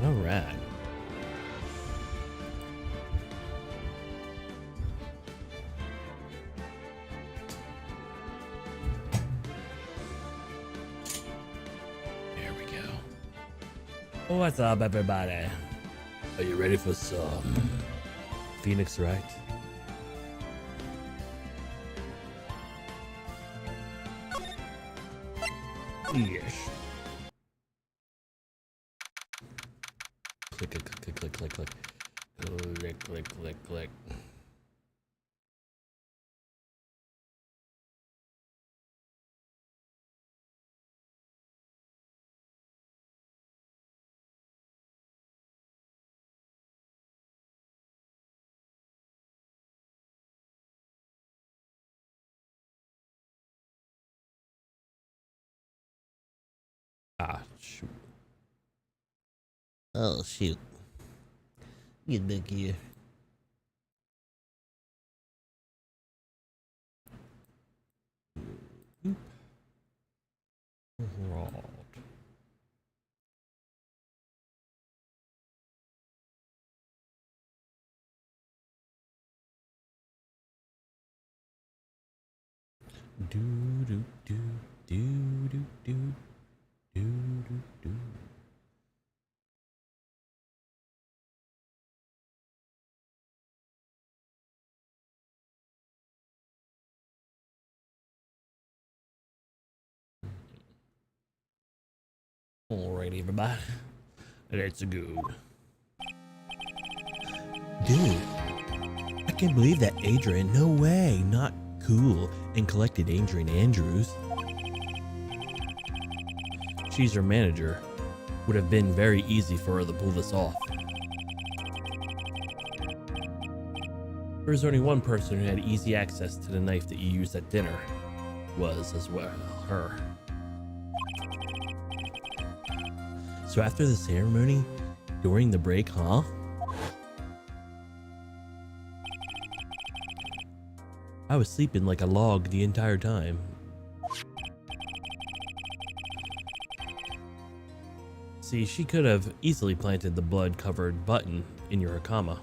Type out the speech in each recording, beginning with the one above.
All right. There we go. What's up, everybody? Are you ready for some Phoenix Wright? Yes. Click, click, click, click, click, click. Click, click, click, click. Ah, shoot. Oh, shoot. Get back here. Right. Do do do do do do do do do. Alright, everybody. Let's go. Dude, I can't believe that Adrian, no way, not cool, and collected Adrian Andrews. She's her manager. Would have been very easy for her to pull this off. There's only one person who had easy access to the knife that you used at dinner. Was as well her. So after the ceremony, during the break, huh? I was sleeping like a log the entire time. See, she could have easily planted the blood-covered button in your hakama.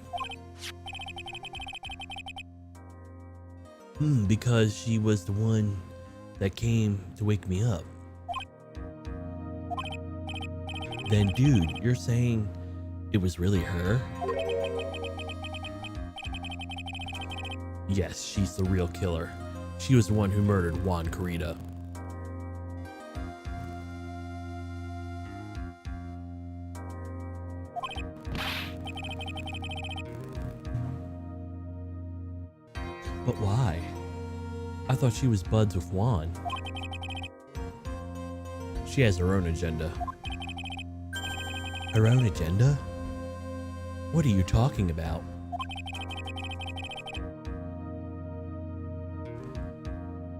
Because she was the one that came to wake me up. Then, dude, you're saying it was really her? Yes, she's the real killer. She was the one who murdered Juan Carita. But why? I thought she was buds with Juan. She has her own agenda. Her own agenda? What are you talking about?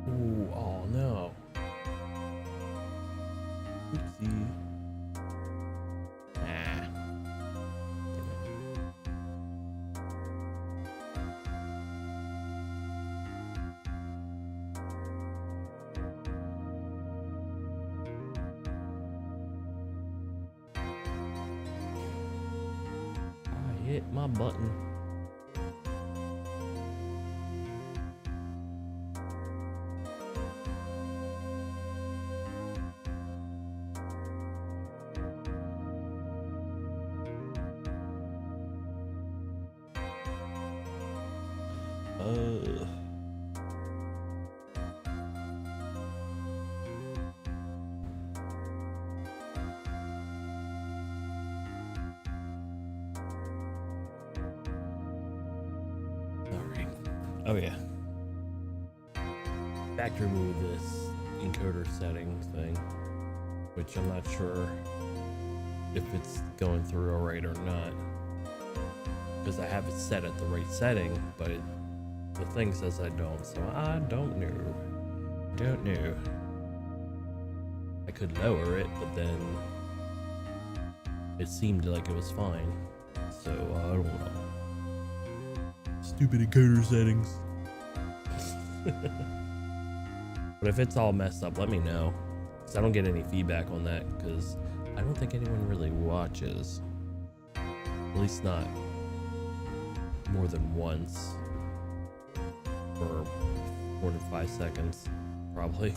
Ooh, oh no. Oopsie. Hit my button. Oh yeah. Back to remove this encoder settings thing, which I'm not sure if it's going through all right or not, because I have it set at the right setting, but the thing says I don't, so I don't know. Don't know. I could lower it, but then it seemed like it was fine, so I don't know. Stupid encoder settings. But if it's all messed up, let me know, because I don't get any feedback on that, because I don't think anyone really watches. At least not more than once. For more than 5 seconds, probably.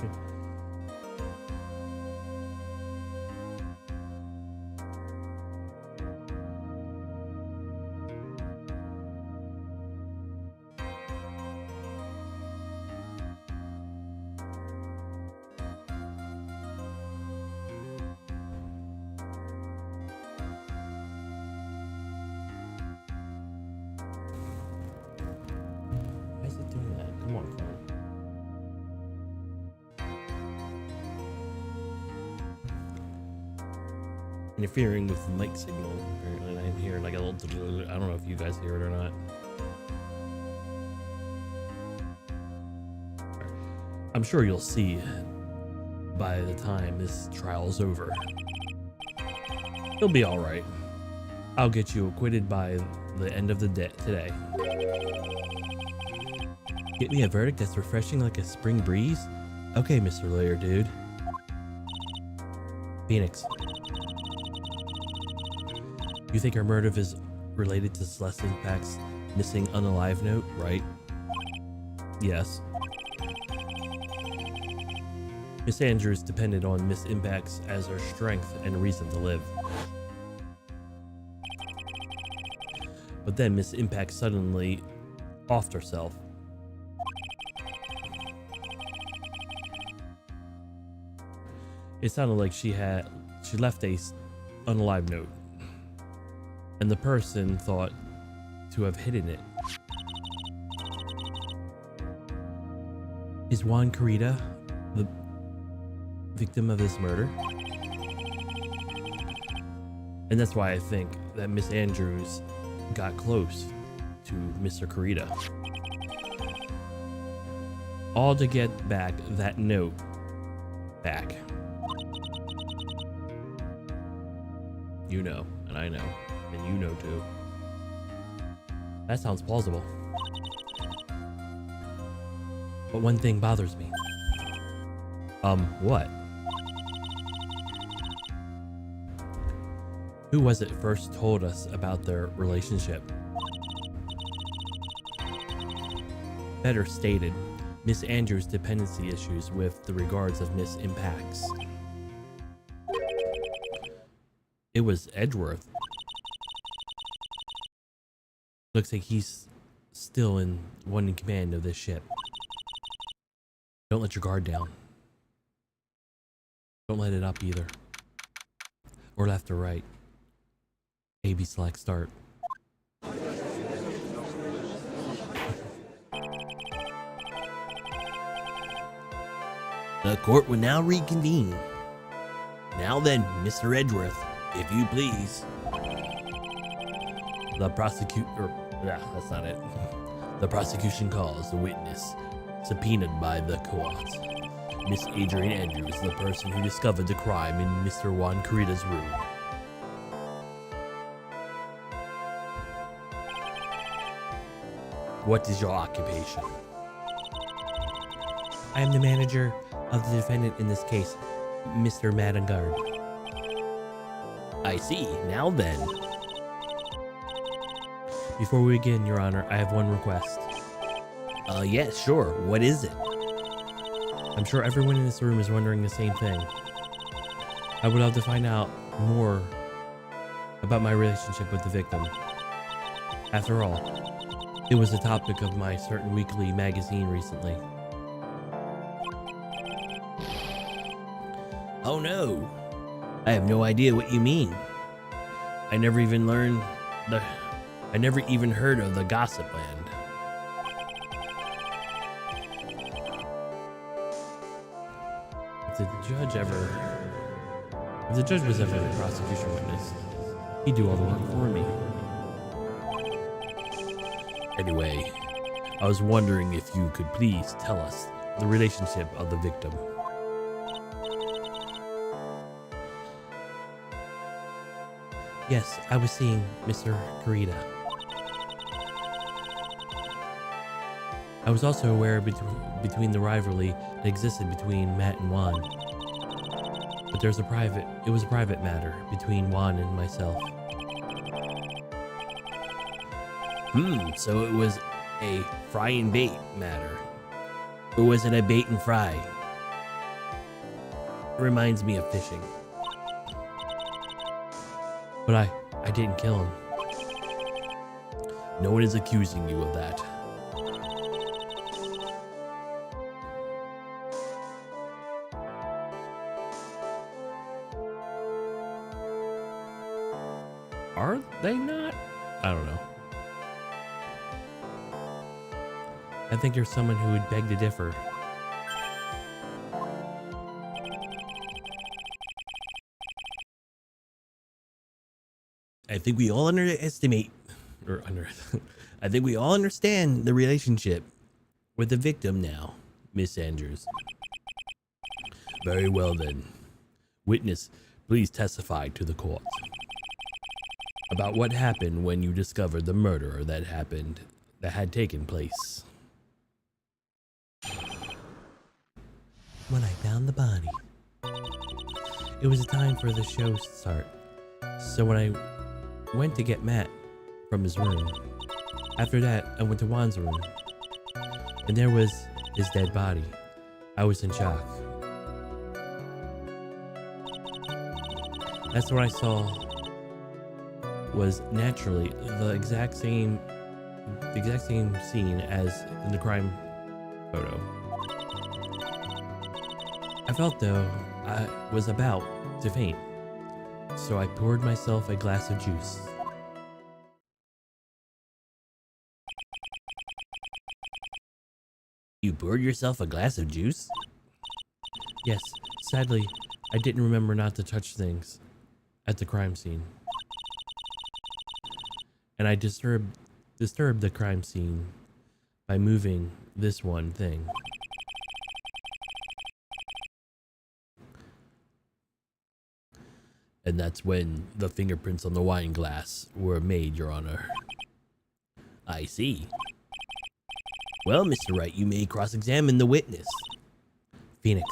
Why is it doing that? Come on, phone. Interfering with the mic signal. Apparently, I'm hearing like a little. I don't know if you guys hear it or not. I'm sure you'll see by the time this trial is over. You'll be all right. I'll get you acquitted by the end of the day today. Get me a verdict that's refreshing like a spring breeze? Okay, Mr. Lawyer, dude. Phoenix. You think her murder is related to Celeste Impact's missing unalive note, right? Yes. Miss Andrews depended on Miss Impact's as her strength and reason to live. But then Miss Impact suddenly offed herself. It sounded like she left a unalive note, and the person thought to have hidden it. Is Juan Carita the victim of this murder? And that's why I think that Miss Andrews got close to Mr. Carita. All to get back that note back. You know, and I know, and you know too. That sounds plausible. But one thing bothers me. What? Who was it first told us about their relationship? Better stated, Miss Andrews' dependency issues with the regards of Miss Impact's. It was Edgeworth. Looks like he's still one in command of this ship. Don't let your guard down. Don't let it up either. Or left or right. AB select start. The court will now reconvene. Now then, Mr. Edgeworth, if you please. The that's not it. The prosecution calls the witness, subpoenaed by the court. Miss Adrian Andrews, the person who discovered the crime in Mr. Juan Carita's room. What is your occupation? I am the manager of the defendant in this case, Mr. Madangard. I see. Now then. Before we begin, Your Honor, I have one request. Yes, sure. What is it? I'm sure everyone in this room is wondering the same thing. I would love to find out more about my relationship with the victim. After all, it was the topic of my certain weekly magazine recently. Oh no! I have no idea what you mean. I never even heard of the Gossip Land. If the judge was ever a prosecution witness, he'd do all the work for me. Anyway, I was wondering if you could please tell us the relationship of the victim. Yes, I was seeing Mr. Carita. I was also aware between the rivalry that existed between Matt and Juan. But it was a private matter between Juan and myself. So it was a fry and bait matter. Or was it a bait and fry? It reminds me of fishing. But I didn't kill him. No one is accusing you of that. Are they not? I don't know. I think you're someone who would beg to differ. I think we all I think we all understand the relationship with the victim now, Miss Andrews. Very well then. Witness, please testify to the court about what happened when you discovered the murder that had taken place. When I found the body, it was time for the show to start. So when I went to get Matt from his room, after that I went to Juan's room, and there was his dead body. I was in shock. That's what I saw was naturally the exact same scene as in the crime photo. I felt though I was about to faint, so I poured myself a glass of juice. You poured yourself a glass of juice? Yes, sadly, I didn't remember not to touch things at the crime scene. And I disturbed the crime scene by moving this one thing. And that's when the fingerprints on the wine glass were made, Your Honor. I see. Well, Mr. Wright, you may cross-examine the witness. Phoenix.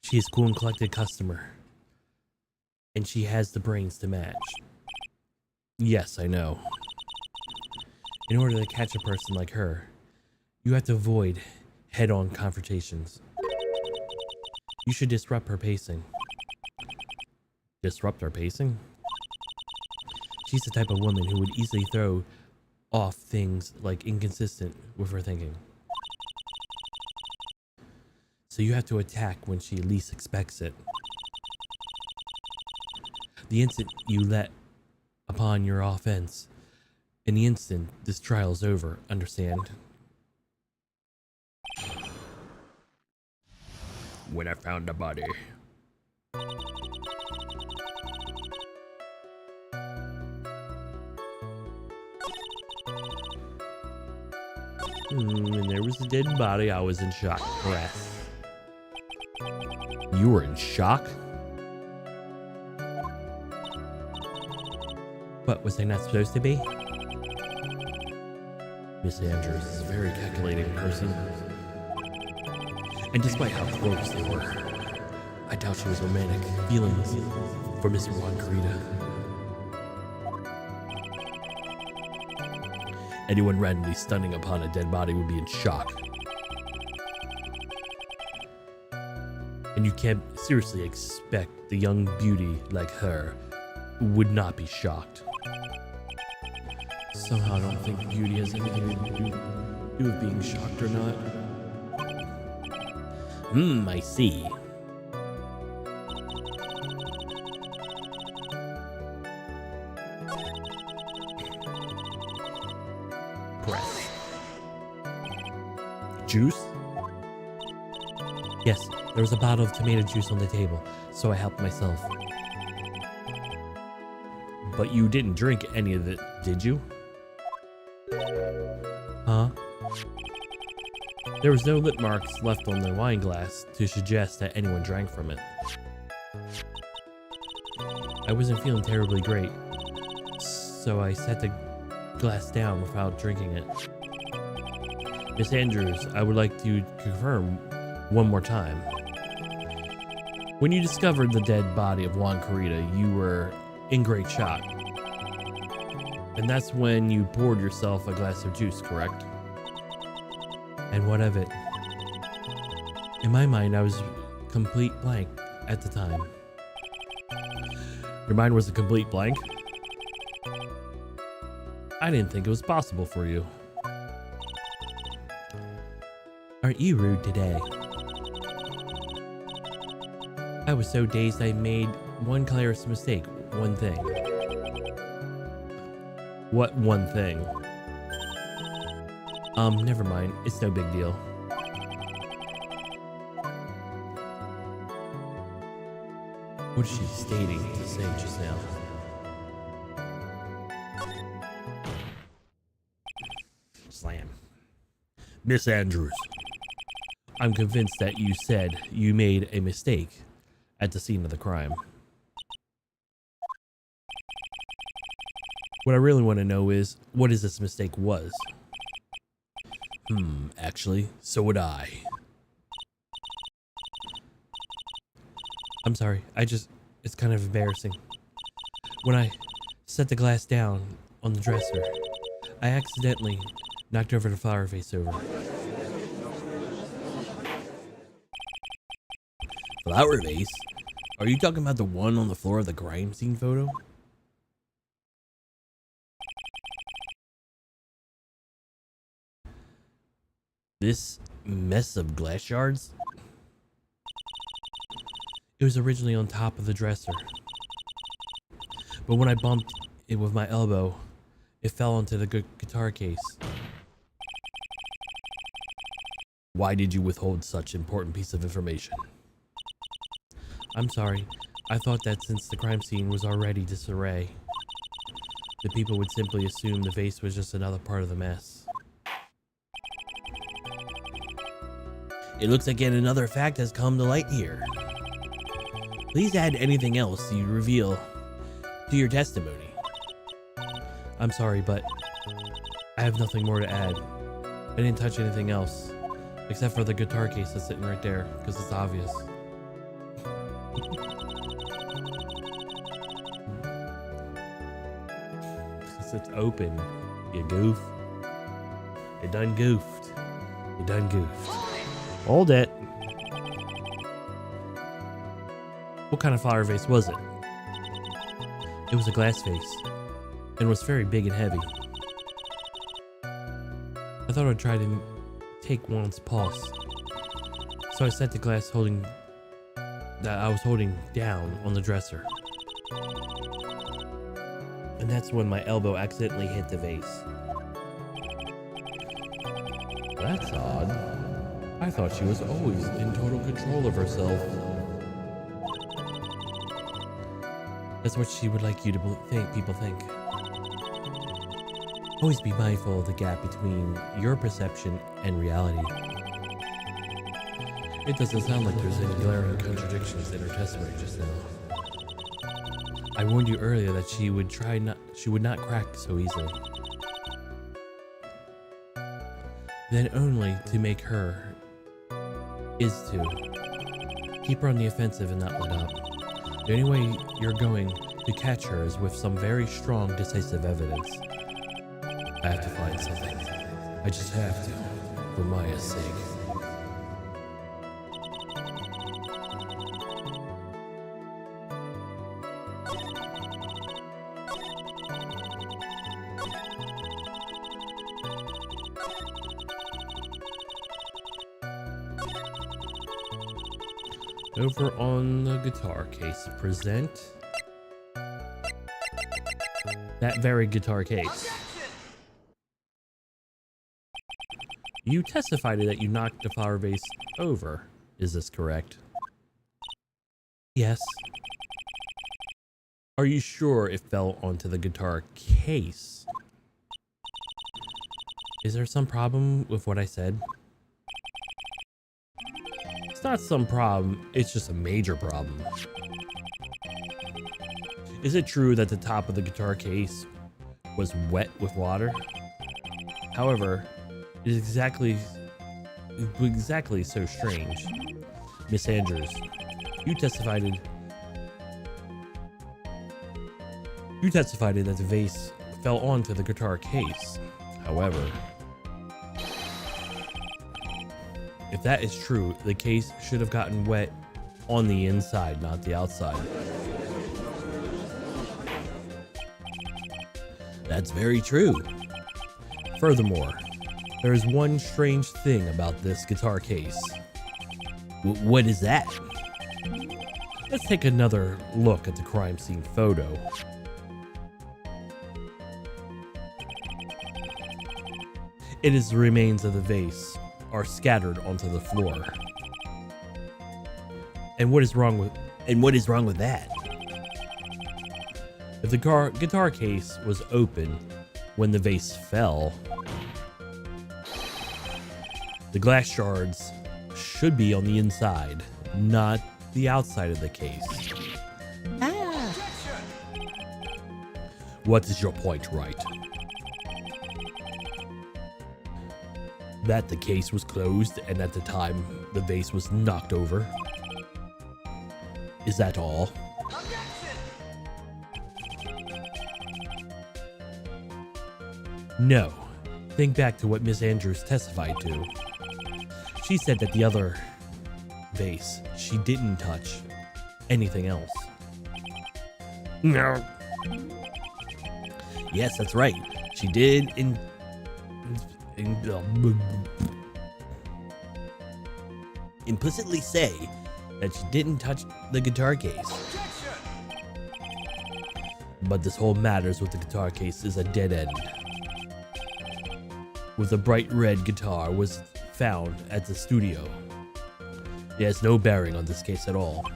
She is a cool and collected customer. And she has the brains to match. Yes, I know. In order to catch a person like her, you have to avoid head-on confrontations. You should disrupt her pacing. Disrupt her pacing? She's the type of woman who would easily throw off things like inconsistent with her thinking. So you have to attack when she least expects it. The instant you let upon your offense, in the instant this trial is over, understand? When I found the body. And there was a dead body. I was in shock. Breath. You were in shock? What, was I not supposed to be? Miss Andrews is a very calculating person. And despite how close they were, I doubt she was romantic feelings for Mr. Juan Carita. Anyone randomly stunning upon a dead body would be in shock. And you can't seriously expect the young beauty like her would not be shocked. Somehow I don't think beauty has anything to do with being shocked or not. I see. Press. Juice? Yes, there was a bottle of tomato juice on the table, so I helped myself. But you didn't drink any of it, did you? Huh? There was no lip marks left on the wine glass to suggest that anyone drank from it. I wasn't feeling terribly great, so I set the glass down without drinking it. Miss Andrews, I would like to confirm one more time. When you discovered the dead body of Juan Carita, you were in great shock. And that's when you poured yourself a glass of juice, correct? And what of it? In my mind, I was complete blank at the time. Your mind was a complete blank? I didn't think it was possible for you. Aren't you rude today? I was so dazed I made one hilarious mistake. One thing. What one thing? Never mind. It's no big deal. What is she stating to say just now? Slam. Miss Andrews, I'm convinced that you said you made a mistake at the scene of the crime. What I really want to know is, what is this mistake was? Actually, so would I. I'm sorry, it's kind of embarrassing. When I set the glass down on the dresser, I accidentally knocked over the flower vase over. Flower vase? Are you talking about the one on the floor of the crime scene photo? This mess of glass shards? It was originally on top of the dresser, but when I bumped it with my elbow, it fell onto the guitar case. Why did you withhold such important piece of information? I'm sorry. I thought that since the crime scene was already disarray, the people would simply assume the vase was just another part of the mess. It looks like yet another fact has come to light here. Please add anything else you reveal to your testimony. I'm sorry, but I have nothing more to add. I didn't touch anything else, except for the guitar case that's sitting right there, because it's obvious. Because it's open, you goof. You done goofed. You done goofed. Hold it. What kind of flower vase was it? It was a glass vase, and was very big and heavy. I thought I'd try to take one's pulse, so I set the glass that I was holding down on the dresser. And that's when my elbow accidentally hit the vase. That's odd. I thought she was always in total control of herself. That's what she would like you to think. People think. Always be mindful of the gap between your perception and reality. It doesn't sound like there's any glaring contradictions in her testimony just now. I warned you earlier that she would not crack so easily. Then only to make her is to keep her on the offensive and not let up. The only way you're going to catch her is with some very strong, decisive evidence. I have to find something. I just have to, for Maya's sake. Over on the guitar case, present that very guitar case. You testified that you knocked the flower vase over. Is this correct? Yes. Are you sure it fell onto the guitar case? Is there some problem with what I said? It's not some problem, it's just a major problem. Is it true that the top of the guitar case was wet with water? However, it is exactly so strange. Miss Andrews, you testified that the vase fell onto the guitar case. However, if that is true, the case should have gotten wet on the inside, not the outside. That's very true. Furthermore, there is one strange thing about this guitar case. What is that? Let's take another look at the crime scene photo. It is the remains of the vase are scattered onto the floor. And what is wrong with that? If the guitar case was open when the vase fell, the glass shards should be on the inside, not the outside of the case. What is your point, Wright? That the case was closed and at the time the vase was knocked over? Is that all? No. Think back to what Miss Andrews testified to. She said that the other vase, she didn't touch anything else. No. Yes, that's right. She did implicitly say that she didn't touch the guitar case. But this whole matters with the guitar case is a dead end. With a bright red guitar was found at the studio. It has no bearing on this case at all.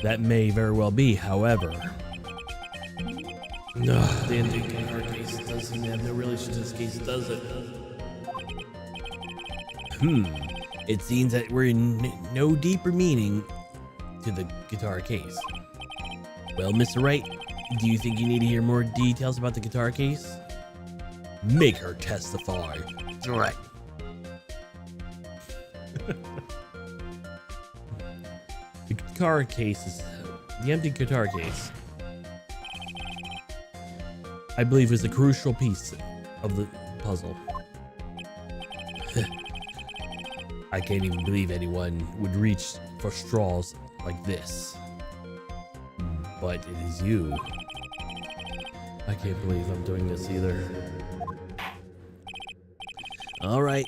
That may very well be, however. No, the ending guitar case doesn't have no relation to this case, does it? It seems that we're in no deeper meaning to the guitar case. Well, Mr. Wright, do you think you need to hear more details about the guitar case? Make her testify. Right. The guitar case is the empty guitar case. I believe is a crucial piece of the puzzle. I can't even believe anyone would reach for straws like this. But it is you. I can't believe I'm doing this either. Alright,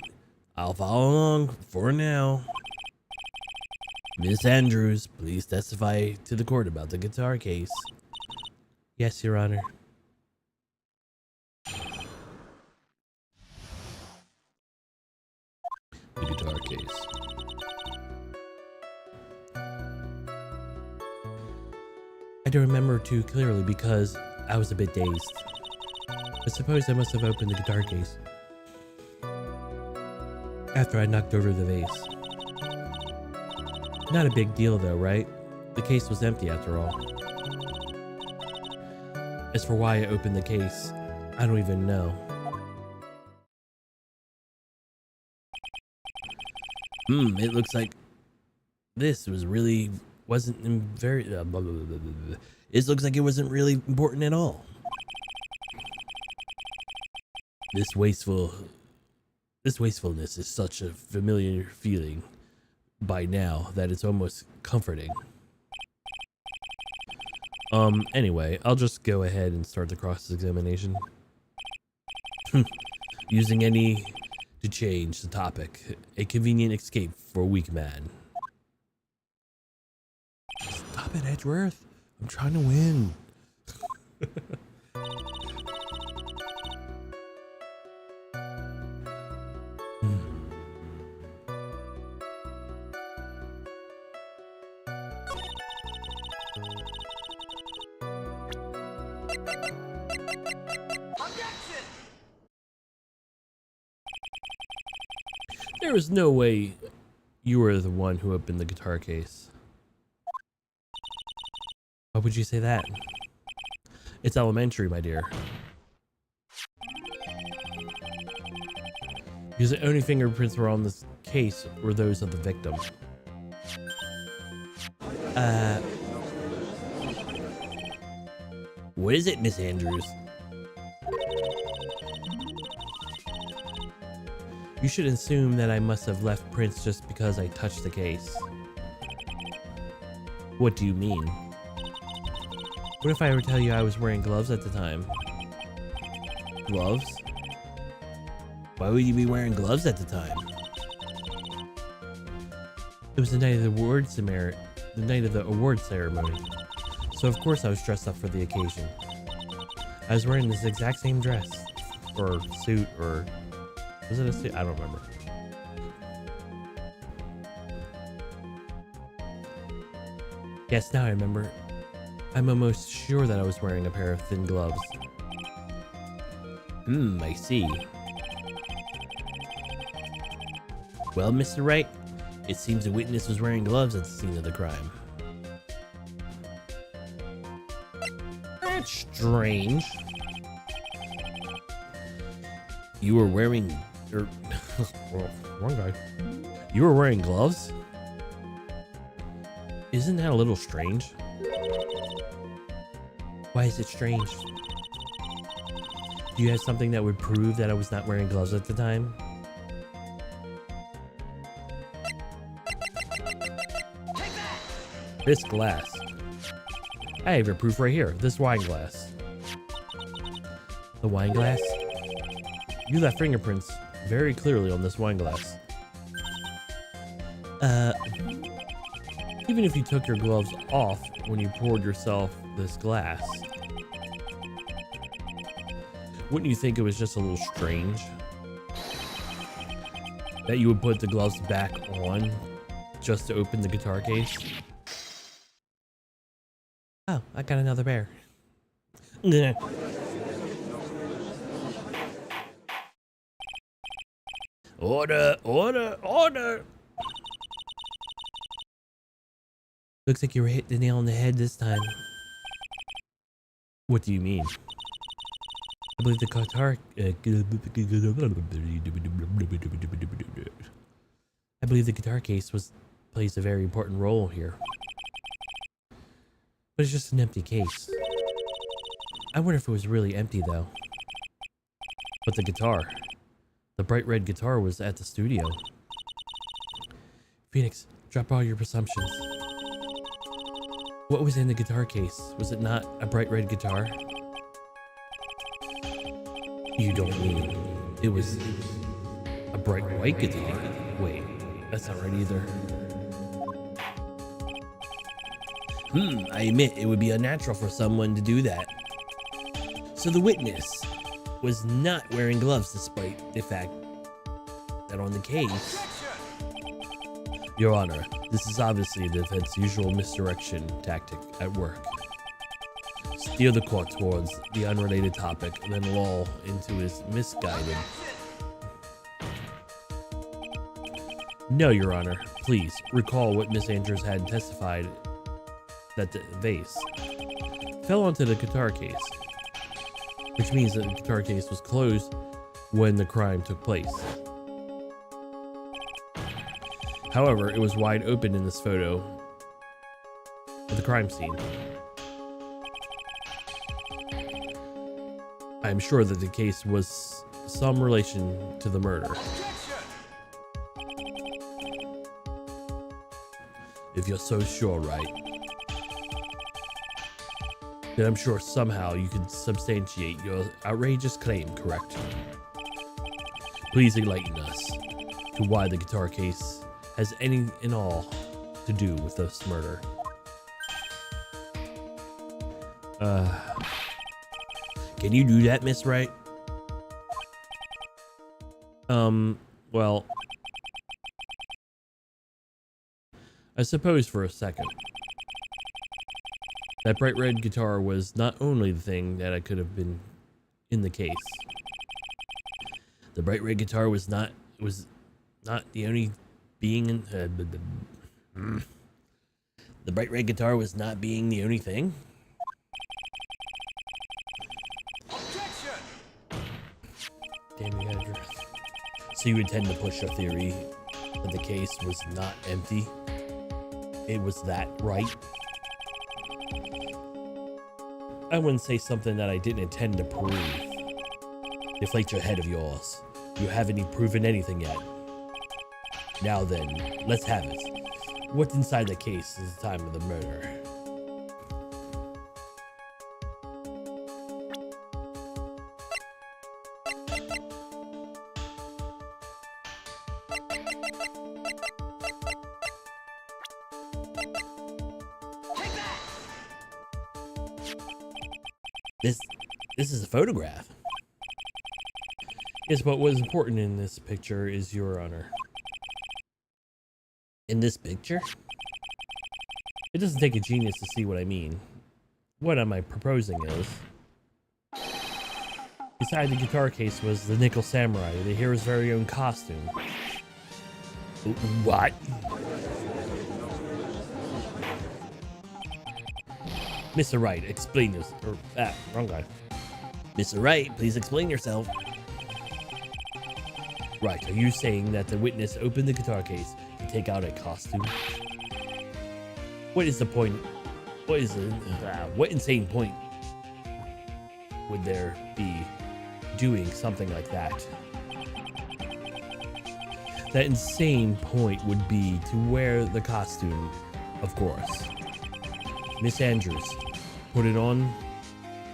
I'll follow along for now. Miss Andrews, please testify to the court about the guitar case. Yes, Your Honor. The guitar case. I don't remember too clearly because I was a bit dazed. I suppose I must have opened the guitar case after I knocked over the vase. Not a big deal though, right? The case was empty after all. As for why I opened the case, I don't even know. It looks like this wasn't very. It looks like it wasn't really important at all. This wastefulness is such a familiar feeling by now that it's almost comforting. Anyway, I'll just go ahead and start the cross-examination. Using any to change the topic. A convenient escape for a weak man. Stop it, Edgeworth. I'm trying to win. There is no way you were the one who opened the guitar case. Why would you say that? It's elementary, my dear. Because the only fingerprints were on this case were those of the victim. What is it, Miss Andrews? You should assume that I must have left prints just because I touched the case. What do you mean? What if I were to tell you I was wearing gloves at the time? Gloves? Why would you be wearing gloves at the time? It was the night of the award ceremony. So of course I was dressed up for the occasion. I was wearing this exact same dress. Or suit, or... was it a suit? I don't remember. Yes, now I remember. I'm almost sure that I was wearing a pair of thin gloves. I see. Well, Mr. Wright, it seems the witness was wearing gloves at the scene of the crime. That's strange. You were wearing... wrong guy. You were wearing gloves? Isn't that a little strange? Why is it strange? Do you have something that would prove that I was not wearing gloves at the time? This glass. I have your proof right here. This wine glass. The wine glass? You left fingerprints very clearly on this wine glass. Even if you took your gloves off when you poured yourself this glass, wouldn't you think it was just a little strange that you would put the gloves back on just to open the guitar case? Oh, I got another bear. Order, order, order! Looks like you were hit the nail on the head this time. What do you mean? I believe the guitar... I believe the guitar case plays a very important role here. But it's just an empty case. I wonder if it was really empty though. But the guitar... the bright red guitar was at the studio. Phoenix, drop all your presumptions. What was in the guitar case? Was it not a bright red guitar? You don't mean it was a bright white guitar? Wait, that's not right either. I admit it would be unnatural for someone to do that. So the witness was not wearing gloves despite the fact that on the case... Your Honor, this is obviously the defense's usual misdirection tactic at work. Steer the court towards the unrelated topic and then lull into his misguided... No, Your Honor, please recall what Miss Andrews had testified that the vase fell onto the guitar case, which means that the guitar case was closed when the crime took place. However, it was wide open in this photo of the crime scene. I am sure that the case was some relation to the murder. If you're so sure, Wright, then I'm sure somehow you can substantiate your outrageous claim, correct? Please enlighten us to why the guitar case has any and all to do with this murder. Can you do that, Miss Wright? Well, I suppose for a second. That bright red guitar was not only the thing that I could have been in the case. The bright red guitar was not the only being in the bright red guitar was not being the only thing. Damn you, Andrew. So you intend to push a theory that the case was not empty? It was that right? I wouldn't say something that I didn't intend to prove. Deflate your head of yours. You haven't even proven anything yet. Now then, let's have it. What's inside the case is the time of the murder? This is a photograph. Yes, but what is important in this picture is your honor. In this picture? It doesn't take a genius to see what I mean. What am I proposing is... Beside the guitar case was the Nickel Samurai, the hero's very own costume. What? Mr. Wright, explain this. Wrong guy. Mr. Wright, please explain yourself. Right, are you saying that the witness opened the guitar case to take out a costume? What is the point? What insane point would there be doing something like that? That insane point would be to wear the costume, of course. Miss Andrews put it on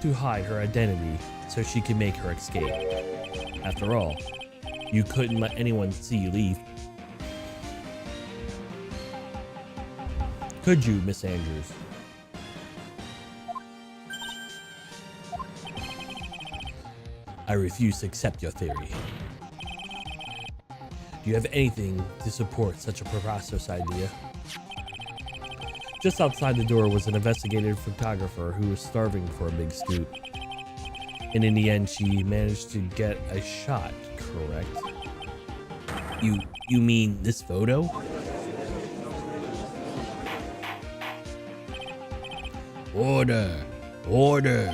to hide her identity so she could make her escape. After all, you couldn't let anyone see you leave. Could you, Miss Andrews? I refuse to accept your theory. Do you have anything to support such a preposterous idea? Just outside the door was an investigative photographer who was starving for a big scoop. And in the end, she managed to get a shot, correct? You mean this photo? Order! Order!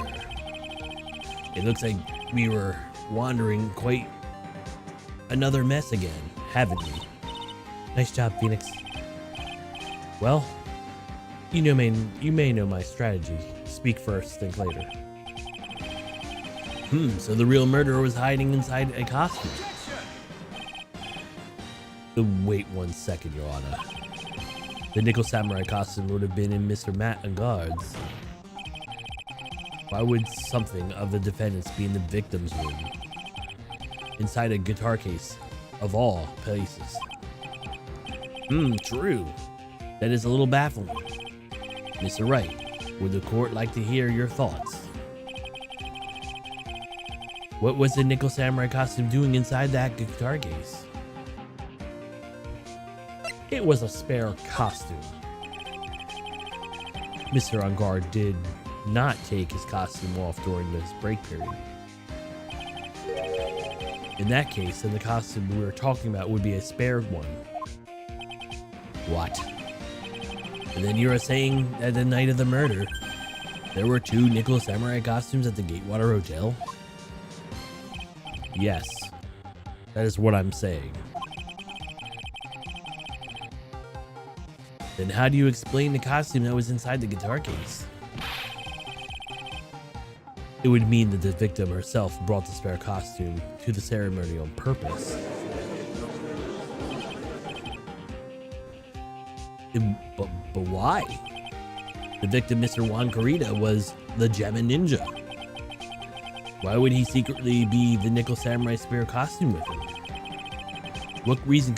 It looks like we were wandering quite another mess again, haven't we? Nice job, Phoenix. Well, you may know my strategy. Speak first, think later. So the real murderer was hiding inside a costume. Wait 1 second, Your Honor. The Nickel Samurai costume would have been in Mr. Matt and guards. Why would something of the defendants be in the victim's room? Inside a guitar case, of all places. True. That is a little baffling. Mr. Wright, would the court like to hear your thoughts? What was the Nickel Samurai costume doing inside that guitar case? It was a spare costume. Mr. On Guard did not take his costume off during this break period. In that case, then the costume we were talking about would be a spare one. What? And then you are saying that the night of the murder, there were 2 Nickel Samurai costumes at the Gatewater Hotel? Yes, that is what I'm saying. Then how do you explain the costume that was inside the guitar case? It would mean that the victim herself brought the spare costume to the ceremony on purpose. But why? The victim, Mr. Juan Carita, was the Gemma Ninja. Why would he secretly be the Nickel Samurai spare costume with him? What reason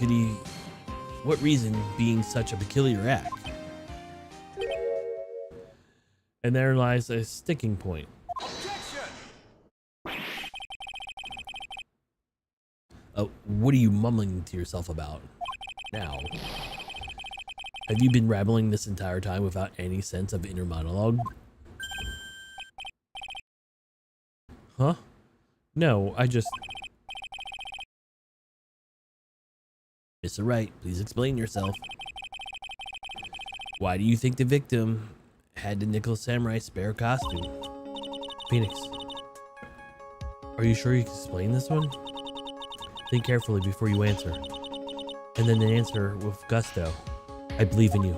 being such a peculiar act? And there lies a sticking point. What are you mumbling to yourself about now? Have you been rambling this entire time without any sense of inner monologue? Huh? No, I just... Mr. Wright, please explain yourself. Why do you think the victim had the Nickel Samurai spare costume? Phoenix, are you sure you can explain this one? Think carefully before you answer. And then answer with gusto. I believe in you.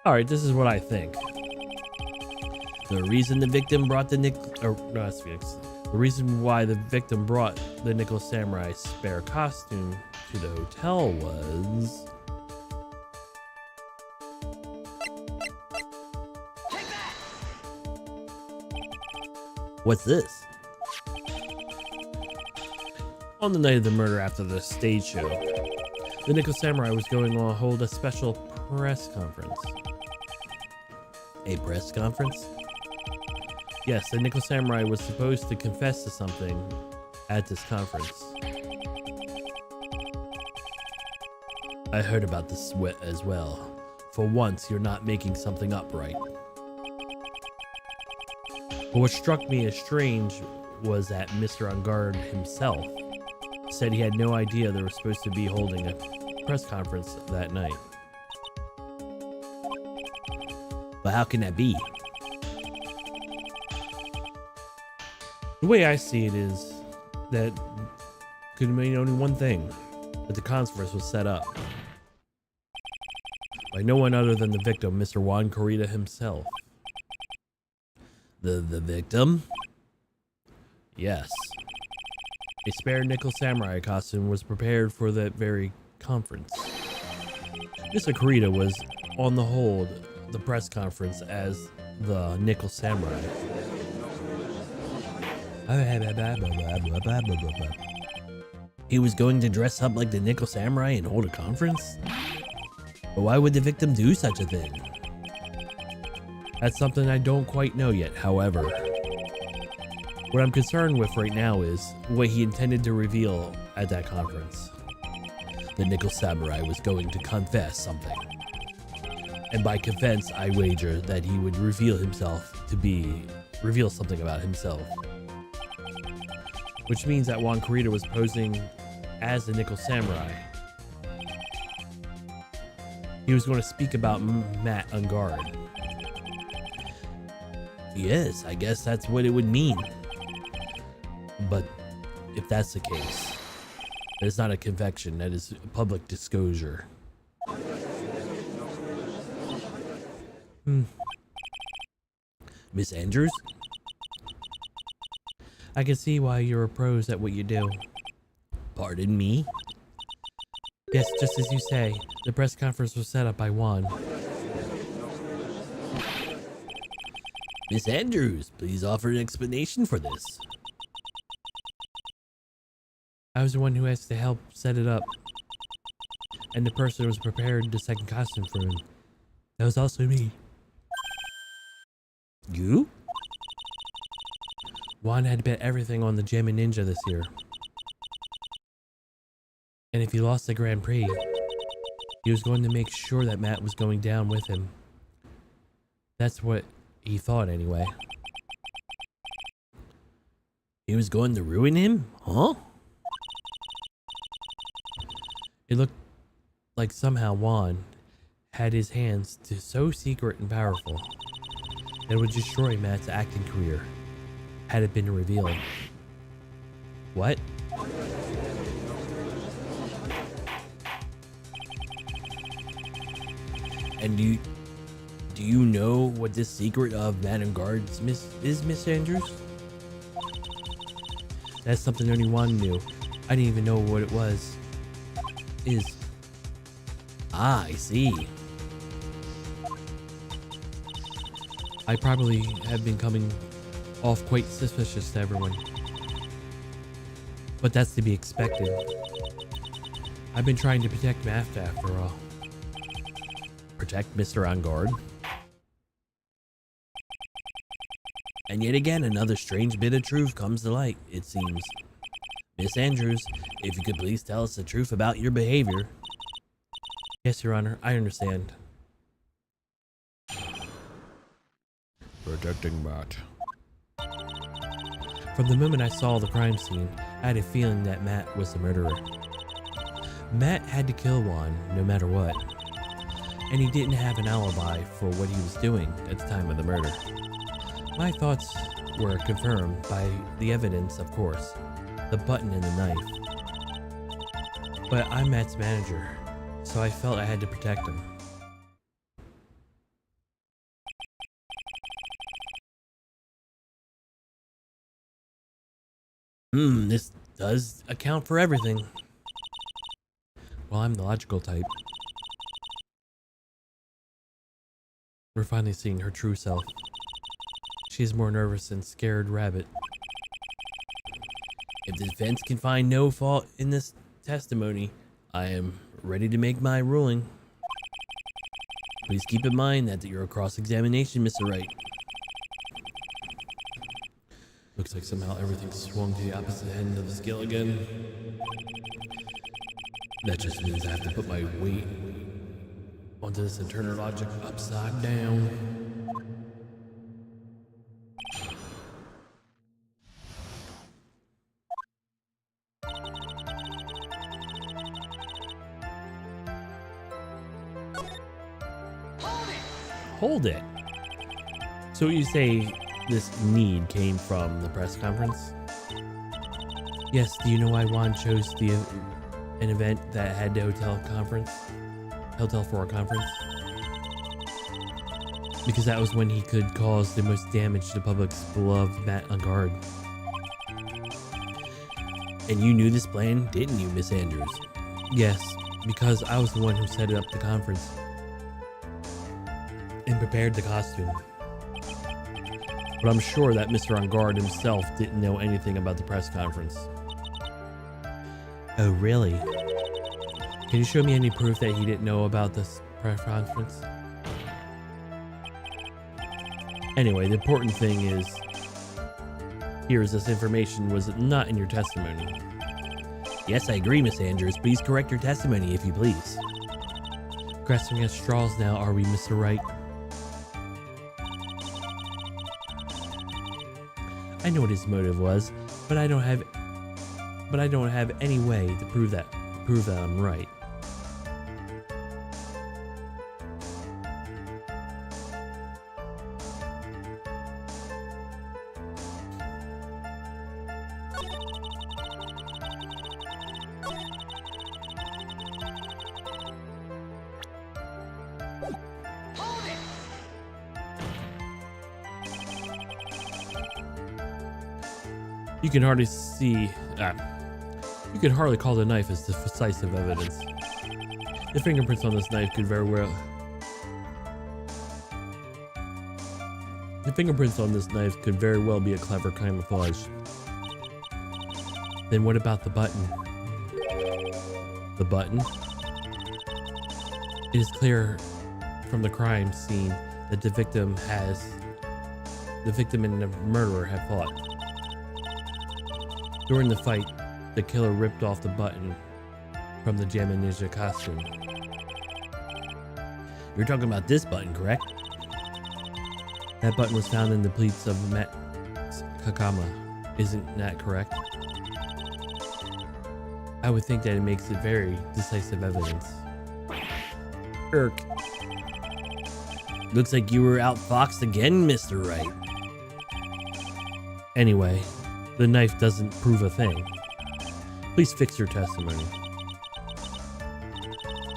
Alright, this is what I think. The reason the victim brought the The reason why the victim brought the Nickel Samurai's spare costume to the hotel was... What's this? On the night of the murder after the stage show, the Nickel Samurai was going to hold a special press conference. A press conference? Yes, the Nickel Samurai was supposed to confess to something at this conference. I heard about this as well. For once, you're not making something up, right? But what struck me as strange was that Mr. On Guard himself said he had no idea they were supposed to be holding a press conference that night. But how can that be? The way I see it is that could mean only one thing, that the conference was set up by no one other than the victim, Mr. Juan Corrida himself. The victim? Yes. A spare Nickel Samurai costume was prepared for that very conference. Mr. Corrida was on the hold the press conference as the Nickel Samurai. He was going to dress up like the Nickel Samurai and hold a conference? But why would the victim do such a thing? That's something I don't quite know yet, however. What I'm concerned with right now is what he intended to reveal at that conference. The Nickel Samurai was going to confess something. And by confess, I wager that he would reveal something about himself. Which means that Juan Corrida was posing as the Nickel Samurai. He was going to speak about Matt on Guard. Yes, I guess that's what it would mean. But if that's the case, that is not a confession, that is public disclosure. Miss Andrews? I can see why you're a pros at what you do. Pardon me? Yes, just as you say, the press conference was set up by Juan. Miss Andrews, please offer an explanation for this. I was the one who asked to help set it up. And the person who was prepared the second costume for him. That was also me. You? Juan had bet everything on the Gem and Ninja this year. And if he lost the Grand Prix, he was going to make sure that Matt was going down with him. That's what he thought anyway. He was going to ruin him? Huh? It looked like somehow Juan had his hands so secret and powerful that it would destroy Matt's acting career had it been revealed. What? And do you know what this secret of Matt on Guard is, Miss Andrews? That's something only Juan knew. I didn't even know what it was. I see. I probably have been coming off quite suspicious to everyone. But that's to be expected. I've been trying to protect Matt after all. Protect Mr. On Guard? And yet again, another strange bit of truth comes to light, it seems. Miss Andrews, if you could please tell us the truth about your behavior. Yes, Your Honor, I understand. Protecting Matt. From the moment I saw the crime scene, I had a feeling that Matt was the murderer. Matt had to kill Juan, no matter what. And he didn't have an alibi for what he was doing at the time of the murder. My thoughts were confirmed by the evidence, of course. The button and the knife. But I'm Matt's manager, so I felt I had to protect him. This does account for everything. Well, I'm the logical type. We're finally seeing her true self. She is more nervous than scared rabbit. If the defense can find no fault in this testimony, I am ready to make my ruling. Please keep in mind that your cross-examination, Mr. Wright. Looks like somehow everything swung to the opposite end of the scale again. That just means I have to put my weight onto this internal logic upside down. Hold it. So you say this need came from the press conference? Yes, do you know why Juan chose an event that had the hotel for a conference? Because that was when he could cause the most damage to the public's beloved Matt on guard. And you knew this plan, didn't you, Miss Andrews? Yes, because I was the one who set up the conference and prepared the costume. But I'm sure that Mr. On Guard himself didn't know anything about the press conference. Oh, really? Can you show me any proof that he didn't know about this press conference? Anyway, the important thing is, this information was not in your testimony. Yes, I agree, Miss Andrews. Please correct your testimony, if you please. Grasping at straws now, are we, Mr. Wright? I know what his motive was, but I don't have any way to prove that I'm right. You can hardly call the knife as decisive evidence. The fingerprints on this knife could very well be a clever camouflage. Then what about the button? The button? It is clear from the crime scene that the victim and the murderer have fought. During the fight, the killer ripped off the button from the Jammin' Ninja costume. You're talking about this button, correct? That button was found in the pleats of Matt Kakama. Isn't that correct? I would think that it makes it very decisive evidence. Irk. Looks like you were outfoxed again, Mr. Wright. Anyway, the knife doesn't prove a thing. Please fix your testimony.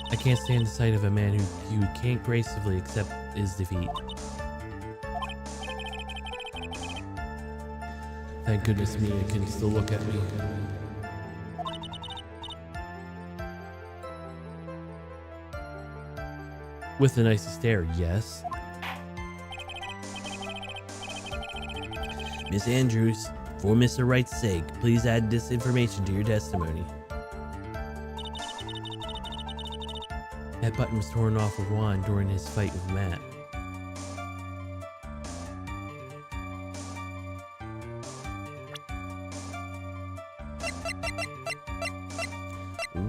I can't stand the sight of a man who can't gracefully accept his defeat. Thank goodness Mia can still look at me. With a nice stare, yes. Miss Andrews, for Mr. Wright's sake, please add this information to your testimony. That button was torn off of Juan during his fight with Matt.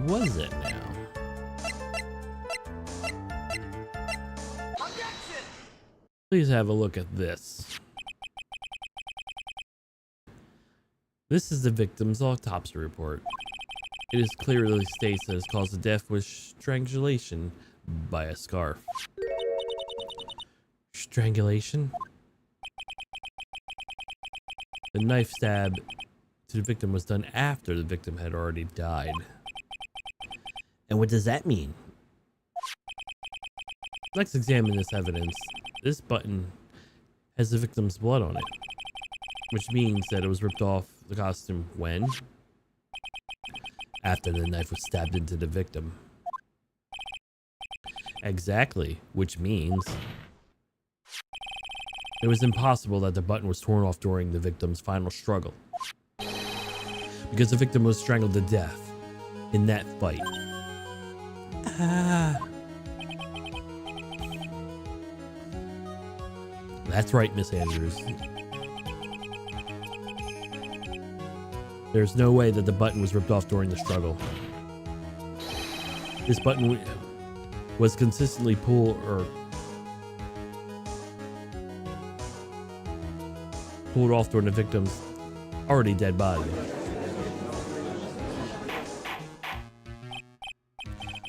Was it now? Objection! Please have a look at this. This is the victim's autopsy report. It is clearly states that his cause of death was strangulation by a scarf. Strangulation? The knife stab to the victim was done after the victim had already died. And what does that mean? Let's examine this evidence. This button has the victim's blood on it, which means that it was ripped off the costume when? After the knife was stabbed into the victim. Exactly, which means it was impossible that the button was torn off during the victim's final struggle, because the victim was strangled to death in that fight. That's right, Miss Andrews. There's no way that the button was ripped off during the struggle. This button was consistently pulled off during the victim's already dead body.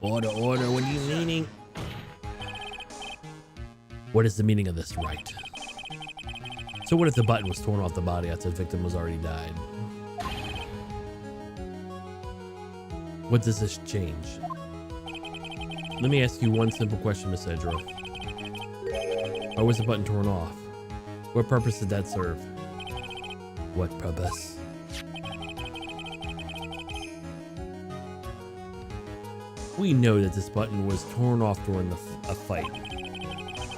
Order, what are you meaning? What is the meaning of this, Wright? So what if the button was torn off the body after the victim was already died? What does this change? Let me ask you one simple question, Miss Edra. Why was the button torn off? What purpose did that serve? What purpose? We know that this button was torn off during a fight.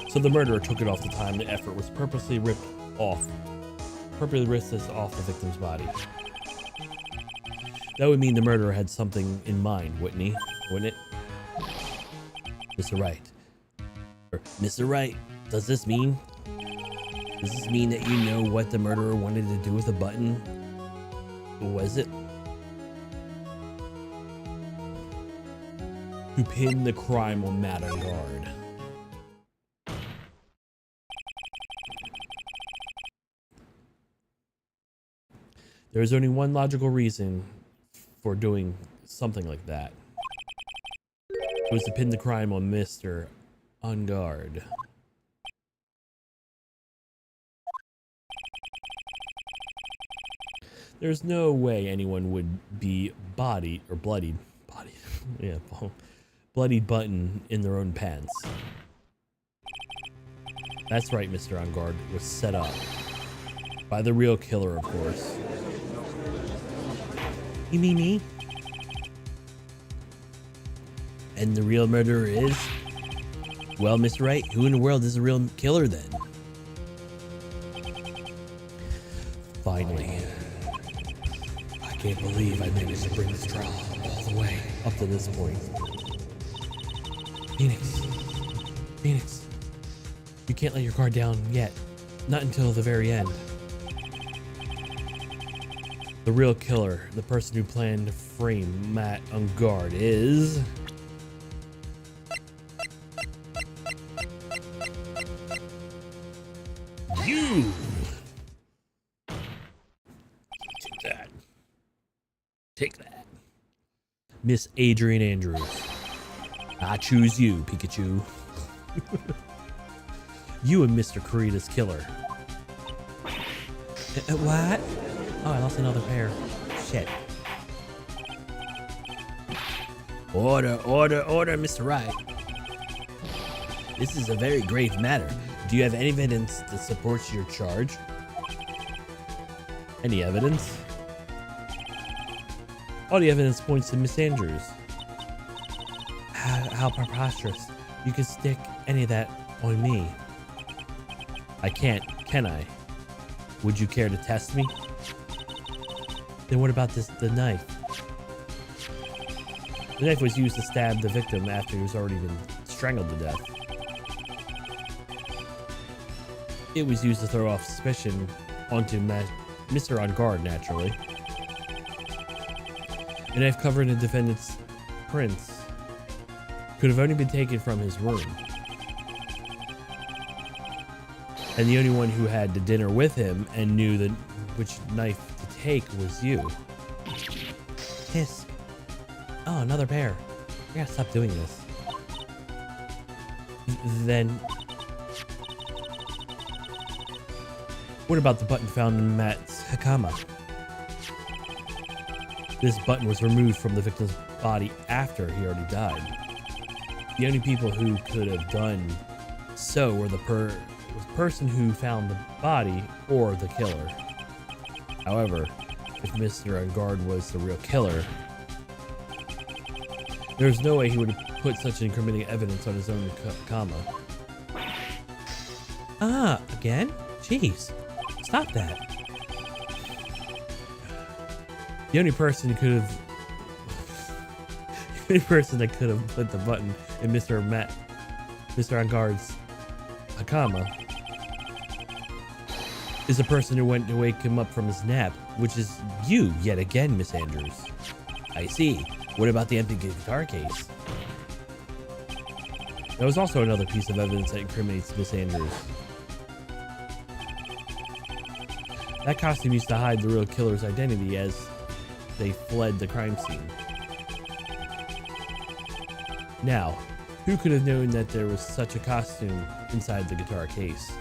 So the murderer took it off the time the effort was purposely ripped this off the victim's body. That would mean the murderer had something in mind, wouldn't he? Wouldn't it? Mr. Wright. Mr. Wright, does this mean that you know what the murderer wanted to do with the button? Was it to pin the crime on Matt on guard? There is only one logical reason for doing something like that. It was to pin the crime on Mr. On guard. There's no way anyone would be bloodied button in their own pants. That's right, Mr. On guard was set up by the real killer, of course. You mean me? And the real murderer is? Well, Mr. Wright, who in the world is the real killer then? Finally. I can't believe I managed to bring this trial all the way up to this point. Phoenix, you can't let your guard down yet. Not until the very end. The real killer, the person who planned to frame Matt on guard is... you! Take that. Miss Adrian Andrews. I choose you, Pikachu. You and Mr. Kurita's killer. What? Oh, I lost another pair. Shit. Order, Mr. Wright. This is a very grave matter. Do you have any evidence that supports your charge? Any evidence? All the evidence points to Miss Andrews. How preposterous. You can stick any of that on me. I can't, can I? Would you care to test me? Then what about the knife? The knife was used to stab the victim after he was already been strangled to death. It was used to throw off suspicion onto Mr. On guard, naturally. A knife covered in the defendant's prints could have only been taken from his room. And the only one who had the dinner with him and knew which knife to take was you. Hiss. Oh, another pair. I gotta stop doing this. Then... what about the button found in Matt's hakama? This button was removed from the victim's body after he already died. The only people who could have done so were the person who found the body or the killer. However, if Mr. Ungard was the real killer. There's no way he would have put such incriminating evidence on his own comma. Ah, again? Jeez, stop that. The only person who could have... the only person that could have put the button in Mr. Ungard's comma is the person who went to wake him up from his nap, which is you yet again, Miss Andrews. I see. What about the empty guitar case? That was also another piece of evidence that incriminates Miss Andrews. That costume used to hide the real killer's identity as they fled the crime scene. Now, who could have known that there was such a costume inside the guitar case?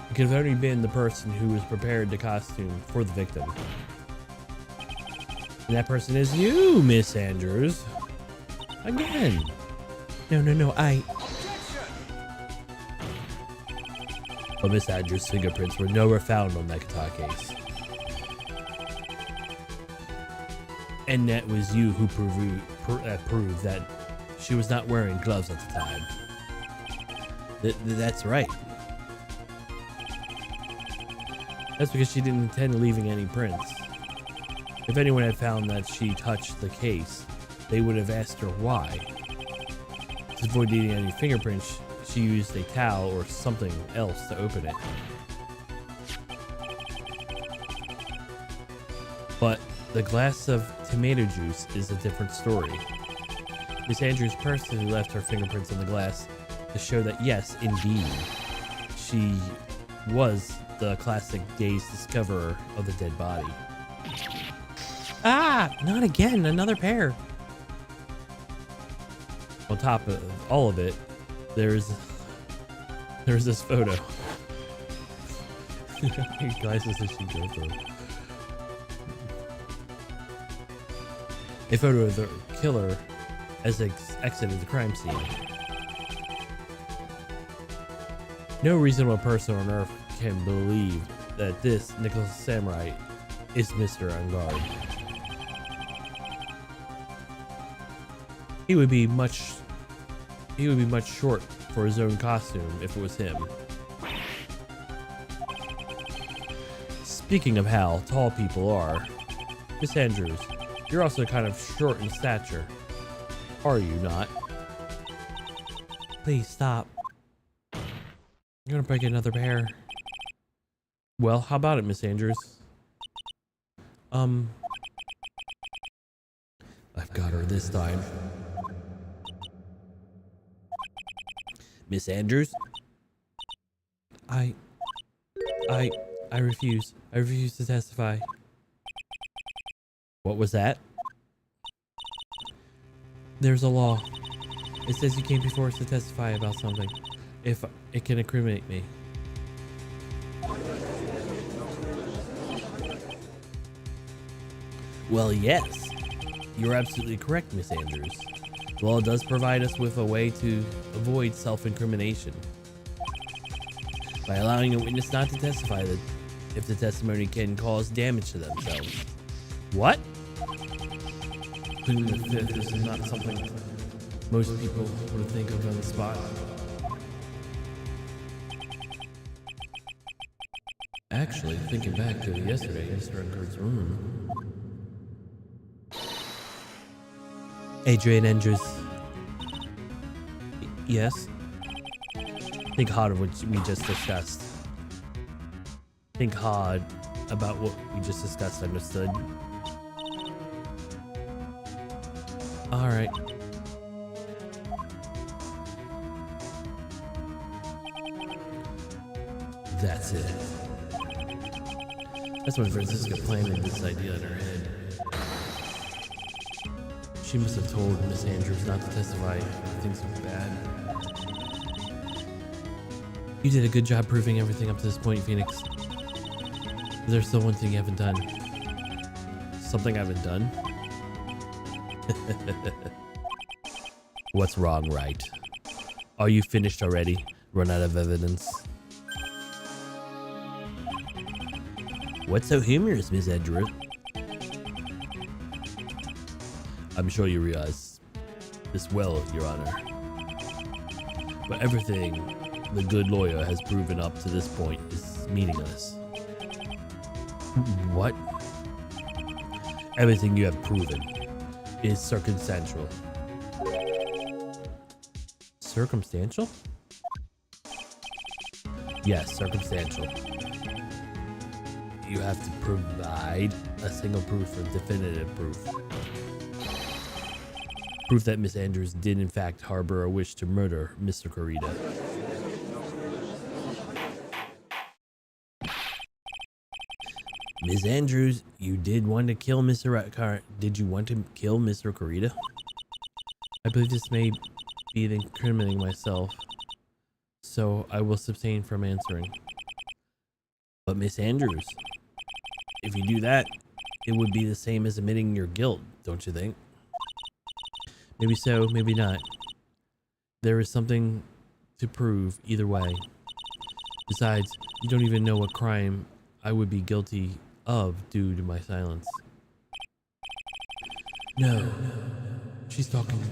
It could have only been the person who was prepared the costume for the victim. And that person is you, Miss Andrews. Again. No, But Miss Andrews' fingerprints were nowhere found on that guitar case. And that was you who proved that she was not wearing gloves at the time. That's right. That's because she didn't intend leaving any prints. If anyone had found that she touched the case, they would have asked her why. To avoid leaving any fingerprints, she used a towel or something else to open it. But the glass of tomato juice is a different story. Miss Andrews personally left her fingerprints on the glass to show that yes, indeed, she was the classic day's discoverer of the dead body. Ah, not again, another pair. On top of all of it, there's this photo. Glasses that she go through. A photo of the killer as they exited the crime scene. No reasonable person on earth can believe that this Nicholas Samurai is Mr. Ungard. He would be much short for his own costume if it was him. Speaking of how tall people are, Miss Andrews, you're also kind of short in stature, are you not? Please stop. You're gonna break another pair. Well, how about it, Miss Andrews? I've got her this time. Miss Andrews? I refuse. I refuse to testify. What was that? There's a law. It says you can't be forced to testify about something if it can incriminate me. Well, yes. You're absolutely correct, Miss Andrews. The law does provide us with a way to avoid self-incrimination by allowing a witness not to testify that if the testimony can cause damage to themselves. What? Pleading the fifth is not something most people would think of on the spot. Actually, thinking back to yesterday in Mr. Ungard's room. Adrian Andrews. Yes? Think hard of what we just discussed. Think hard about what we just discussed, understood? Alright. That's it. That's when Francisca planted this idea in her head. She must have told Miss Andrews not to testify if things were bad. You did a good job proving everything up to this point, Phoenix. But there's still one thing you haven't done. Something I haven't done? What's wrong, Wright? Are you finished already? Run out of evidence? What's so humorous, Miss Edgeworth? I'm sure you realize this well, Your Honor. But everything the good lawyer has proven up to this point is meaningless. What? Everything you have proven is circumstantial. Circumstantial? Yes, circumstantial. You have to provide a single proof or definitive proof. Proof that Miss Andrews did in fact harbor a wish to murder Mr. Corrida. Miss Andrews, you did want to kill Mr. Did you want to kill Mr. Corrida? I believe this may be incriminating myself, so I will abstain from answering. But Miss Andrews, if you do that, it would be the same as admitting your guilt, don't you think? Maybe so, maybe not. There is something to prove either way. Besides, you don't even know what crime I would be guilty of due to my silence. No, she's talking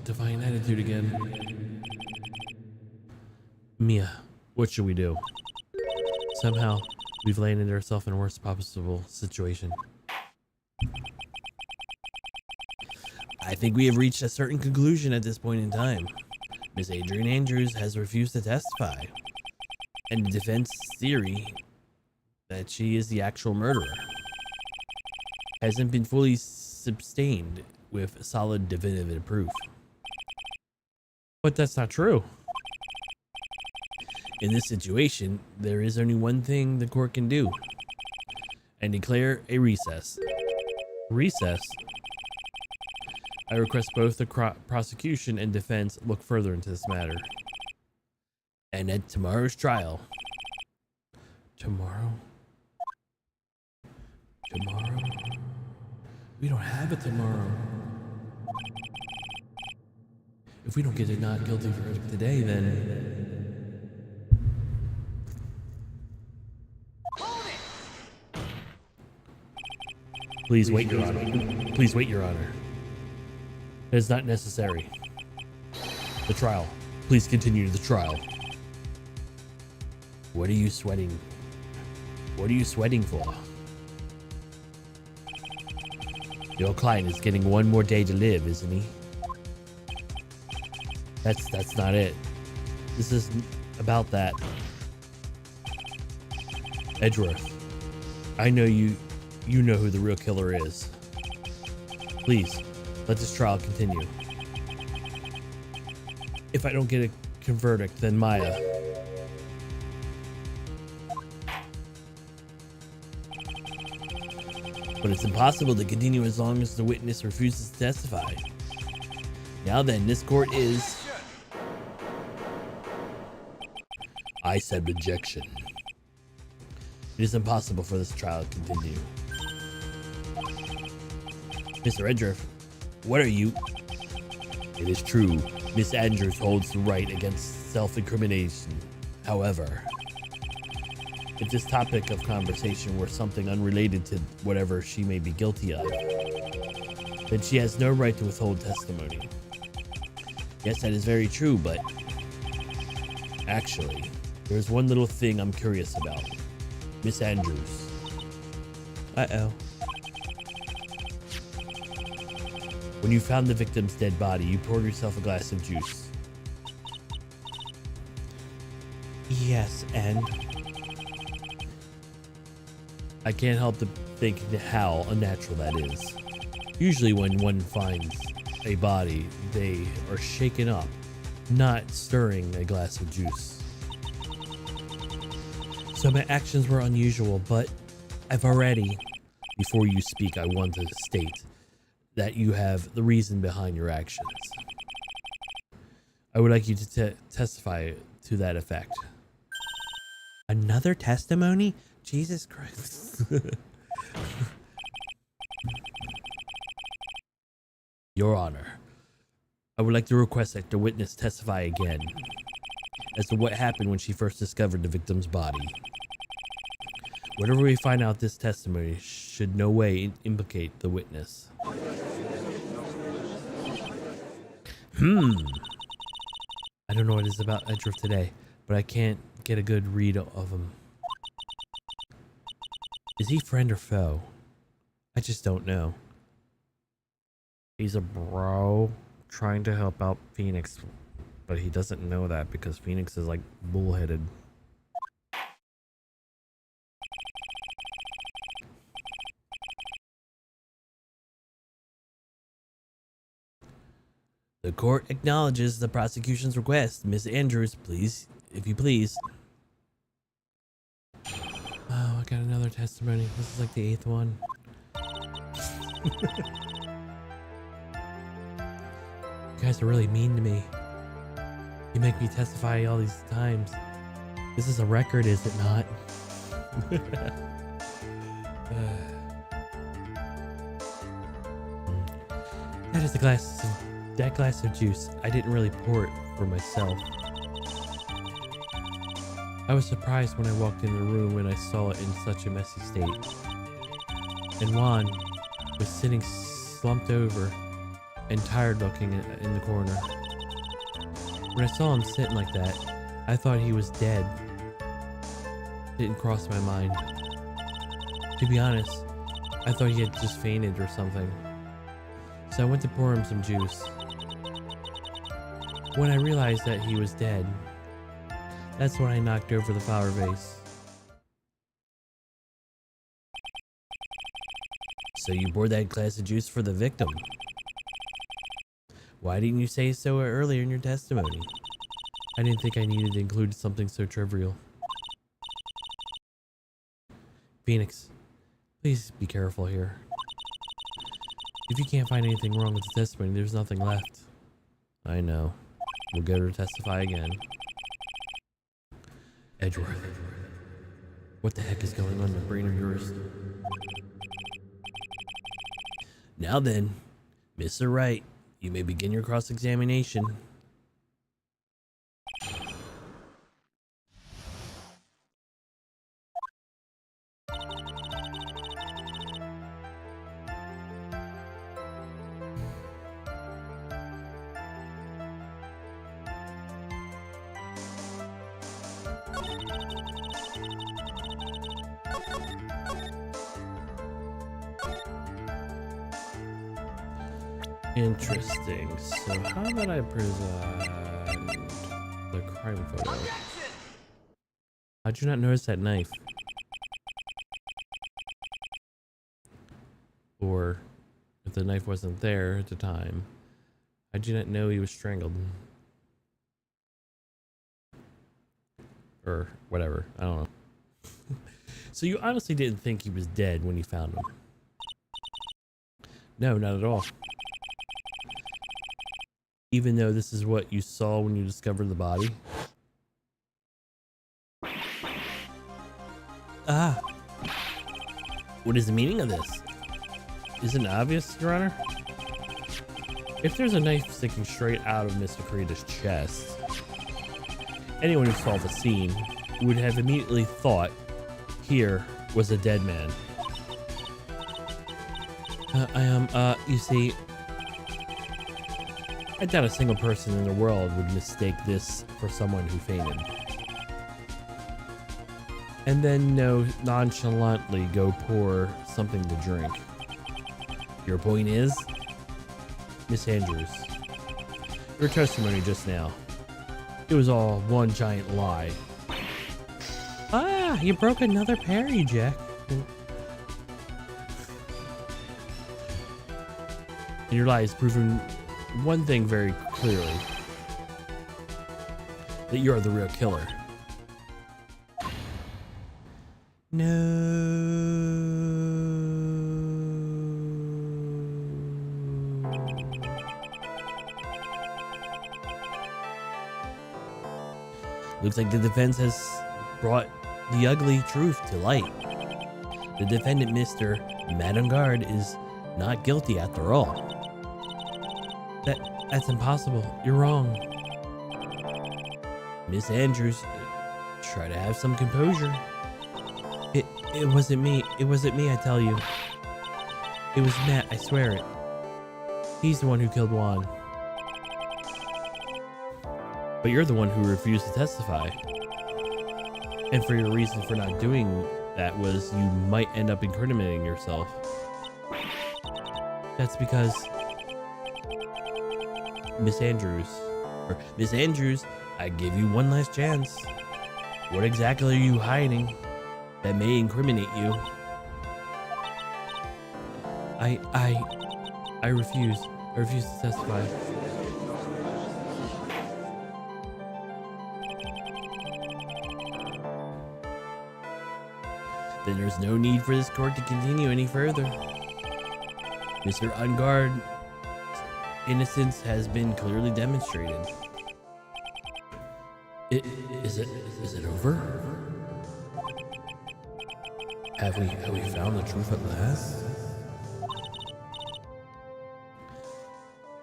defiant attitude again. Mia, what should we do? Somehow, we've landed ourselves in a worst possible situation. I think we have reached a certain conclusion at this point in time. Miss Adrian Andrews has refused to testify, and the defense theory that she is the actual murderer hasn't been fully sustained with solid definitive proof. But that's not true. In this situation, there is only one thing the court can do, and declare a recess. Recess? I request both the prosecution and defense look further into this matter. And at tomorrow's trial. Tomorrow? Tomorrow? We don't have it tomorrow. If we don't get a not guilty verdict today, then... Please wait, Your Honor. Please wait, Your Honor. It is not necessary. The trial. Please continue the trial. What are you sweating? What are you sweating for? Your client is getting one more day to live, isn't he? That's not it. This isn't about that. Edgeworth, I know you know who the real killer is. Please, let this trial continue. If I don't get a verdict, then Maya. But it's impossible to continue as long as the witness refuses to testify. Now then, this court is... I said rejection. It is impossible for this trial to continue. Mr. Edgeworth, what are you? It is true, Miss Andrews holds the right against self-incrimination. However, if this topic of conversation were something unrelated to whatever she may be guilty of, then she has no right to withhold testimony. Yes, that is very true, but actually, there's one little thing I'm curious about. Miss Andrews. Uh-oh. When you found the victim's dead body, you poured yourself a glass of juice. Yes, and? I can't help but think how unnatural that is. Usually when one finds a body, they are shaken up, not stirring a glass of juice. So my actions were unusual, but I've already... Before you speak, I want to state that you have the reason behind your actions. I would like you to testify to that effect. Another testimony? Jesus Christ. Your Honor, I would like to request that the witness testify again as to what happened when she first discovered the victim's body. Whatever we find out, this testimony should no way implicate the witness. I don't know what it is about Edgeworth today, but I can't get a good read of him. Is he friend or foe? I just don't know. He's a bro trying to help out Phoenix, but he doesn't know that because Phoenix is like bullheaded. The court acknowledges the prosecution's request. Miss Andrews, please, if you please. Oh, I got another testimony. This is like the 8th one. You guys are really mean to me. You make me testify all these times. This is a record, is it not? That is a glass of... That glass of juice, I didn't really pour it for myself. I was surprised when I walked in the room and I saw it in such a messy state. And Juan was sitting slumped over and tired looking in the corner. When I saw him sitting like that, I thought he was dead. It didn't cross my mind. To be honest, I thought he had just fainted or something. So I went to pour him some juice. When I realized that he was dead, that's when I knocked over the flower vase. So you poured that glass of juice for the victim? Why didn't you say so earlier in your testimony? I didn't think I needed to include something so trivial. Phoenix, please be careful here. If you can't find anything wrong with the testimony, there's nothing left. I know. We'll get her to testify again. Edgeworth. What the heck is going on in the brain of yours? Now then, Mr. Wright, you may begin your cross-examination. Interesting. So how about I present the crime photo? How'd you not notice that knife? Or if the knife wasn't there at the time, how'd you not know he was strangled? Or whatever, I don't know. So you honestly didn't think he was dead when you found him? No, not at all. Even though this is what you saw when you discovered the body? Ah. What is the meaning of this? Isn't it obvious, Your Honor? If there's a knife sticking straight out of Mr. Karita's chest, anyone who saw the scene would have immediately thought here was a dead man. You see, I doubt a single person in the world would mistake this for someone who fainted. And then nonchalantly go pour something to drink. Your point is, Miss Andrews, your testimony just now, it was all one giant lie. Ah, you broke another parry, Jack. And your lie is proving one thing very clearly, that you're the real killer. No. Looks like the defense has brought the ugly truth to light. The defendant, Mr. Madame, is not guilty after all. That's impossible. You're wrong. Miss Andrews, try to have some composure. It wasn't me. It wasn't me, I tell you. It was Matt, I swear it. He's the one who killed Juan. But you're the one who refused to testify. And for your reason for not doing that was you might end up incriminating yourself. That's because Miss Andrews, I give you one last chance. What exactly are you hiding that may incriminate you? I refuse. I refuse to testify. Then there's no need for this court to continue any further. Mr. Ungard, innocence has been clearly demonstrated. Is it over? Have we found the truth at last?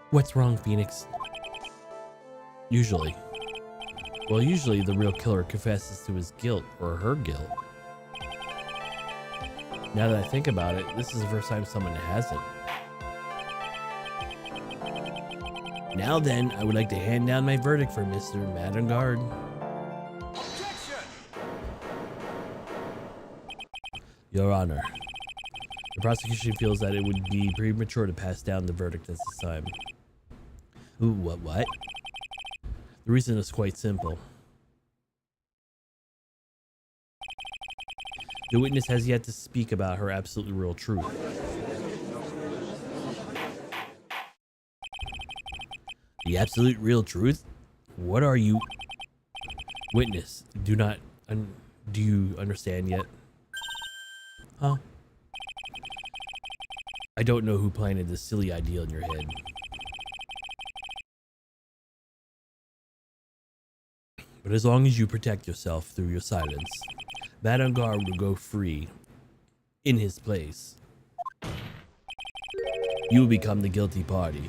What's wrong, Phoenix? Usually the real killer confesses to his guilt or her guilt. Now that I think about it, this is the first time someone hasn't. Now then, I would like to hand down my verdict for Mr. Madangard. Your Honor, the prosecution feels that it would be premature to pass down the verdict at this time. Ooh, what? The reason is quite simple. The witness has yet to speak about her absolutely real truth. The absolute real truth? What are you? Witness, do you understand yet? Huh? I don't know who planted this silly idea in your head. But as long as you protect yourself through your silence, Madangard will go free in his place. You will become the guilty party.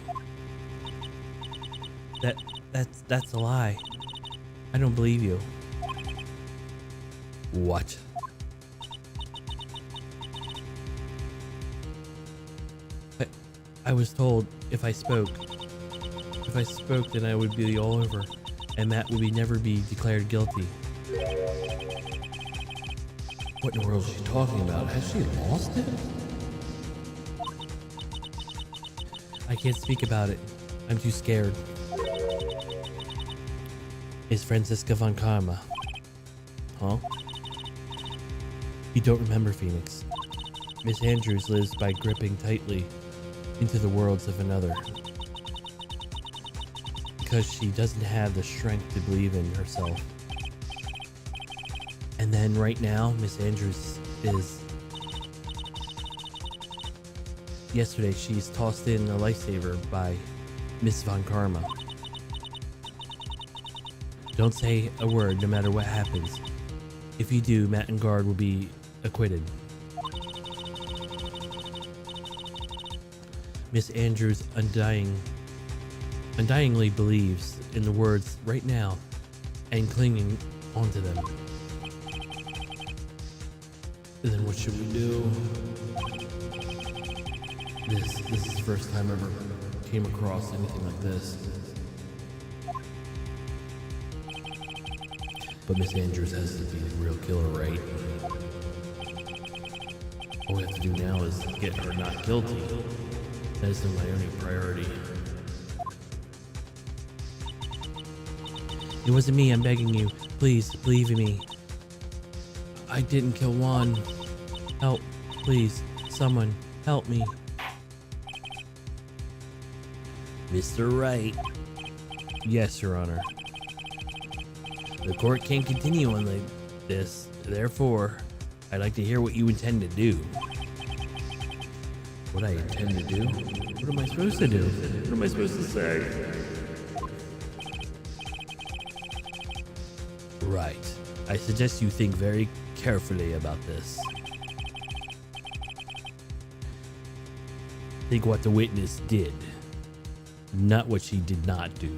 That's a lie. I don't believe you. What? I was told if I spoke then I would be all over and Matt would never be declared guilty. What in the world is she talking about? Has she lost it? I can't speak about it. I'm too scared. Is Franziska von Karma? Huh? You don't remember, Phoenix. Miss Andrews lives by gripping tightly into the worlds of another. Because she doesn't have the strength to believe in herself. And then right now, Miss Andrews is... Yesterday, she's tossed in a lifesaver by Miss Von Karma. Don't say a word no matter what happens. If you do, Matt and Guard will be acquitted. Miss Andrews undyingly believes in the words right now and clinging onto them. And then what should we do? This is the first time I ever came across anything like this. But Miss Andrews has to be the real killer, right? All we have to do now is get her not guilty. That is my only priority. It wasn't me, I'm begging you. Please, believe in me. I didn't kill Juan. Help, please. Someone, help me. Mr. Wright. Yes, Your Honor. The court can't continue on like this. Therefore, I'd like to hear what you intend to do. What I intend to do? What am I supposed to do? What am I supposed to say? Right. I suggest you think very carefully about this. Think what the witness did, not what she did not do.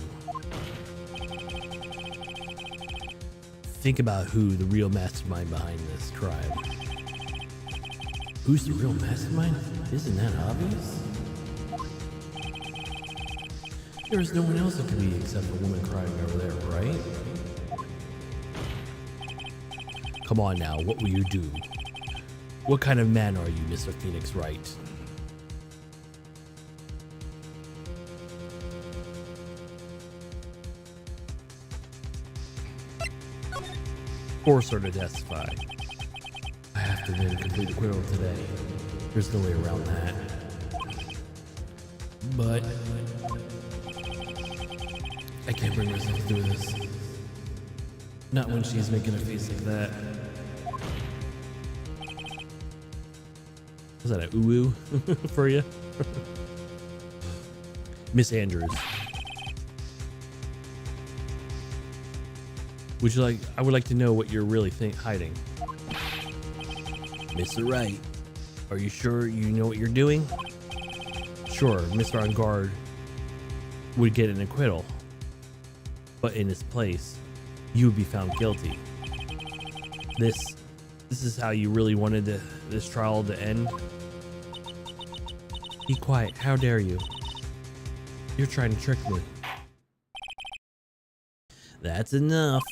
Think about who the real mastermind behind this crime. Who's the real mastermind? Isn't that obvious? There is no one else it could be except the woman crying over there, right? Come on now, what will you do? What kind of man are you, Mr. Phoenix Wright? Force her to testify. I have to win a complete acquittal today. There's no way around that. But I can't bring myself to do this. Not when she's making a face like that. Was that a ooh for you? Miss Andrews. I would like to know what you're really hiding. Mr. Wright, are you sure you know what you're doing? Sure, Mr. On Guard would get an acquittal, but in his place, you would be found guilty. This is how you really wanted this trial to end? Be quiet, how dare you? You're trying to trick me. That's enough.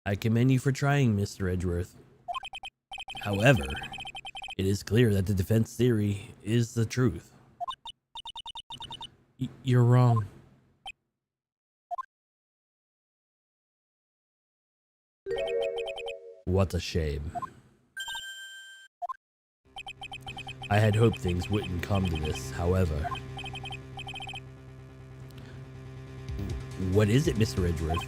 I commend you for trying, Mr. Edgeworth. However, it is clear that the defense theory is the truth. You're wrong. What a shame. I had hoped things wouldn't come to this, however. What is it, Mr. Edgeworth?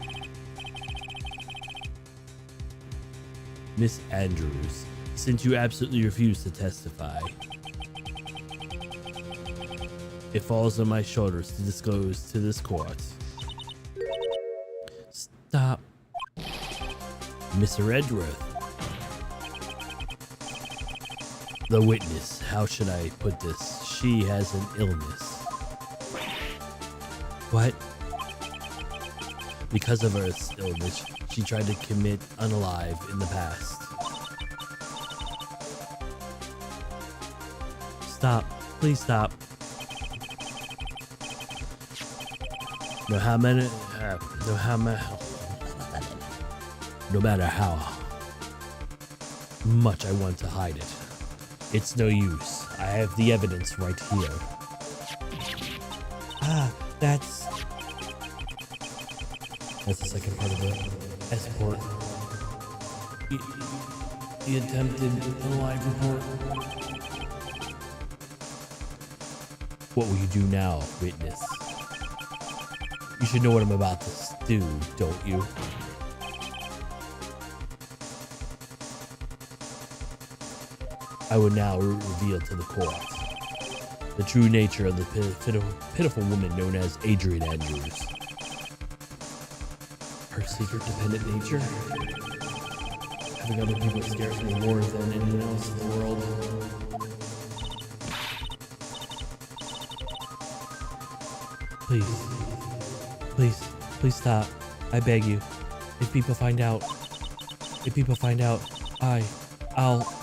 Miss Andrews, since you absolutely refuse to testify, it falls on my shoulders to disclose to this court. Stop. Mr. Edgeworth. The witness, how should I put this? She has an illness. What? Because of her illness, she tried to commit unalive in the past. Stop. Please stop. No matter how much I want to hide it, it's no use. I have the evidence right here. That's the second part of the escort. The attempted unalive report. What will you do now, witness? You should know what I'm about to do, don't you? I will now reveal to the court the true nature of the pitiful woman known as Adrian Andrews. Her secret dependent nature? Having other people scares me more than anyone else in the world. Please stop. I beg you. If people find out, I'll...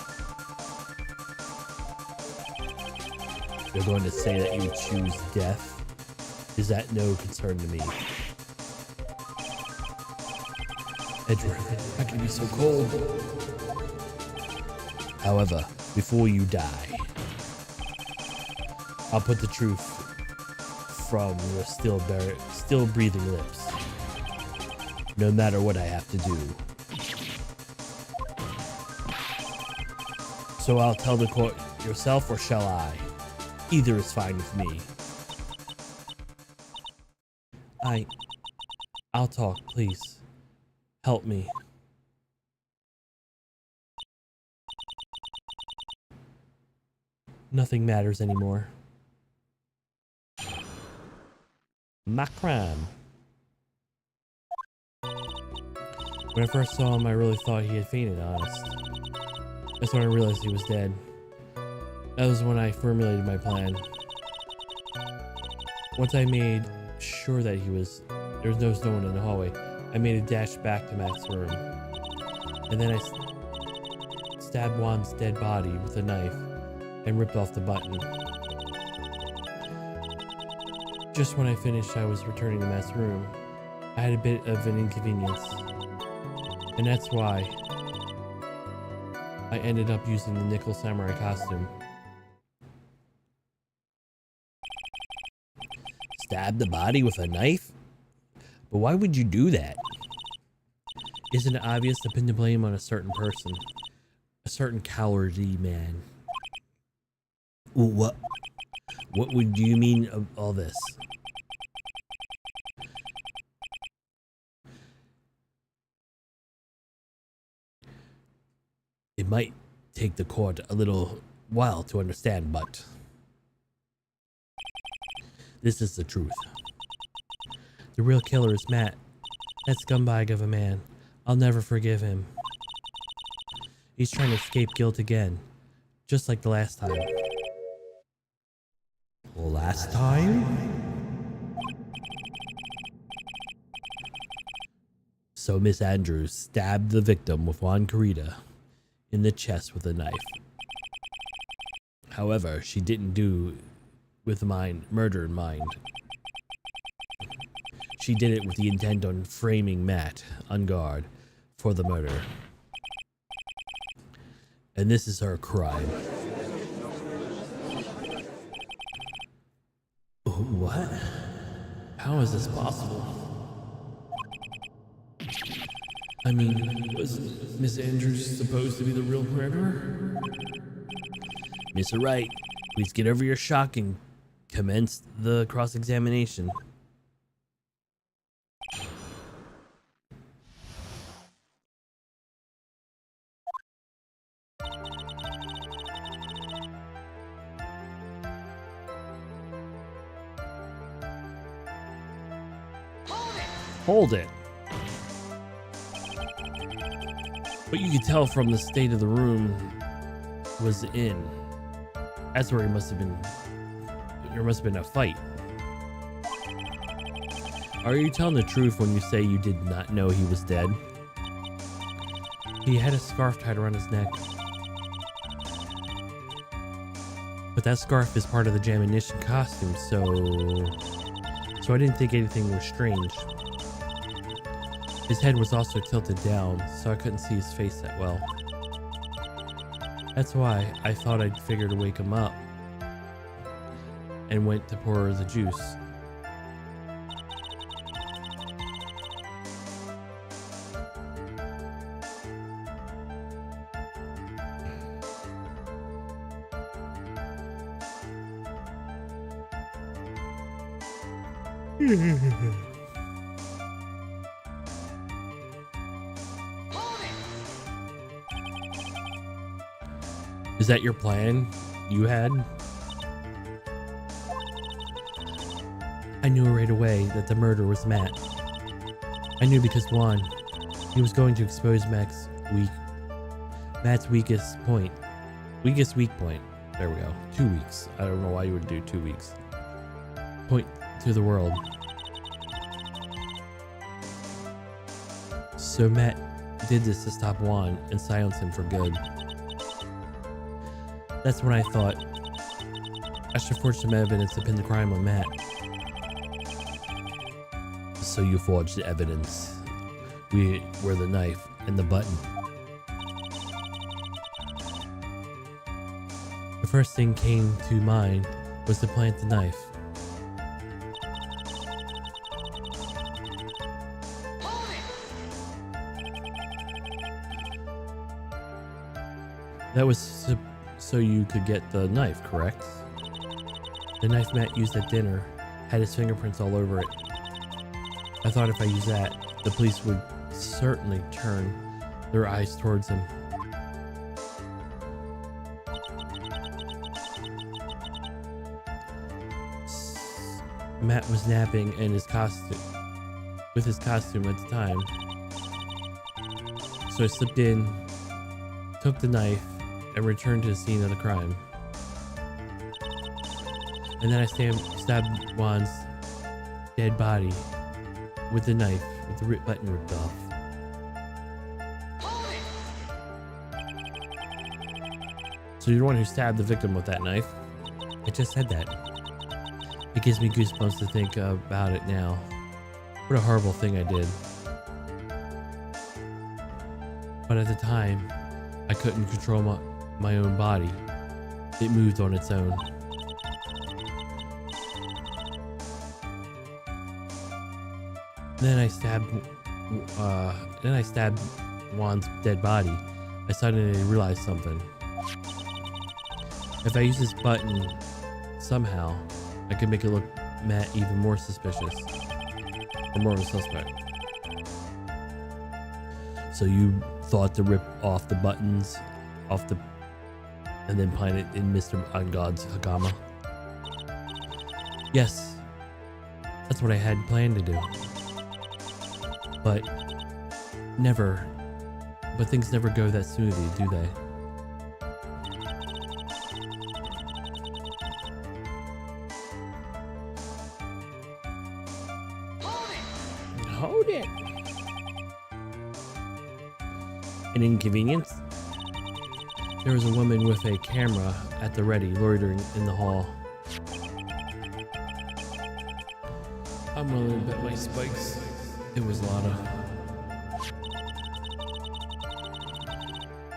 You're going to say that you choose death? Is that no concern to me? Edgeworth, how can you be so cold? However, before you die, I'll put the truth from your still breathing lips, no matter what I have to do. So I'll tell the court yourself, or shall I? Either is fine with me. I'll talk, please. Help me. Nothing matters anymore. My crime. When I first saw him, I really thought he had fainted, honest. That's when I realized he was dead. That was when I formulated my plan. Once I made sure that there was no one in the hallway, I made a dash back to Matt's room. And then I stabbed Juan's dead body with a knife and ripped off the button. Just when I finished, I was returning to Matt's room. I had a bit of an inconvenience, and that's why I ended up using the nickel samurai costume. Stab the body with a knife? But why would you do that? Isn't it obvious to pin the blame on a certain person? A certain cowardly man. What would you mean of all this? It might take the court a little while to understand, but this is the truth. The real killer is Matt. That scumbag of a man. I'll never forgive him. He's trying to escape guilt again, just like the last time. Last time? So Miss Andrews stabbed the victim with Juan Carita in the chest with a knife. However, she didn't do with murder in mind. She did it with the intent on framing Matt on guard for the murder. And this is her crime. What? How is this possible? I mean, was Miss Andrews supposed to be the real murderer? Mr. Wright, please get over your shock and commence the cross-examination. Hold it. But you could tell from the state of the room was in. That's where there must have been a fight. Are you telling the truth when you say you did not know he was dead? He had a scarf tied around his neck. But that scarf is part of the Jaminition costume, so I didn't think anything was strange. His head was also tilted down, so I couldn't see his face that well. That's why I thought I'd figure to wake him up and went to pour the juice. Is that your plan you had? I knew right away that the murderer was Matt. I knew because one, he was going to expose Matt's weak point. There we go. 2 weeks. I don't know why you would do 2 weeks. Point to the world. So Matt did this to stop Juan and silence him for good. That's when I thought I should forge some evidence to pin the crime on Matt. So you forged the evidence. We were the knife and the button. The first thing came to mind was to plant the knife. That was so you could get the knife, correct? The knife Matt used at dinner had his fingerprints all over it. I thought if I used that, the police would certainly turn their eyes towards him. Matt was napping in his costume, with his costume at the time. So I slipped in, took the knife, and returned to the scene of the crime. And then I stabbed Juan's dead body with the knife, with the button ripped off. So you're the one who stabbed the victim with that knife? I just said that. It gives me goosebumps to think about it now. What a horrible thing I did. But at the time, I couldn't control my own body. It moved on its own. Then I stabbed Juan's dead body. I suddenly realized something. If I use this button somehow, I could make it look Matt even more suspicious. Or more of a suspect. So you thought to rip off the buttons and then plant it in Mr. Ungod's Hagama? Yes, that's what I had planned to do. But things never go that smoothly, do they? Hold it! An inconvenience? There was a woman with a camera at the ready, loitering in the hall. I'm willing to bet my spikes it was Lana.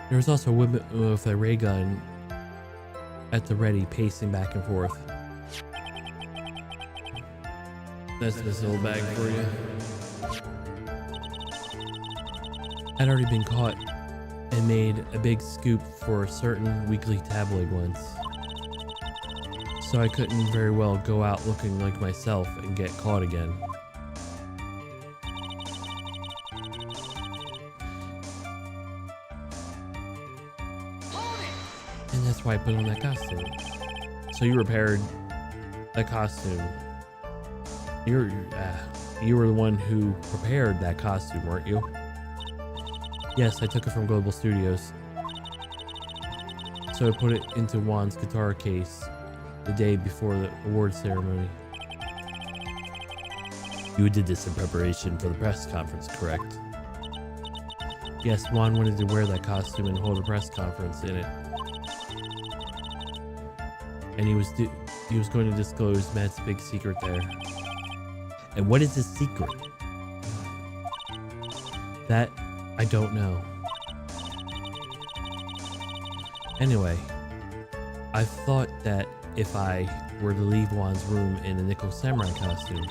There was also a woman with a ray gun at the ready, pacing back and forth. That's this little bag for you. I'd already been caught and made a big scoop for a certain weekly tabloid once. So I couldn't very well go out looking like myself and get caught again. And that's why I put on that costume. So you repaired that costume. You were the one who prepared that costume, weren't you? Yes, I took it from Global Studios. So I put it into Juan's guitar case the day before the award ceremony. You did this in preparation for the press conference, correct? Yes, Juan wanted to wear that costume and hold a press conference in it. And he was going to disclose Matt's big secret there. And what is his secret? That I don't know. Anyway, I thought that if I were to leave Juan's room in a Nickel Samurai costume,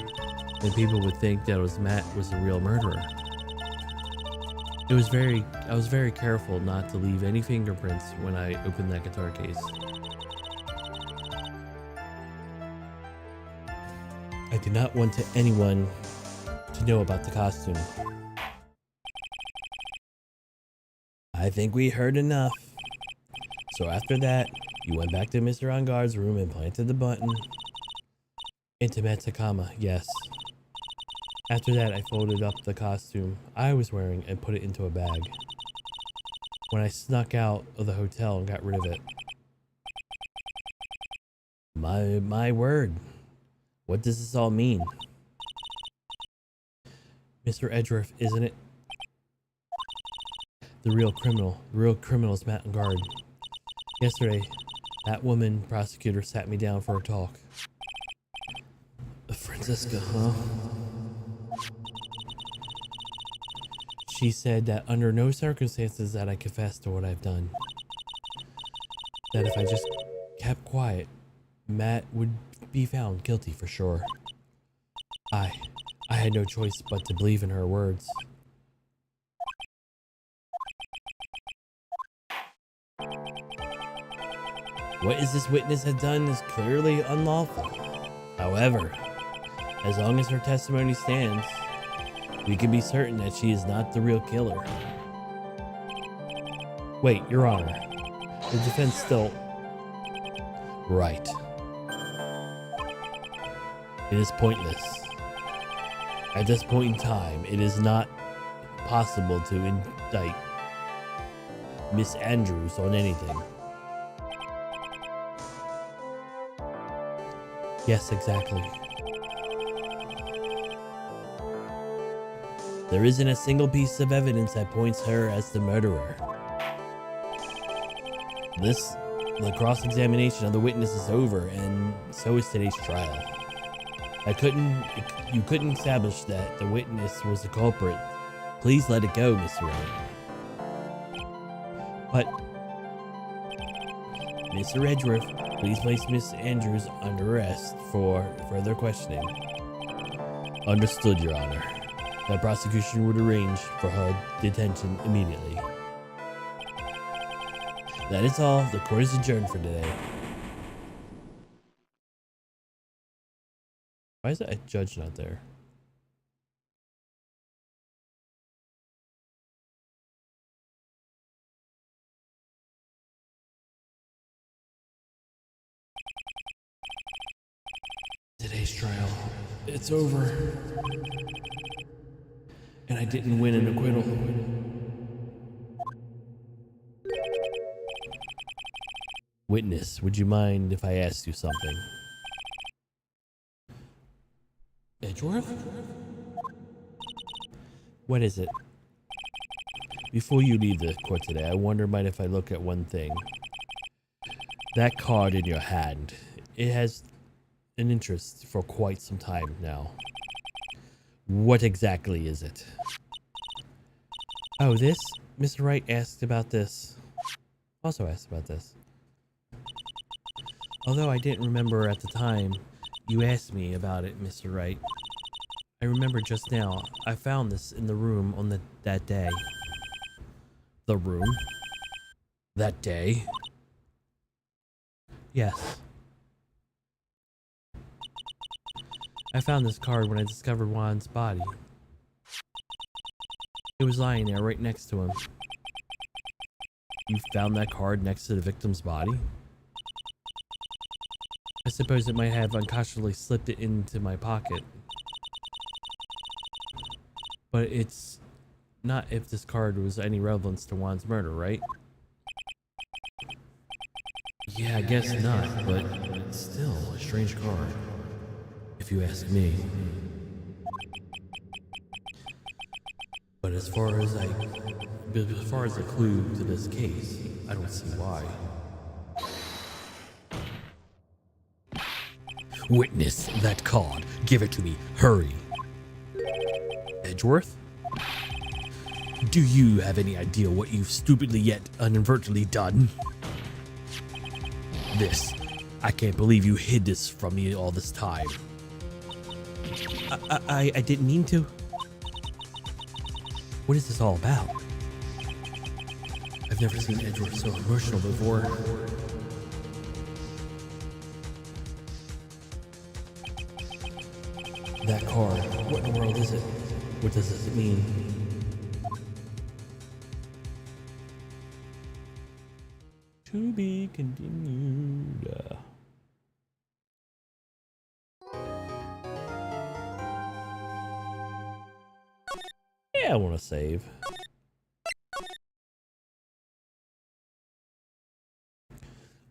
then people would think that Matt was the real murderer. I was very careful not to leave any fingerprints when I opened that guitar case. I did not want anyone to know about the costume. I think we heard enough. So after that, you went back to Mr. Onguard's room and planted the button into Matsukama, yes. After that, I folded up the costume I was wearing and put it into a bag. When I snuck out of the hotel and got rid of it. My word. What does this all mean? Mr. Edgeworth, isn't it? The real criminal is Matt Guard. Yesterday, that woman prosecutor sat me down for a talk. Francisca, huh? She said that under no circumstances that I confess to what I've done. That if I just kept quiet, Matt would be found guilty for sure. I had no choice but to believe in her words. What is this witness has done is clearly unlawful. However, as long as her testimony stands, we can be certain that she is not the real killer. Wait, Your Honor. The defense still... Right. It is pointless. At this point in time, it is not possible to indict Miss Andrews on anything. Yes, exactly. There isn't a single piece of evidence that points her as the murderer. This The cross-examination of the witness is over, and so is today's trial. You couldn't establish that the witness was the culprit. Please let it go, Mr. Wright. But, Mr. Edgeworth, please place Miss Andrews under arrest for further questioning. Understood, Your Honor. The prosecution would arrange for her detention immediately. That is all. The court is adjourned for today. Why is that judge not there? Today's trial, it's over. And I didn't win an acquittal. Witness, would you mind if I asked you something? Edgeworth? What is it? Before you leave the court today, I mind if I look at one thing. That card in your hand, it has an interest for quite some time now. What exactly is it? Oh, this? Mr. Wright asked about this. Also asked about this. Although I didn't remember at the time you asked me about it, Mr. Wright. I remember just now. I found this in the room on that day. The room? That day? Yes. I found this card when I discovered Juan's body. It was lying there right next to him. You found that card next to the victim's body? I suppose it might have unconsciously slipped it into my pocket. But it's not if this card was any relevance to Juan's murder, right? Yeah, I guess not, but it's still a strange card, if you ask me. But as far as a clue to this case, I don't see why. Witness that card. Give it to me. Hurry. Edgeworth? Do you have any idea what you've stupidly yet inadvertently done? This. I can't believe you hid this from me all this time. I didn't mean to. What is this all about? I've never seen Edgeworth so emotional before. That card, what in the world is it? What does this mean? To be continued. Yeah, I want to save. Alright,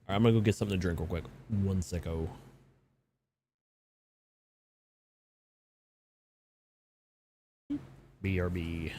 I'm gonna go get something to drink real quick. One secco. BRB.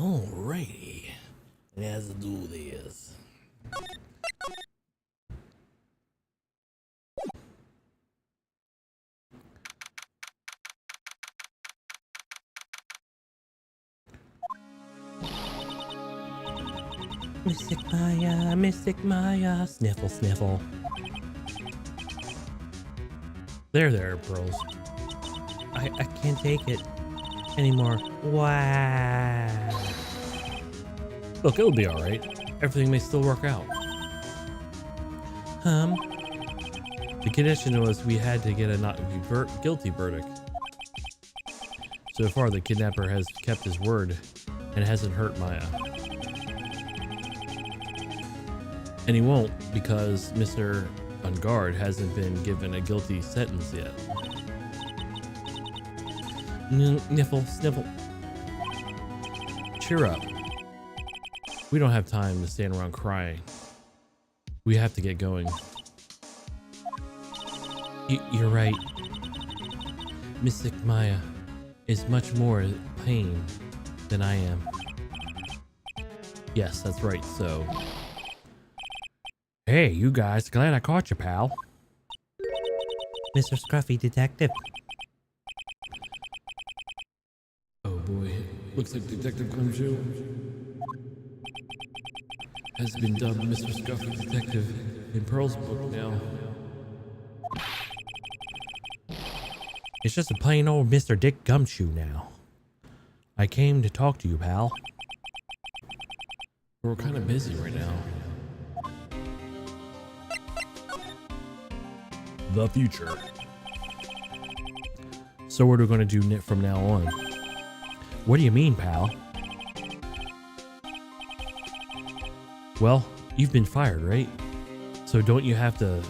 Alrighty. Let's do this. Mystic Maya, sniffle, sniffle. There, Pearls. I can't take it anymore. Wow. Look, it'll be alright. Everything may still work out. The condition was we had to get a not guilty verdict. So far, the kidnapper has kept his word and hasn't hurt Maya. And he won't because Mr. On Guard hasn't been given a guilty sentence yet. Sniffle, sniffle. Cheer up. We don't have time to stand around crying. We have to get going. You're right. Mystic Maya is much more pain than I am. Yes, that's right, so... Hey, you guys, glad I caught you, pal. Mr. Scruffy Detective. Oh boy, looks like Detective Gumshoe has been dubbed Mr. Scuffy Detective in Pearl's book now. It's just a plain old Mr. Dick Gumshoe now. I came to talk to you, pal. We're kind of busy right now. The future. So what are we going to do from now on? What do you mean, pal? Well, you've been fired, right? So don't you have to...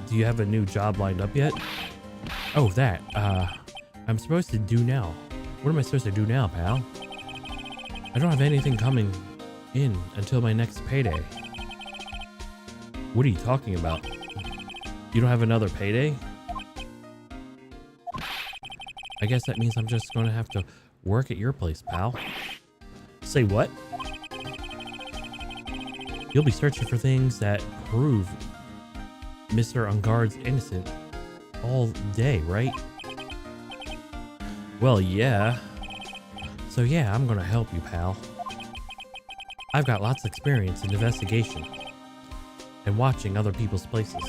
Do you have a new job lined up yet? Oh, that. I'm supposed to do now. What am I supposed to do now, pal? I don't have anything coming in until my next payday. What are you talking about? You don't have another payday? I guess that means I'm just going to have to work at your place, pal. Say what? You'll be searching for things that prove Mr. On Guard's innocent all day, right? Well, yeah. So yeah, I'm going to help you, pal. I've got lots of experience in investigation and watching other people's places.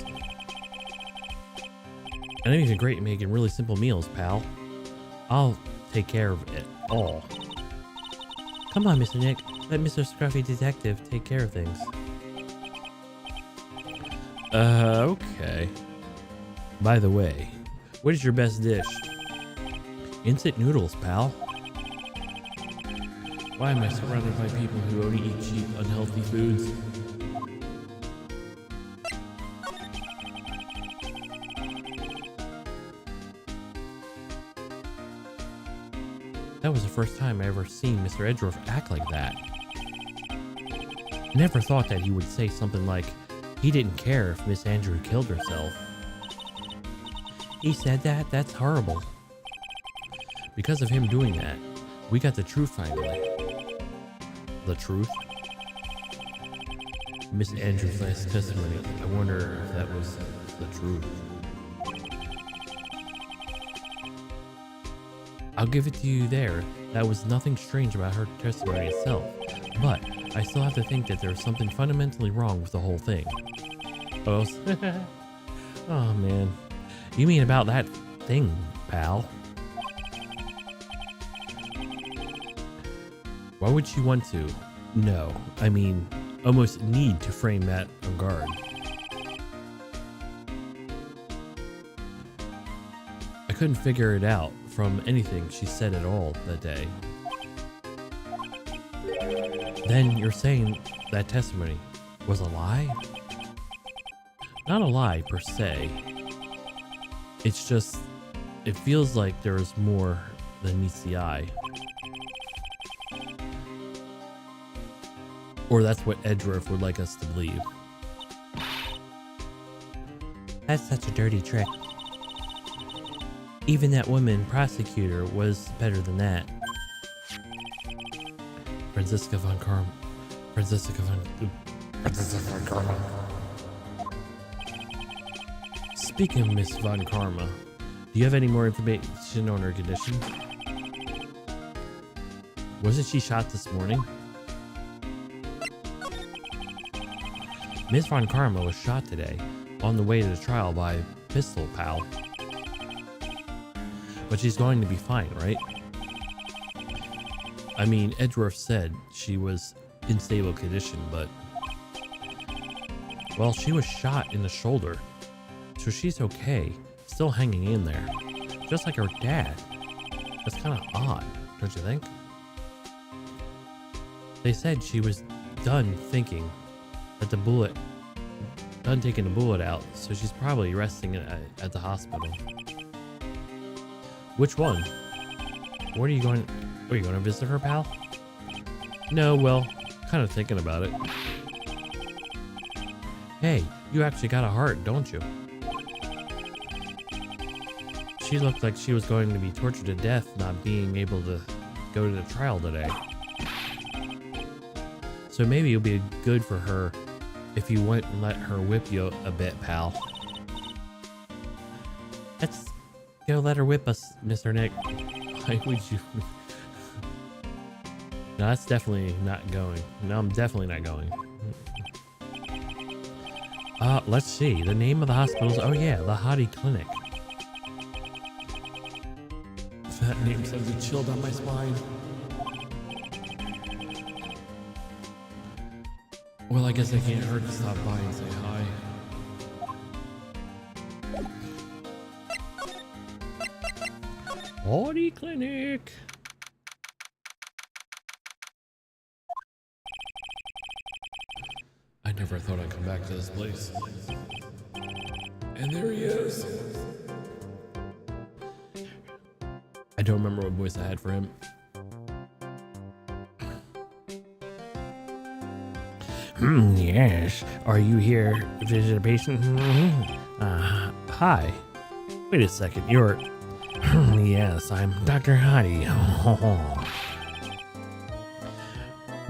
And I'm even great at making really simple meals, pal. I'll take care of it all. Come on, Mr. Nick. Let Mr. Scruffy Detective take care of things. Okay. By the way, what is your best dish? Instant noodles, pal. Why am I surrounded by people who only eat cheap, unhealthy foods? That was the first time I ever seen Mr. Edgeworth act like that. Never thought that he would say something like, he didn't care if Miss Andrew killed herself. He said that? That's horrible. Because of him doing that, we got the truth finally. The truth? Miss Andrews' last testimony, I wonder if that was the truth. I'll give it to you there. That was nothing strange about her testimony itself. But I still have to think that there's something fundamentally wrong with the whole thing. Oh, oh man. You mean about that thing, pal? Why would she want to? No, I mean, almost need to frame that on guard. I couldn't figure it out from anything she said at all that day. Then you're saying that testimony was a lie? Not a lie per se. It's just, it feels like there's more than meets the eye. Or that's what Edgeworth would like us to believe. That's such a dirty trick. Even that woman prosecutor was better than that. Franziska von Karma. Franziska von Karma. Speaking of Miss von Karma, do you have any more information on her condition? Wasn't she shot this morning? Miss von Karma was shot today on the way to the trial by Pistol Pal. But she's going to be fine, right? I mean, Edgeworth said she was in stable condition, but... well, she was shot in the shoulder, so she's okay, still hanging in there. Just like her dad. That's kind of odd, don't you think? They said she was done thinking that done taking the bullet out, so she's probably resting at the hospital. Which one? Where are you going? Are you going to visit her, pal? No, well, kind of thinking about it. Hey, you actually got a heart, don't you? She looked like she was going to be tortured to death not being able to go to the trial today. So maybe it'll be good for her if you went and let her whip you a bit, pal. Let's go let her whip us, Mr. Nick. Why would you? No, that's definitely not going. No, I'm definitely not going. Let's see. The name of the hospital's, oh yeah, the Hottie Clinic. That name sends a chill down my spine. Well, I guess I can't hurt to stop by and say hi. Hottie Clinic. I never thought I'd come back to this place. And there he is. I don't remember what voice I had for him. Yes. Are you here to visit a patient? Hi. Wait a second. You're... yes, I'm Dr. Hottie.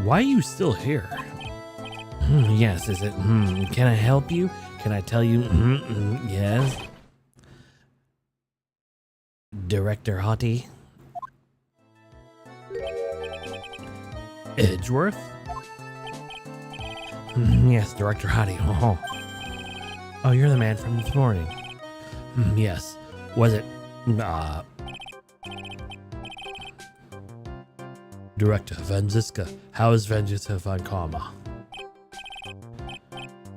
Why are you still here? Yes, is it... can I help you? Can I tell you... yes? Director Hottie? Edgeworth? Yes, Director Hottie. Oh, you're the man from this morning. Yes. Was it... Director Franziska. How is Franziska von Karma?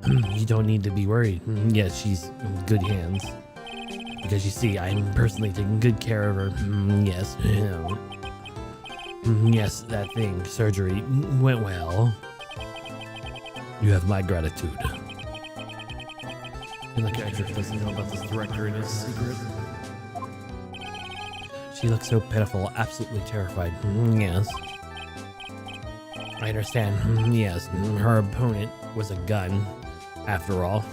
You don't need to be worried. Yes, she's in good hands. Because you see, I'm personally taking good care of her. Yes. Yes, that thing, surgery, went well. You have my gratitude. And like Edric doesn't know about this director and his secret. She looks so pitiful, absolutely terrified. Yes. I understand. Yes, her opponent was a gun, after all.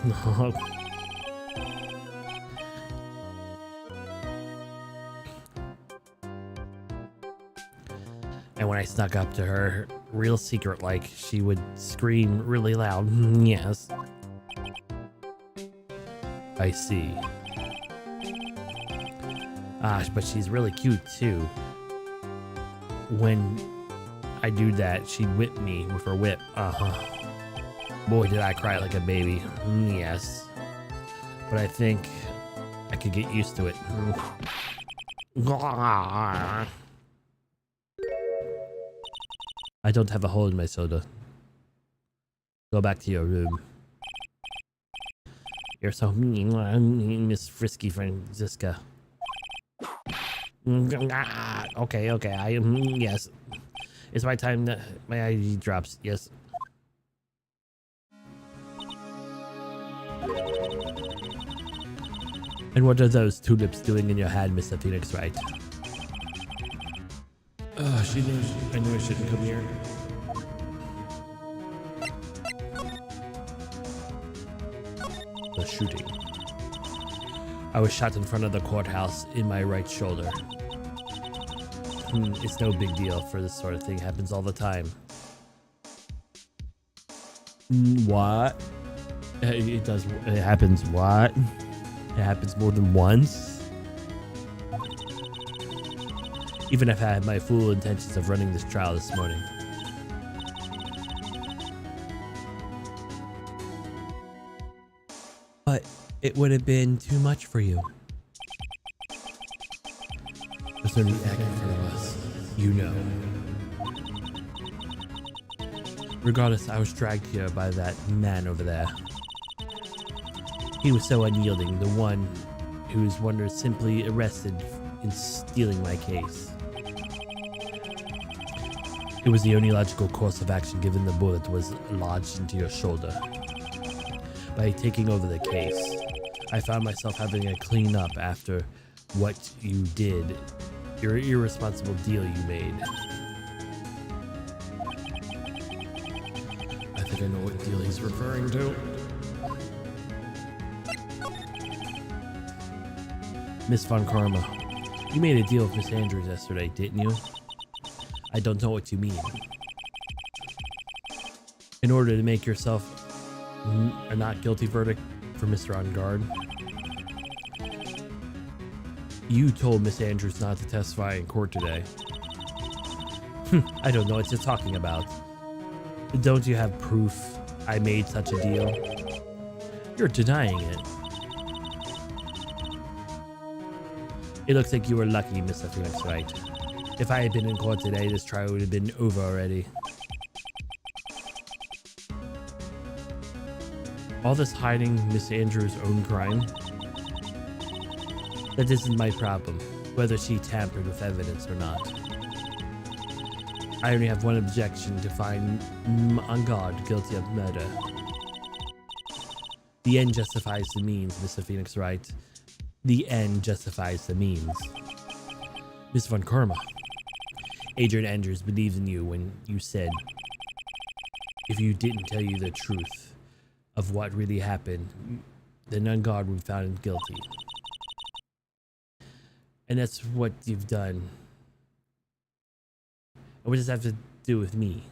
And when I snuck up to her, real secret like, she would scream really loud. Yes. I see. But she's really cute too. When I do that, she'd whip me with her whip. Boy, did I cry like a baby. Yes. But I think I could get used to it. I don't have a hole in my soda. Go back to your room. You're so mean, Miss Frisky Franziska. Okay, yes. It's my time that my ID drops, yes. And what are those tulips doing in your hand, Mr. Phoenix Wright? She knew. I knew I shouldn't come here. The shooting. I was shot in front of the courthouse in my right shoulder. It's no big deal for this sort of thing. Happens all the time. What? It does. It happens. What? It happens more than once. Even if I had my full intentions of running this trial this morning. But it would have been too much for you. There's no need to act in front of us. You know. Regardless, I was dragged here by that man over there. He was so unyielding, the one whose wonder simply arrested in stealing my case. It was the only logical course of action given the bullet was lodged into your shoulder. By taking over the case, I found myself having to clean up after what you did, your irresponsible deal you made. I think I know what deal he's referring to. Miss Von Karma, you made a deal with Miss Andrews yesterday, didn't you? I don't know what you mean. In order to make yourself a not guilty verdict for Mr. On Guard, you told Miss Andrews not to testify in court today. I don't know what you're talking about. Don't you have proof I made such a deal? You're denying it. It looks like you were lucky, Mr. Phoenix Wright. If I had been in court today, this trial would have been over already. All this hiding Miss Andrews' own crime? That isn't my problem, whether she tampered with evidence or not. I only have one objection: to find On Guard guilty of murder. The end justifies the means, Mr. Phoenix Wright. The end justifies the means. Miss Von Karma, Adrian Andrews believed in you when you said if you didn't tell you the truth of what really happened, then On Guard would be found guilty. And that's what you've done. And what does that have to do with me?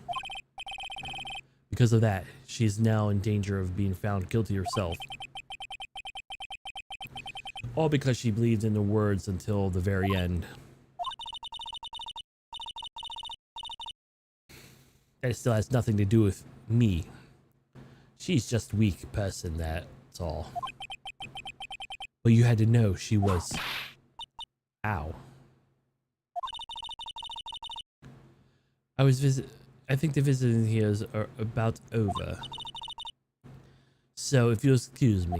Because of that, she is now in danger of being found guilty herself. All because she believed in the words until the very end. That still has nothing to do with me. She's just a weak person, that's all. But you had to know she was... Ow. I think the visiting here is about over. So if you'll excuse me.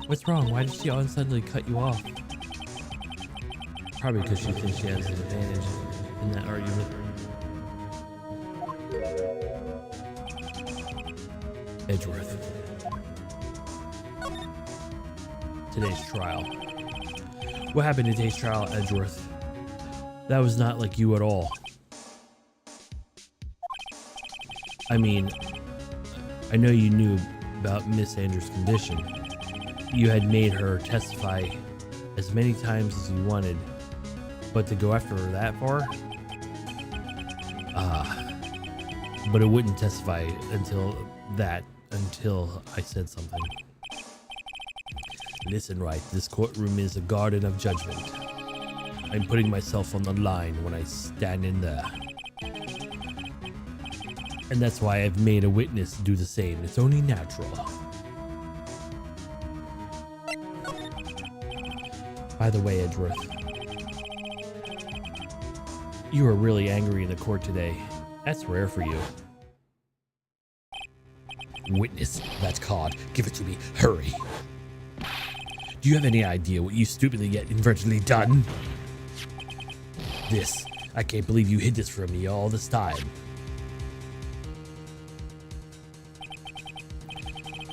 What's wrong? Why did she all suddenly cut you off? Probably because she thinks she has an advantage in that argument. Edgeworth. Today's trial. What happened in today's trial, Edgeworth? That was not like you at all. I mean, I know you knew about Miss Andrews' condition. You had made her testify as many times as you wanted, but to go after her that far? But it wouldn't testify until I said something. Listen, Wright, this courtroom is a garden of judgment. I'm putting myself on the line when I stand in there. And that's why I've made a witness do the same. It's only natural. By the way, Edgeworth, you were really angry in the court today. That's rare for you. Witness that card. Give it to me. Hurry. Do you have any idea what you stupidly yet inadvertently done? This. I can't believe you hid this from me all this time.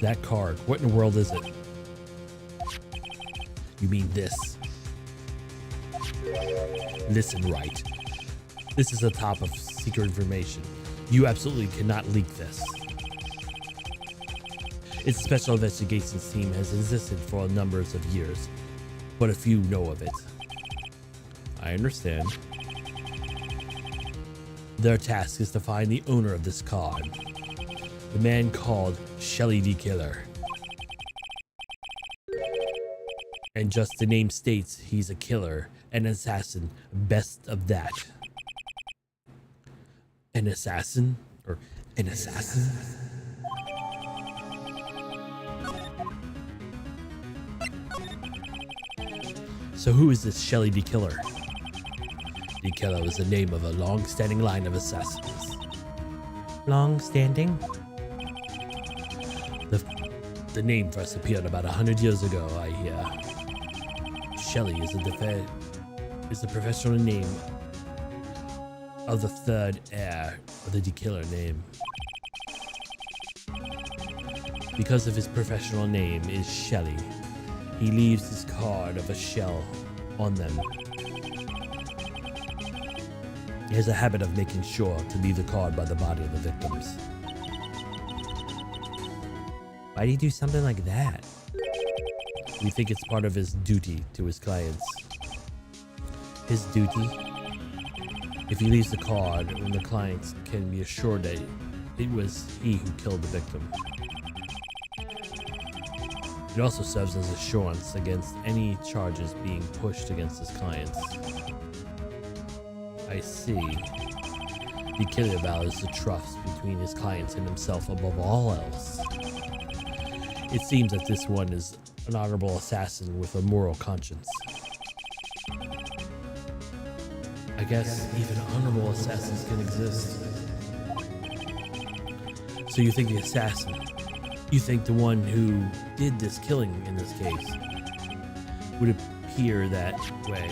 That card. What in the world is it? You mean this? Listen, Wright. This is a top of secret information. You absolutely cannot leak this. Its special investigations team has existed for numbers of years, but a few know of it. I understand. Their task is to find the owner of this card, the man called Shelly the Killer. And just the name states, he's a killer, an assassin, best of that. An assassin? Or an assassin? So who is this Shelly the Killer? The Killer is the name of a long-standing line of assassins. Long-standing? The name first appeared about 100 years ago, I hear. Shelly is the professional name of the third heir of the Killer name. Because of his professional name is Shelly, he leaves his card of a shell on them. He has a habit of making sure to leave the card by the body of the victims. Why do you do something like that? We think it's part of his duty to his clients. His duty? If he leaves the card, when the clients can be assured that it was he who killed the victim. It also serves as assurance against any charges being pushed against his clients. I see. The Killer values the trust between his clients and himself above all else. It seems that this one is an honorable assassin with a moral conscience. I guess even honorable assassins can exist. So you think the assassin, you think the one who did this killing in this case, would appear that way?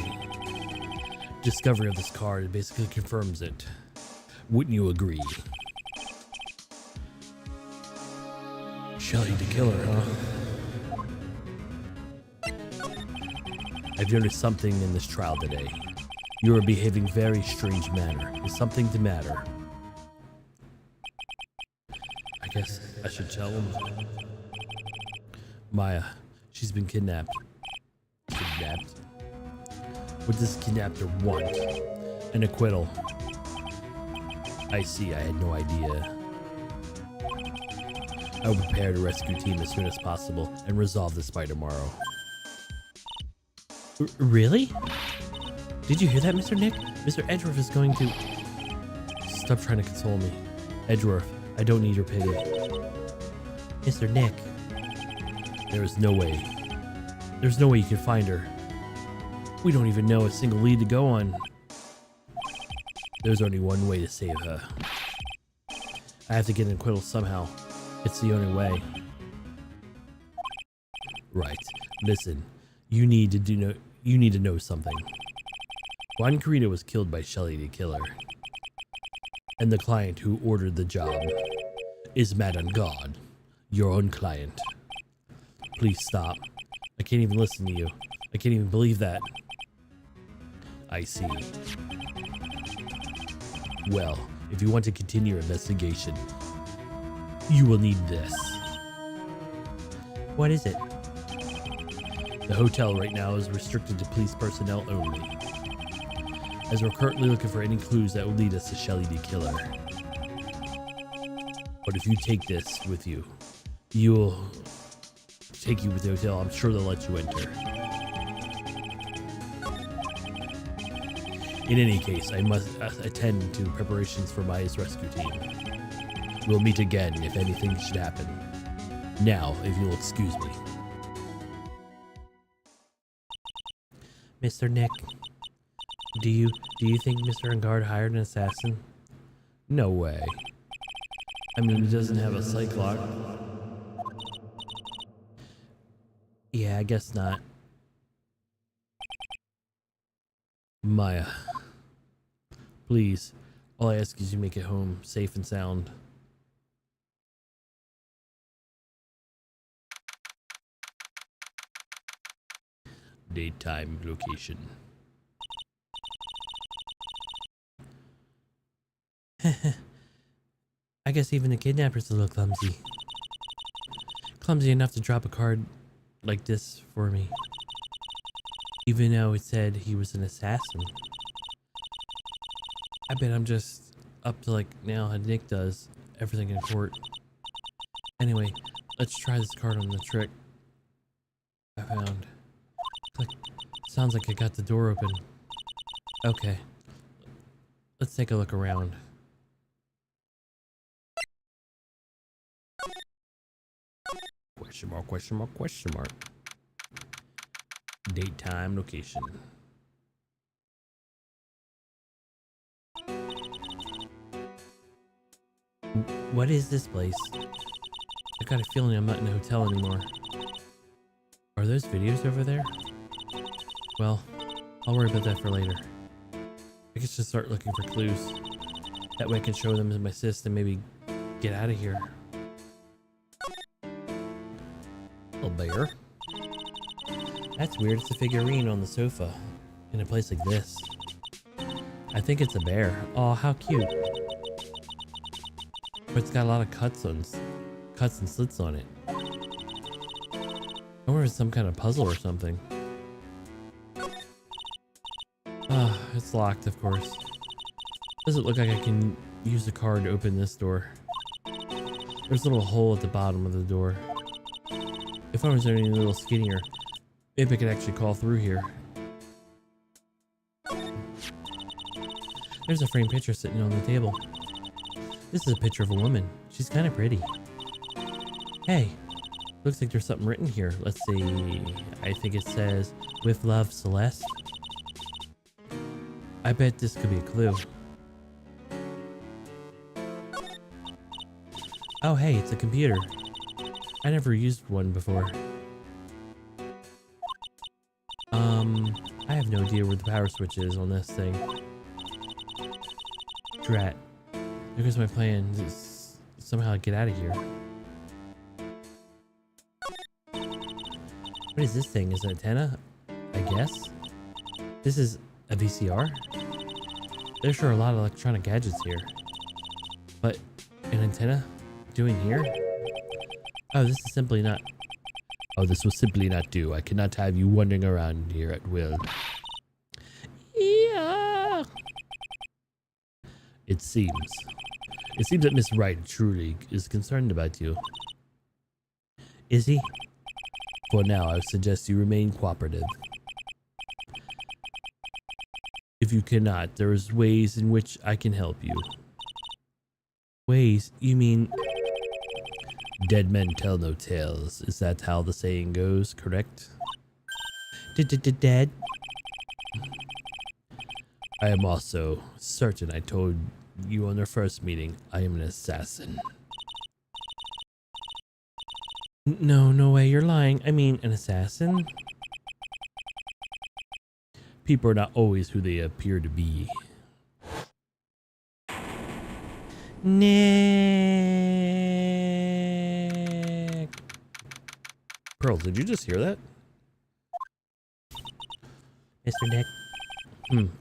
Discovery of this card basically confirms it. Wouldn't you agree? Shelly the Killer, huh? I've noticed something in this trial today. You are behaving very strange manner. Is something the matter? I guess I should tell him. Maya, she's been kidnapped. Kidnapped? What does kidnapper want? An acquittal. I see, I had no idea. I will prepare a rescue team as soon as possible and resolve this by tomorrow. Really? Did you hear that, Mr. Nick? Mr. Edgeworth is going to... Stop trying to console me. Edgeworth, I don't need your pity. Mr. Nick. There is no way. There's no way you can find her. We don't even know a single lead to go on. There's only one way to save her. I have to get an acquittal somehow. It's the only way. Right. Listen, you need to know something. Juan Carino was killed by Shelly the Killer. And the client who ordered the job is Madame God, your own client. Please stop. I can't even listen to you. I can't even believe that. I see. Well, if you want to continue your investigation, you will need this. What is it? The hotel right now is restricted to police personnel only, as we're currently looking for any clues that will lead us to Shelly the Killer. But if you take this with you, you'll take you with the hotel. I'm sure they'll let you enter. In any case, I must attend to preparations for Maya's rescue team. We'll meet again if anything should happen. Now, if you'll excuse me. Mr. Nick, do you think Mr. Engard hired an assassin? No way. I mean, he doesn't have a psych lock. Yeah, I guess not. Maya, please, all I ask is you make it home safe and sound. Daytime location. I guess even the kidnapper's a little clumsy. Clumsy enough to drop a card like this for me. Even though it said he was an assassin. I bet I'm just up to like now how Nick does everything in court. Anyway, let's try this card on the trick I found. Click. Sounds like I got the door open. Okay. Let's take a look around. Question mark, question mark, question mark. Date, time, location. What is this place? I got a feeling I'm not in a hotel anymore. Are those videos over there? Well, I'll worry about that for later. I guess just start looking for clues. That way I can show them to my sis and maybe get out of here. A bear? That's weird. It's a figurine on the sofa in a place like this. I think it's a bear. Oh, how cute. But it's got a lot of cuts and slits on it. I wonder if it's some kind of puzzle or something. Ah, it's locked, of course. Doesn't look like I can use the card to open this door. There's a little hole at the bottom of the door. If I was any little skinnier, maybe I could actually crawl through here. There's a framed picture sitting on the table. This is a picture of a woman. She's kind of pretty. Hey, looks like there's something written here. Let's see. I think it says, "With love, Celeste." I bet this could be a clue. Oh, hey, it's a computer. I never used one before. I have no idea where the power switch is on this thing. Drat. There goes my plan. Is somehow get out of here. What is this thing? Is it an antenna? I guess. This is a VCR? There's sure a lot of electronic gadgets here. But an antenna? Doing here? Oh, this is simply not... Oh, this will simply not do. I cannot have you wandering around here at will. Yeah. It seems that Miss Wright truly is concerned about you. Is he? For now, I would suggest you remain cooperative. If you cannot, there is ways in which I can help you. Ways? You mean... Dead men tell no tales. Is that how the saying goes, correct? Dead? I am also certain I told you on our first meeting I am an assassin. No way, you're lying. I mean, an assassin? People are not always who they appear to be. Nick. Pearls, did you just hear that? Mr. Nick.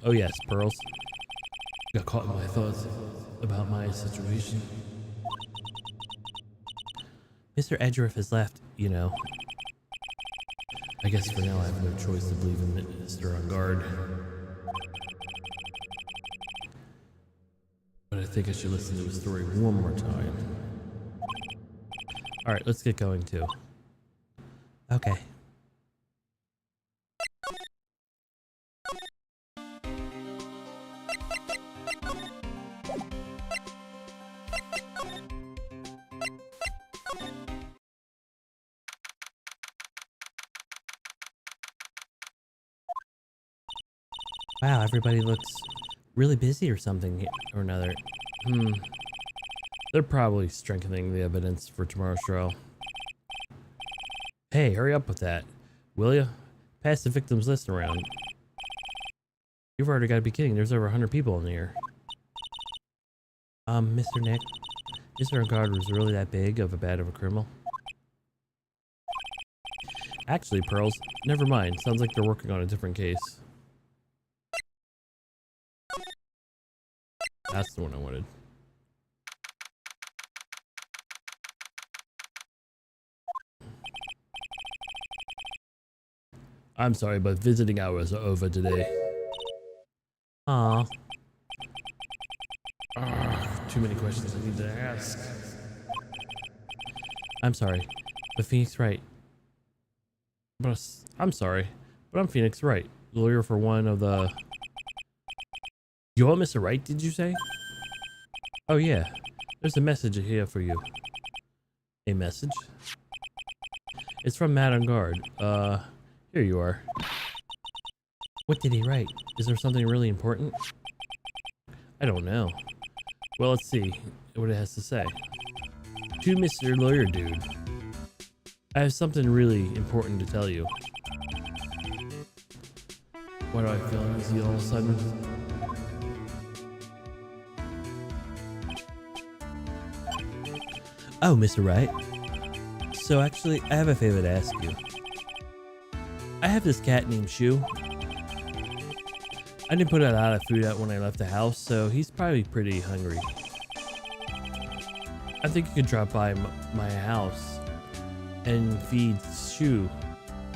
Oh yes, Pearls. Got caught in my thoughts about my situation. Mr. Edgeworth has left, you know. I guess for now I have no choice to believe in Mr. On Guard. But I think I should listen to his story one more time. Alright, let's get going too. Okay. Wow, everybody looks really busy or something or another. They're probably strengthening the evidence for tomorrow's trial. Hey, hurry up with that, will ya? Pass the victims list around. You've already got to be kidding. There's over 100 people in here. Mr. Nick, Mr. Guard was really that big of a criminal? Actually, Pearls, never mind. Sounds like they're working on a different case. That's the one I wanted. I'm sorry, but visiting hours are over today. Aww. too many questions I need to ask. I'm sorry, but Phoenix Wright. I'm sorry, but I'm Phoenix Wright, lawyer for one of the... You want Mr. Wright, did you say? Oh yeah, there's a message here for you. A message? It's from Matt on guard. Here you are. What did he write? Is there something really important? I don't know. Well, let's see what it has to say. To Mr. Lawyer Dude, I have something really important to tell you. Why do I feel uneasy all of a sudden? Oh, Mr. Wright. So actually, I have a favor to ask you. I have this cat named Shu. I didn't put a lot of food out when I left the house, so he's probably pretty hungry. I think you could drop by my house and feed Shu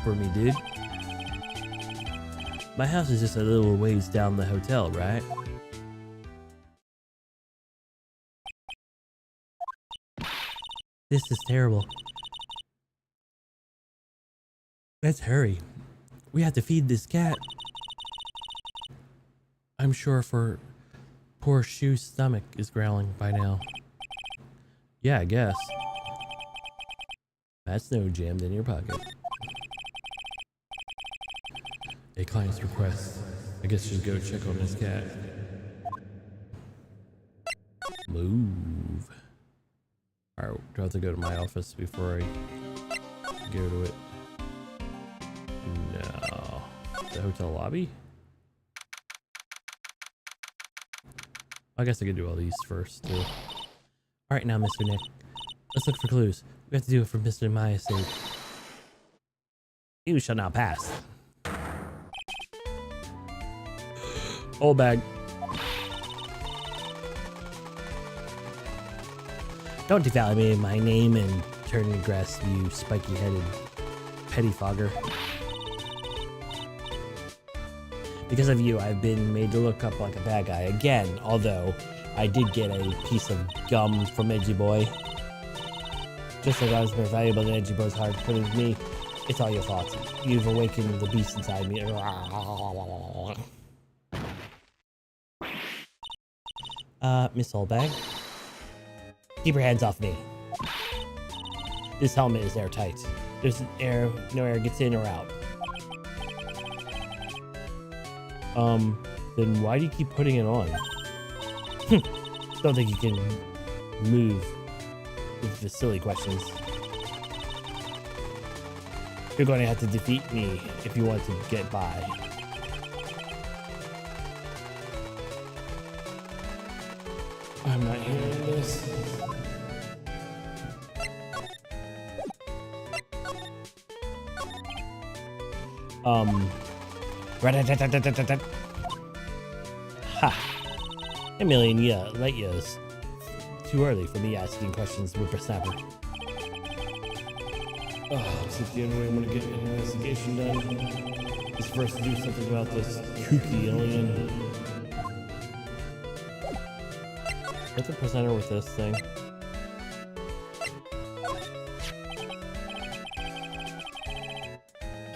for me, dude. My house is just a little ways down the hotel, right? This is terrible. Let's hurry. We have to feed this cat. I'm sure for poor Shu's stomach is growling by now. Yeah, I guess. That's no jammed in your pocket. A client's request. I guess you should go check on this cat. Move. Alright, do I have to go to my office before I go to it? No. The hotel lobby? I guess I could do all these first, too. Alright now, Mr. Nick. Let's look for clues. We have to do it for Mr. Maya's sake. You shall not pass. Old bag. Don't devalue my name and turn your grass, you spiky-headed pettifogger. Because of you, I've been made to look up like a bad guy again, although I did get a piece of gum from Edgy Boy. Just as I was more valuable than Edgy Boy's heart, but it's me. It's all your fault. You've awakened the beast inside me. Miss Oldbag? Keep your hands off me. This helmet is airtight. There's no air gets in or out. Then why do you keep putting it on? Don't think you can move with the silly questions. You're going to have to defeat me if you want to get by. I'm not hearing this. Ha! A million light years. Too early for me asking questions, whippersnapper. Oh, looks like the only way I'm gonna get an investigation done is first to do something about this kooky alien. What's the presenter with this thing?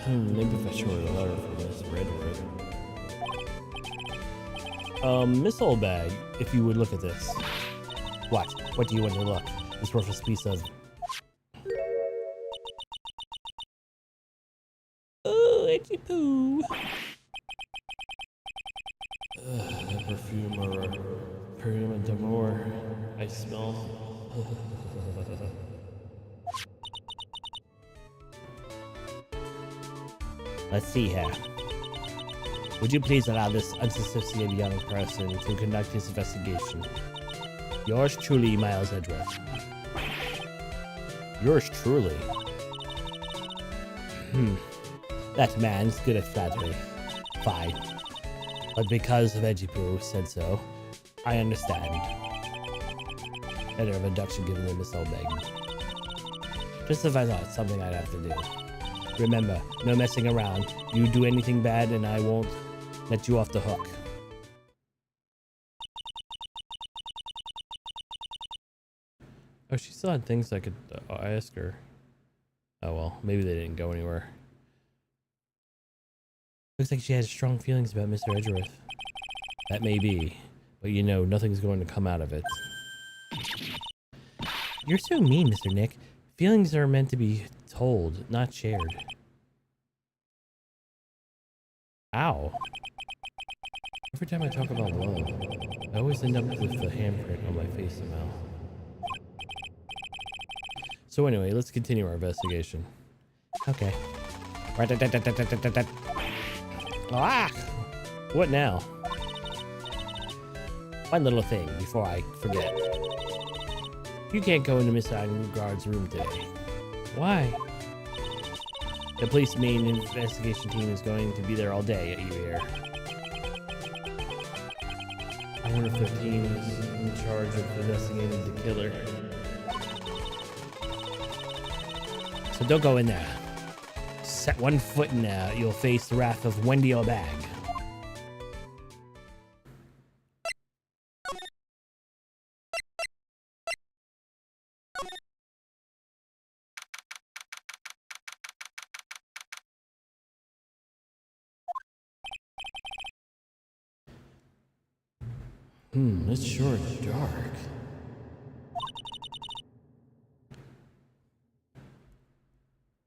Maybe if I short a letter for this red. Miss Oldbag, if you would look at this. What? What do you want to look? This worthless piece of... Oh, itchy poo. That perfume or perfume d'amour I smell. Let's see here. Would you please allow this unsophisticated young person to conduct his investigation? Yours truly, Miles Edgeworth. Yours truly? That man's good at flattery. Fine. But because of Edgipoo said so, I understand. Letter of induction given to Miss Oldbag. Just if I thought something I'd have to do. Remember, no messing around. You do anything bad and I won't let you off the hook. Oh, she still had things I could ask her. Oh well, maybe they didn't go anywhere. Looks like she has strong feelings about Mr. Edgeworth. That may be, but you know, nothing's going to come out of it. You're so mean, Mr. Nick. Feelings are meant to be told, not shared. Ow. Every time I talk about love, I always end up with the handprint on my face somehow. So anyway, let's continue our investigation. Okay. Ah! What now? One little thing before I forget. You can't go into Miss Guard's room today. Why? The police main investigation team is going to be there all day at you here. I wonder if the team is in charge of investigating the killer. So don't go in there. Set one foot in there, you'll face the wrath of Wendy O'Bag. It's sure dark.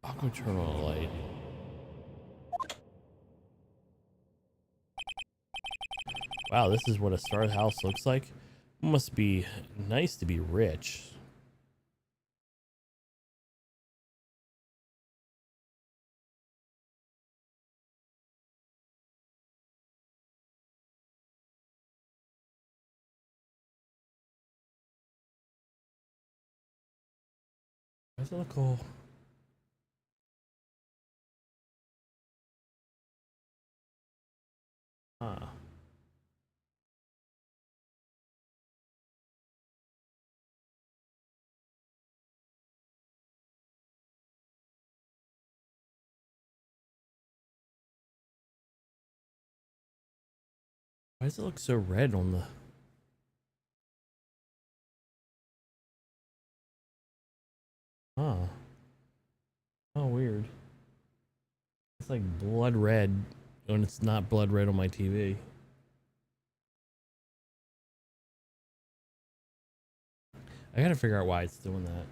I'll go turn on a light. Wow, this is what a star house looks like. Must be nice to be rich. Why does it look all... Huh. Why does it look so red on the... Huh. Oh, weird. It's like blood red when it's not blood red on my TV. I gotta figure out why it's doing that.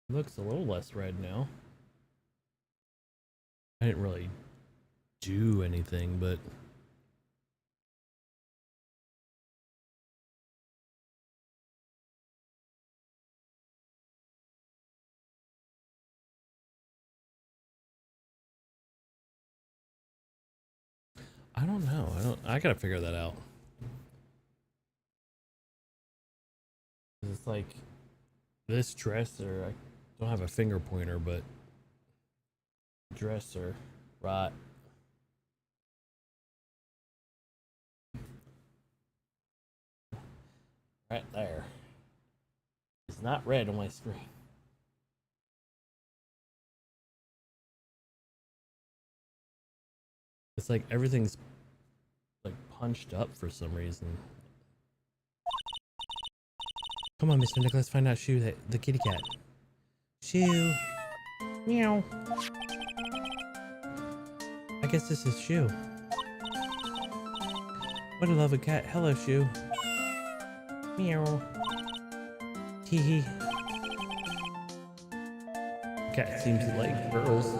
It looks a little less red now. I didn't really do anything, but... I don't know. I gotta figure that out. It's like this dresser. I don't have a finger pointer, but dresser, right there. It's not red on my screen. It's like everything's like punched up for some reason. Come on, Mr. Nicholas, find out Shoo, the kitty cat. Shoo. Meow. I guess this is Shoo. What a lovely cat. Hello, Shoo. Meow. Hee hee. Cat seems to like girls.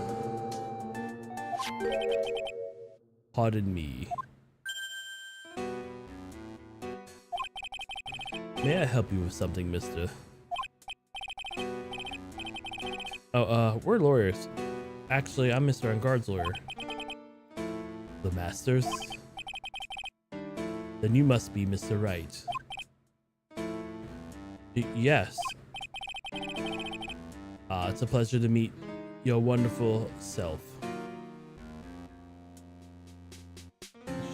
Pardon me. May I help you with something, mister? Oh, we're lawyers. Actually, I'm Mr. Unguard's lawyer. The Masters? Then you must be Mr. Wright. Yes. It's a pleasure to meet your wonderful self.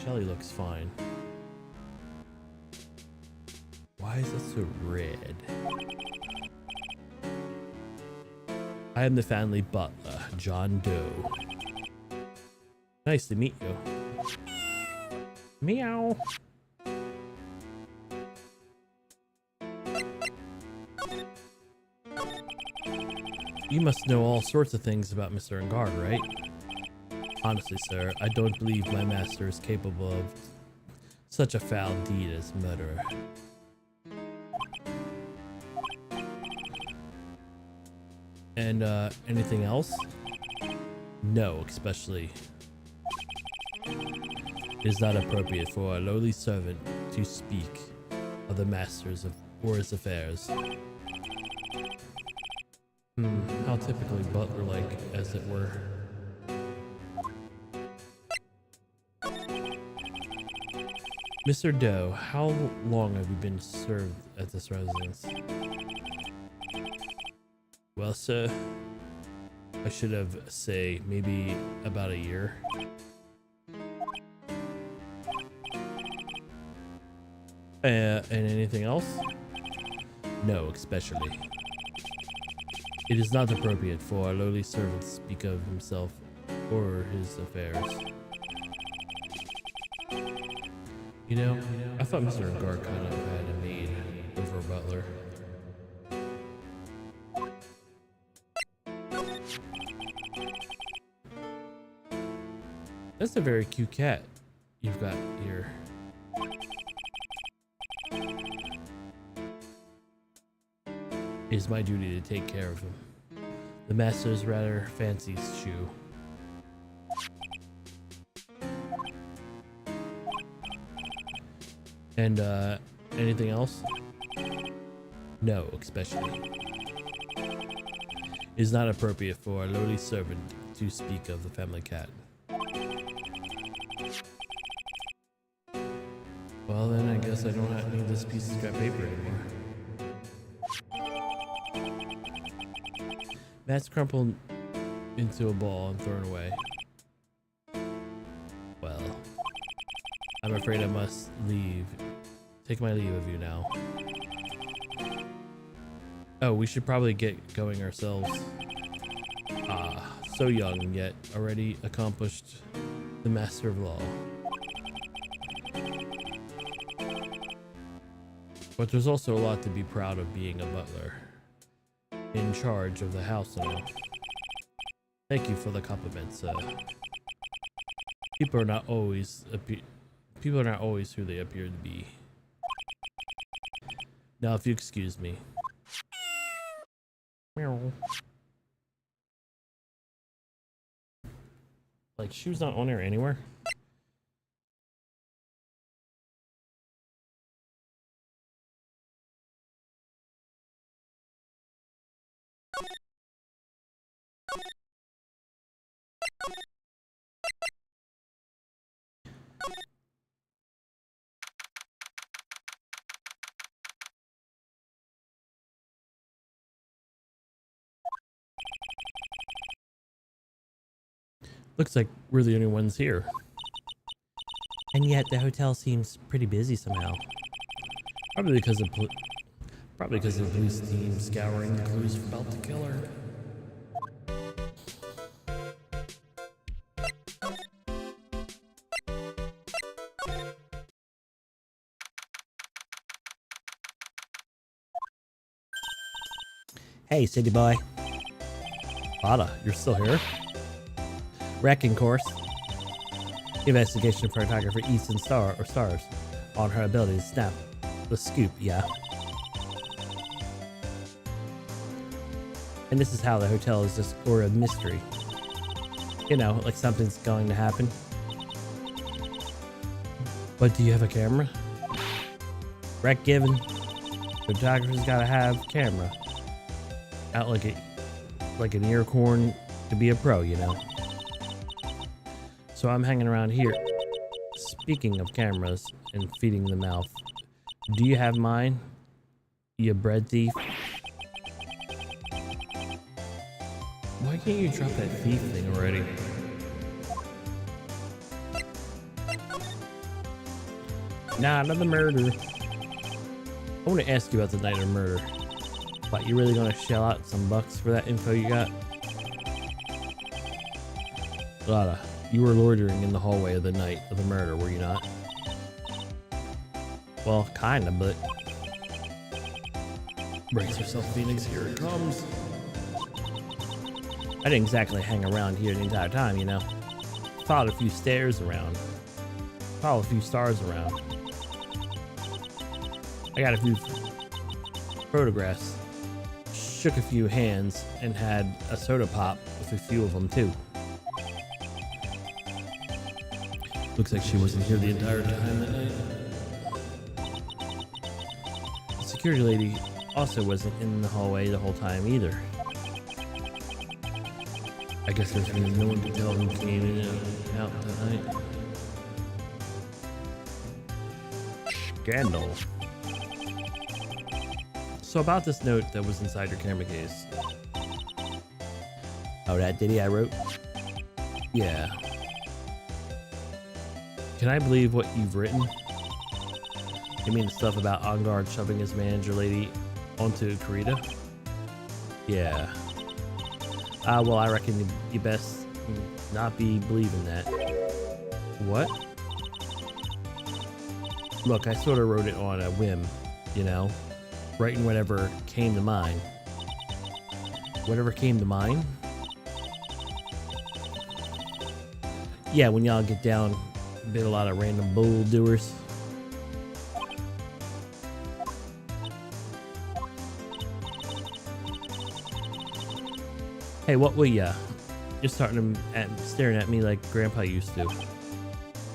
Shelly looks fine. Why is it so red? I am the family butler, John Doe. Nice to meet you. Meow. You must know all sorts of things about Mr. Ungard, right? Honestly, sir, I don't believe my master is capable of such a foul deed as murder. And, anything else? No, especially. It is not appropriate for a lowly servant to speak of the masters of or his affairs. How typically butler-like, as it were. Mr. Doe, how long have you been served at this residence? Well, sir, I should have, say, maybe about a year. And anything else? No, especially. It is not appropriate for a lowly servant to speak of himself or his affairs. You know, I thought Mr. Ungard kind of had a maid over a butler. That's a very cute cat you've got here. It is my duty to take care of him. The master's rather fancies Shoo. And, anything else? No, especially. It is not appropriate for a lowly servant to speak of the family cat. Well, then I guess I don't need this piece of scrap paper anymore. Matt's crumpled into a ball and thrown away. Well, I'm afraid I must leave. Take my leave of you now. Oh, we should probably get going ourselves. So young, yet already accomplished the master of law. But there's also a lot to be proud of being a butler. In charge of the house and all. Thank you for the compliments. People are not always who they appear to be. Now, if you excuse me. Meow. Like, Shoo's not on there anywhere. Looks like we're the only ones here. And yet the hotel seems pretty busy somehow. Probably because of the police team scouring the clues about the killer. Hey, city boy. Ada, you're still here? Wrecking course. Investigation photographer Easton Stars on her ability to snap the scoop, yeah. And this is how the hotel is just or a mystery. You know, like something's going to happen. But do you have a camera? Wreck given. Photographer's gotta have camera. Out like an ear corn to be a pro, you know. So I'm hanging around here. Speaking of cameras and feeding the mouth, do you have mine? You bread thief? Why can't you drop that thief thing already? Night of the murder. I want to ask you about the night of murder. But you really gonna shell out some bucks for that info you got? Lada, you were loitering in the hallway of the night of the murder, were you not? Well, kinda, but... Brace yourself, Phoenix, here it comes. I didn't exactly hang around here the entire time, you know. Followed a few stairs around. Followed a few stars around. I got a few photographs. Shook a few hands and had a soda pop with a few of them too. Looks like she wasn't here the entire time that night. The security lady also wasn't in the hallway the whole time either. I guess there's really no one to tell who came in and out that night. Scandal. So about this note that was inside your camera case. Oh, that ditty I wrote? Yeah. Can I believe what you've written? You mean the stuff about On Guard shoving his manager lady onto Karita? Yeah. Well, I reckon you best not be believing that. What? Look, I sort of wrote it on a whim, you know? Writing whatever came to mind. Whatever came to mind? Yeah, when y'all get down, bit a lot of random bull doers. Hey, what were ya? You're starting to staring at me like Grandpa used to.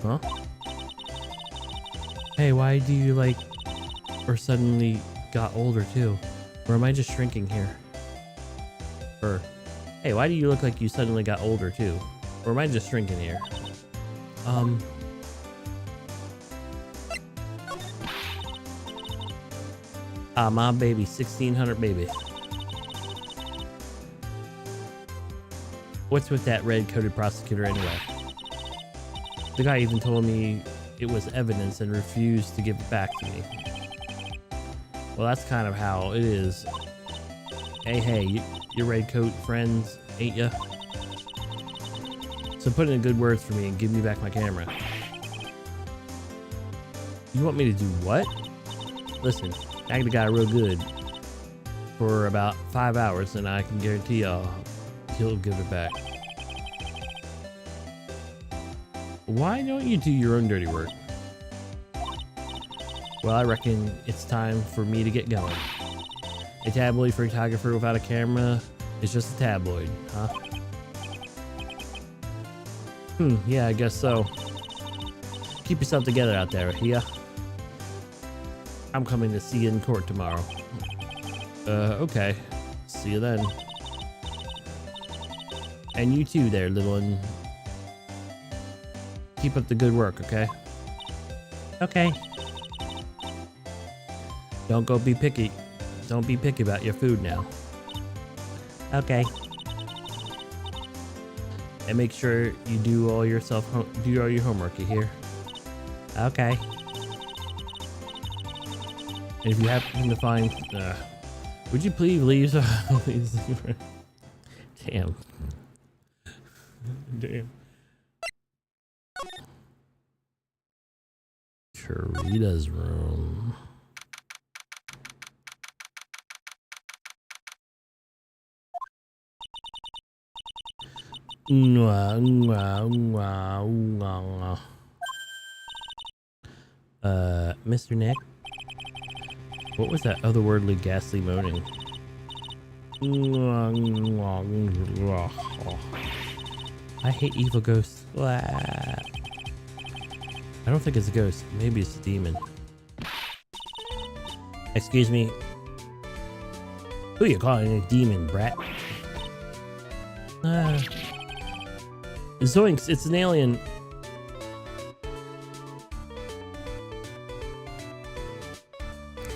Huh? Hey, why do you like, or suddenly got older too? Or am I just shrinking here? Or, hey, why do you look like you suddenly got older too? Or am I just shrinking here? My baby, 1600 baby. What's with that red-coated prosecutor anyway? The guy even told me it was evidence and refused to give it back to me. Well, that's kind of how it is. Hey, your red coat friends, ain't ya? So put in good words for me and give me back my camera. You want me to do what? Listen, nag the guy real good for about 5 hours and I can guarantee y'all he'll give it back. Why don't you do your own dirty work? Well, I reckon it's time for me to get going. A tabloid photographer without a camera is just a tabloid, huh? Yeah, I guess so. Keep yourself together out there, yeah? I'm coming to see you in court tomorrow. Okay. See you then. And you too there, little one. Keep up the good work, okay? Okay. Don't go be picky. Don't be picky about your food now. Okay. And make sure you do all your homework, you hear? Okay. And if you happen to find, would you please leave? Damn. Damn. Charita's room. Mwah, mwah, mwah, mwah. Mr. Nick? What was that otherworldly ghastly moaning? I hate evil ghosts. I don't think it's a ghost. Maybe it's a demon. Excuse me. Who you calling a demon, brat? Zoinks, it's an alien.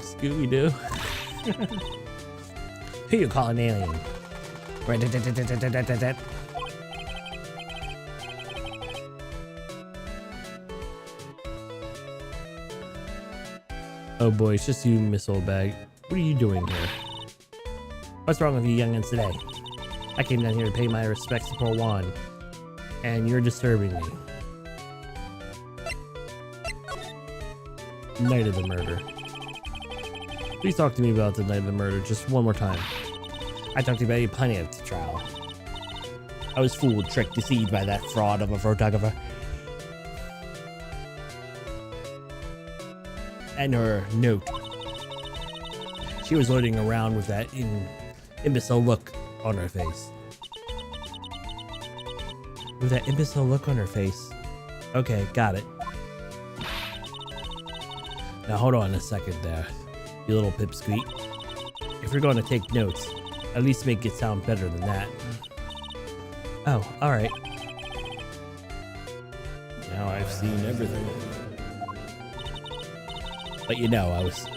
Scooby-Doo. Who you calling an alien? Oh boy, it's just you, Miss Oldbag. What are you doing here? What's wrong with you youngins today? I came down here to pay my respects to poor Juan, and you're disturbing me. Night of the murder. Please talk to me about the night of the murder just one more time. I talked to you about it plenty of the trial. I was fooled, tricked, deceived by that fraud of a photographer. And her note. She was loitering around with that imbecile look on her face. With that imbecile look on her face. Okay, got it. Now hold on a second there, you little pipsqueak. If you're going to take notes, at least make it sound better than that. Oh, alright. Now I've seen everything. But you know, I was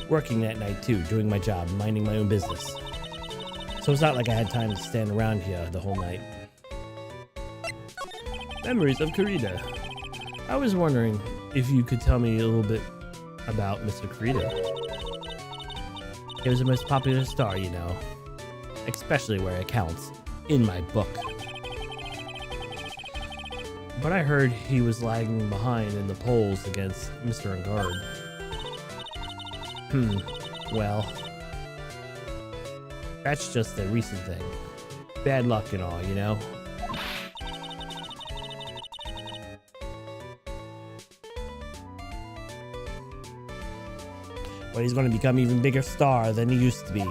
working that night too, doing my job, minding my own business. So it's not like I had time to stand around here the whole night. Memories of Kurita. I was wondering if you could tell me a little bit about Mr. Kurita. He was the most popular star, you know. Especially where it counts. In my book. But I heard he was lagging behind in the polls against Mr. Engard. Well, that's just a recent thing. Bad luck and all, you know? But he's going to become even bigger star than he used to be.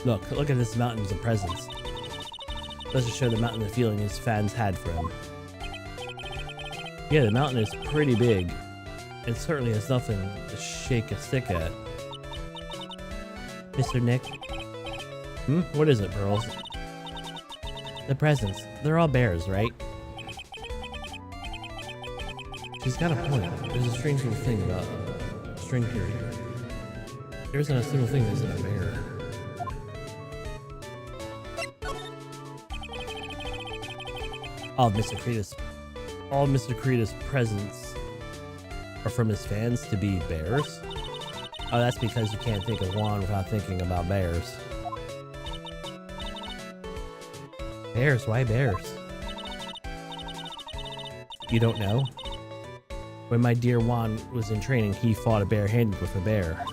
Look at this mountains of presents. Let's just show the mountain the feeling his fans had for him. Yeah, the mountain is pretty big. It certainly has nothing to shake a stick at. Mr. Nick? What is it, Pearls? The presents. They're all bears, right? She's got a point. There's a strange little thing about string theory. There isn't a single thing that isn't a bear. All Mr. Kurita's presents are from his fans to be bears? Oh, that's because you can't think of Juan without thinking about bears. Bears? Why bears? You don't know? When my dear Juan was in training, he fought a bare-handed with a bear.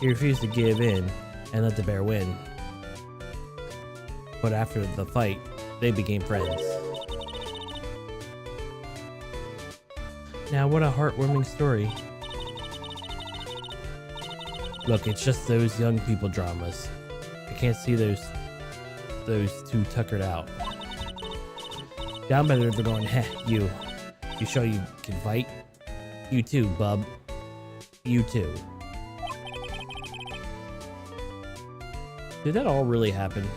He refused to give in and let the bear win. But after the fight, they became friends. Now, what a heartwarming story. Look, it's just those young people dramas. I can't see those two tuckered out. Down by the river going, heh, you sure you can fight? You too, bub. You too. Did that all really happen?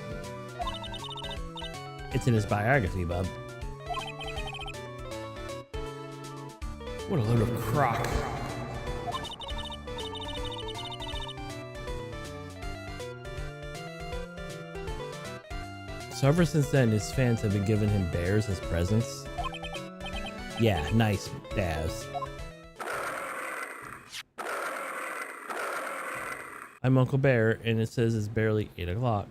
It's in his biography, bub. What a load of crock. So ever since then, his fans have been giving him bears as presents? Yeah, nice, Daz. I'm Uncle Bear, and it says it's barely 8 o'clock.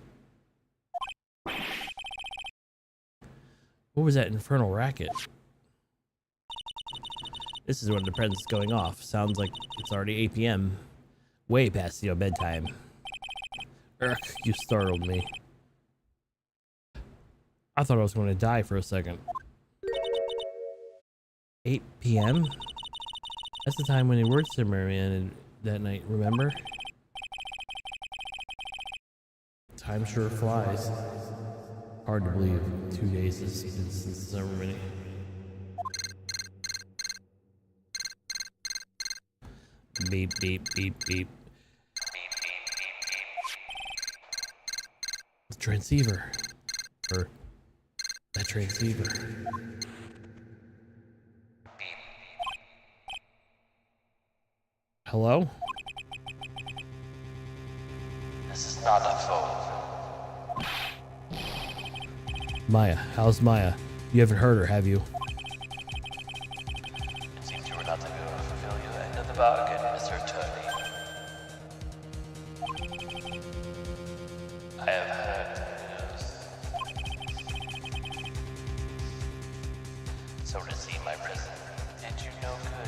What was that infernal racket? This is when the present's going off. Sounds like it's already 8 p.m. Way past your bedtime. Urgh, you startled me. I thought I was going to die for a second. 8 p.m.? That's the time when they were simmering that night, remember? Time sure flies. Hard to believe 2 days has been since the ceremony. Beep, beep, beep, beep. The transceiver. Or that transceiver. Hello? This is not a phone. Maya, how's Maya? You haven't heard her, have you? It seems you were not to go to fulfill your end of the bargain, Mr. Attorney. I have heard the news. So to see my prison did you no good.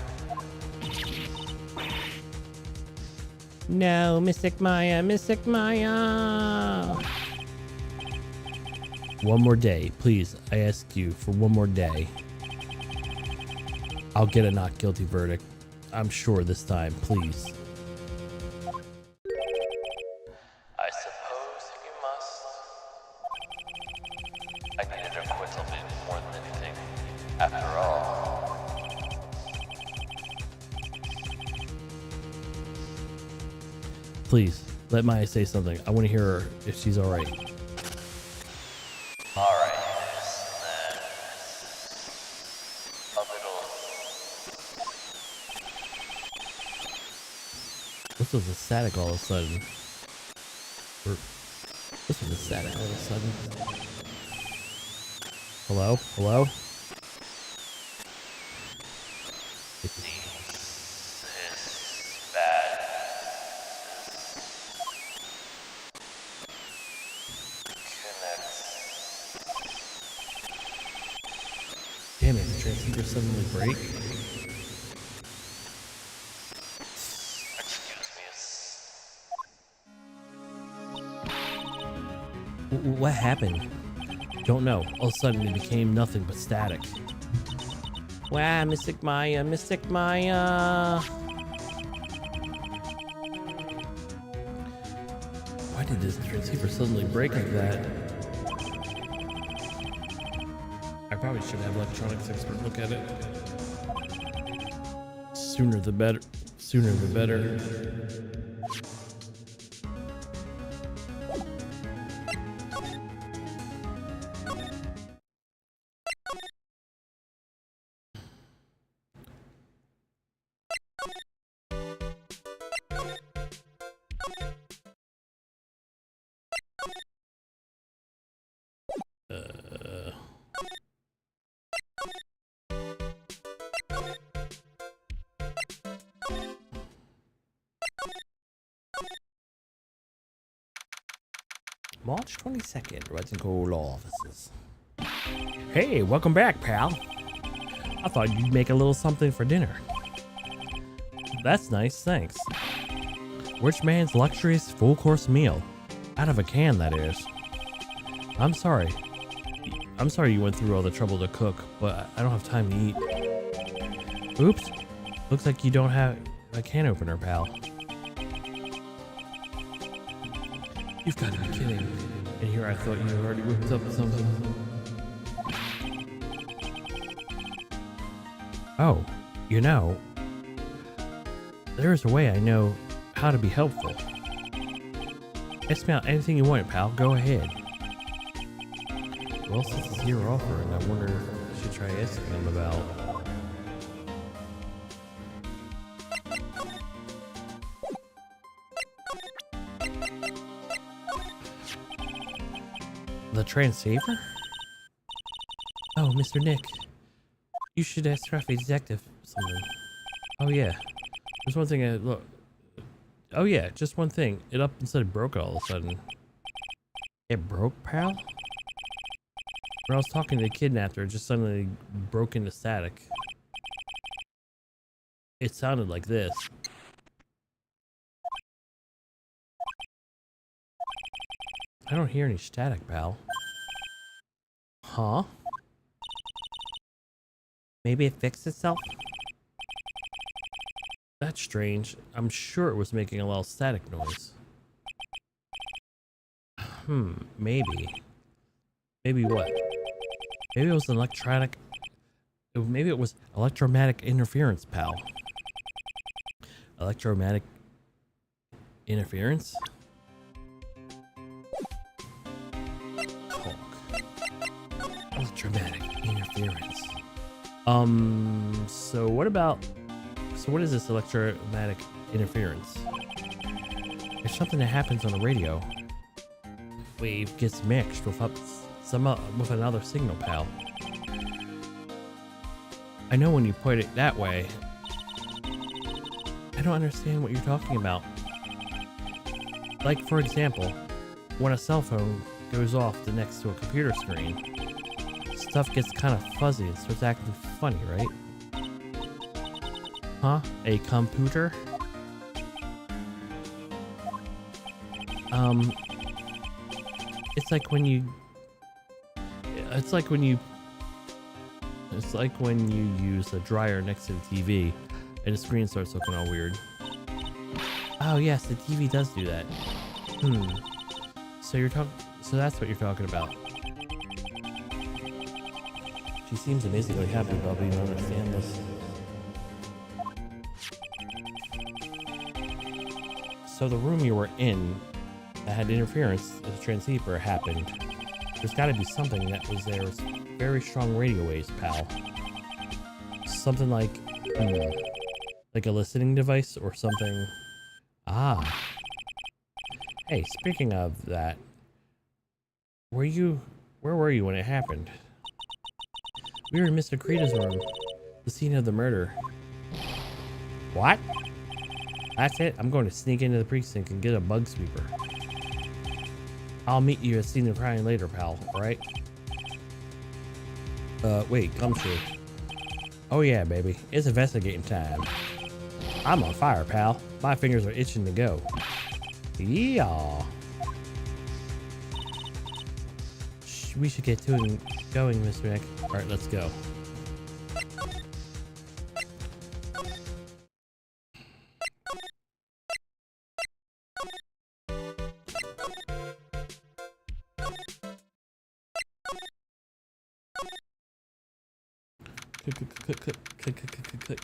No, Mystic Maya, Mystic Maya! One more day, please. I ask you for one more day. I'll get a not guilty verdict. I'm sure this time, please. I suppose you must. I needed a acquittal more than anything. After all. Please, let Maya say something. I want to hear her if she's alright. Alright, then. A little. This was a static all of a sudden. Or, this was a static all of a sudden. Hello? Hello? This bad. Connects. Damn it, the transceiver suddenly break? Excuse me. What happened? Don't know. All of a sudden it became nothing but static. Wow, Mystic Maya, Mystic Maya! Why did this transceiver suddenly break like that? I probably should have electronics expert look at it. Sooner the better. Sooner the better. March 22nd, Red and Gold Law Offices. Hey, welcome back, pal. I thought you'd make a little something for dinner. That's nice, thanks. Rich man's luxurious full-course meal. Out of a can, that is. I'm sorry. I'm sorry you went through all the trouble to cook, but I don't have time to eat. Oops. Looks like you don't have a can opener, pal. You've got to be kidding. And here I thought you had already whipped up something. Oh, you know, there's a way I know how to be helpful. Ask me out anything you want, pal. Go ahead. Well, since it's your offer, and I wonder if I should try asking them about. The transceiver? Oh, Mr. Nick. You should ask Scruffy Detective something. Oh yeah. There's one thing look. Oh yeah, just one thing. It up and said broke all of a sudden. It broke, pal? When I was talking to the kidnapper, it just suddenly broke into static. It sounded like this. I don't hear any static, pal. Huh? Maybe it fixed itself? That's strange. I'm sure it was making a little static noise. Maybe. Maybe what? Maybe it was an electronic... Maybe it was electromagnetic interference, pal. Electromagnetic interference? Talk. Electromagnetic interference. So what about... So what is this electromagnetic interference? There's something that happens on the radio. Wave gets mixed with with another signal, pal. I know when you put it that way. I don't understand what you're talking about. Like, for example, when a cell phone goes off next to a computer screen, stuff gets kind of fuzzy and starts acting funny, right? Huh? A computer? It's like when you use a dryer next to the TV and the screen starts looking all weird. Oh yes, the TV does do that. So that's what you're talking about. She seems amazingly happy, Bubby. You don't understand this. So the room you were in that had interference as a transceiver happened. There's got to be something that was there with very strong radio waves, pal. Something like a listening device or something. Ah. Hey, speaking of that, where were you when it happened? We were in Mr. Krita's room, the scene of the murder. What? That's it? I'm going to sneak into the precinct and get a bug sweeper. I'll meet you at scene of crime later, pal, alright? Wait, Gumshoe. Oh yeah, baby. It's investigating time. I'm on fire, pal. My fingers are itching to go. Yeah. We should get to it going, Mr. Nick. Alright, let's go. Click.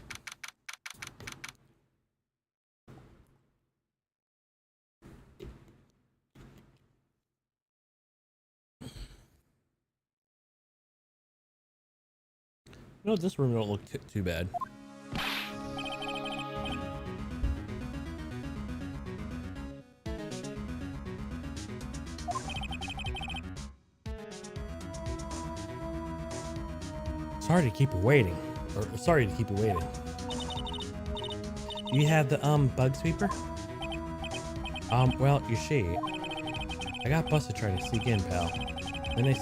No, this room don't look too bad. Sorry to keep you waiting. Sorry to keep you waiting. You have the bug sweeper? Well, you see, I got busted trying to sneak in, pal. Then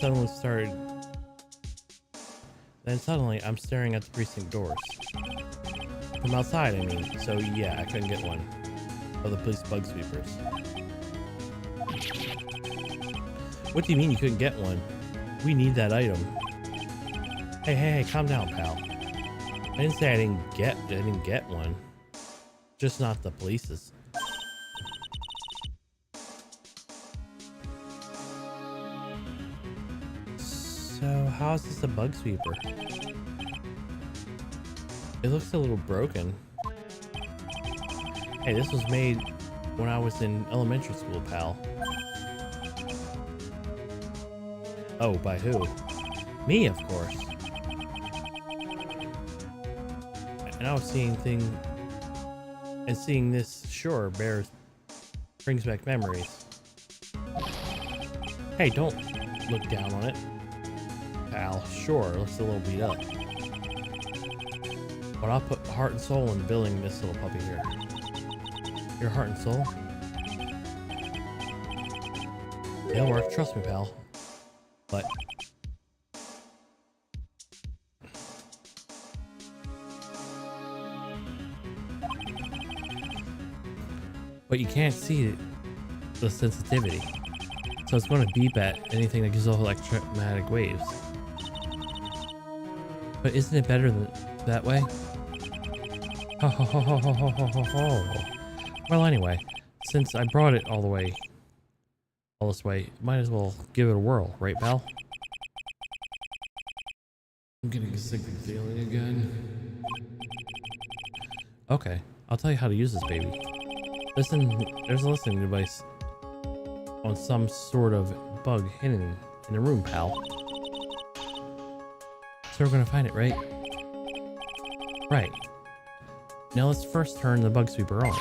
suddenly I'm staring at the precinct doors. From outside, I mean. So yeah, I couldn't get one of the police bug sweepers. What do you mean you couldn't get one? We need that item. Hey, calm down, pal. I didn't say I didn't get one. Just not the police's. So how is this a bug sweeper? It looks a little broken. Hey, this was made when I was in elementary school, pal. Oh, by who? Me, of course. And I was seeing this sure brings back memories. Hey, don't look down on it. Pal, sure, looks a little beat up. But I'll put heart and soul in building this little puppy here. Your heart and soul? It'll work, trust me, pal. But you can't see the sensitivity. So it's going to beep at anything that gives off electromagnetic waves. But isn't it better than that way? Ho ho ho ho ho ho ho ho ho. Well, anyway, since I brought it all this way, might as well give it a whirl, right, pal? I'm getting sick of feeling again. Okay, I'll tell you how to use this baby. Listen, there's a listening device on some sort of bug hidden in the room, pal. So we're gonna find it, right? Right. Now let's first turn the bug sweeper on.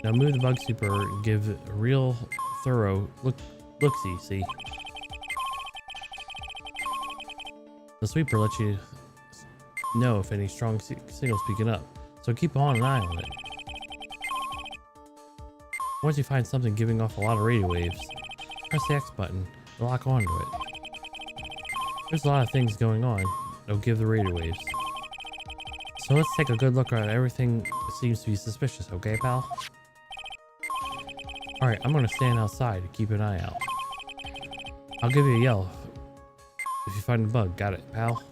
Now move the bug sweeper and give it a real thorough look-see, see? The sweeper lets you know if any strong signal's speaking up, so keep on an eye on it. Once you find something giving off a lot of radio waves, press the X button and lock onto it. There's a lot of things going on that'll give the radio waves. So let's take a good look at everything that seems to be suspicious, okay, pal? Alright, I'm gonna stand outside to keep an eye out. I'll give you a yell if you find a bug. Got it, pal?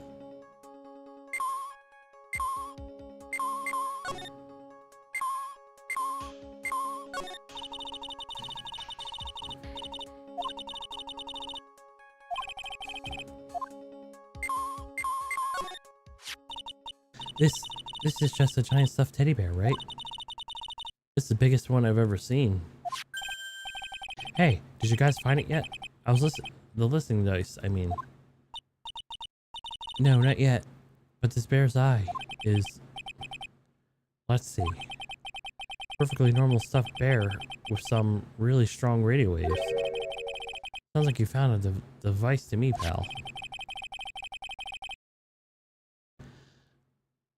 This is just a giant stuffed teddy bear, right? It's the biggest one I've ever seen. Hey, did you guys find it yet? I was the listening device, I mean. No, not yet. But this bear's eye is... Let's see. Perfectly normal stuffed bear with some really strong radio waves. Sounds like you found a device to me, pal.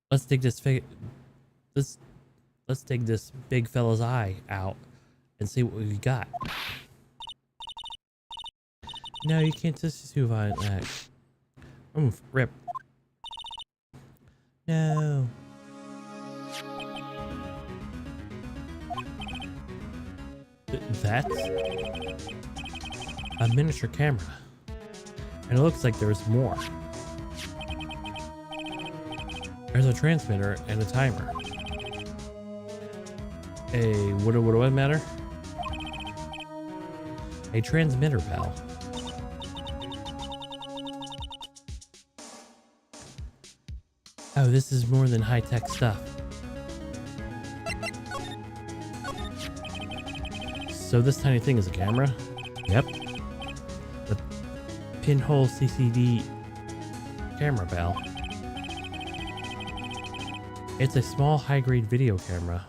Let's dig this let's dig this big fella's eye out and see what we got. No, you can't just do that. Rip. No. That's a miniature camera. And it looks like there's more. There's a transmitter and a timer. What do I matter? A transmitter, pal. Oh, this is more than high-tech stuff. So this tiny thing is a camera? Yep. The pinhole CCD camera, pal. It's a small high-grade video camera,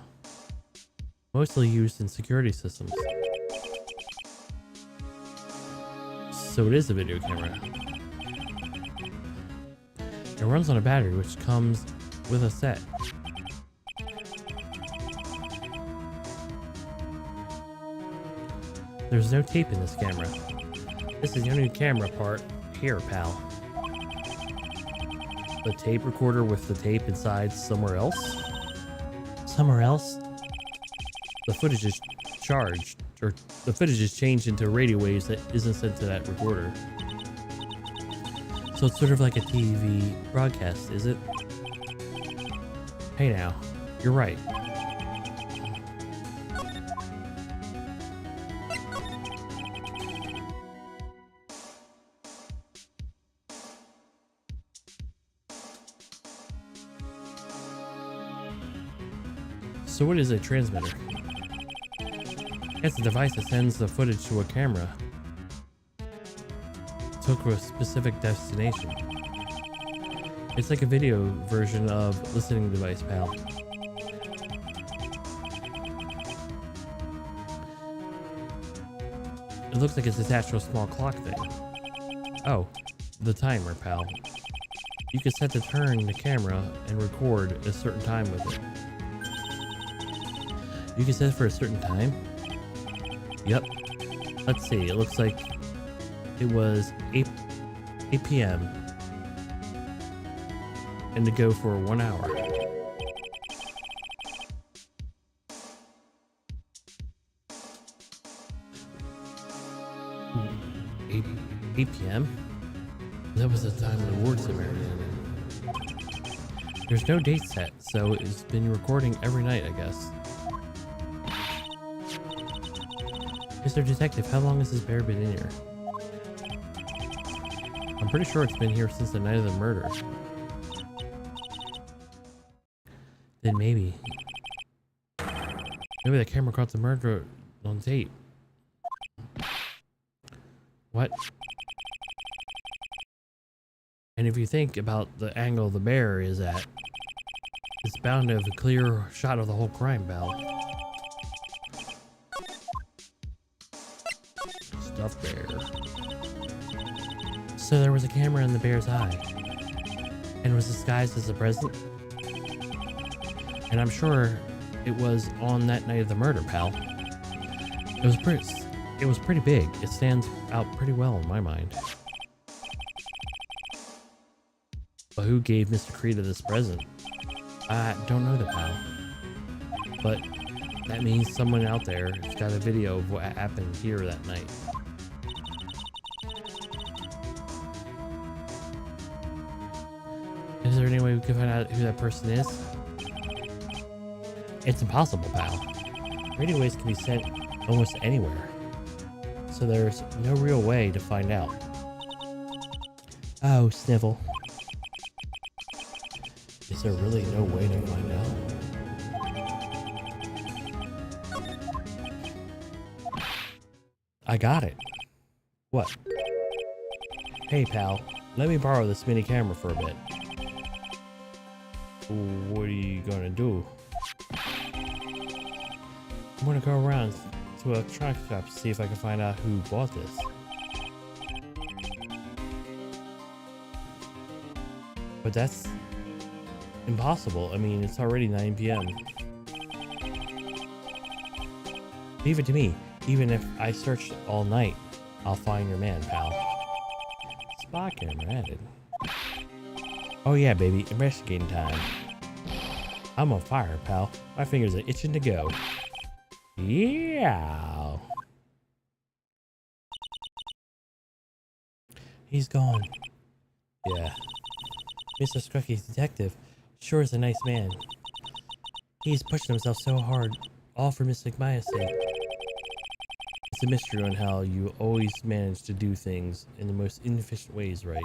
mostly used in security systems. So it is a video camera. It runs on a battery which comes with a set. There's no tape in this camera. This is the only camera part here, pal. The tape recorder with the tape inside somewhere else? Somewhere else? The footage is charged, or the footage is changed into radio waves that isn't sent to that recorder. So it's sort of like a TV broadcast, is it? Hey now, you're right. So what is a transmitter? It's a device that sends the footage to a camera to a specific destination. It's like a video version of listening device, pal. It looks like it's attached to a small clock thing. Oh, the timer, pal. You can set to turn the camera and record at a certain time with it. You can set it for a certain time? Yep. Let's see, it looks like it was 8 p.m. and to go for 1 hour. 8 p.m.? That was the time the awards ceremony ended. There's no date set, so it's been recording every night, I guess. Mr. Detective, how long has this bear been in here? I'm pretty sure it's been here since the night of the murder. Then maybe the camera caught the murder on tape. What? And if you think about the angle the bear is at, it's bound to have a clear shot of the whole crime, Belle. Stuffed bear. So there was a camera in the bear's eye, and was disguised as a present. And I'm sure it was on that night of the murder, pal. It was pretty big. It stands out pretty well in my mind. But who gave Mr. Krita this present? I don't know the pal. But that means someone out there has got a video of what happened here that night. Is there any way we can find out who that person is? It's impossible, pal. Radio waves can be sent almost anywhere. So there's no real way to find out. Oh, snivel. Is there really no way to find out? I got it. What? Hey, pal. Let me borrow this mini camera for a bit. What are you gonna do? I'm gonna go around to a truck shop to see if I can find out who bought this. But that's impossible. I mean, it's already 9 p.m. Leave it to me. Even if I search all night, I'll find your man, pal. Spot camera added. Oh yeah, baby. Investigating time. I'm on fire, pal. My fingers are itching to go. Yeah. He's gone. Yeah. Mr. Scrucky's detective sure is a nice man. He's pushing himself so hard, all for Miss McMaya's sake. It's a mystery on how you always manage to do things in the most inefficient ways, right?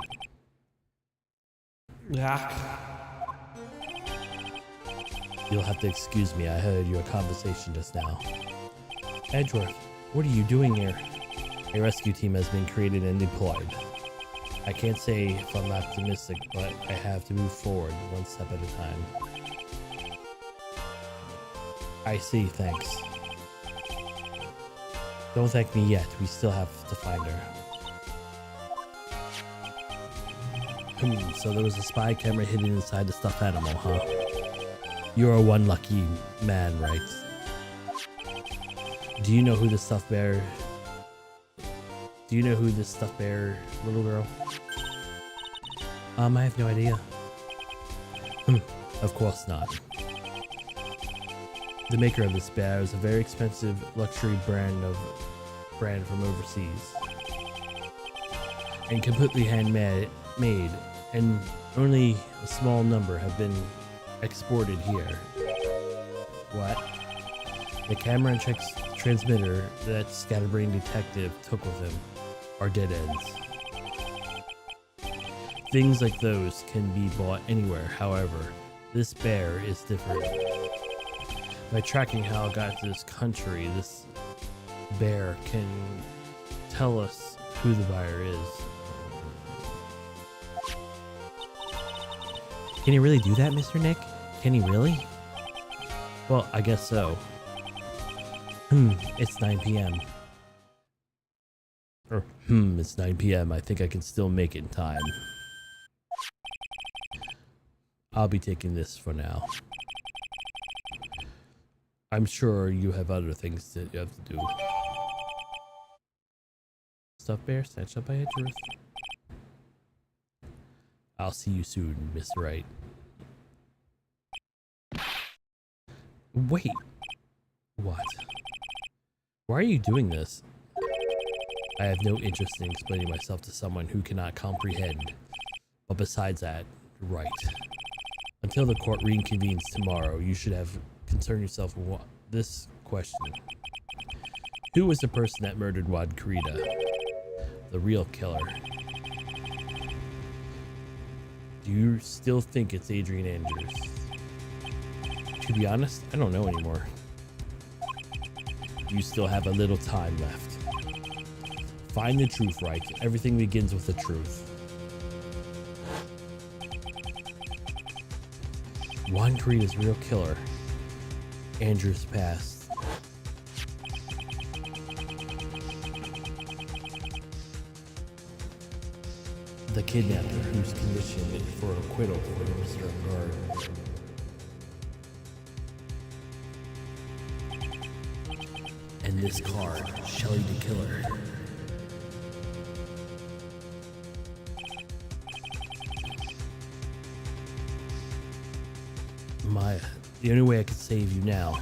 You'll have to excuse me, I heard your conversation just now. Edgeworth, what are you doing here? A rescue team has been created and deployed. I can't say if I'm optimistic, but I have to move forward one step at a time. I see, thanks. Don't thank me yet, we still have to find her. So there was a spy camera hidden inside the stuffed animal, huh? You're one lucky man, right? Do you know who the stuffed bear... Do you know who this stuffed bear, little girl? I have no idea. Of course not. The maker of this bear is a very expensive luxury brand from overseas. And completely handmade, and only a small number have been exported here. What? The camera and transmitter that Scatterbrain Detective took with him are dead ends. Things like those can be bought anywhere, however, this bear is different. By tracking how it got to this country, this bear can tell us who the buyer is. Can he really do that, Mr. Nick? Can he really? Well, I guess so. It's 9 p.m. Or, it's 9 p.m. I think I can still make it in time. I'll be taking this for now. I'm sure you have other things that you have to do. Stuffed bear, snatched up by Edgeworth. I'll see you soon, Miss Wright. Wait. What? Why are you doing this? I have no interest in explaining myself to someone who cannot comprehend. But besides that, right. Until the court reconvenes tomorrow, you should have concerned yourself with this question. Who was the person that murdered Wad Karita? The real killer. Do you still think it's Adrian Andrews? To be honest, I don't know anymore. You still have a little time left. Find the truth, Wright. Everything begins with the truth. Juan Karita's real killer. Andrews passed. The kidnapper whose condition for acquittal for Mr. Guard. And this card, Shelly the Killer. Maya, the only way I could save you now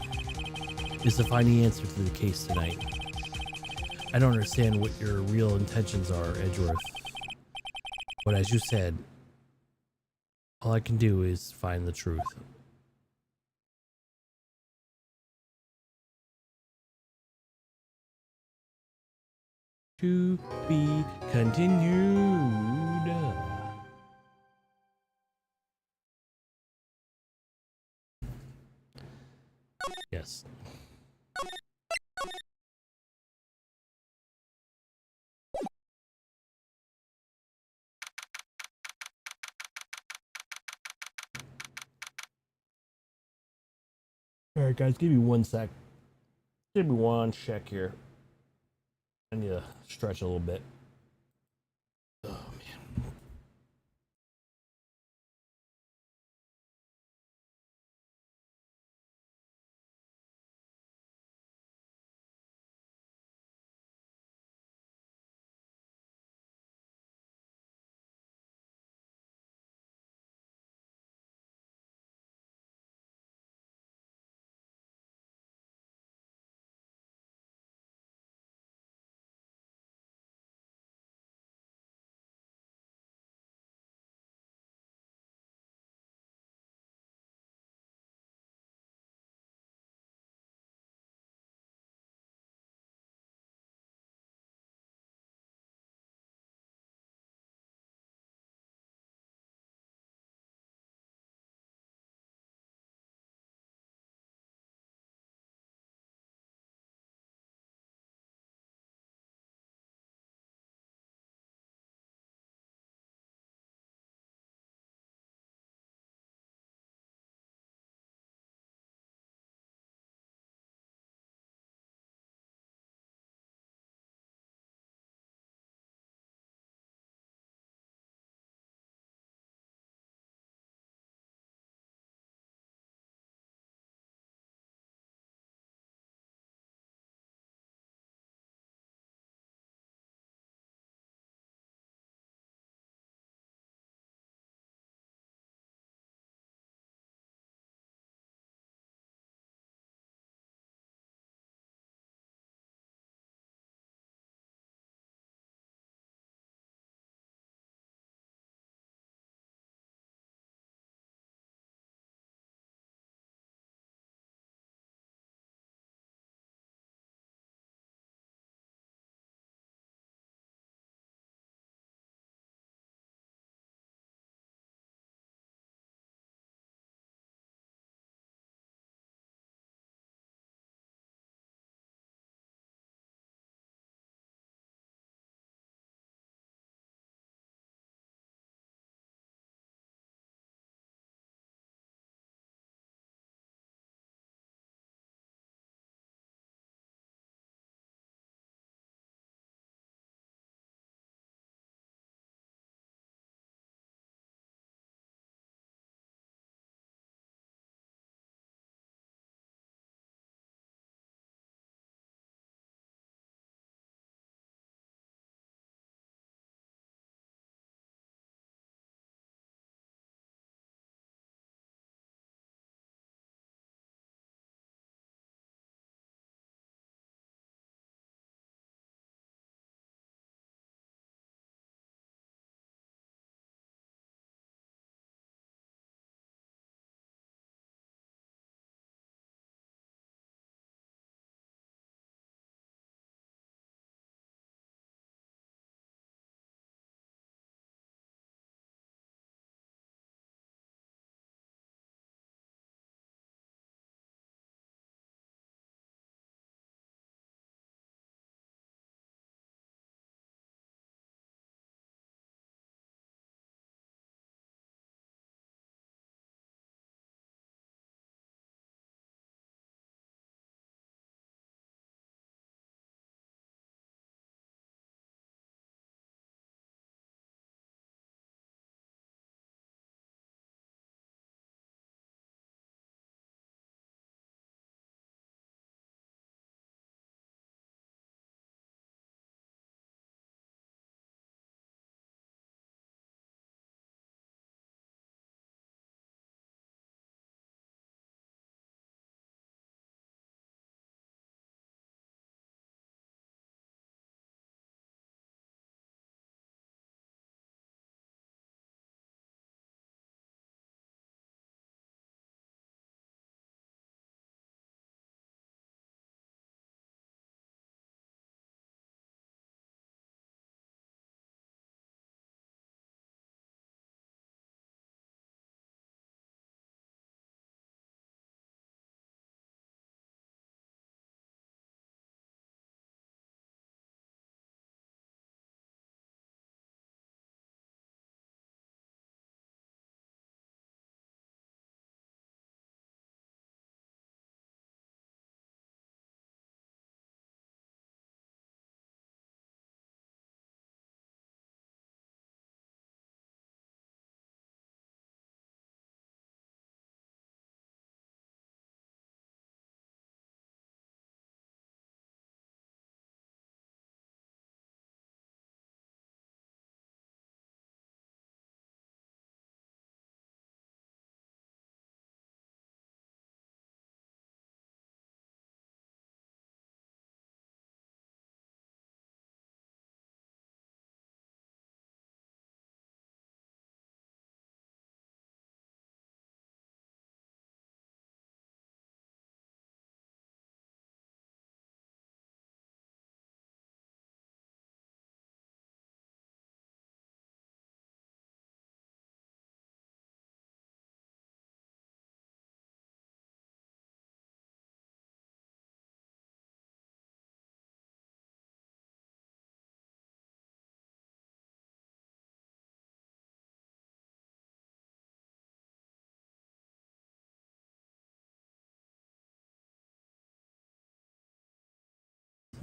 is to find the answer to the case tonight. I don't understand what your real intentions are, Edgeworth. But as you said, all I can do is find the truth. To be continued. Yes. All right, guys, give me 1 sec. Give me one check here. I need to stretch a little bit.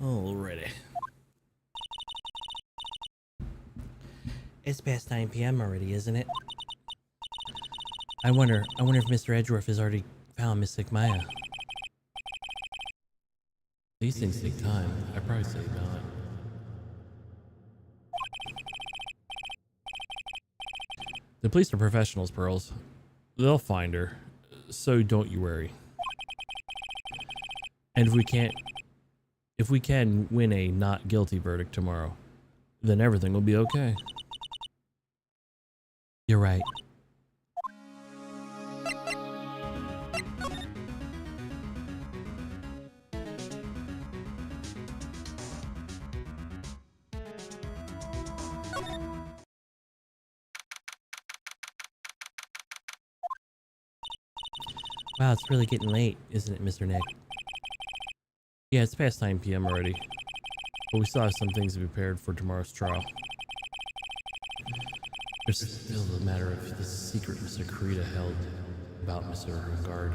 Alrighty. It's past 9 p.m. already, isn't it? I wonder if Mr. Edgeworth has already found Mystic Maya. These things take time. I'd probably say not. The police are professionals, Pearls. They'll find her, so don't you worry. And if we can win a not guilty verdict tomorrow, then everything will be okay. You're right. Wow, it's really getting late, isn't it, Mr. Nick? Yeah, it's past 9 p.m. already. But we still have some things to be prepared for tomorrow's trial. There's still the matter of the secret Mr. Kurita held about Mr. Guard.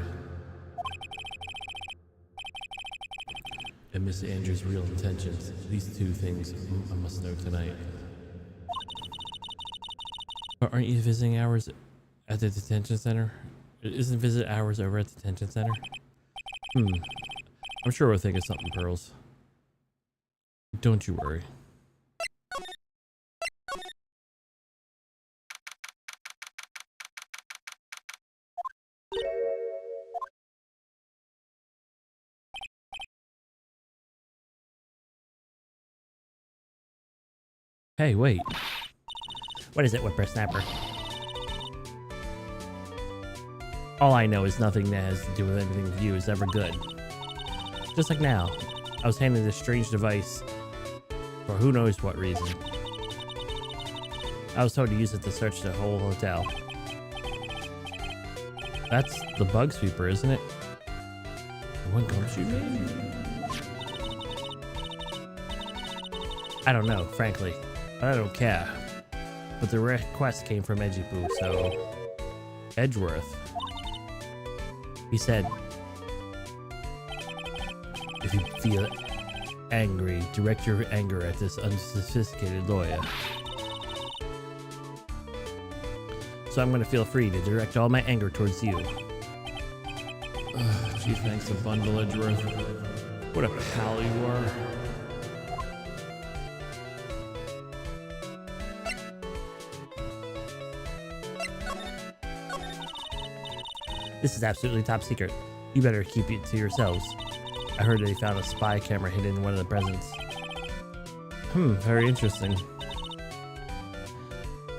And Miss Andrews' real intentions. These two things I must know tonight. But aren't you visiting hours at the detention center? Isn't visit hours over at the detention center? I'm sure we'll think of something, Pearls. Don't you worry. Hey, wait. What is it, whippersnapper? All I know is nothing that has to do with anything with you is ever good. Just like now, I was handed this strange device for who knows what reason. I was told to use it to search the whole hotel. That's the bug sweeper, isn't it? The one gumshoe made? I don't know, frankly, but I don't care. But the request came from Edgypoo, so... Edgeworth. He said, if you feel angry, direct your anger at this unsophisticated lawyer. So I'm gonna feel free to direct all my anger towards you. Gee, thanks a bundle, Edgeworth. What a pal you are. This is absolutely top secret. You better keep it to yourselves. I heard they found a spy camera hidden in one of the presents. Very interesting.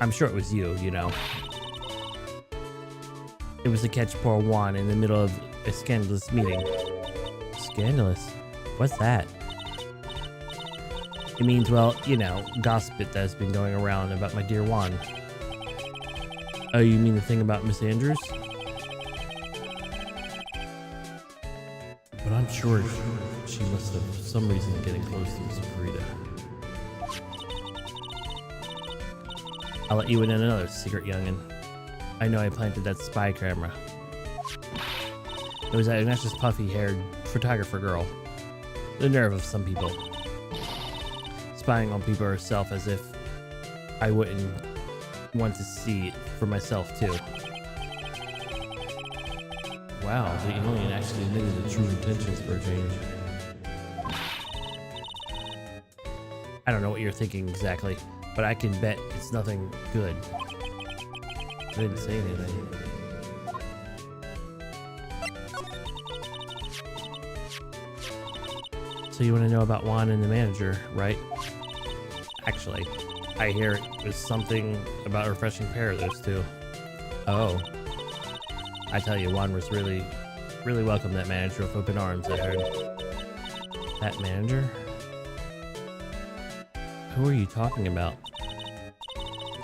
I'm sure it was you, you know. It was to catch poor Juan in the middle of a scandalous meeting. Scandalous? What's that? It means, well, you know, gossip that's been going around about my dear Juan. Oh, you mean the thing about Miss Andrews? But I'm sure she must have some reason getting close to Miss Kurita. I'll let you in on another secret, youngin'. I know I planted that spy camera. It was that obnoxious puffy-haired photographer girl. The nerve of some people. Spying on people herself as if I wouldn't want to see it for myself, too. Wow, the alien actually admitted the true intentions for a change. I don't know what you're thinking exactly, but I can bet it's nothing good. I didn't say anything. So you want to know about Juan and the manager, right? Actually, I hear it was something about a refreshing pair of those two. Oh. I tell you, Juan was really welcomed that manager with open arms, I heard. That manager? Who are you talking about?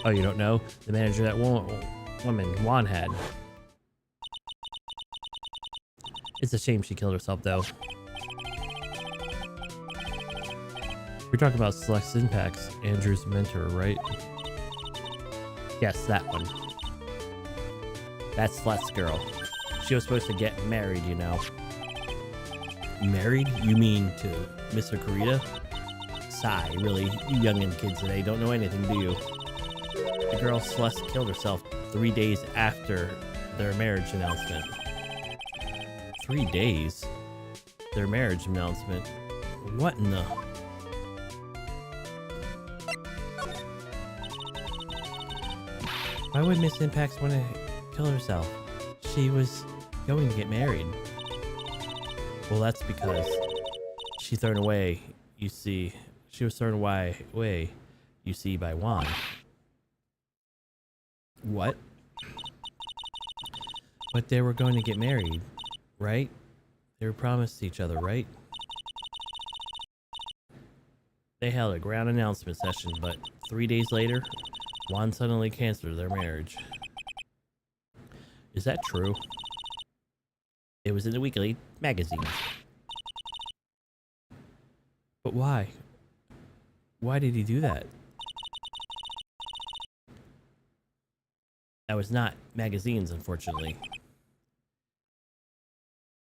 Oh, you don't know? The manager that woman Juan had. It's a shame she killed herself, though. You're talking about Select Syntax, Andrew's mentor, right? Yes, that one. That's Select's girl. She was supposed to get married, you know. Married? You mean to Mr. Kurita? Sigh, really, you youngin' kids today don't know anything, do you? The girl Celeste killed herself 3 days after their marriage announcement. 3 days? Their marriage announcement? What in the... Why would Miss Impax want to kill herself? She was going to get married. Well, that's because she thrown away, you see. She was thrown away, you see, by Juan. What? But they were going to get married, right? They were promised each other, right? They held a grand announcement session, but 3 days later, Juan suddenly canceled their marriage. Is that true? It was in the weekly magazines. But why? Why did he do that? That was not magazines, unfortunately.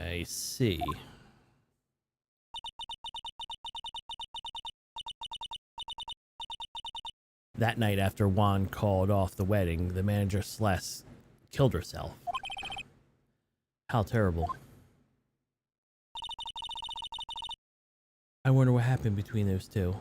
I see. That night after Juan called off the wedding, the manager Celeste killed herself. How terrible. I wonder what happened between those two.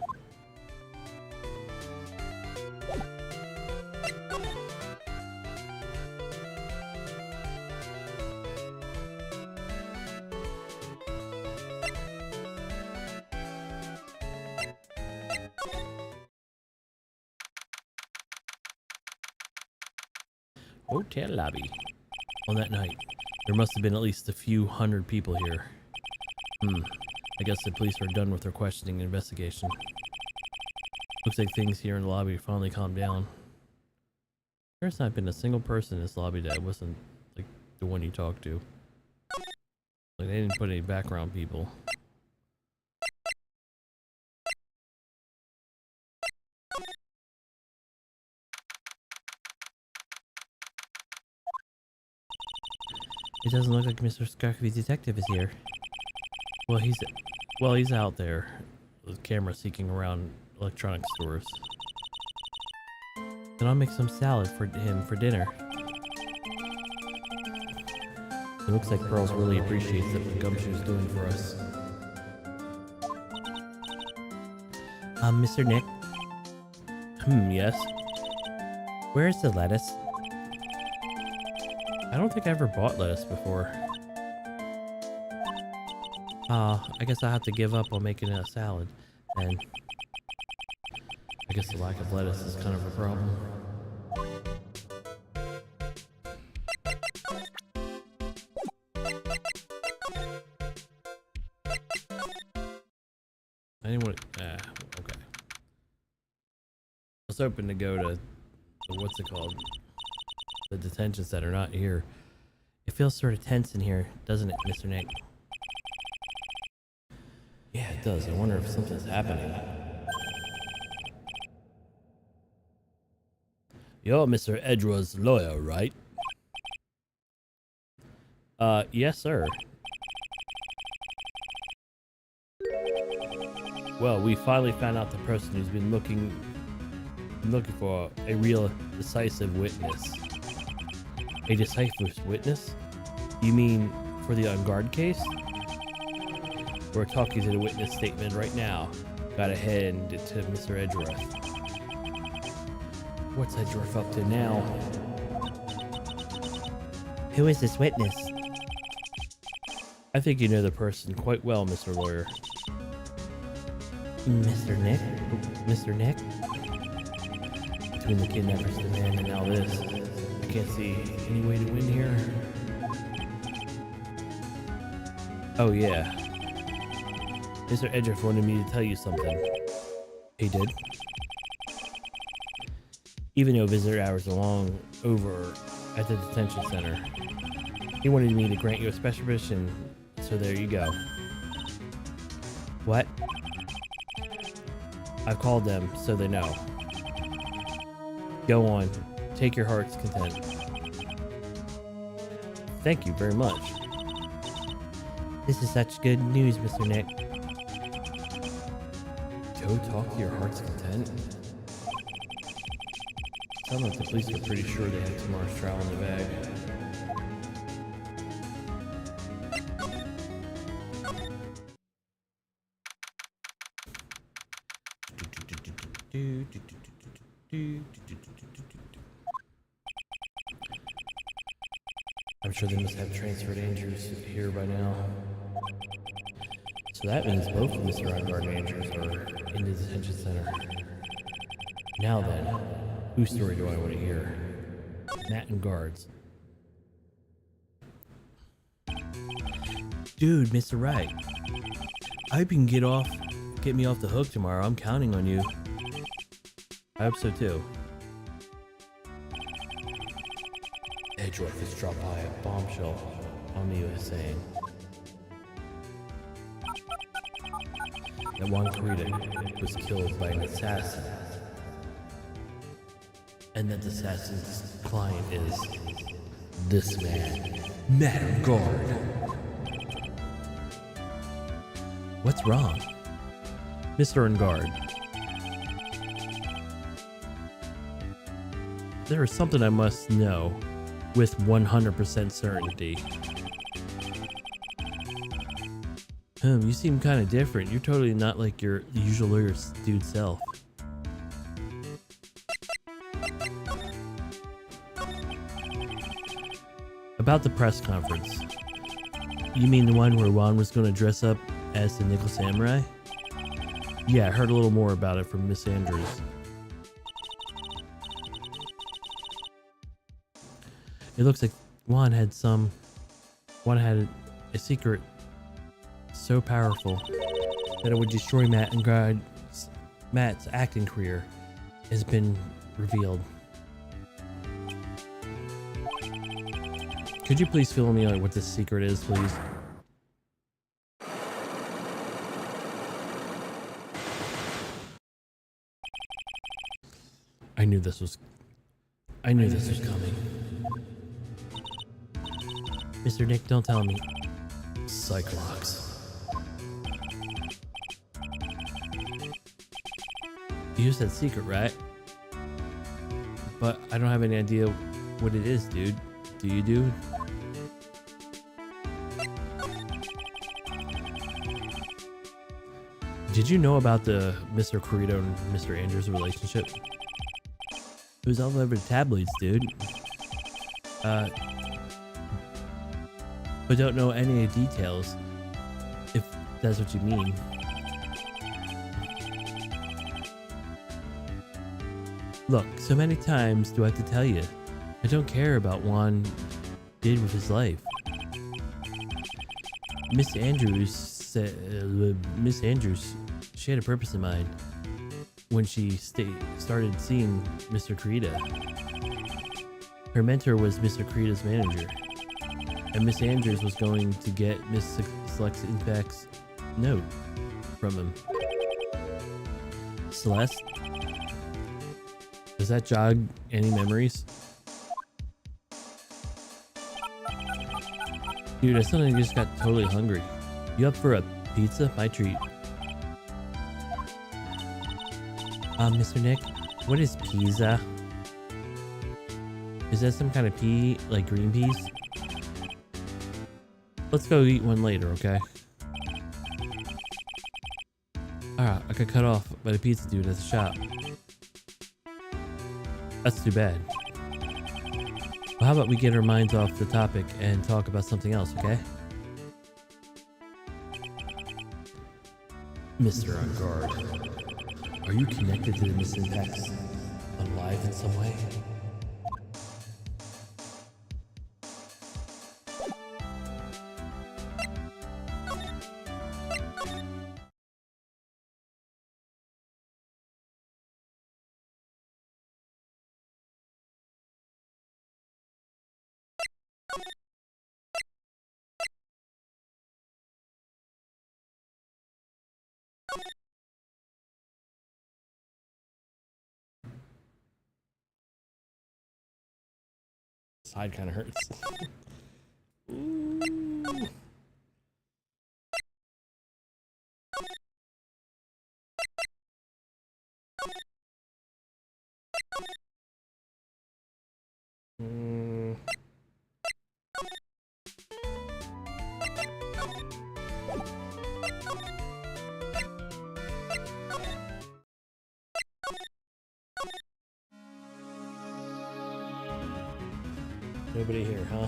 Hotel lobby. On that night, there must have been at least a few hundred people here. I guess the police were done with their questioning and investigation. Looks like things here in the lobby finally calmed down. There's not been a single person in this lobby that wasn't like the one you talked to. Like they didn't put any background people. It doesn't look like Mr. Scarky's detective is here. Well, he's out there with camera seeking around electronic stores. Then I'll make some salad for him for dinner. It looks like Pearls really appreciates what the Gumshoe's doing for us. Mr. Nick? Yes? Where's the lettuce? I don't think I ever bought lettuce before. I guess I'll have to give up on making a salad, and I guess the lack of lettuce is kind of a problem. Anyone? Okay. I was hoping to go to what's it called? The detention center, not here. It feels sort of tense in here, doesn't it, Mr. Nick? Yeah, it does. I wonder if something's happening. You're Mr. Edra's lawyer, right? Yes, sir. Well, we finally found out the person who's been looking for a real decisive witness. A decisive witness? You mean for the on guard case? We're talking to the witness statement right now. Gotta hand it to Mr. Edgeworth. What's Edgeworth up to now? Who is this witness? I think you know the person quite well, Mr. Lawyer. Mr. Nick? Mr. Nick? Between the kidnappers, the man, and now this, I can't see any way to win here. Oh yeah. Mr. Edgeworth wanted me to tell you something. He did? Even though visitor hours are long over at the detention center, he wanted me to grant you a special permission, so there you go. What? I've called them, so they know. Go on, take your heart's content. Thank you very much. This is such good news, Mr. Nick. Go talk to your heart's content. Sounds like the police are pretty sure they have tomorrow's trial in the bag. I'm sure they must have transferred Andrews here by now. So that means both Mr. Ungard and Andrews are in the detention center. Now then, whose story do I want to hear? Matt and Guards. Dude, Mr. Wright. I hope you can get me off the hook tomorrow. I'm counting on you. I hope so too. Edgeworth has dropped by a bombshell on me with saying that Juan Corrida was killed by an assassin. And that the assassin's client is this man, Matt Guard. What's wrong? Mr. Ungard. There is something I must know with 100% certainty. You seem kind of different. You're totally not like your usual lawyer dude self. About the press conference. You mean the one where Juan was going to dress up as the Nickel Samurai? Yeah, I heard a little more about it from Miss Andrews. It looks like Juan had a secret so powerful that it would destroy Matt's acting career has been revealed. Could you please fill me on what this secret is, please? I knew this was coming. Mr. Nick, don't tell me. Cyclops. You said secret, right? But I don't have any idea what it is, dude. Do you, dude? Did you know about the Mr. Corrida and Mr. Andrews relationship? It was all over the tabloids, dude. But don't know any of the details, if that's what you mean. Look, so many times do I have to tell you, I don't care about what Juan did with his life. Miss Andrews, she had a purpose in mind when she started seeing Mr. Corrida. Her mentor was Mr. Corrida's manager, and Miss Andrews was going to get Miss Celeste's note from him. Celeste? Does that jog any memories? Dude, I suddenly just got totally hungry. You up for a pizza? My treat. Mr. Nick, what is pizza? Is that some kind of pea, like green peas? Let's go eat one later, okay? Alright, I got cut off by the pizza dude at the shop. That's too bad. Well, how about we get our minds off the topic and talk about something else, okay? Mr. Ungard, are you connected to the missing impacts alive in some way? Side kind of hurts. Nobody here, huh?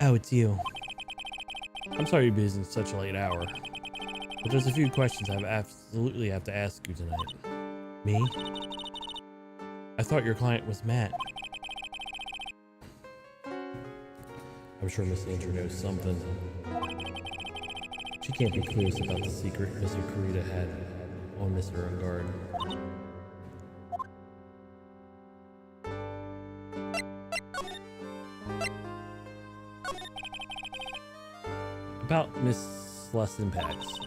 Oh, it's you. I'm sorry you're busy in such a late hour, but there's a few questions I absolutely have to ask you tonight. Me? I thought your client was Matt. I'm sure Miss Andrew knows something. She can't be clueless about the secret Mr. Kurita had on Mr. Ungard. About Miss Celeste Impacts.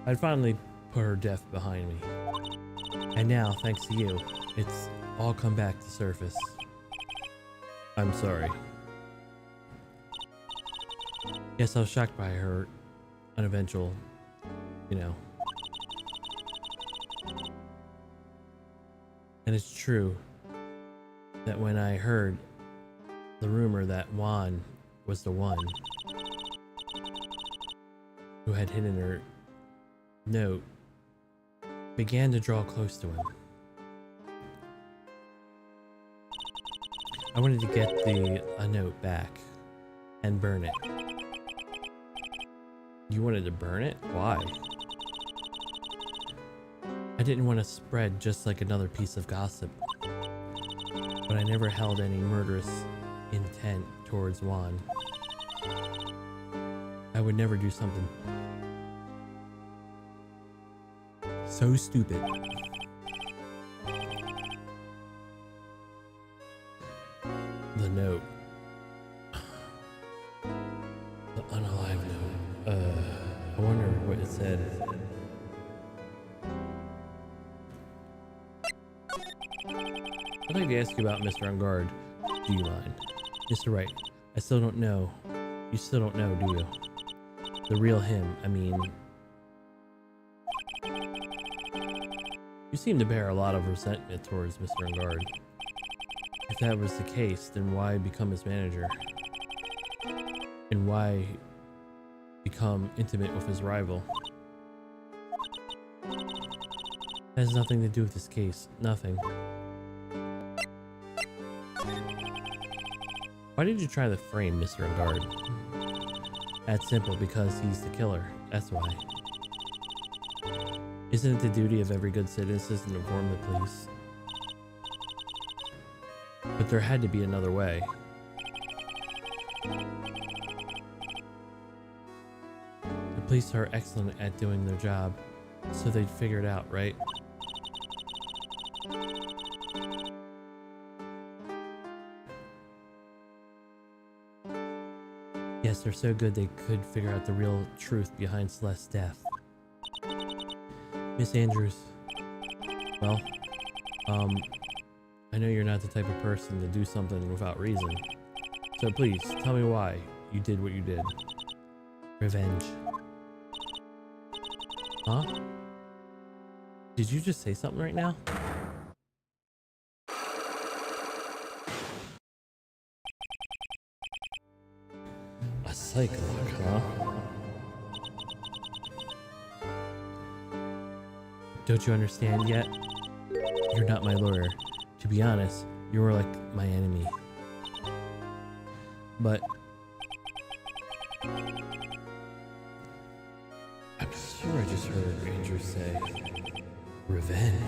I'd finally put her death behind me. And now, thanks to you, it's all come back to surface. I'm sorry. Yes, I was shocked by her uneventual, you know. And it's true that when I heard the rumor that Juan was the one who had hidden her note, began to draw close to him. I wanted to get a note back and burn it. You wanted to burn it? Why? I didn't want to spread just like another piece of gossip, but I never held any murderous intent towards Juan. I would never do something so stupid. The note. The unalive note. I wonder what it said. I'd like to ask you about Mr. Ungard. Do you mind? Mr. Wright, I still don't know. You still don't know, do you? The real him, I mean. You seem to bear a lot of resentment towards Mr. Ungard. If that was the case, then why become his manager? And why become intimate with his rival? That has nothing to do with this case. Nothing. Why did you try to frame Mr. Ungard? That's simple, because he's the killer. That's why. Isn't it the duty of every good citizen to inform the police? But there had to be another way. The police are excellent at doing their job, so they'd figure it out, right? Yes, they're so good they could figure out the real truth behind Celeste's death. Miss Andrews, well, I know you're not the type of person to do something without reason. So please, tell me why you did what you did. Revenge. Huh? Did you just say something right now? A psych lock, huh? Don't you understand yet? You're not my lawyer. To be honest, you were like my enemy. But I'm sure I just heard Andrew say revenge.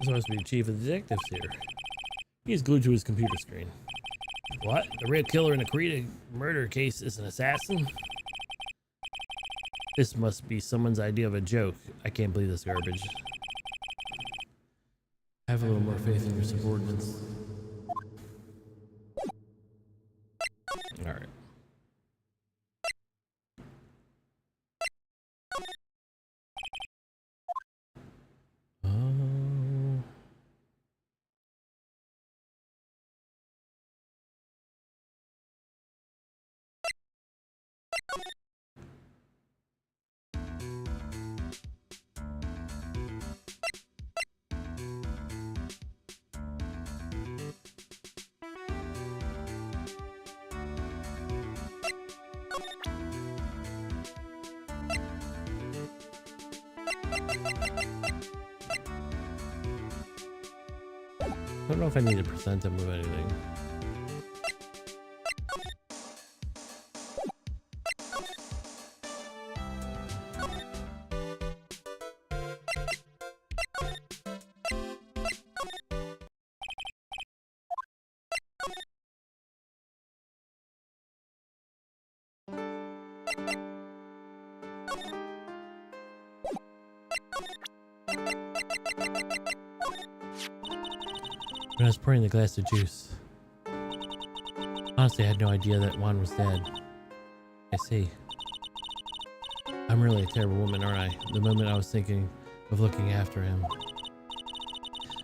This must be the chief of the detectives here. He's glued to his computer screen. What? The real killer in the Karita murder case is an assassin? This must be someone's idea of a joke. I can't believe this garbage. Have a little more faith in your subordinates. Alright. I don't know if I need to present him with anything. When I was pouring the glass of juice, honestly, I had no idea that Juan was dead. I see. I'm really a terrible woman, aren't I? The moment I was thinking of looking after him.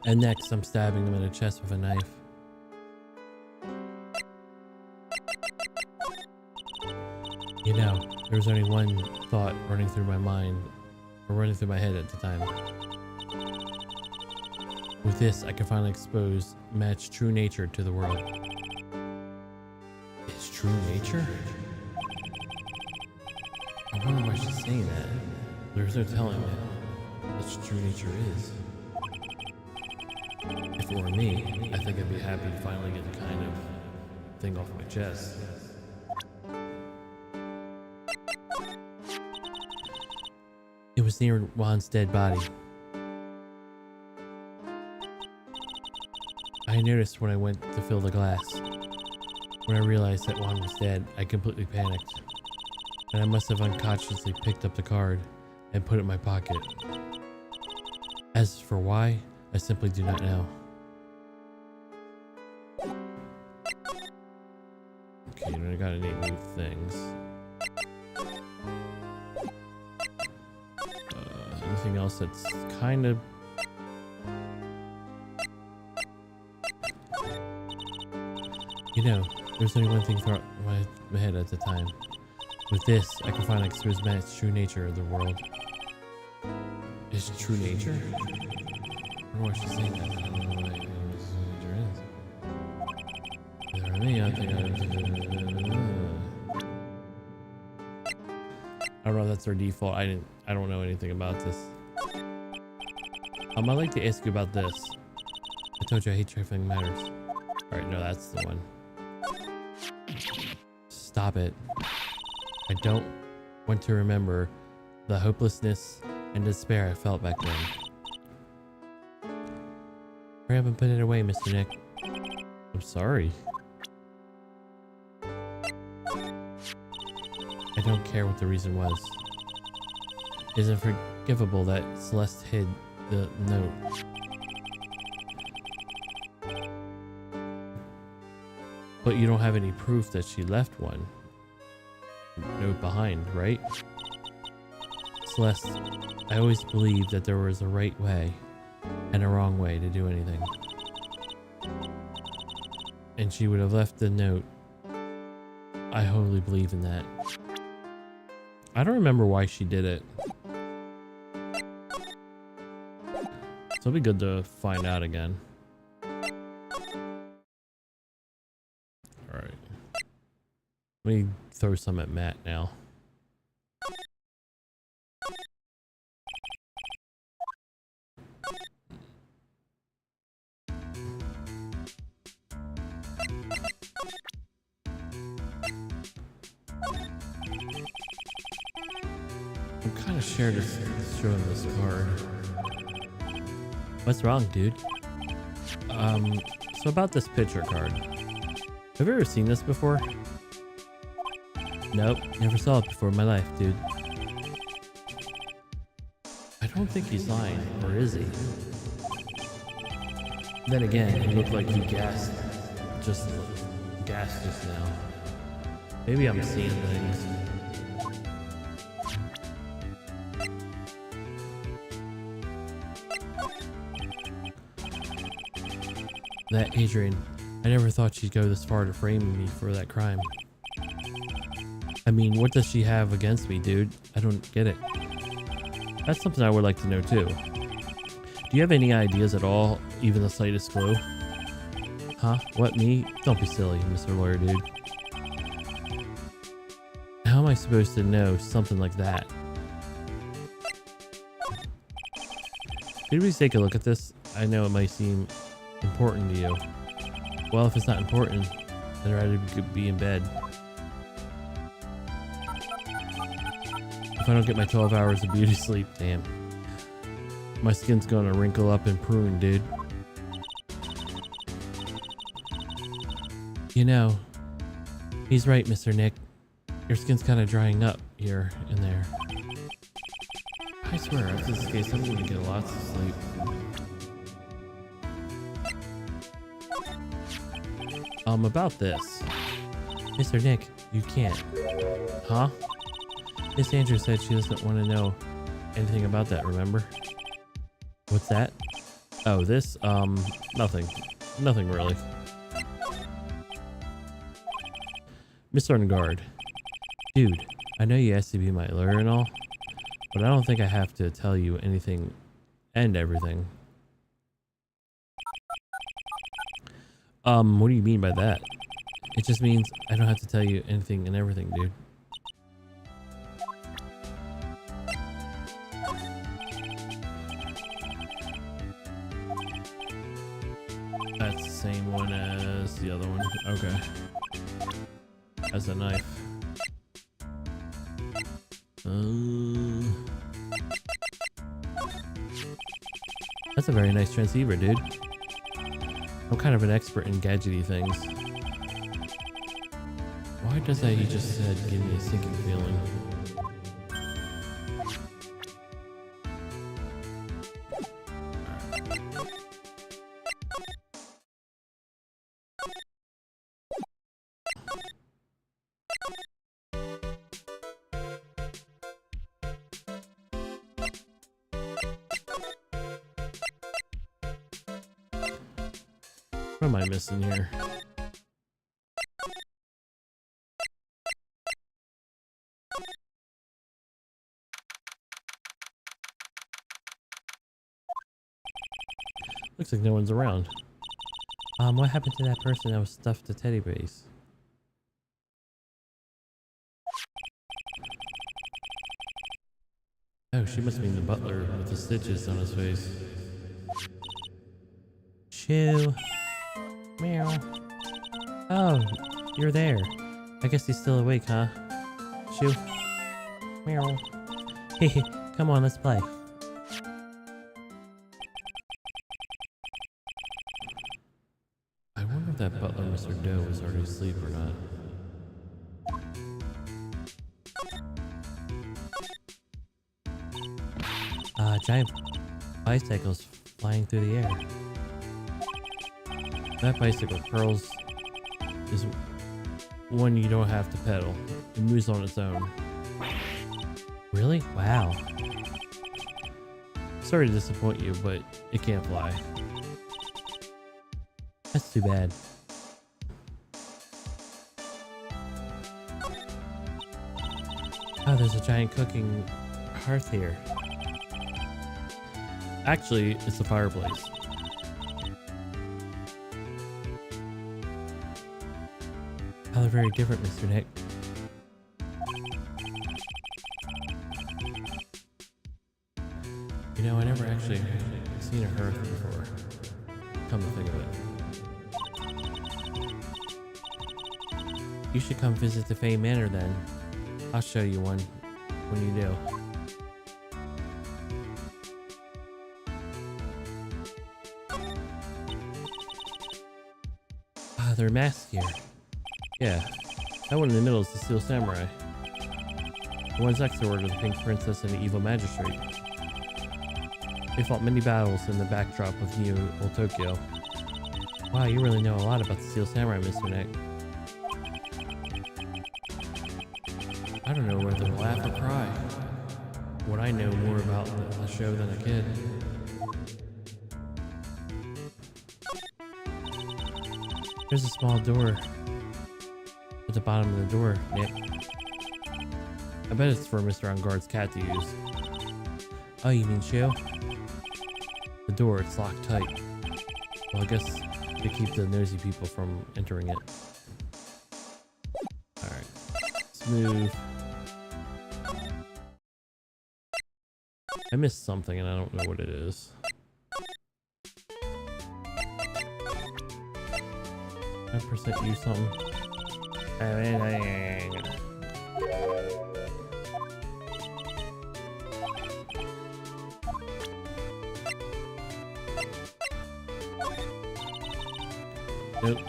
And next, I'm stabbing him in the chest with a knife. You know, there was only one thought running through my mind, or running through my head at the time. With this, I can finally expose Matt's true nature to the world. His true nature? I wonder why she's saying that. There's no telling what his true nature is. If it were me, I think I'd be happy to finally get the kind of thing off my chest. It was near Juan's dead body. I noticed when I went to fill the glass. When I realized that Juan was dead, I completely panicked. And I must have unconsciously picked up the card and put it in my pocket. As for why, I simply do not know. Okay, I got any new things. Anything else that's kind of... You know, there's only one thing through my head at the time. With this, I can finally expose Matt's true nature of the world. His true nature? I don't know why she's saying that. I don't know what his nature is. For me, I think I don't know if that's their default. I don't know anything about this. I'd like to ask you about this. I told you I hate trifling matters. Alright, no, that's the one. Stop it. I don't want to remember the hopelessness and despair I felt back then. Hurry up and put it away, Mr. Nick. I'm sorry. I don't care what the reason was. It is unforgivable that Celeste hid the note. But you don't have any proof that she left one note behind, right? Celeste, I always believed that there was a right way and a wrong way to do anything. And she would have left the note. I wholly believe in that. I don't remember why she did it. So it'll be good to find out again. Alright. Let me throw some at Matt now. I'm kind of scared to show him this card. What's wrong, dude? So about this picture card. Have you ever seen this before? Nope, never saw it before in my life, dude. I don't think he's lying, or is he? Then again, he looked like he gassed just now. Maybe I'm seeing things. That Adrian, I never thought she'd go this far to frame me for that crime. I mean, what does she have against me, dude? I don't get it. That's something I would like to know too. Do you have any ideas at all, even the slightest clue? Huh? What, me? Don't be silly, Mr. Lawyer, dude. How am I supposed to know something like that? Could we take a look at this? I know it might seem important to you. Well, if it's not important, then I'd rather be in bed. If I don't get my 12 hours of beauty sleep, damn. My skin's gonna wrinkle up and prune, dude. You know, he's right, Mr. Nick. Your skin's kind of drying up here and there. I swear, after this case, I'm gonna get lots of sleep. About this. Mr. Nick, you can't. Huh? Miss Andrews said she doesn't want to know anything about that, remember? What's that? Oh, this? Nothing. Nothing really. Mr. Ungard. Dude, I know you asked to be my lawyer and all, but I don't think I have to tell you anything and everything. What do you mean by that? It just means I don't have to tell you anything and everything, dude. That's the same one as the other one. Okay. As a knife. That's a very nice transceiver, dude. I'm kind of an expert in gadgety things. Why does that he just said give me a sinking feeling? What am I missing here? Looks like no one's around. What happened to that person that was stuffed to teddy bears? Oh, she must mean the butler with the stitches on his face. Shoo. Meow. Oh, you're there. I guess he's still awake, huh? Shoo. Meow. Hehe, come on, let's play. I wonder if that butler, Mr. Doe, was already asleep or not. Giant bicycles flying through the air. That bicycle curls is one you don't have to pedal. It moves on its own. Really? Wow. Sorry to disappoint you, but it can't fly. That's too bad. Oh, there's a giant cooking hearth here. Actually, it's a fireplace. How they're very different, Mr. Nick. You know, I never actually seen a hearth before. Come to think of it. You should come visit the Fay Manor then. I'll show you one when you do. There are masks here. Yeah. That one in the middle is the Steel Samurai. The one's next door to the Pink Princess and the Evil Magistrate. They fought many battles in the backdrop of New Old Tokyo. Wow, you really know a lot about the Steel Samurai, Mr. Nick. I don't know whether to laugh or cry. Would I know more about the show than a kid? There's a small door at the bottom of the door, Nick. I bet it's for Mr. On-Guard's cat to use. Oh, you mean Shu? The door, it's locked tight. Well, I guess to keep the nosy people from entering it. Alright. Let's move. I missed something and I don't know what it is. 5% use something. Nope.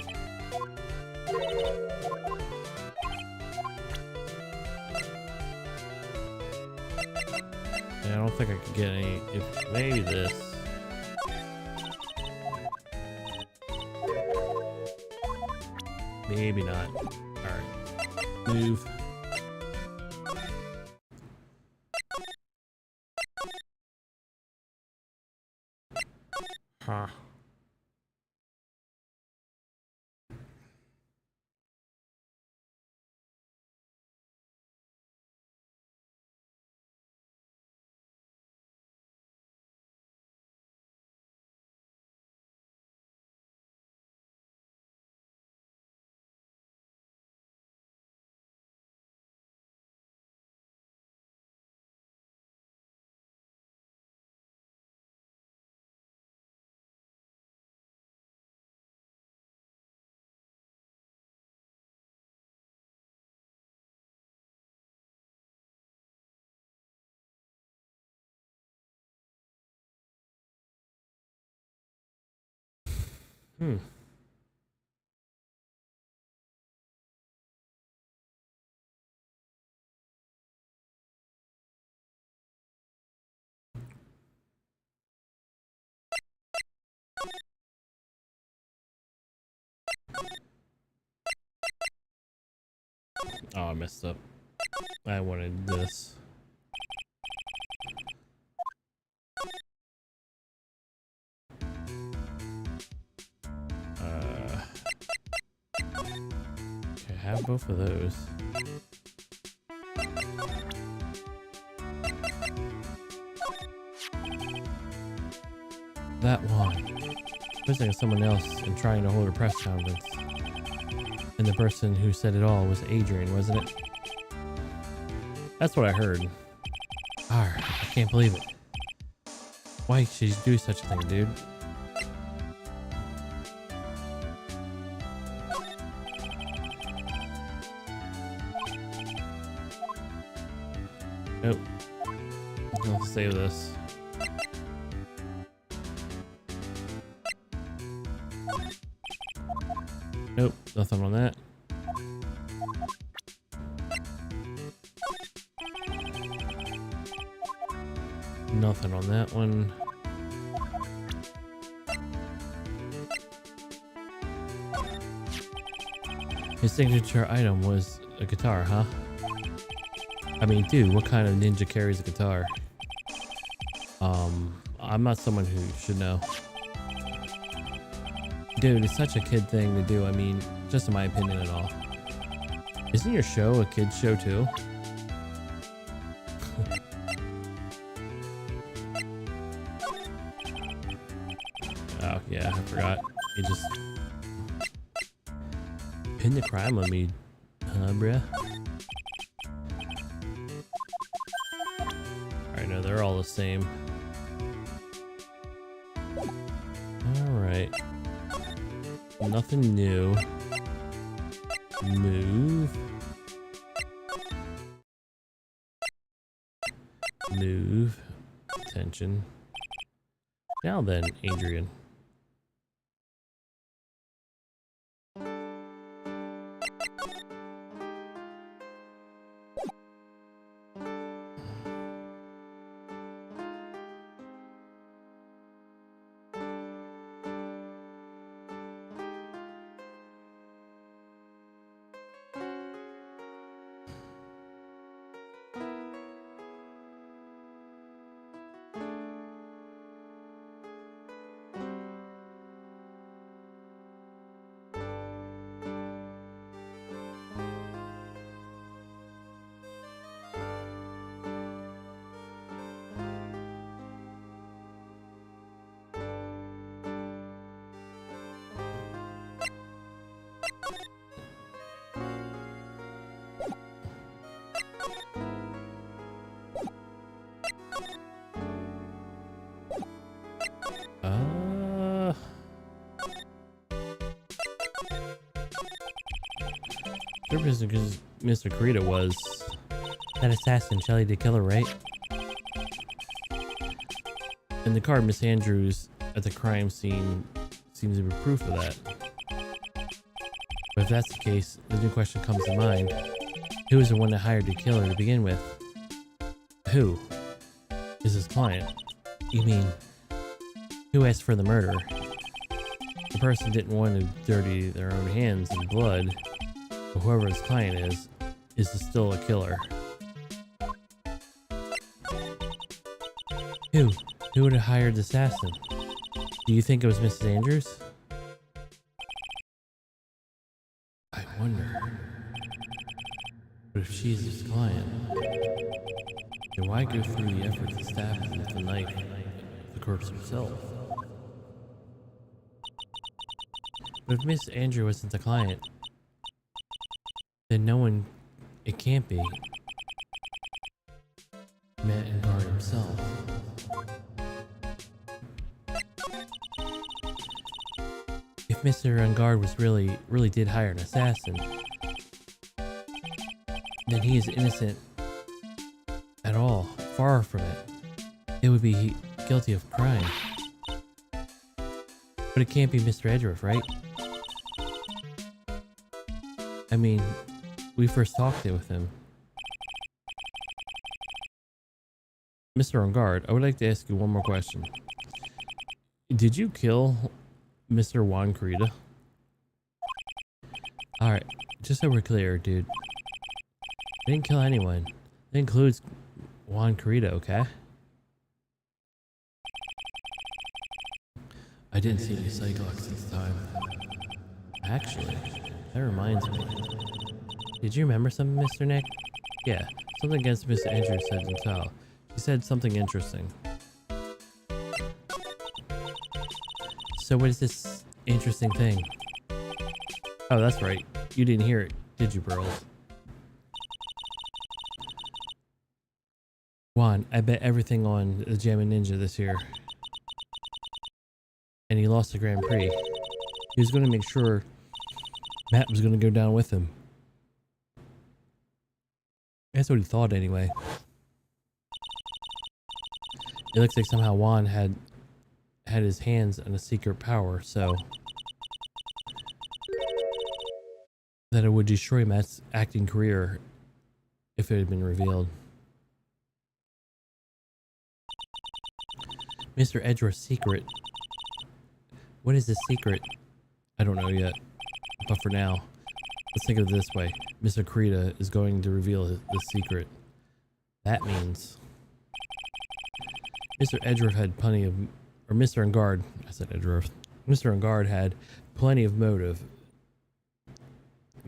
Yeah, I don't think I could get any. If maybe this. Maybe not. Alright. Move. Huh. Oh, I messed up. I wanted this. Okay, have both of those. That one. Visiting someone else and trying to hold a press conference. And the person who said it all was Adrian, wasn't it? That's what I heard. I can't believe it. Why should you do such a thing, dude? Nope. I'll save this. Nope, nothing on that. Nothing on that one. His signature item was a guitar, huh? I mean, dude, what kind of ninja carries a guitar? I'm not someone who should know. Dude, it's such a kid thing to do. I mean, just in my opinion and all. Isn't your show a kid's show too? Oh, yeah, I forgot. You just pin the crime on me, huh, bruh? Alright, no, they're all the same. Alright. Nothing new. Move. Move. Attention. Now then, Adrian. purpose because Mr. Karita was that assassin, Shelly the killer, right? And the car Miss Andrews at the crime scene seems to be proof of that. But if that's the case, the new question comes to mind. Who was the one that hired the killer to begin with? Who is his client? You mean, who asked for the murder? The person didn't want to dirty their own hands in blood, but whoever his client is still a killer. Who? Who would have hired the assassin? Do you think it was Mrs. Andrews? I wonder. But if she's his client, then why go through the effort to stab him with the knife the corpse himself? But if Miss Andrew wasn't the client, then no one, it can't be Matt and Bart himself. If Mr. Ungard was really did hire an assassin, then he is innocent at all. Far from it. It would be guilty of crime. But it can't be Mr. Edgeworth, right? I mean, we first talked it with him. Mr. Ungard, I would like to ask you one more question. Did you kill Mr. Juan Carita? Alright, just so we're clear, dude. I didn't kill anyone. That includes Juan Carita, okay? I didn't see any Cyclops this time. Actually, that reminds me. Did you remember something, Mr. Nick? Yeah, something against Miss Andrews said and tell. She said something interesting. So what is this interesting thing? Oh, that's right. You didn't hear it, did you, Pearls? Juan, I bet everything on the Jammin' Ninja this year. And he lost the Grand Prix. He was going to make sure Matt was going to go down with him. That's what he thought anyway. It looks like somehow Juan had his hands on a secret power, so that it would destroy Matt's acting career if it had been revealed. Mr. Edgeworth's secret. What is the secret? I don't know yet. But for now, let's think of it this way. Mr. Carita is going to reveal the secret. That means Mr. Edgeworth had plenty of, or Mr. Ungard, I said Edgeworth. Mr. Ungard had plenty of motive.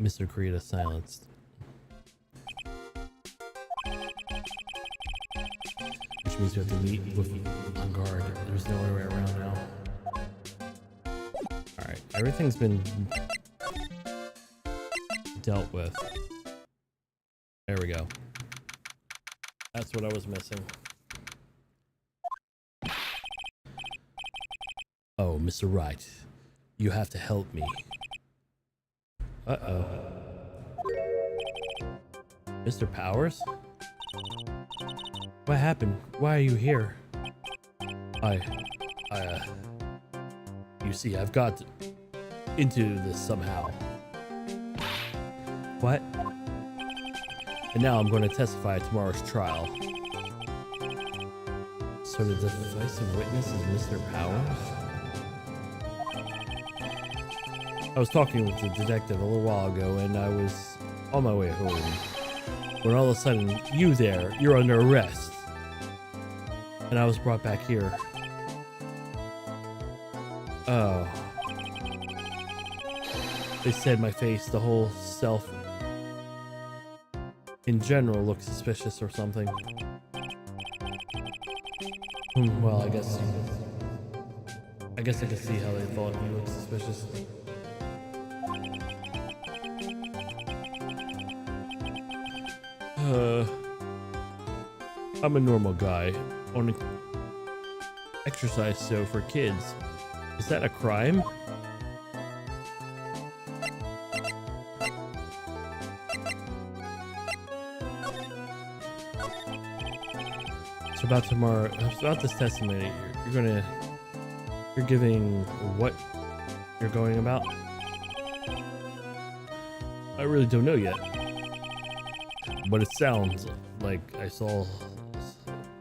Mr. Carita silenced. Which means we have to meet with Ungard. There's no other way around now. Alright, everything's been dealt with. There we go. That's what I was missing. Oh, Mr. Wright, you have to help me. Uh-oh. Mr. Powers? What happened? Why are you here? You see, I've got into this somehow. What? And now I'm going to testify at tomorrow's trial. So the decisive witness is Mr. Powers? I was talking with the detective a little while ago and I was on my way home when all of a sudden, you're under arrest. And I was brought back here. Oh. They said my face, the whole self in general looks suspicious or something. Well, I guess I can see how they thought he looked suspicious. I'm a normal guy on an exercise show for kids. Is that a crime? So about tomorrow, about this testimony, you're giving what you're going about? I really don't know yet, but it sounds like I saw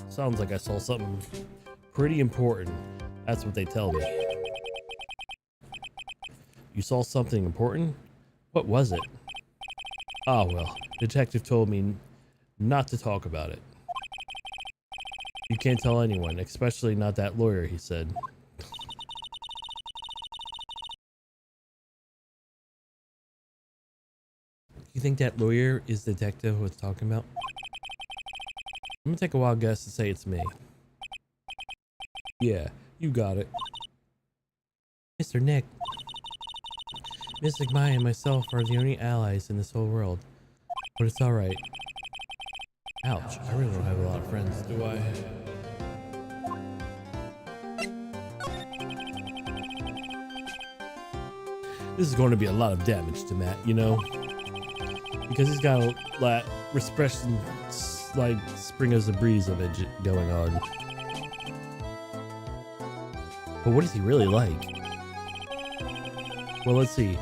something pretty important. That's what they tell me. You saw something important? What was it? Ah, well, detective told me not to talk about it. You can't tell anyone, especially not that lawyer, he said. You think that lawyer is the detective was talking about? I'm gonna take a wild guess and say it's me. Yeah, you got it. Mr. Nick. Mystic Maya and myself are the only allies in this whole world. But it's alright. Ouch, I really don't have a lot of friends, do I? This is going to be a lot of damage to Matt, you know? Because he's got a lot expression like Spring as a Breeze image going on. But what is he really like? Well, let's see.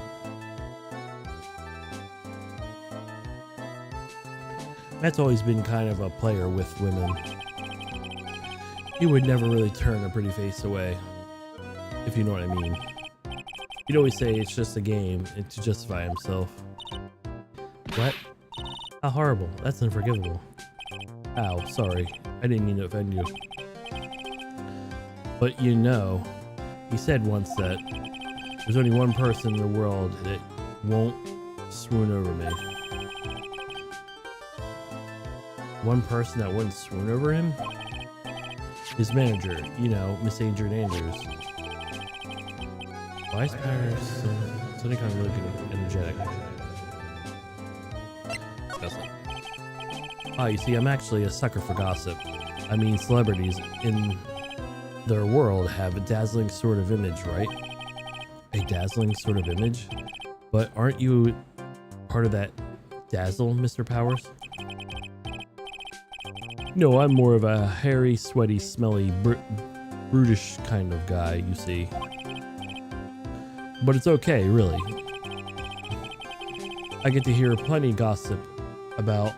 Matt's always been kind of a player with women. He would never really turn a pretty face away, if you know what I mean. He'd always say it's just a game and to justify himself. What? How horrible. That's unforgivable. Ow, sorry. I didn't mean to offend you. But you know, he said once that there's only one person in the world that won't swoon over me. One person that wouldn't swoon over him? His manager, you know, Miss Adrian Andrews. Why is Paris suddenly kind of looking energetic? Ah, you see, I'm actually a sucker for gossip. I mean, celebrities in their world have a dazzling sort of image, right? A dazzling sort of image? But aren't you part of that dazzle, Mr. Powers? No, I'm more of a hairy, sweaty, smelly, brutish kind of guy, you see. But it's okay, really. I get to hear plenty gossip about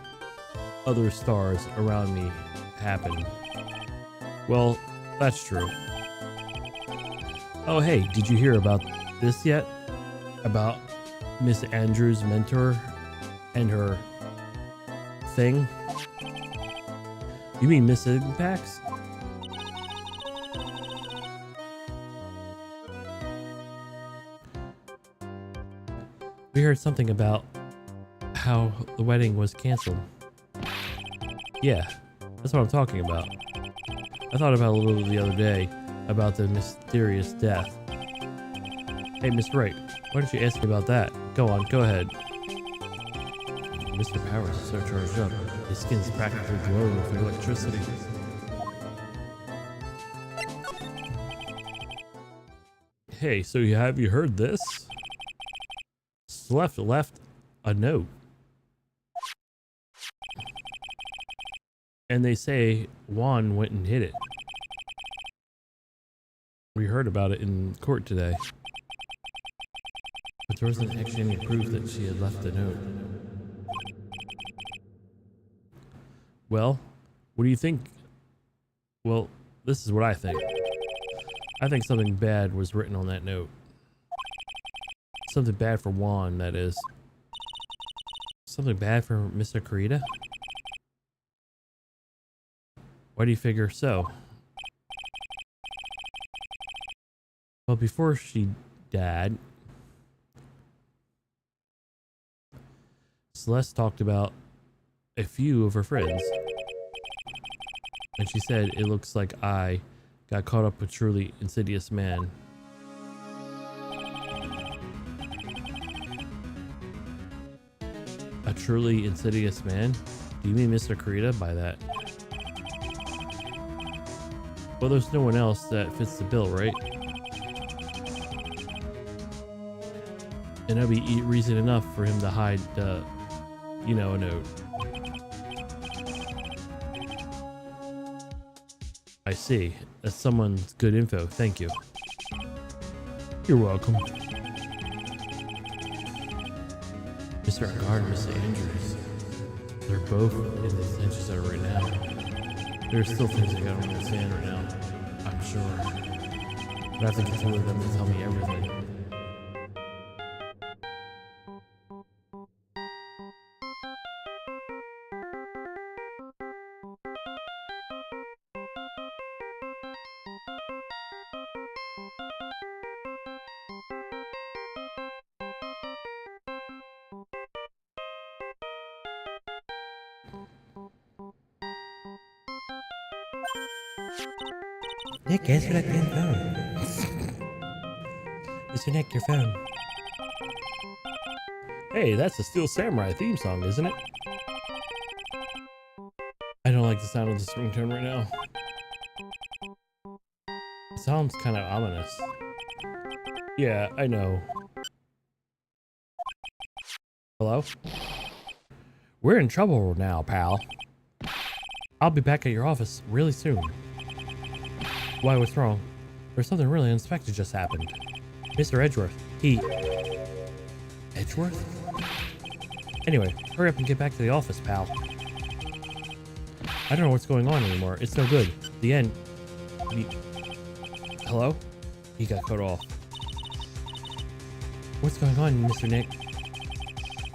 other stars around me happen. Well, that's true. Oh, hey, did you hear about this yet? About Miss Andrews' mentor and her thing? You mean Miss Impacts? We heard something about how the wedding was canceled. Yeah, that's what I'm talking about. I thought about it a little the other day about the mysterious death. Hey, Miss Wright, why don't you ask me about that? Go on, go ahead. Mr. Powers is so charged up. His skin's practically glowing with electricity. Hey, so have you heard this? Left a note. And they say Juan went and hid it. We heard about it in court today. But there wasn't actually any proof that she had left a note. Well, what do you think? Well, this is what I think. I think something bad was written on that note. Something bad for Juan, that is. Something bad for Mr. Kurita? Why do you figure so? Well, before she died, Celeste talked about a few of her friends. And she said, it looks like I got caught up with a truly insidious man. A truly insidious man? Do you mean Mr. Kurita by that? Well, there's no one else that fits the bill, right? And that'd be reason enough for him to hide, you know, a note. I see. That's someone's good info. Thank you. You're welcome. Mr. Guard and Mr. Andrews. They're both in the detention center right now. There's still things I don't understand right now. I'm sure. But I have to get with them to tell me everything. Nick, answer that damn phone. Mr. Nick, your phone. Hey, that's the Steel Samurai theme song, isn't it? I don't like the sound of this ringtone right now. It sounds kind of ominous. Yeah, I know. Hello? We're in trouble now, pal. I'll be back at your office really soon. Why, what's wrong? There's something really unexpected just happened. Mr. Edgeworth, Edgeworth? Anyway, hurry up and get back to the office, pal. I don't know what's going on anymore. It's no good. The end. Hello? He got cut off. What's going on, Mr. Nick?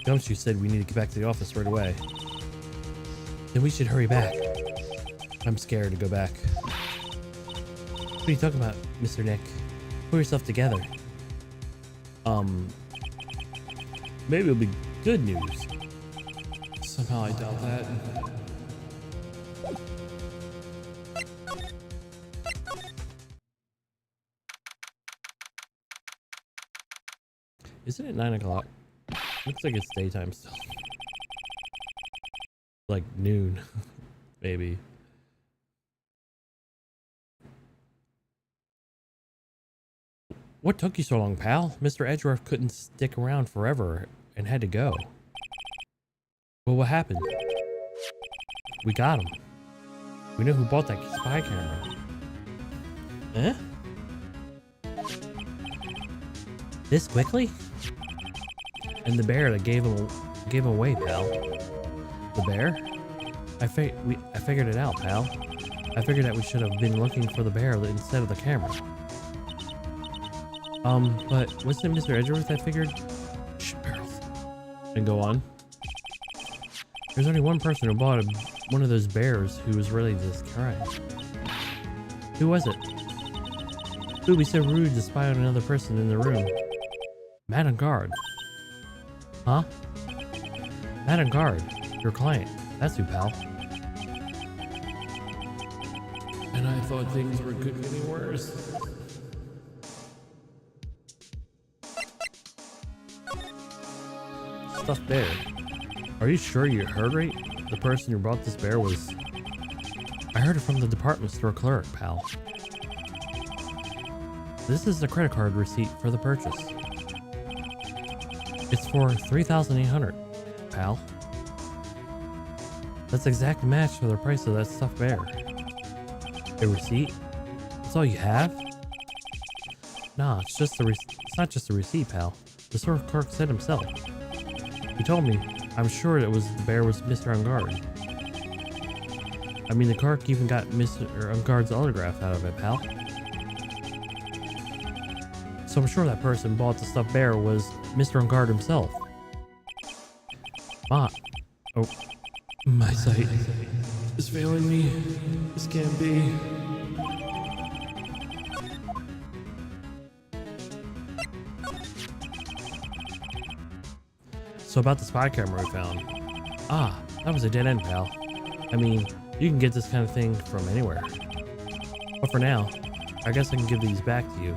Gumshoe said we need to get back to the office right away. Then we should hurry back. I'm scared to go back. What are you talking about, Mr. Nick? Pull yourself together. Maybe it'll be good news. Somehow I doubt that. Isn't it 9 o'clock? Looks like it's daytime still. Like noon, maybe. What took you so long, pal? Mr. Edgeworth couldn't stick around forever and had to go. Well, what happened? We got him. We know who bought that spy camera. Eh? This quickly? And the bear that gave him away, pal. The bear? I figured it out, pal. I figured that we should have been looking for the bear instead of the camera. But wasn't it Mr. Edgeworth that figured? Shh, barrels. And go on. There's only one person who bought one of those bears who was really this crime. Who was it? Who would be so rude to spy on another person in the room? Madame Guard. Huh? Madame Guard, your client. That's who, pal. And I thought things were getting worse. Stuffed bear. Are you sure you heard right? The person who brought this bear was... I heard it from the department store clerk, pal. This is the credit card receipt for the purchase. It's for $3,800, pal. That's exact match for the price of that stuffed bear. A receipt? That's all you have? Nah, it's not just a receipt, pal. The store clerk said himself. He told me, I'm sure the bear was Mr. Ungard. I mean, the clerk even got Mr. Ungard's autograph out of it, pal. So I'm sure that person bought the stuffed bear was Mr. Ungard himself. Oh, my sight is failing me. This can't be. So about the spy camera we found. Ah, that was a dead end, pal. I mean, you can get this kind of thing from anywhere. But for now, I guess I can give these back to you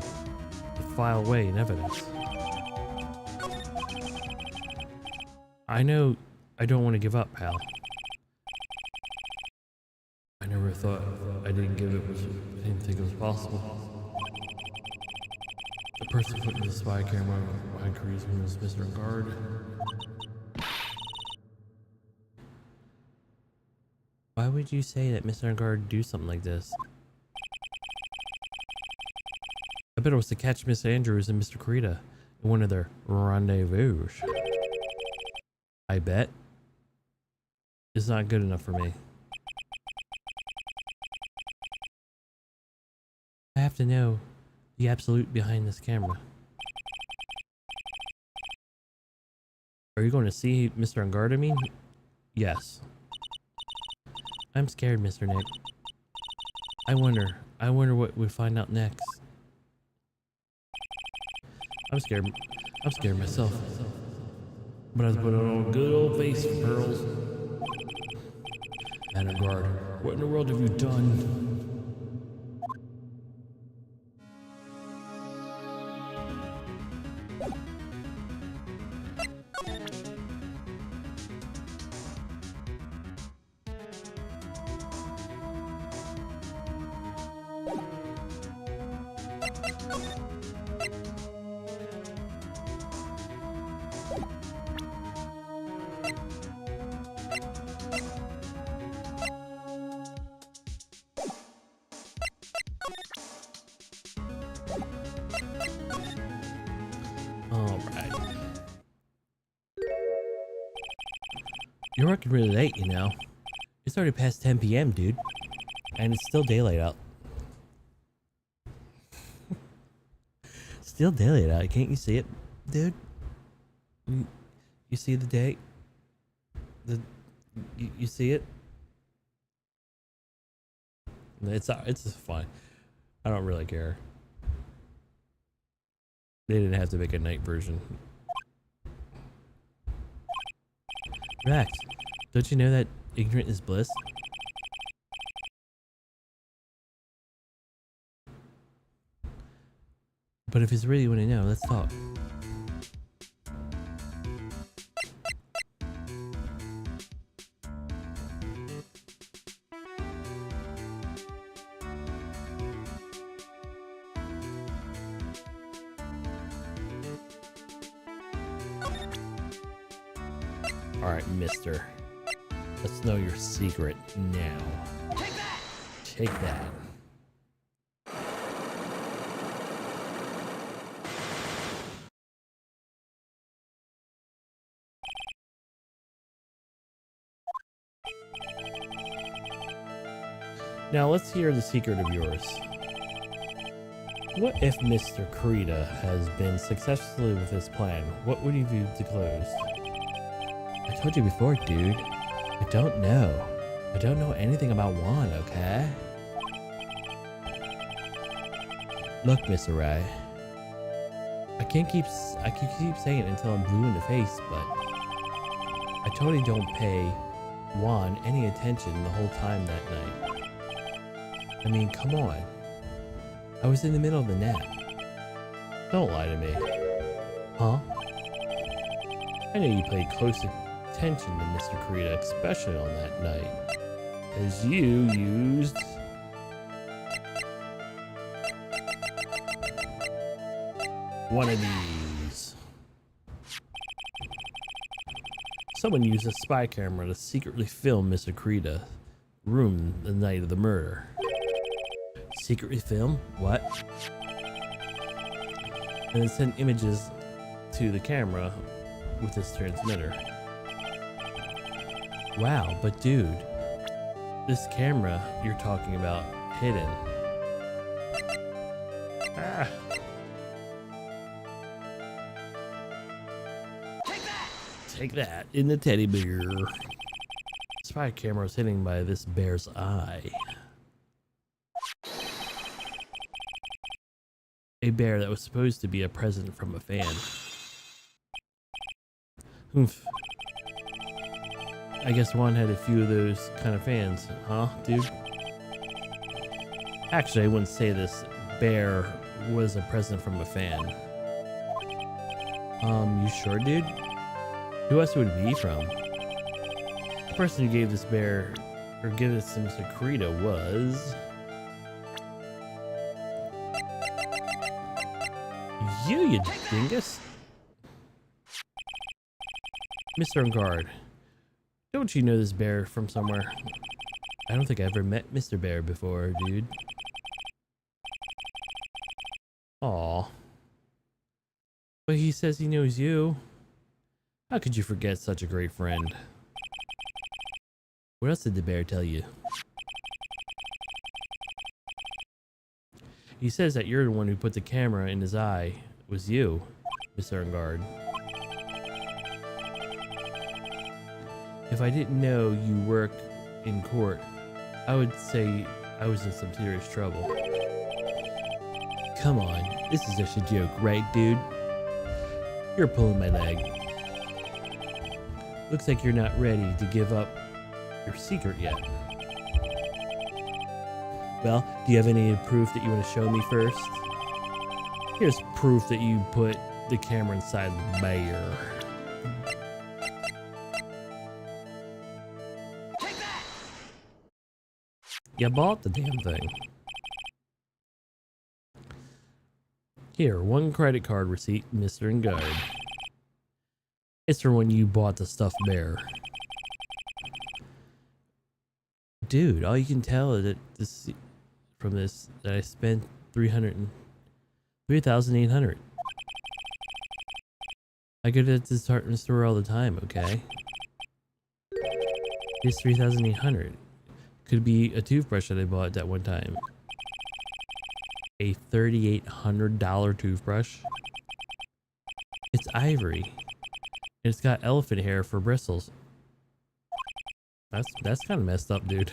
to file away in evidence. I know I don't want to give up, pal. I never thought I didn't give it, I didn't think it was possible. The person putting the spy camera behind Charisma was Mr. Guard. Why would you say that Mr. Guard do something like this? I bet it was to catch Miss Andrews and Mr. Karita in one of their rendezvous. I bet. It's not good enough for me. I have to know the absolute behind this camera. Are you going to see Mr. On Guard, I mean? Yes. I'm scared, Mr. Nick. I wonder what we'll find out next. I'm scared myself. But I was putting on a good old face for pearls. Man on Guard, what in the world have you done? Alright. You're working really late, you know. It's already past 10 p.m., dude. And it's still daylight out. Still daylight out. Can't you see it, dude? You see the day? You see it? It's fine. I don't really care. They didn't have to make a night version. Rex, don't you know that ignorant is bliss? But if it's really you want to know, let's talk. Alright, mister. Let's know your secret now. Take that! Take that. Now let's hear the secret of yours. What if Mr. Karita has been successfully with his plan? What would you do to close? I told you before, dude. I don't know. I don't know anything about Juan, okay? Look, Mr. Ray. I can keep saying it until I'm blue in the face, but I totally don't pay Juan any attention the whole time that night. I mean, come on. I was in the middle of a nap. Don't lie to me. Huh? I know you paid close attention to Mr. Karita, especially on that night, as you used one of these. Someone used a spy camera to secretly film Mr. Karita's room the night of the murder. Secretly film? What? And then send images to the camera with this transmitter. Wow, but dude, this camera you're talking about hidden. Ah. Take that in the teddy bear. Spy camera is hidden by this bear's eye. A bear that was supposed to be a present from a fan. Oof. I guess Juan had a few of those kind of fans, huh, dude? Actually, I wouldn't say this bear was a present from a fan. You sure, dude? Who else would it be from? The person who gave this bear, or gave this to Mr. Karita was... you dingus! Mr. On Guard, don't you know this bear from somewhere? I don't think I ever met Mr. Bear before, dude. Aw. But he says he knows you. How could you forget such a great friend? What else did the bear tell you? He says that you're the one who put the camera in his eye. It was you, Mr. Ungard. If I didn't know you work in court, I would say I was in some serious trouble. Come on, this is just a joke, right, dude? You're pulling my leg. Looks like you're not ready to give up your secret yet. Well, do you have any proof that you want to show me first? Here's proof that you put the camera inside the bear. You bought the damn thing. Here, 1 credit card receipt, Mr. Ungard. It's for when you bought the stuffed bear. Dude, all you can tell is that this from this that I spent 3,800. I go to this department store all the time, okay? It's 3,800. Could be a toothbrush that I bought that one time. A $3,800 toothbrush. It's ivory. And it's got elephant hair for bristles. That's kind of messed up, dude.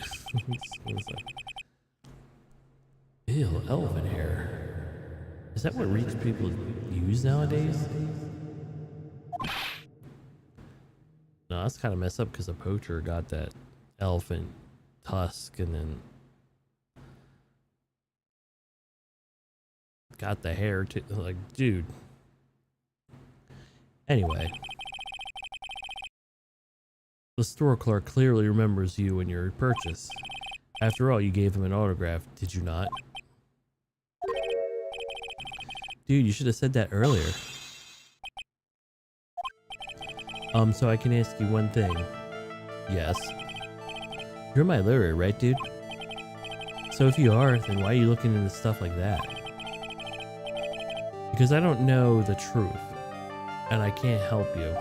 Ew, elephant hair. Is that what rich people use nowadays? No, that's kind of messed up because a poacher got that elephant tusk and then got the hair too. Like, dude. Anyway. The store clerk clearly remembers you and your purchase. After all, you gave him an autograph, did you not? Dude, you should have said that earlier. So I can ask you one thing. Yes. You're my lawyer, right, dude? So if you are, then why are you looking into stuff like that? Because I don't know the truth, and I can't help you.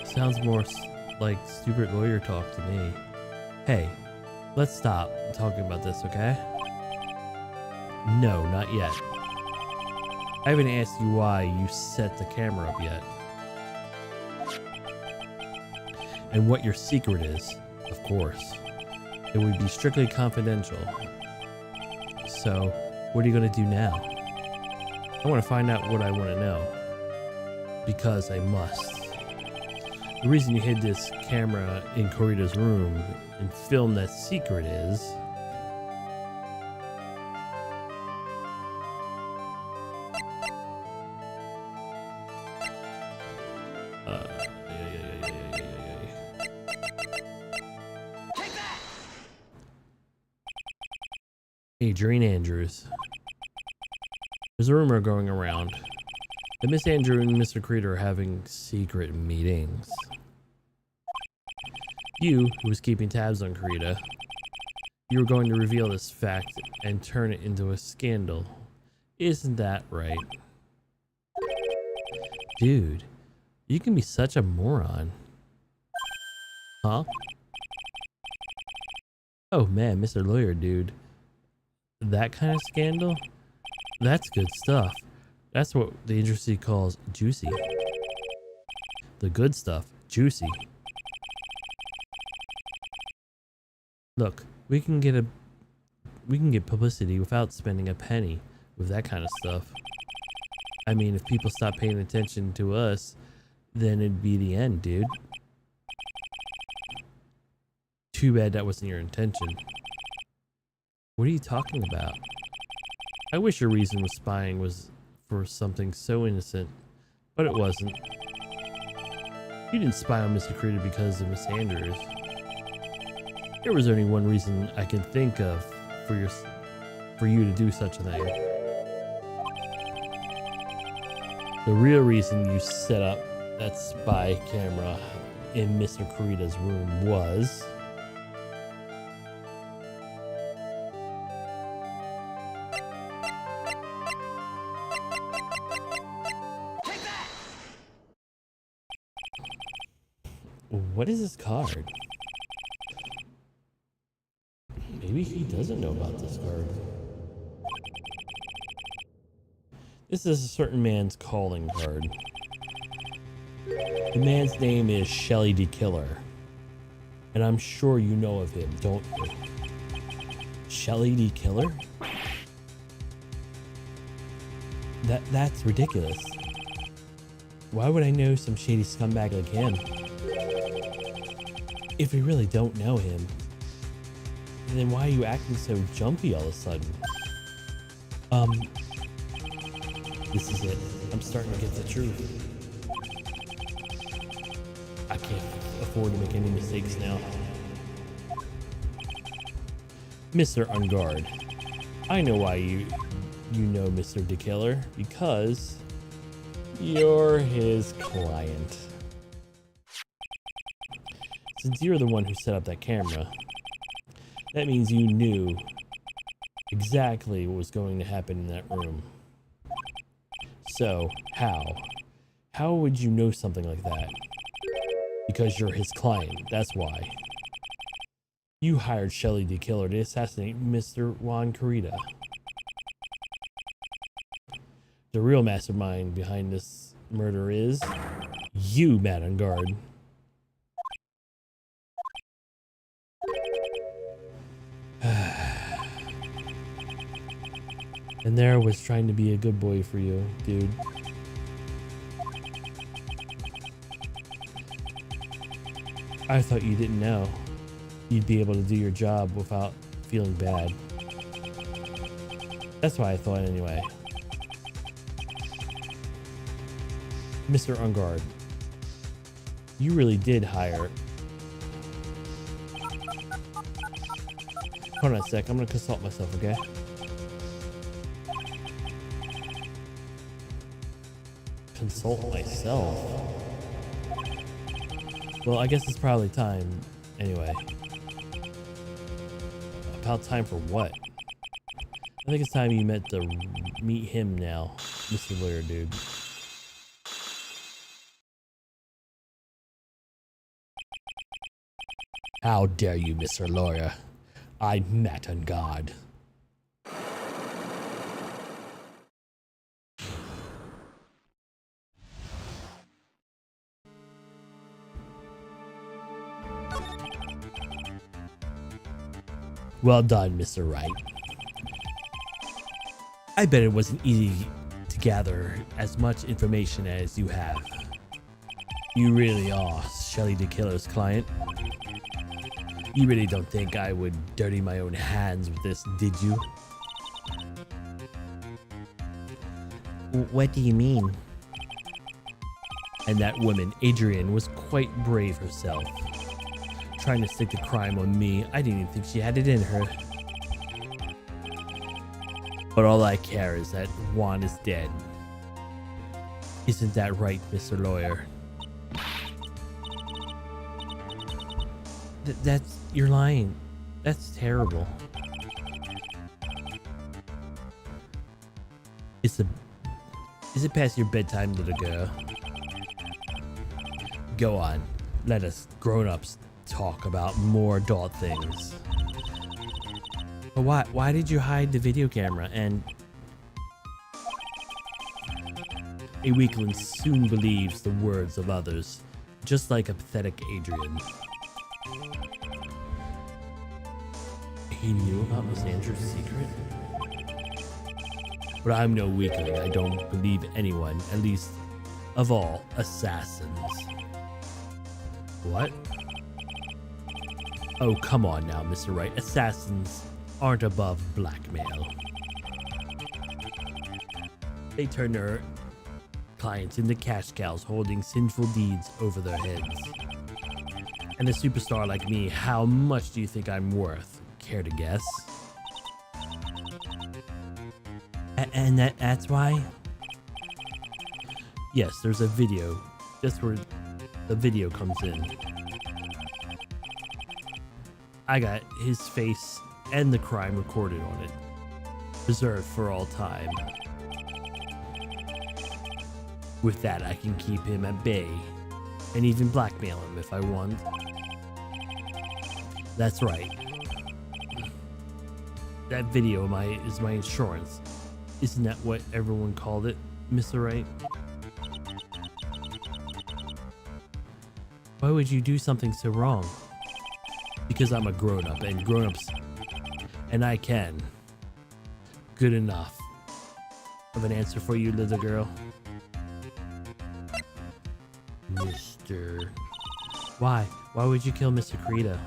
Sounds more like stupid lawyer talk to me. Hey, let's stop talking about this, okay? No, not yet. I haven't asked you why you set the camera up yet. And what your secret is, of course. It would be strictly confidential. So, what are you gonna do now? I wanna find out what I wanna know. Because I must. The reason you hid this camera in Corita's room and filmed that secret is... Adrian Andrews. There's a rumor going around that Miss Andrew and Mr. Creeder are having secret meetings. You, who was keeping tabs on Creeda, you were going to reveal this fact and turn it into a scandal. Isn't that right? Dude, you can be such a moron. Huh? Oh man, Mr. Lawyer, dude. That kind of scandal? That's good stuff. That's what the industry calls juicy. The good stuff, juicy. Look, we can get publicity without spending a penny with that kind of stuff. I mean, if people stop paying attention to us, then it'd be the end, dude. Too bad that wasn't your intention. What are you talking about? I wish your reason was spying was for something so innocent, but it wasn't. You didn't spy on Mr. Creeder because of Miss Andrews. There was only one reason I can think of for you to do such a thing. The real reason you set up that spy camera in Mr. Creeda's room was... What is this card? Maybe he doesn't know about this card. This is a certain man's calling card. The man's name is Shelly the Killer. And I'm sure you know of him, don't you? Shelly the Killer? That's ridiculous. Why would I know some shady scumbag like him? If we really don't know him, then why are you acting so jumpy all of a sudden? This is it. I'm starting to get the truth. I can't afford to make any mistakes now. Mr. Ungard, I know why you know Mr. the Killer, because you're his client. Since you're the one who set up that camera, that means you knew exactly what was going to happen in that room. So, how would you know something like that? Because you're his client, that's why. You hired Shelly the Killer to assassinate Mr. Juan Carita. The real mastermind behind this murder is you, Madame Guard. And there I was trying to be a good boy for you, dude. I thought you didn't know you'd be able to do your job without feeling bad. That's why I thought anyway. Mr. Ungard, you really did hire... Hold on a sec, I'm gonna consult myself, okay? Consult myself? Well, I guess it's probably time anyway. About time for what? I think it's time you meet him now, Mr. Lawyer dude. How dare you, Mr. Lawyer? I'm Matt on God. Well done, Mr. Wright. I bet it wasn't easy to gather as much information as you have. You really are Shelly the Killer's client. You really don't think I would dirty my own hands with this, did you? What do you mean? And that woman, Adrian, was quite brave herself. Trying to stick the crime on me. I didn't even think she had it in her. But all I care is that Juan is dead. Isn't that right, Mr. Lawyer? You're lying. That's terrible. Is it past your bedtime, little girl? Go on. Let us grown-ups talk about more adult things. But why did you hide the video camera? And a weakling soon believes the words of others, just like a pathetic Adrian. He knew about Miss Andrews' secret? But I'm no weakling. I don't believe anyone, at least of all assassins. What? Oh, come on now, Mr. Wright. Assassins aren't above blackmail. They turn their clients into cash cows holding sinful deeds over their heads. And a superstar like me, how much do you think I'm worth? Care to guess? And that's why? Yes, there's a video. That's where the video comes in. I got his face and the crime recorded on it. Preserved for all time. With that, I can keep him at bay and even blackmail him if I want. That's right. That video is my insurance. Isn't that what everyone called it, Mr. Wright? Why would you do something so wrong? Because I'm a grown-up, and grown-ups, and I can. Good enough. I have an answer for you, little girl. Mr. Why? Why would you kill Mr. Krita?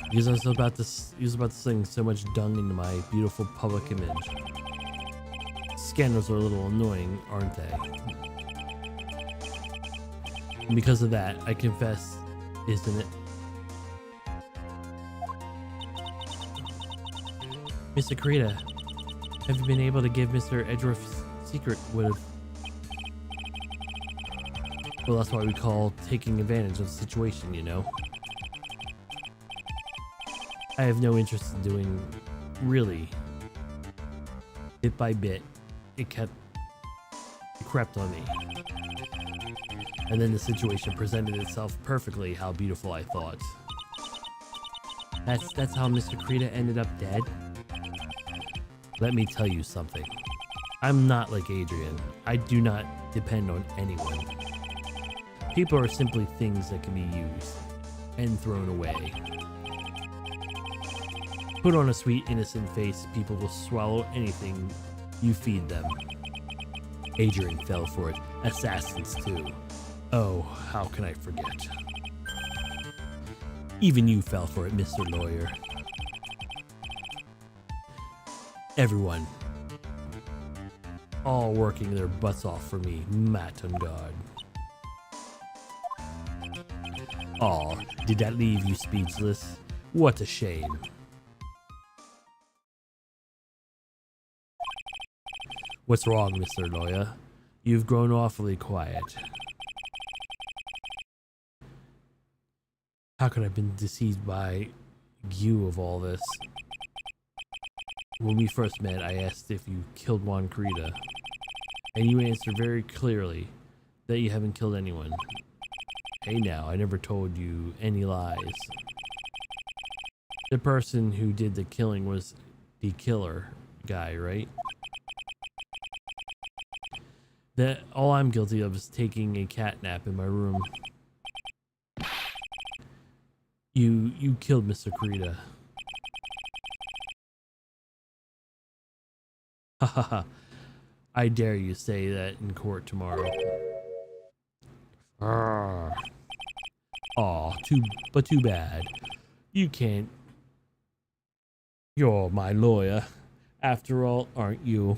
Because I was about to sling so much dung into my beautiful public image. Scandals are a little annoying, aren't they? And because of that, I confess, isn't it? Mr. Krita, have you been able to give Mr. Edgeworth's secret well, that's why we call taking advantage of the situation, you know? I have no interest in doing, really. Bit by bit, it crept on me. And then the situation presented itself perfectly how beautiful I thought. That's how Mr. Krita ended up dead? Let me tell you something. I'm not like Adrian. I do not depend on anyone. People are simply things that can be used and thrown away. Put on a sweet, innocent face, people will swallow anything you feed them. Adrian fell for it. Assassins, too. Oh, how can I forget? Even you fell for it, Mr. Lawyer. Everyone. All working their butts off for me, Matt on guard. Aw, did that leave you speechless? What a shame. What's wrong, Mr. Lawyer? You've grown awfully quiet. How could I have been deceived by you of all this? When we first met, I asked if you killed Juan Krita, and you answered very clearly that you haven't killed anyone. Hey now, I never told you any lies. The person who did the killing was the killer guy, right? That all I'm guilty of is taking a cat nap in my room. You killed Mr. Krita. Hahaha. I dare you say that in court tomorrow. Aw, too bad. You can't. You're my lawyer, after all, aren't you?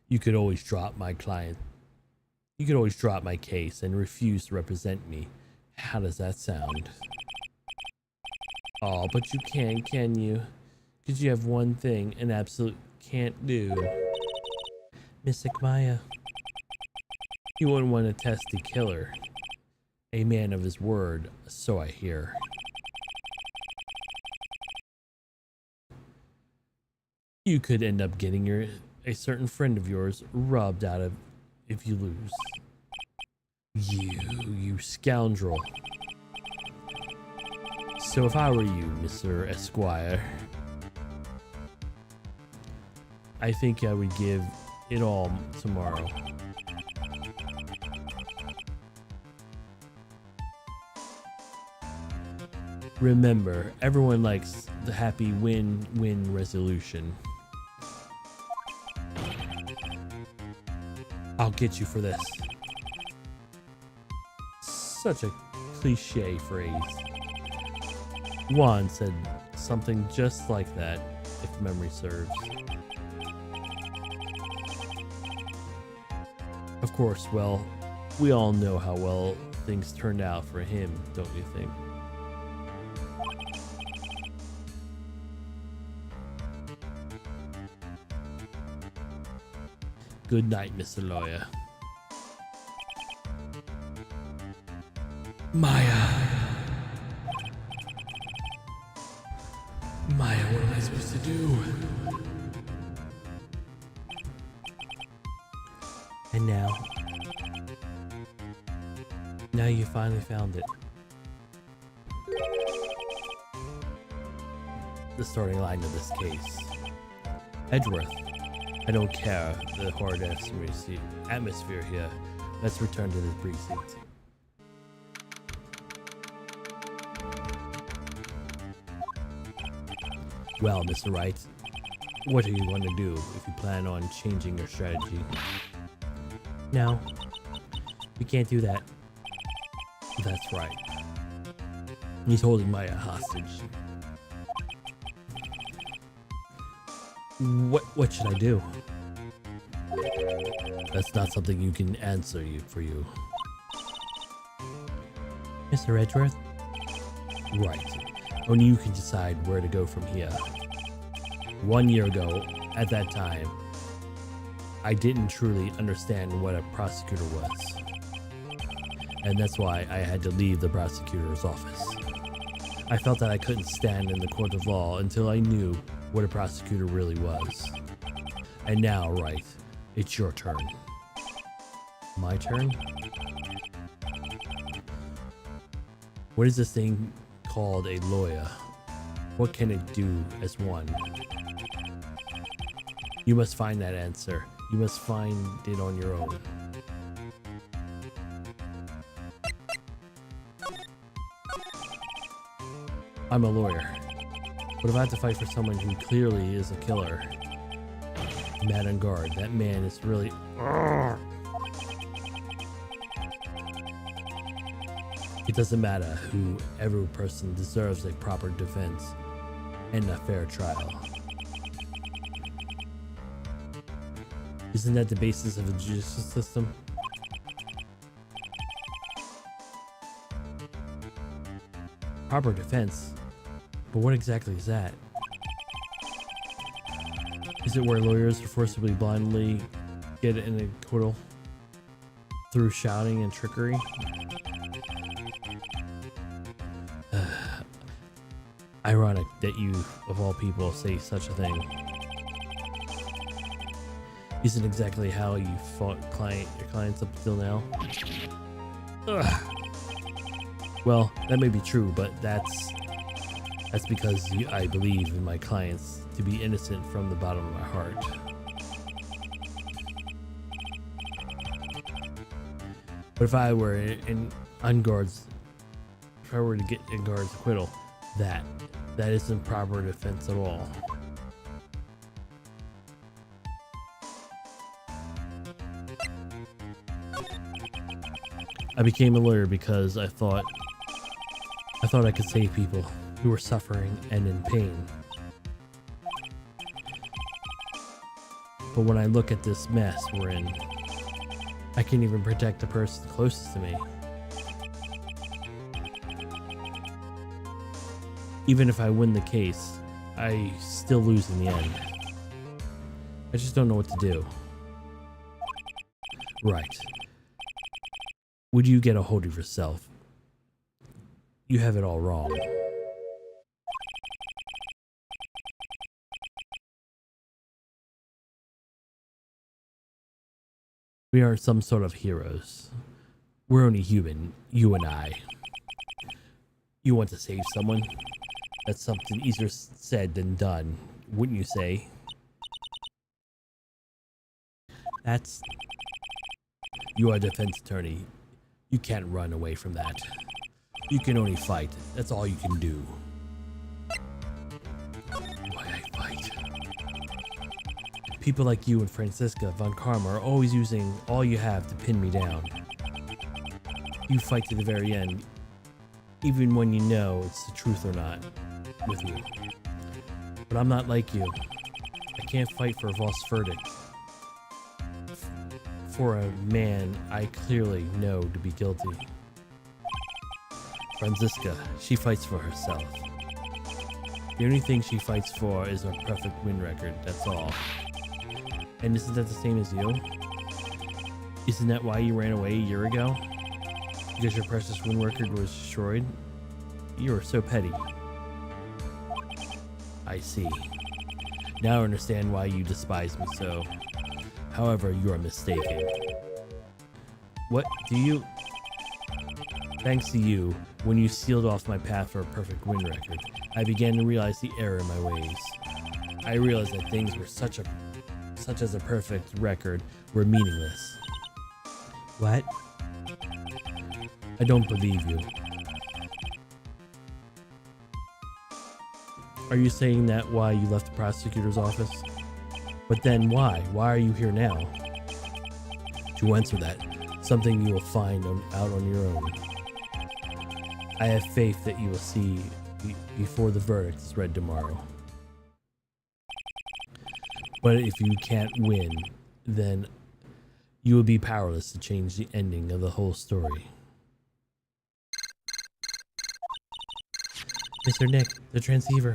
You could always drop my client. You could always drop my case and refuse to represent me. How does that sound? Oh, but you can you? Because you have one thing an absolute can't do. Mystic Maya. You wouldn't want to test the killer. A man of his word, so I hear. You could end up getting a certain friend of yours rubbed out of if you lose. You scoundrel. So if I were you, Mr. Esquire, I think I would give it all tomorrow. Remember, everyone likes the happy win-win resolution. I'll get you for this. Such a cliche phrase. Juan said something just like that, if memory serves. Of course, well, we all know how well things turned out for him, don't you think? Good night, Mr. Lawyer. Maya. Maya, what am I supposed to do? And now you finally found it. The starting line of this case. Edgeworth, I don't care the hard atmosphere here. Let's return to the precinct. Well, Mr. Wright, what are you going to do if you plan on changing your strategy? No, we can't do that. That's right. He's holding Maya hostage. What should I do? That's not something you can answer for you. Mr. Edgeworth? Right. Only you can decide where to go from here. 1 year ago, at that time, I didn't truly understand what a prosecutor was. And that's why I had to leave the prosecutor's office. I felt that I couldn't stand in the court of law until I knew what a prosecutor really was. And now, Wright, it's your turn. My turn? What is this thing called a lawyer? What can it do as one? You must find that answer. You must find it on your own. I'm a lawyer. But if I have to fight for someone who clearly is a killer, man on guard, that man is really... It doesn't matter who every person deserves a proper defense and a fair trial. Isn't that the basis of the judicial system? Proper defense? But what exactly is that? Is it where lawyers are forcibly blindly get an acquittal through shouting and trickery? Ironic that you, of all people, say such a thing. Isn't exactly how you fought your clients up until now. Ugh. Well, that may be true, but that's because I believe in my clients to be innocent from the bottom of my heart. But if I were to get Unguard's acquittal, that isn't proper defense at all. I became a lawyer because I thought I could save people who were suffering and in pain. But when I look at this mess we're in, I can't even protect the person closest to me. Even if I win the case, I still lose in the end. I just don't know what to do. Right. Would you get a hold of yourself? You have it all wrong. We aren't some sort of heroes. We're only human, you and I. You want to save someone? That's something easier said than done, wouldn't you say? You are a defense attorney. You can't run away from that. You can only fight. That's all you can do. Why I fight? People like you and Franziska von Karma are always using all you have to pin me down. You fight to the very end, even when you know it's the truth or not with you. But I'm not like you. I can't fight for a false verdict. For a man I clearly know to be guilty. Franziska, she fights for herself. The only thing she fights for is a perfect win record, that's all. And isn't that the same as you? Isn't that why you ran away a year ago? Because your precious win record was destroyed? You are so petty. I see. Now I understand why you despise me so. However, you are mistaken. What do you... Thanks to you, when you sealed off my path for a perfect win record, I began to realize the error in my ways. I realized that things were such as a perfect record were meaningless. What? I don't believe you. Are you saying that why you left the prosecutor's office? But then why? Why are you here now? To answer that, something you will find out on your own. I have faith that you will see before the verdict is read tomorrow. But if you can't win, then you will be powerless to change the ending of the whole story. Mr. Nick, the transceiver.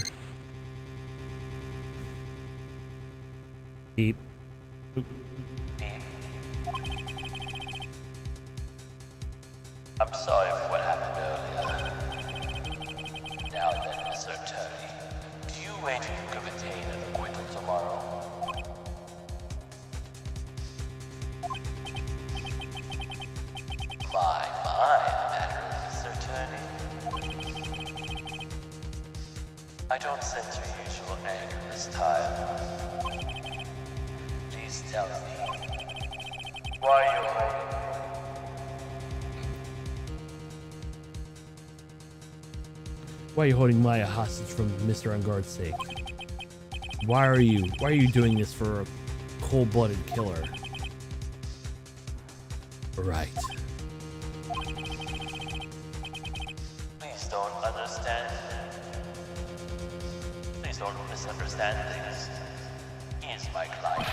Beep. Deep. I'm sorry for what happened earlier. Now then, Mr. Attorney, do you wait till you could obtain an acquittal tomorrow? My, matter, Mr. Attorney. I don't sense your usual anger this time. Please tell me, why are you hiding? Why are you holding Maya hostage from Mr. Unguard's sake? Why are you doing this for a cold-blooded killer? Right. Please don't understand. Please don't misunderstand things. He is my client.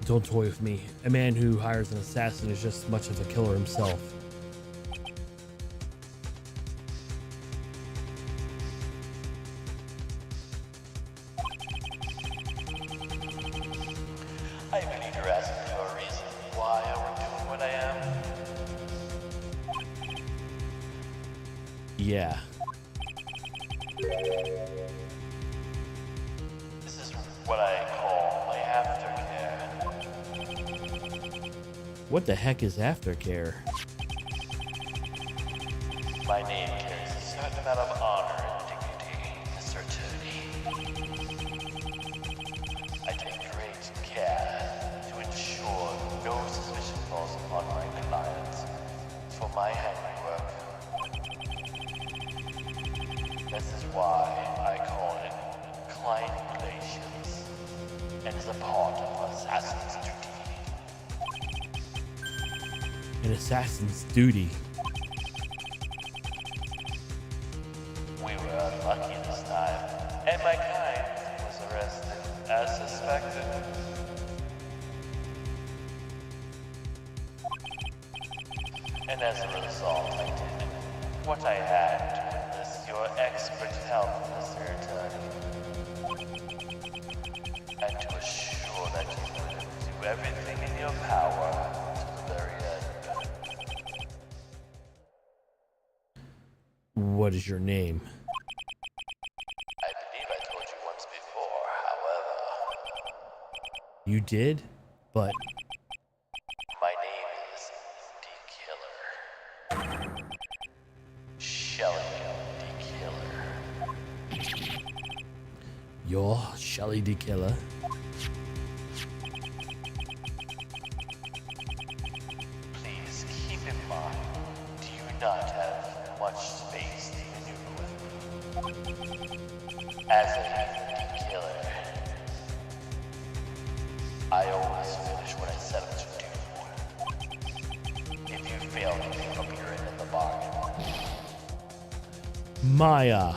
Don't toy with me. A man who hires an assassin is just as much of a killer himself. I believe you're asking for a reason why I would do what I am. Yeah. This is what I call my aftercare. What the heck is aftercare? My name carries a certain amount of honor and dignity, Mr. Attorney. I take great care to ensure no suspicion falls upon my clients for my handiwork. This is why I call it client relations, and is a part of assassin's duty. An assassin's duty. We were unlucky this time, and my kind was arrested as suspected. And as a result, I did what I had to enlist your expert help, Mr. Attorney, and to assure that you would do everything in your power to the very end. What is your name? I believe I told you once before, however. You did? But My name is D. Killer. Shelley D. Killer. you're Shelly the Killer. Please keep in mind, do you not have much space to maneuver with me? As a D. Killer, I always finish what I set out to do. If you fail to pick up your end of the bargain, Maya.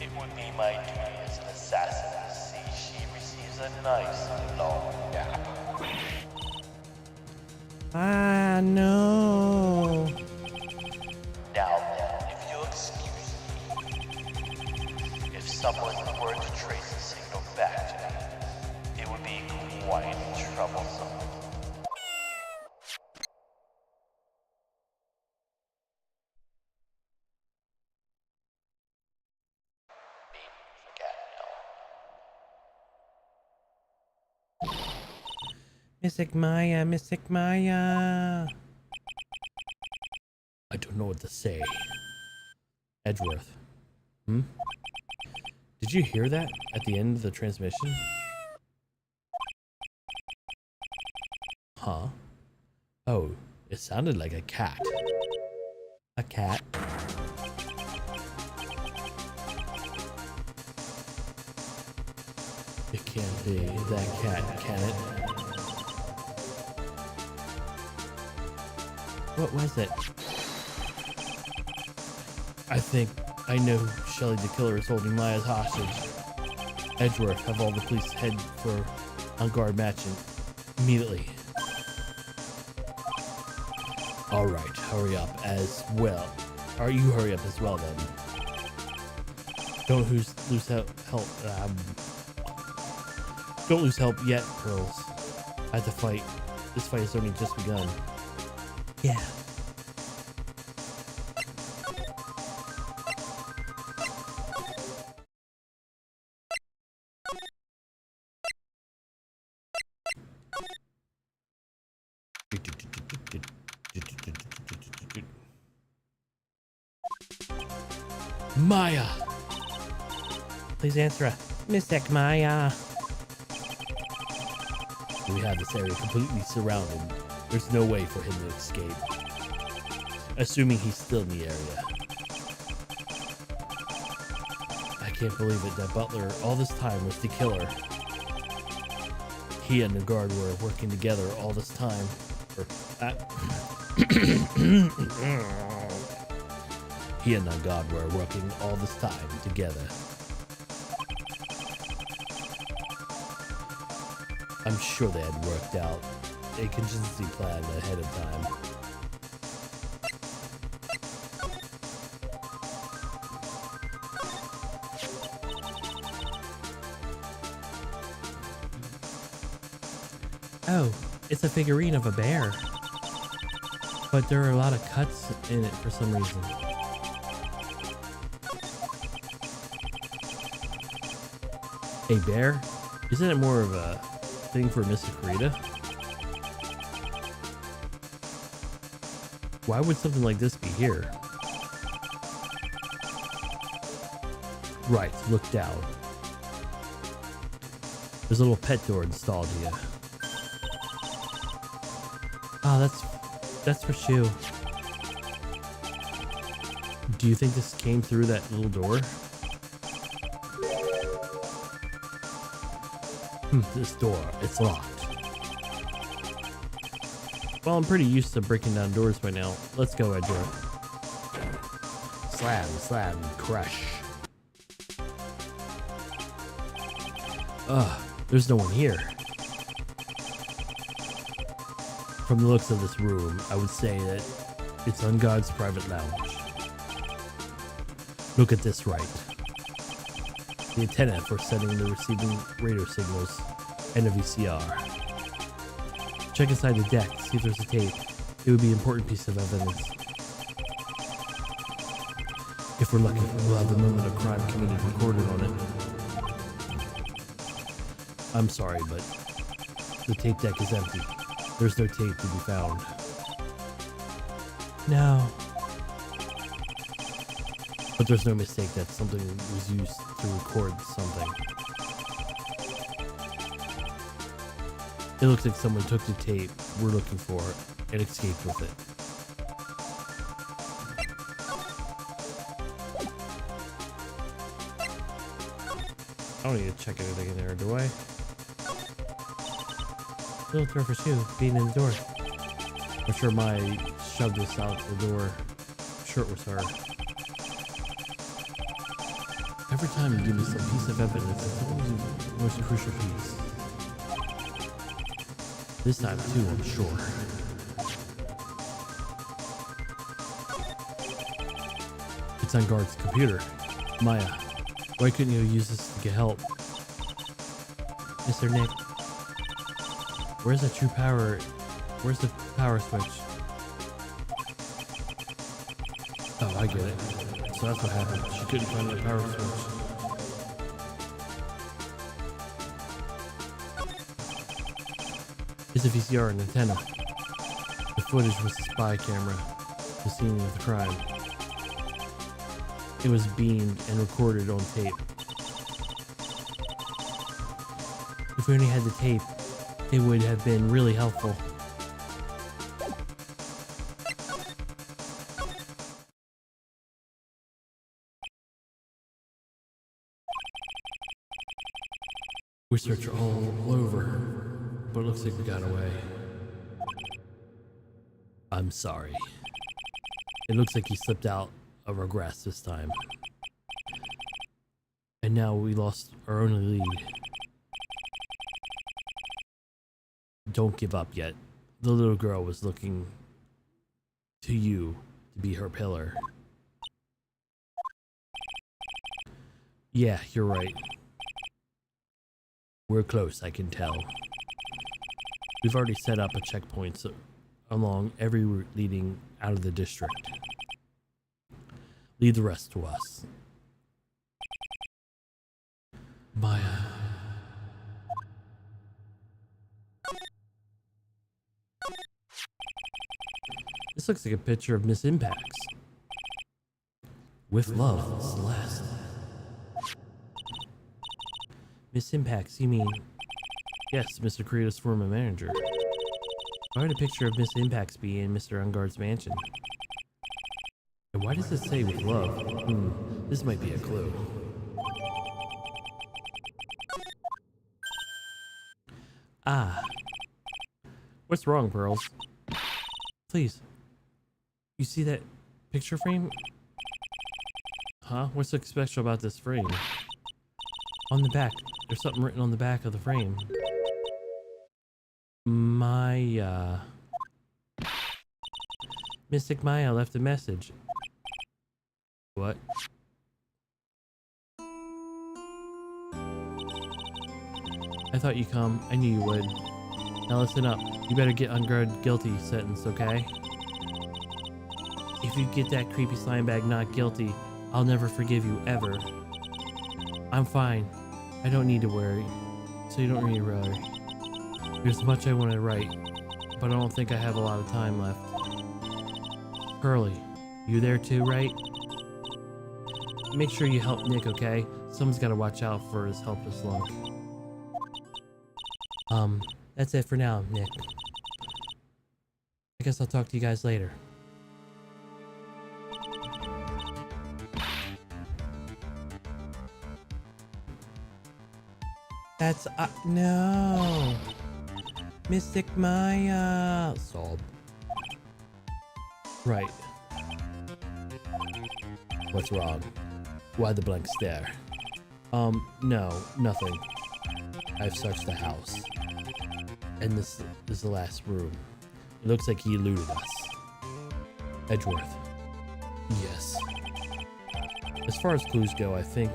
it would be my duty as an assassin to see she receives a nice long gap. Ah, no. Now then, if you'll excuse me, if someone were to trace a signal back to me, it would be quite troublesome. Forget, no. Mystic Maya, Mystic Maya. I don't know what to say. Edgeworth. Hmm? Did you hear that at the end of the transmission? Huh? Oh, it sounded like a cat. A cat. It can't be that cat, can it? What was it? I think I know Shelly the killer is holding Maya's hostage. Edgeworth, have all the police head for on guard matching immediately. All right, hurry up as well. Or you hurry up as well then. Don't lose help. Don't lose help yet, Pearls. I have to fight. This fight has only just begun. Yeah. Maya! Please answer. Mystic Maya. We have this area completely surrounded. There's no way for him to escape. Assuming he's still in the area. I can't believe it that Butler all this time was the killer. He and the guard were working together all this time. He and the guard were working all this time together. I'm sure they had worked out a contingency plan ahead of time. Oh, it's a figurine of a bear. But there are a lot of cuts in it for some reason. A bear? Isn't it more of a thing for Miss Rita? Why would something like this be here? Right, look down. There's a little pet door installed here. Oh, that's for Shu. Do you think this came through that little door? This door, it's locked. Well, I'm pretty used to breaking down doors by now. Let's go, Edgeworth. Slam, slam, crush. Ugh, there's no one here. From the looks of this room, I would say that it's on God's private lounge. Look at this, Wright. The antenna for sending the receiving radar signals and a VCR. Check inside the deck, see if there's a tape. It would be an important piece of evidence. If we're lucky, we'll have the moment of crime committed recorded on it. I'm sorry, but the tape deck is empty. There's no tape to be found. No. But there's no mistake that something was used to record something. It looks like someone took the tape we're looking for and escaped with it. I don't need to check anything in there, do I? Little throw for Shu being in the door. I'm sure Mai shoved this out the door. I'm sure it was her. Every time you give me some piece of evidence, it's always the most crucial piece. This time too, I'm sure. It's on Guard's computer. Maya, why couldn't you use this to get help? Mr. Nick, where's the true power? Where's the power switch? Oh, I get it. So that's what happened. She couldn't find the power switch. There's a VCR and antenna. The footage was a spy camera, the scene of the crime. It was beamed and recorded on tape. If we only had the tape, it would have been really helpful. We searched all over, but it looks like we got away. I'm sorry. It looks like he slipped out of our grasp this time. And now we lost our only lead. Don't give up yet. The little girl was looking to you to be her pillar. Yeah, you're right. We're close, I can tell. We've already set up a checkpoint along every route leading out of the district. Leave the rest to us. Maya. This looks like a picture of Miss Impacts. With love, Celeste. Miss Impacts, you mean? Yes, Mr. Creator's former manager. Why would a picture of Miss Impacts be in Mr. Unguard's mansion? And why does it say with love? This might be a clue. Ah. What's wrong, Pearls? Please. You see that picture frame? Huh? What's so special about this frame? On the back. There's something written on the back of the frame. Maya. Mystic Maya left a message. What? I thought you'd come. I knew you would. Now listen up. You better get Unguard guilty sentence, okay? If you get that creepy slime bag not guilty, I'll never forgive you, ever. I'm fine. I don't need to worry. So you don't need to worry. There's much I want to write, but I don't think I have a lot of time left. Curly, you there too, right? Make sure you help Nick, okay? Someone's got to watch out for his helpless luck. That's it for now, Nick. I guess I'll talk to you guys later. That's, no! Mystic Maya! Sob. Right. What's wrong? Why the blank stare? No, nothing. I've searched the house. And this is the last room. It looks like he eluded us. Edgeworth. Yes. As far as clues go, I think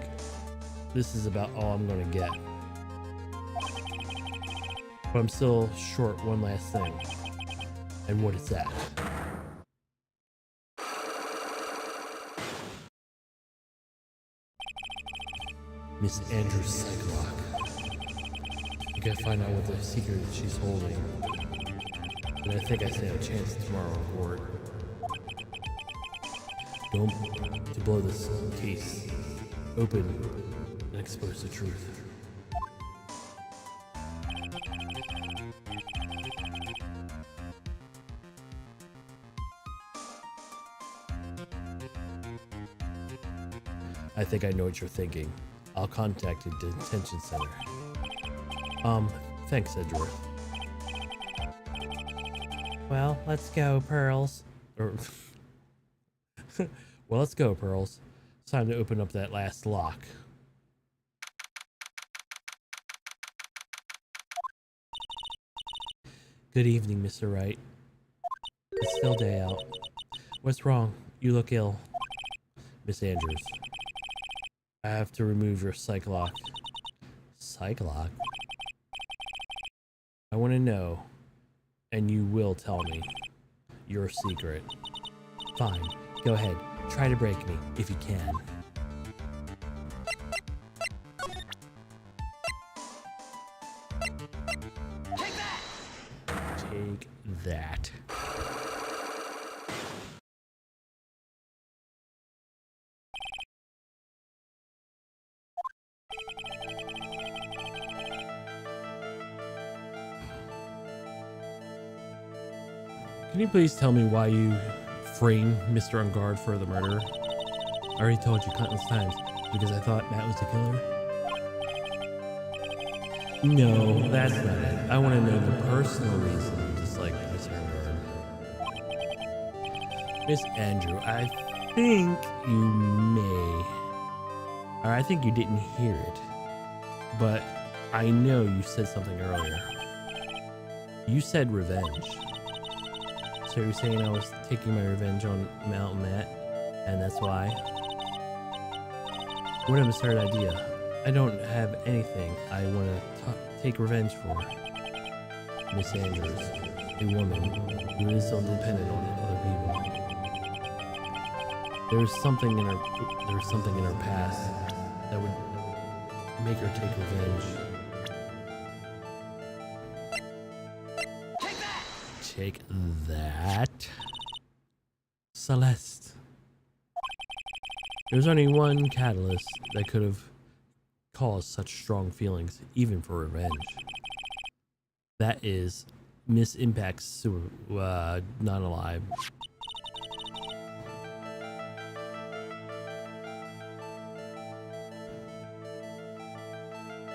this is about all I'm gonna get. But I'm still short one last thing. And what is that? Miss Andrews' psych lock. I gotta find out what the secret she's holding. And I think I stand a chance tomorrow in court. Don't to blow this case open and expose the truth. I think I know what you're thinking. I'll contact the detention center. Thanks, Edgeworth. Well, let's go, Pearls. Well, let's go, Pearls. It's time to open up that last lock. Good evening, Mr. Wright. It's still day out. What's wrong? You look ill. Miss Andrews. I have to remove your psych lock. Psych lock? I want to know, and you will tell me, your secret. Fine, go ahead. Try to break me, if you can. Take that! that. Can you please tell me why you framed Mr. On Guard for the murder? I already told you countless times, because I thought Matt was the killer. No, that's not it. I want to know the personal reason you dislike Mr. Guard. Miss Andrew, I think you may. Or I think you didn't hear it. But I know you said something earlier. You said revenge. So you're saying I was taking my revenge on Mountain Matt, and that's why? What an absurd idea. I don't have anything I want to take revenge for. Miss Andrews, a woman who is so dependent on other people. There's something in her past that would make her take revenge. Take that. Celeste. There's only one catalyst that could have caused such strong feelings, even for revenge. That is Miss Impact's not alive.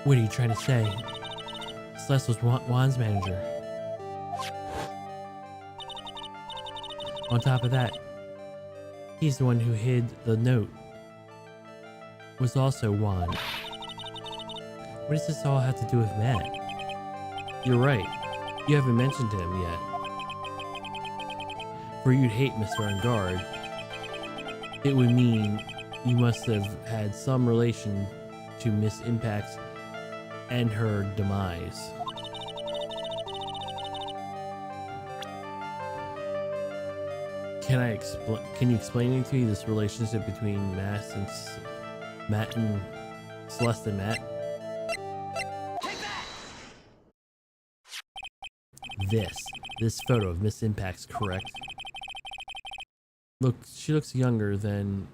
What are you trying to say? Celeste was Juan's manager. On top of that, he's the one who hid the note. Was also Juan. What does this all have to do with Matt? You're right. You haven't mentioned him yet. For you'd hate Mr. On Guard, it would mean you must have had some relation to Miss Impact's and her demise. Can you explain to me this relationship between Matt and Celeste and Matt? This photo of Miss Impact's correct. Look, she looks younger than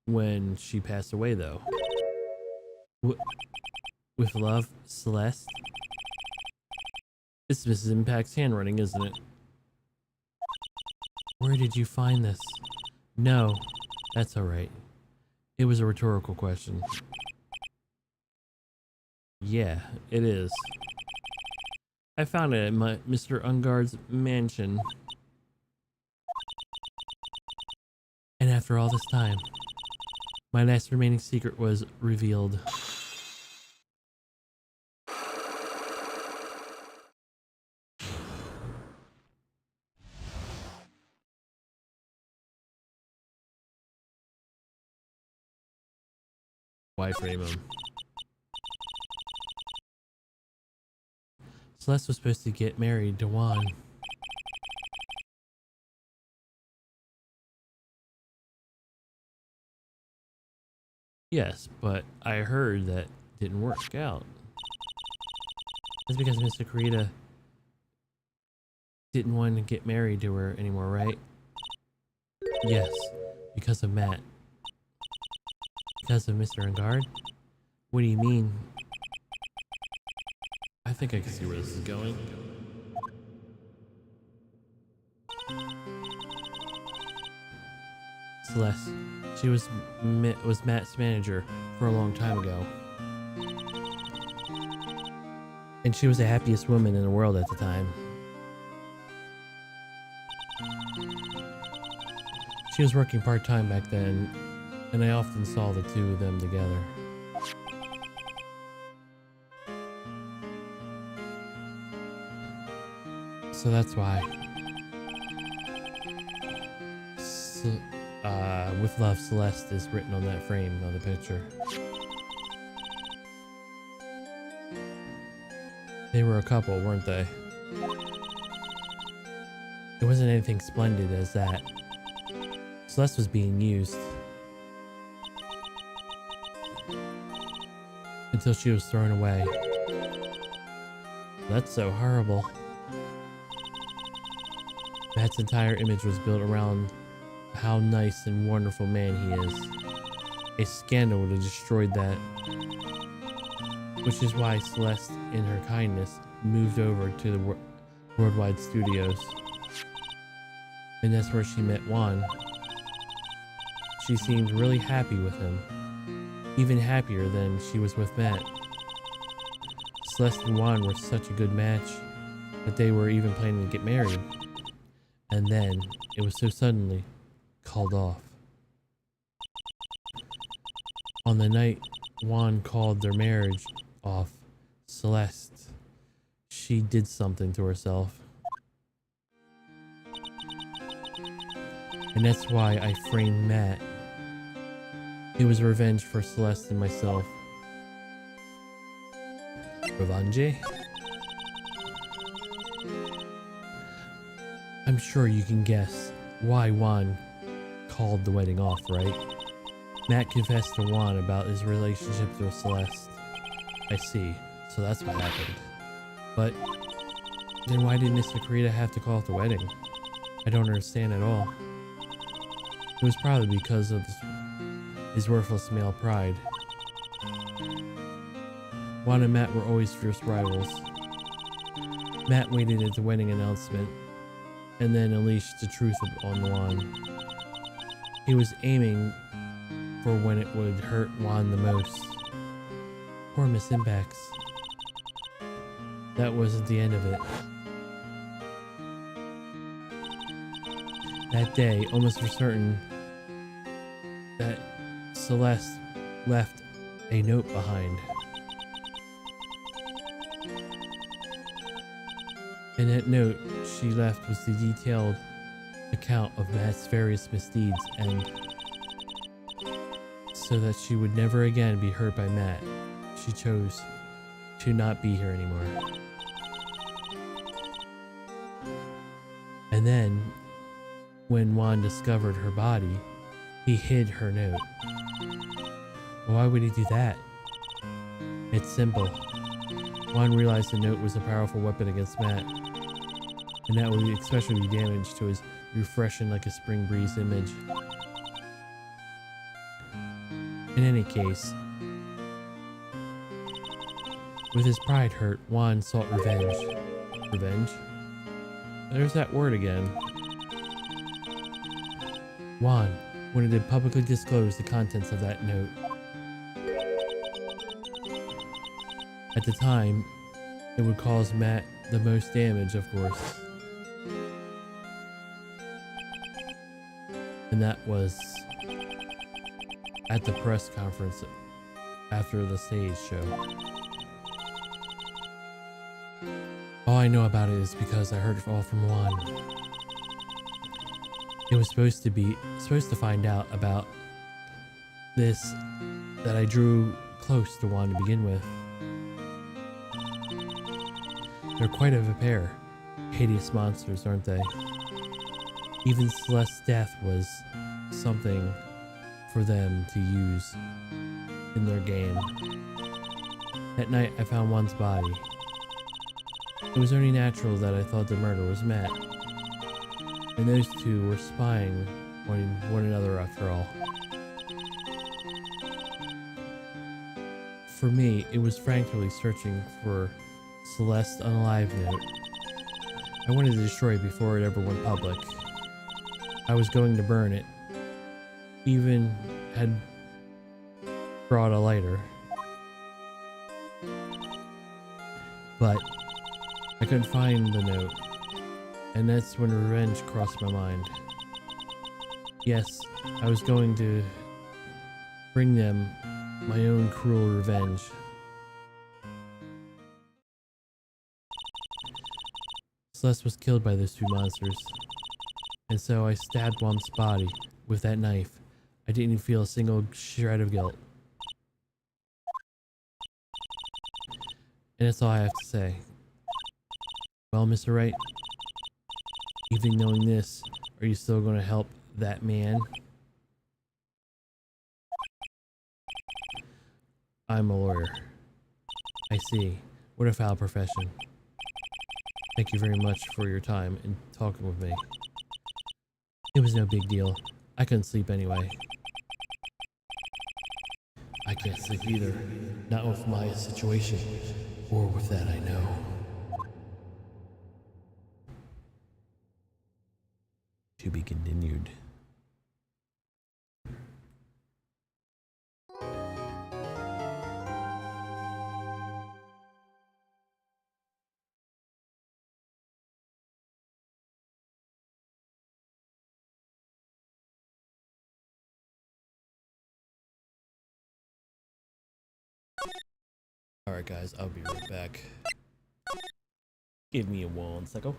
when she passed away, though. With love, Celeste. It's Mrs. Impact's handwriting, isn't it? Where did you find this? No, that's alright. It was a rhetorical question. Yeah, it is. I found it at Mr. Unguard's mansion. And after all this time, my last remaining secret was revealed. Why frame him? Celeste was supposed to get married to Juan. Yes, but I heard that didn't work out. That's because Mr. Kurita didn't want to get married to her anymore, right? Yes, because of Matt. Because of Mr. Angard? What do you mean? I think I can see where this is going. Celeste. She was Matt's manager for a long time ago. And she was the happiest woman in the world at the time. She was working part-time back then, and I often saw the two of them together. So that's why. With love, Celeste is written on that frame of the picture. They were a couple, weren't they? It wasn't anything splendid as that. Celeste was being used. Until she was thrown away. That's so horrible. Matt's entire image was built around how nice and wonderful man he is. A scandal would have destroyed that. Which is why Celeste, in her kindness, moved over to the Worldwide Studios. And that's where she met Juan. She seemed really happy with him. Even happier than she was with Matt. Celeste and Juan were such a good match that they were even planning to get married. And then, it was so suddenly called off. On the night Juan called their marriage off, Celeste, she did something to herself. And that's why I framed Matt. It was revenge for Celeste and myself. Revenge? I'm sure you can guess why Juan called the wedding off, right? Matt confessed to Juan about his relationship with Celeste. I see, so that's what happened. But then why did Miss Sakrita have to call off the wedding? I don't understand at all. It was probably because of his worthless male pride. Juan and Matt were always fierce rivals. Matt waited at the wedding announcement and then unleashed the truth on Juan. He was aiming for when it would hurt Juan the most. Poor Miss Imbax. That wasn't the end of it. That day, almost for certain, that Celeste left a note behind. In that note she left was the detailed account of Matt's various misdeeds, and so that she would never again be hurt by Matt, she chose to not be here anymore. And then, when Juan discovered her body, he hid her note. Why would he do that? It's simple. Juan realized the note was a powerful weapon against Matt, and that would especially be damage to his refreshing like a spring breeze image. In any case, with his pride hurt, Juan sought revenge. Revenge? There's that word again. Juan wanted to publicly disclose the contents of that note. At the time, it would cause Matt the most damage, of course. And that was at the press conference after the stage show. All I know about it is because I heard it all from Juan. It was supposed to find out about this that I drew close to Juan to begin with. They're quite of a pair. Hideous monsters, aren't they? Even Celeste's death was something for them to use in their game. That night I found Juan's body. It was only natural that I thought the murder was Matt. And those two were spying on one another after all. For me, it was frantically searching for Celeste's unalive note. I wanted to destroy it before it ever went public. I was going to burn it. Even had brought a lighter. But I couldn't find the note. And that's when revenge crossed my mind. Yes, I was going to bring them my own cruel revenge. Celeste was killed by those two monsters. And so I stabbed Juan's body with that knife. I didn't even feel a single shred of guilt. And that's all I have to say. Well, Mr. Wright, even knowing this, are you still going to help that man? I'm a lawyer. I see. What a foul profession. Thank you very much for your time and talking with me. It was no big deal. I couldn't sleep anyway. I can't sleep either. Not with my situation. Or with that I know. To be continued. Alright guys, I'll be right back. Give me a 1 second.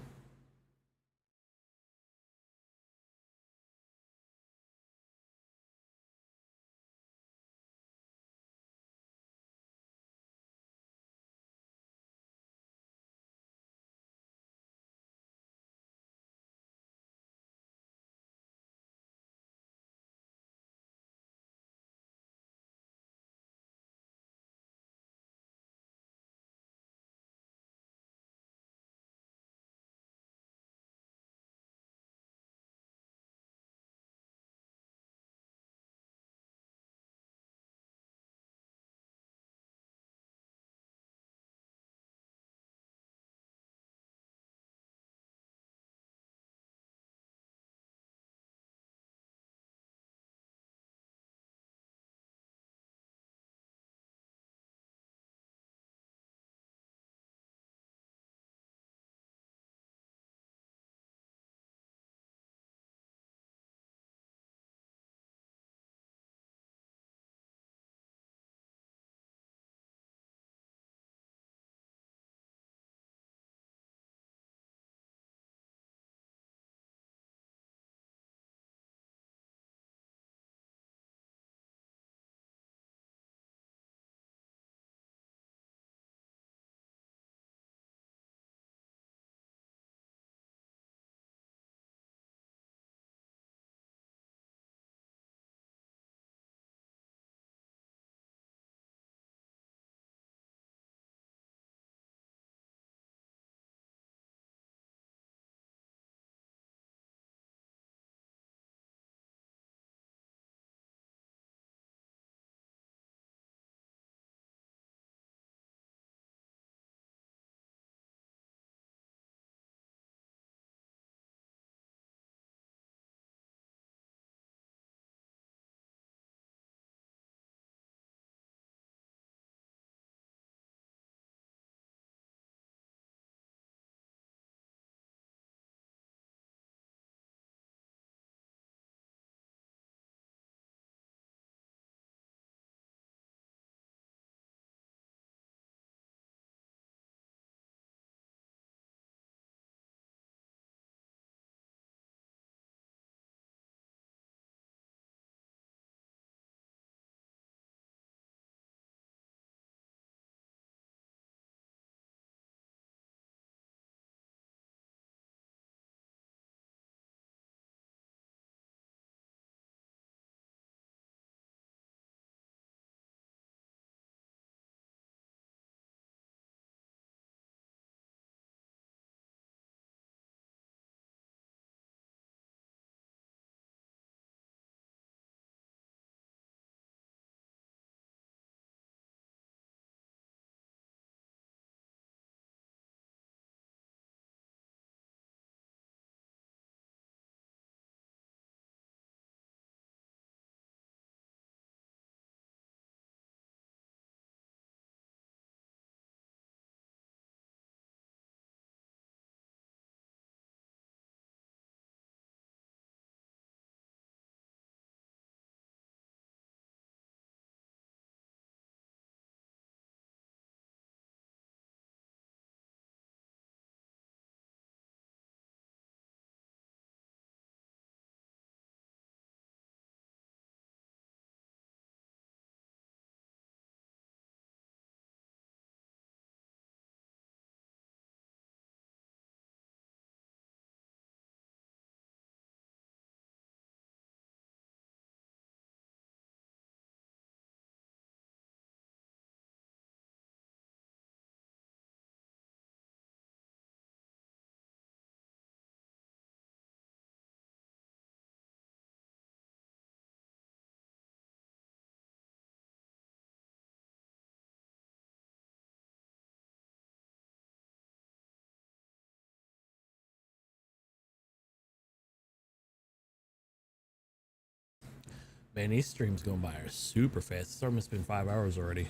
Man, these streams going by are super fast. It's almost been 5 hours already.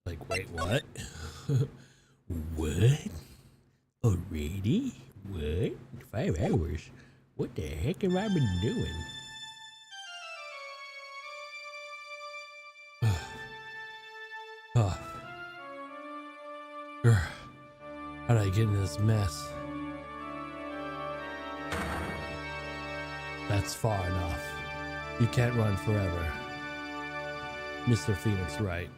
Like wait, what? What? Already? What? 5 hours? What the heck have I been doing? Oh. How did I get into this mess? That's far enough. You can't run forever. Mr. Phoenix Wright.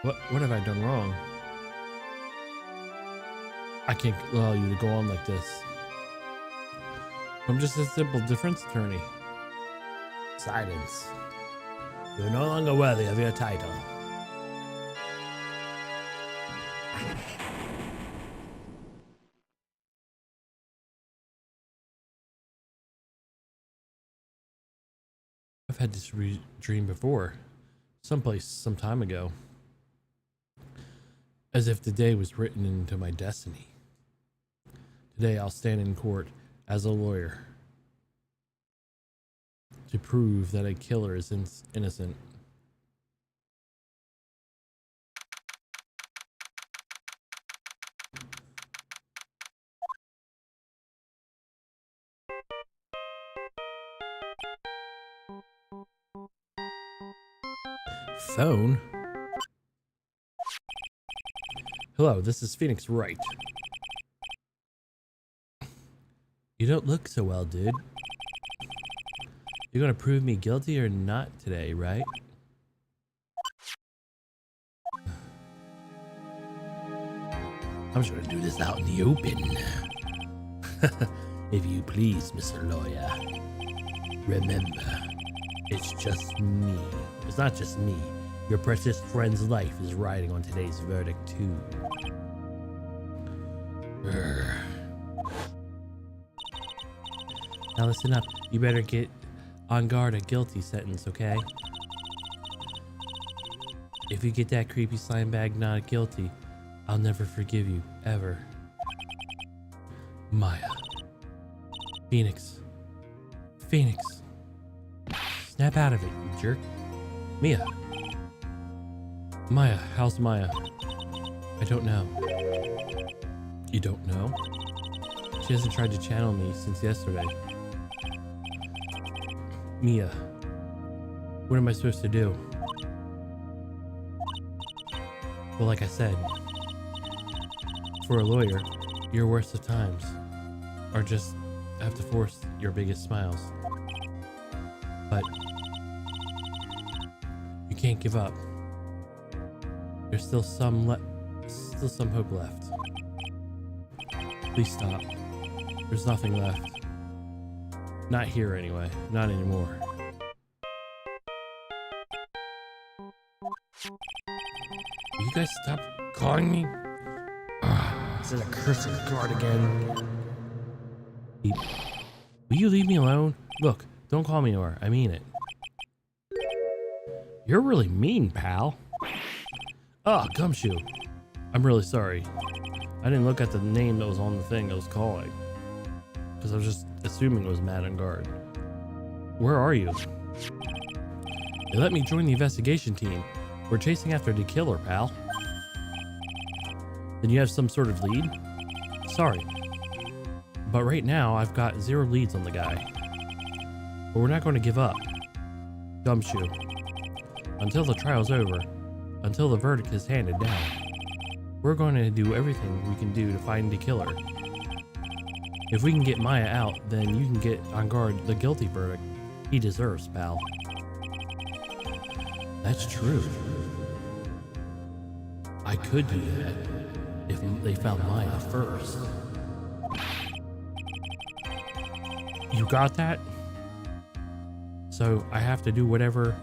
What have I done wrong? I can't allow you to go on like this. I'm just a simple defense attorney. Silence. You're no longer worthy of your title. I've had this dream before, someplace some time ago, as if the day was written into my destiny. Today I'll stand in court as a lawyer to prove that a killer is innocent. Phone? Hello, this is Phoenix Wright. You don't look so well, dude. You're gonna prove me guilty or not today, right? I'm just gonna do this out in the open. If you please, Mr. Lawyer. Remember, it's just me. It's not just me. Your precious friend's life is riding on today's verdict, too. Urgh. Now listen up. You better get on guard a guilty sentence, okay? If you get that creepy slime bag not guilty, I'll never forgive you, ever. Maya. Phoenix. Phoenix. Snap out of it, you jerk. Mia. Maya, how's Maya? I don't know. You don't know? She hasn't tried to channel me since yesterday. Mia, what am I supposed to do? Well, like I said, for a lawyer, your worst of times are just have to force your biggest smiles. But you can't give up. There's still some hope left. Please stop. There's nothing left. Not here anyway. Not anymore. Will you guys stop calling me? This is a cursing guard again. Will you leave me alone? Look, don't call me Nora. I mean it. You're really mean, pal. Oh, Gumshoe. I'm really sorry. I didn't look at the name that was on the thing I was calling, because I was just assuming it was Madam Guard. Where are you? They let me join the investigation team. We're chasing after the killer, pal. Then you have some sort of lead? Sorry. But right now, I've got 0 leads on the guy. But we're not going to give up. Gumshoe. Until the trial's over, until the verdict is handed down, we're going to do everything we can do to find the killer. If we can get Maya out, then you can get on guard the guilty verdict he deserves, pal. That's true. I could do that if they found Maya first. You got that? So I have to do whatever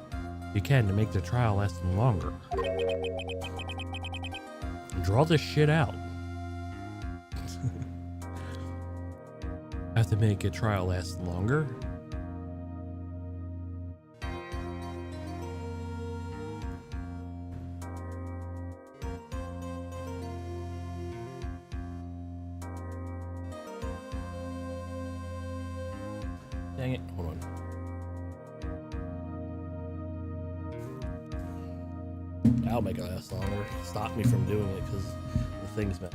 you can to make the trial last longer. Draw this shit out. Have to make a trial last longer? Dang it. Hold on. That'll make it last longer. Stop me from doing it because the thing's been.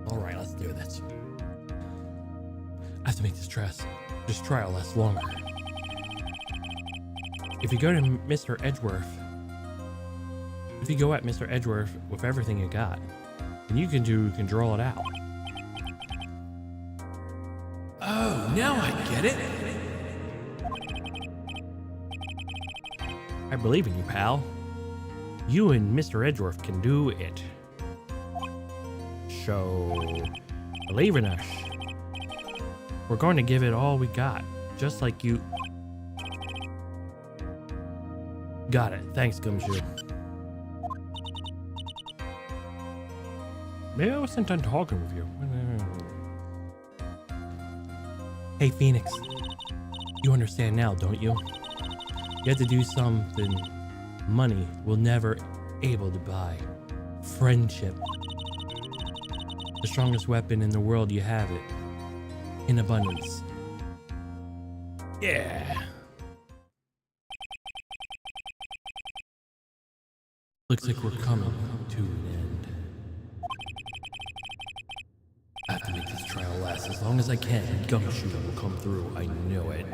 Alright, let's do this. I have to make this trial last longer. If you go to Mr. Edgeworth, if you go at Mr. Edgeworth with everything you got, then you can draw it out. Oh, now I get it. I believe in you, pal. You and Mr. Edgeworth can do it. So, believe in us. We're going to give it all we got, just like you. Got it. Thanks, Gumshoe. Maybe I wasn't done talking with you. Hey, Phoenix. You understand now, don't you? You have to do something money will never able to buy. Friendship. The strongest weapon in the world, you have it. In abundance. Yeah. Looks like we're coming to an end. I have to make this trial last as long as I can. Gumshoe will come through, I know it.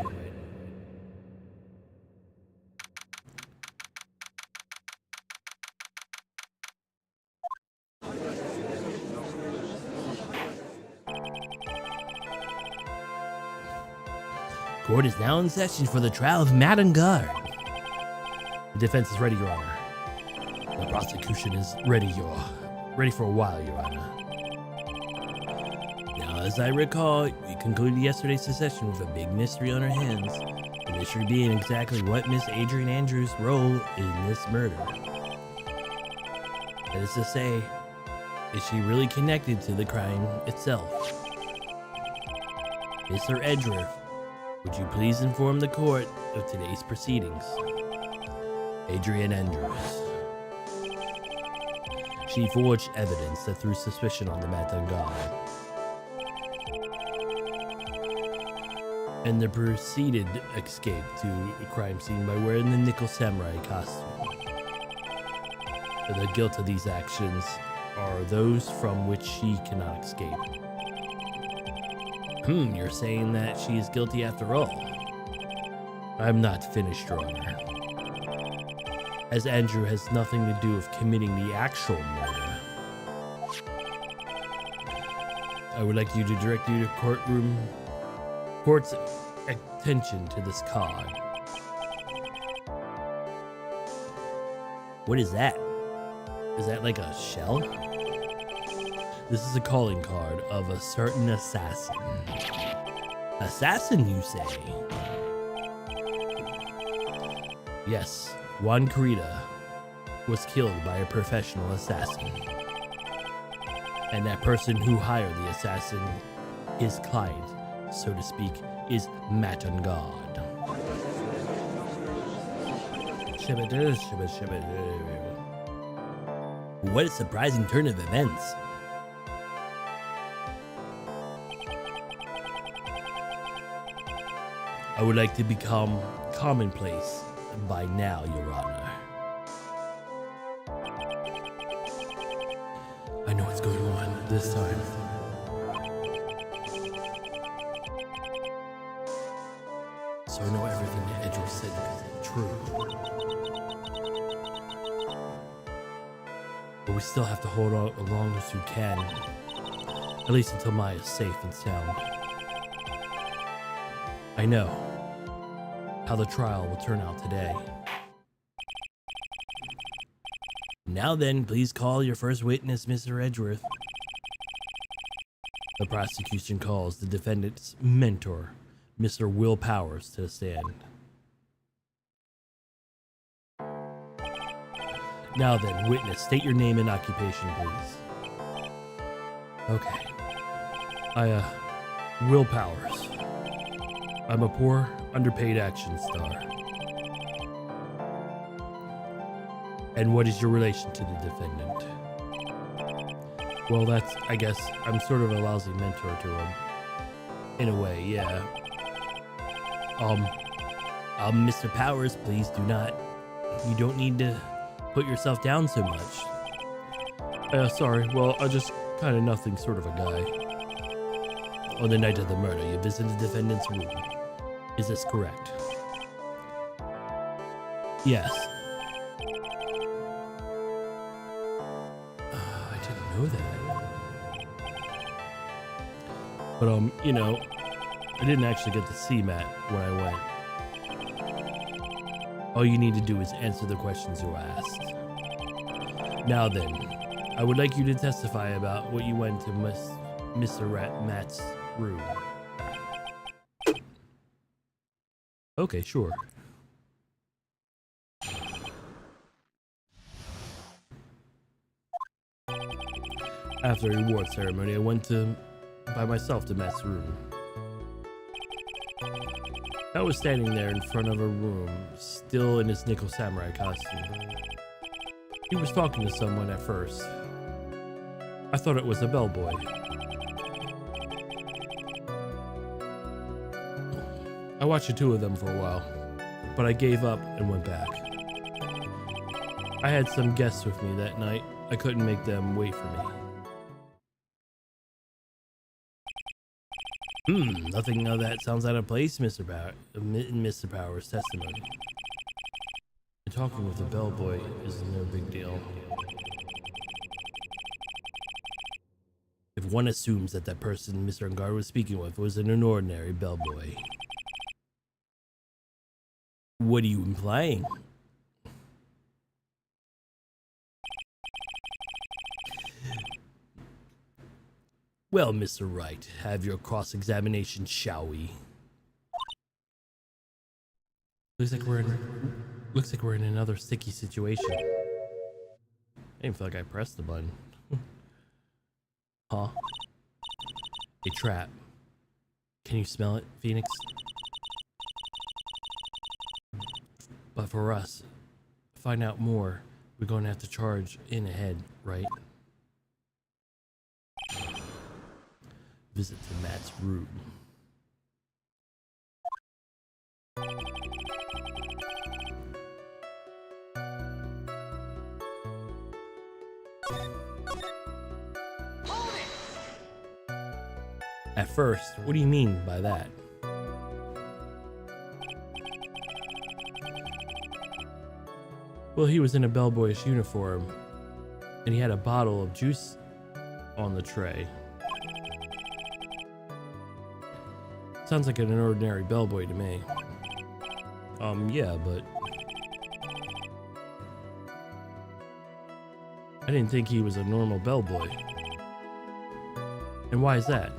Court is now in session for the trial of Madame Guard. The defense is ready, Your Honor. The prosecution is ready for a while, Your Honor. Now, as I recall, we concluded yesterday's session with a big mystery on our hands. The mystery being exactly what Miss Adrian Andrews' role in this murder. That is to say, is she really connected to the crime itself? Mr. Edgeworth, would you please inform the court of today's proceedings? Adrian Andrews. She forged evidence that threw suspicion on the Madame Guard. And the proceeded escape to the crime scene by wearing the nickel samurai costume. The guilt of these actions are those from which she cannot escape. You're saying that she is guilty after all? I'm not finished, Your Honor. As Andrew has nothing to do with committing the actual murder. I would like you to direct you to court's attention to this card. What is that? Is that like a shell? This is a calling card of a certain assassin. Assassin, you say? Yes, Juan Carita was killed by a professional assassin. And that person who hired the assassin, his client, so to speak, is Madame Guard. What a surprising turn of events. I would like to become commonplace by now, Your Honor. this time. So I know everything that Edgeworth said is true. But we still have to hold on as long as we can. At least until Maya's safe and sound. I know how the trial will turn out today. Now then, please call your first witness, Mr. Edgeworth. The prosecution calls the defendant's mentor, Mr. Will Powers, to the stand. Now then, witness, state your name and occupation, please. Okay. Will Powers. I'm a poor, underpaid action star. And what is your relation to the defendant? Well, I guess, I'm sort of a lousy mentor to him. In a way, yeah. Mr. Powers, please do not. You don't need to put yourself down so much. Sorry, well, I just kind of nothing sort of a guy. On the night of the murder, you visited the defendant's room. Is this correct? Yes. I didn't know that. But, you know, I didn't actually get to see Matt when I went. All you need to do is answer the questions you asked. Now then, I would like you to testify about what you went to Mr. Matt's room. Okay, sure. After a reward ceremony, I went by myself to Matt's room. I was standing there in front of a room, still in his nickel samurai costume. He was talking to someone at first. I thought it was a bellboy. I watched the two of them for a while, but I gave up and went back. I had some guests with me that night. I couldn't make them wait for me. Nothing of that sounds out of place, Mr. Powers' testimony. Talking with a bellboy is no big deal. If one assumes that person Mr. Angard was speaking with was an ordinary bellboy. What are you implying? Well, Mr. Wright, have your cross-examination, shall we? Looks like we're in another sticky situation. I didn't feel like I pressed the button. Huh? A trap. Can you smell it, Phoenix? But for us, to find out more, we're going to have to charge in ahead, right? Visit to Matt's room. At first, what do you mean by that? Well, he was in a bellboyish uniform, and he had a bottle of juice on the tray. Sounds like an ordinary bellboy to me. Yeah, but I didn't think he was a normal bellboy. And why is that?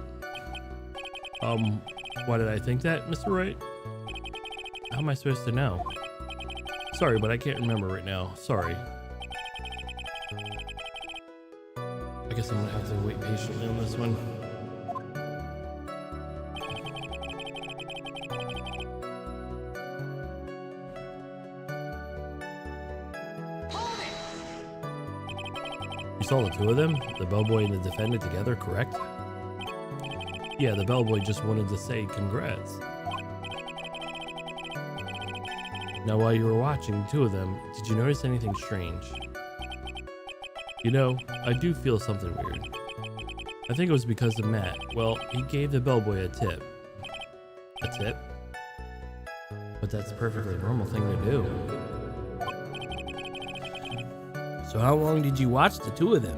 Why did I think that, Mr. Wright? How am I supposed to know? Sorry, but I can't remember right now. Sorry. I guess I'm gonna have to wait patiently on this one. You saw the two of them? The bellboy and the defendant together, correct? Yeah, the bellboy just wanted to say congrats. Now, while you were watching the two of them, did you notice anything strange? You know, I do feel something weird. I think it was because of Matt. Well, he gave the bellboy a tip. A tip? But that's a perfectly normal thing to do. So how long did you watch the two of them?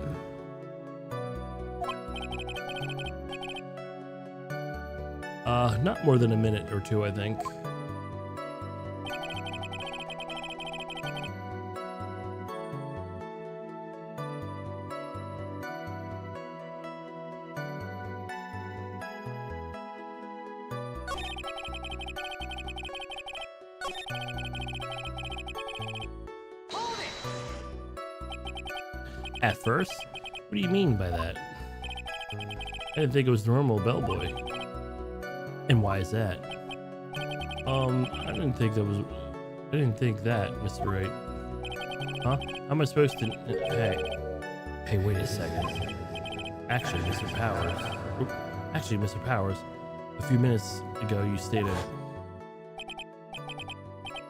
Not more than a minute or two, I think. At first? What do you mean by that? I didn't think it was normal bellboy. And why is that? I didn't think that, Mr. Wright. Huh? How am I supposed to? Hey, wait a second. Actually, Mr. Powers, a few minutes ago you stated,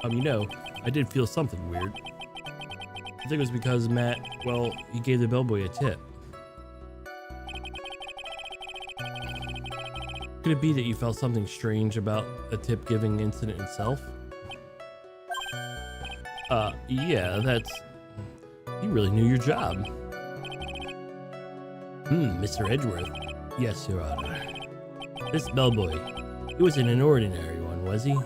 I did feel something weird. I think it was because Matt, well, he gave the bellboy a tip. Could it be that you felt something strange about the tip giving incident itself? Yeah, you really knew your job. Mr. Edgeworth. Yes, Your Honor. This bellboy, he wasn't an ordinary one, was he?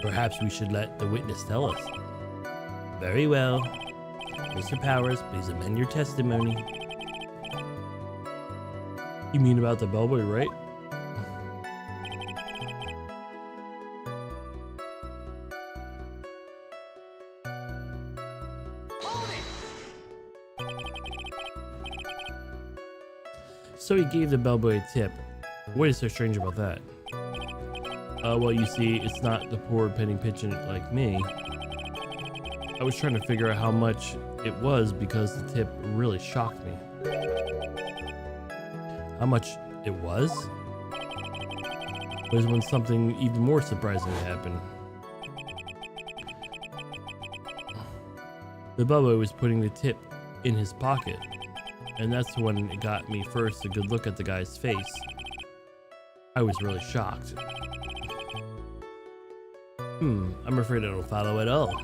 Perhaps we should let the witness tell us. Very well. Mr. Powers, please amend your testimony. You mean about the bellboy, right? So he gave the bellboy a tip. What is so strange about that? Well, you see, it's not the poor penny pigeon like me. I was trying to figure out how much it was because the tip really shocked me. How much it was when something even more surprising happened. The bellboy was putting the tip in his pocket, and that's when it got me first a good look at the guy's face. I was really shocked. I'm afraid I don't follow at all.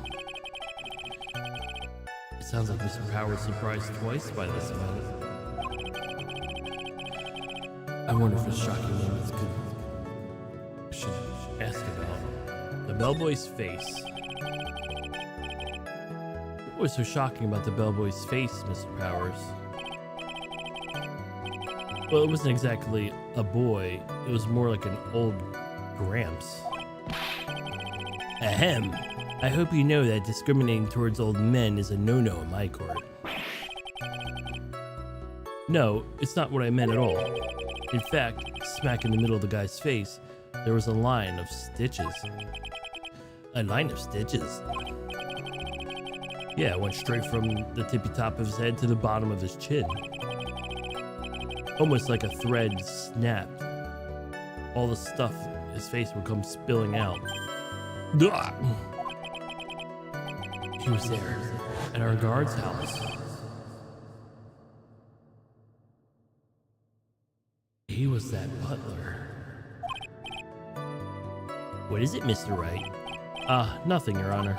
It sounds like Mr. Powers surprised twice by this event. I wonder if it's shocking moments I should ask about. The bellboy's face. What was so shocking about the bellboy's face, Mr. Powers? Well, it wasn't exactly a boy. It was more like an old gramps. Ahem. I hope you know that discriminating towards old men is a no-no in my court. No, it's not what I meant at all. In fact, smack in the middle of the guy's face, there was a line of stitches. A line of stitches? Yeah, it went straight from the tippy top of his head to the bottom of his chin. Almost like a thread snapped. All the stuff in his face would come spilling out. He was there, at our guard's house. He was that butler. What is it, Mr. Wright? Nothing, Your Honor.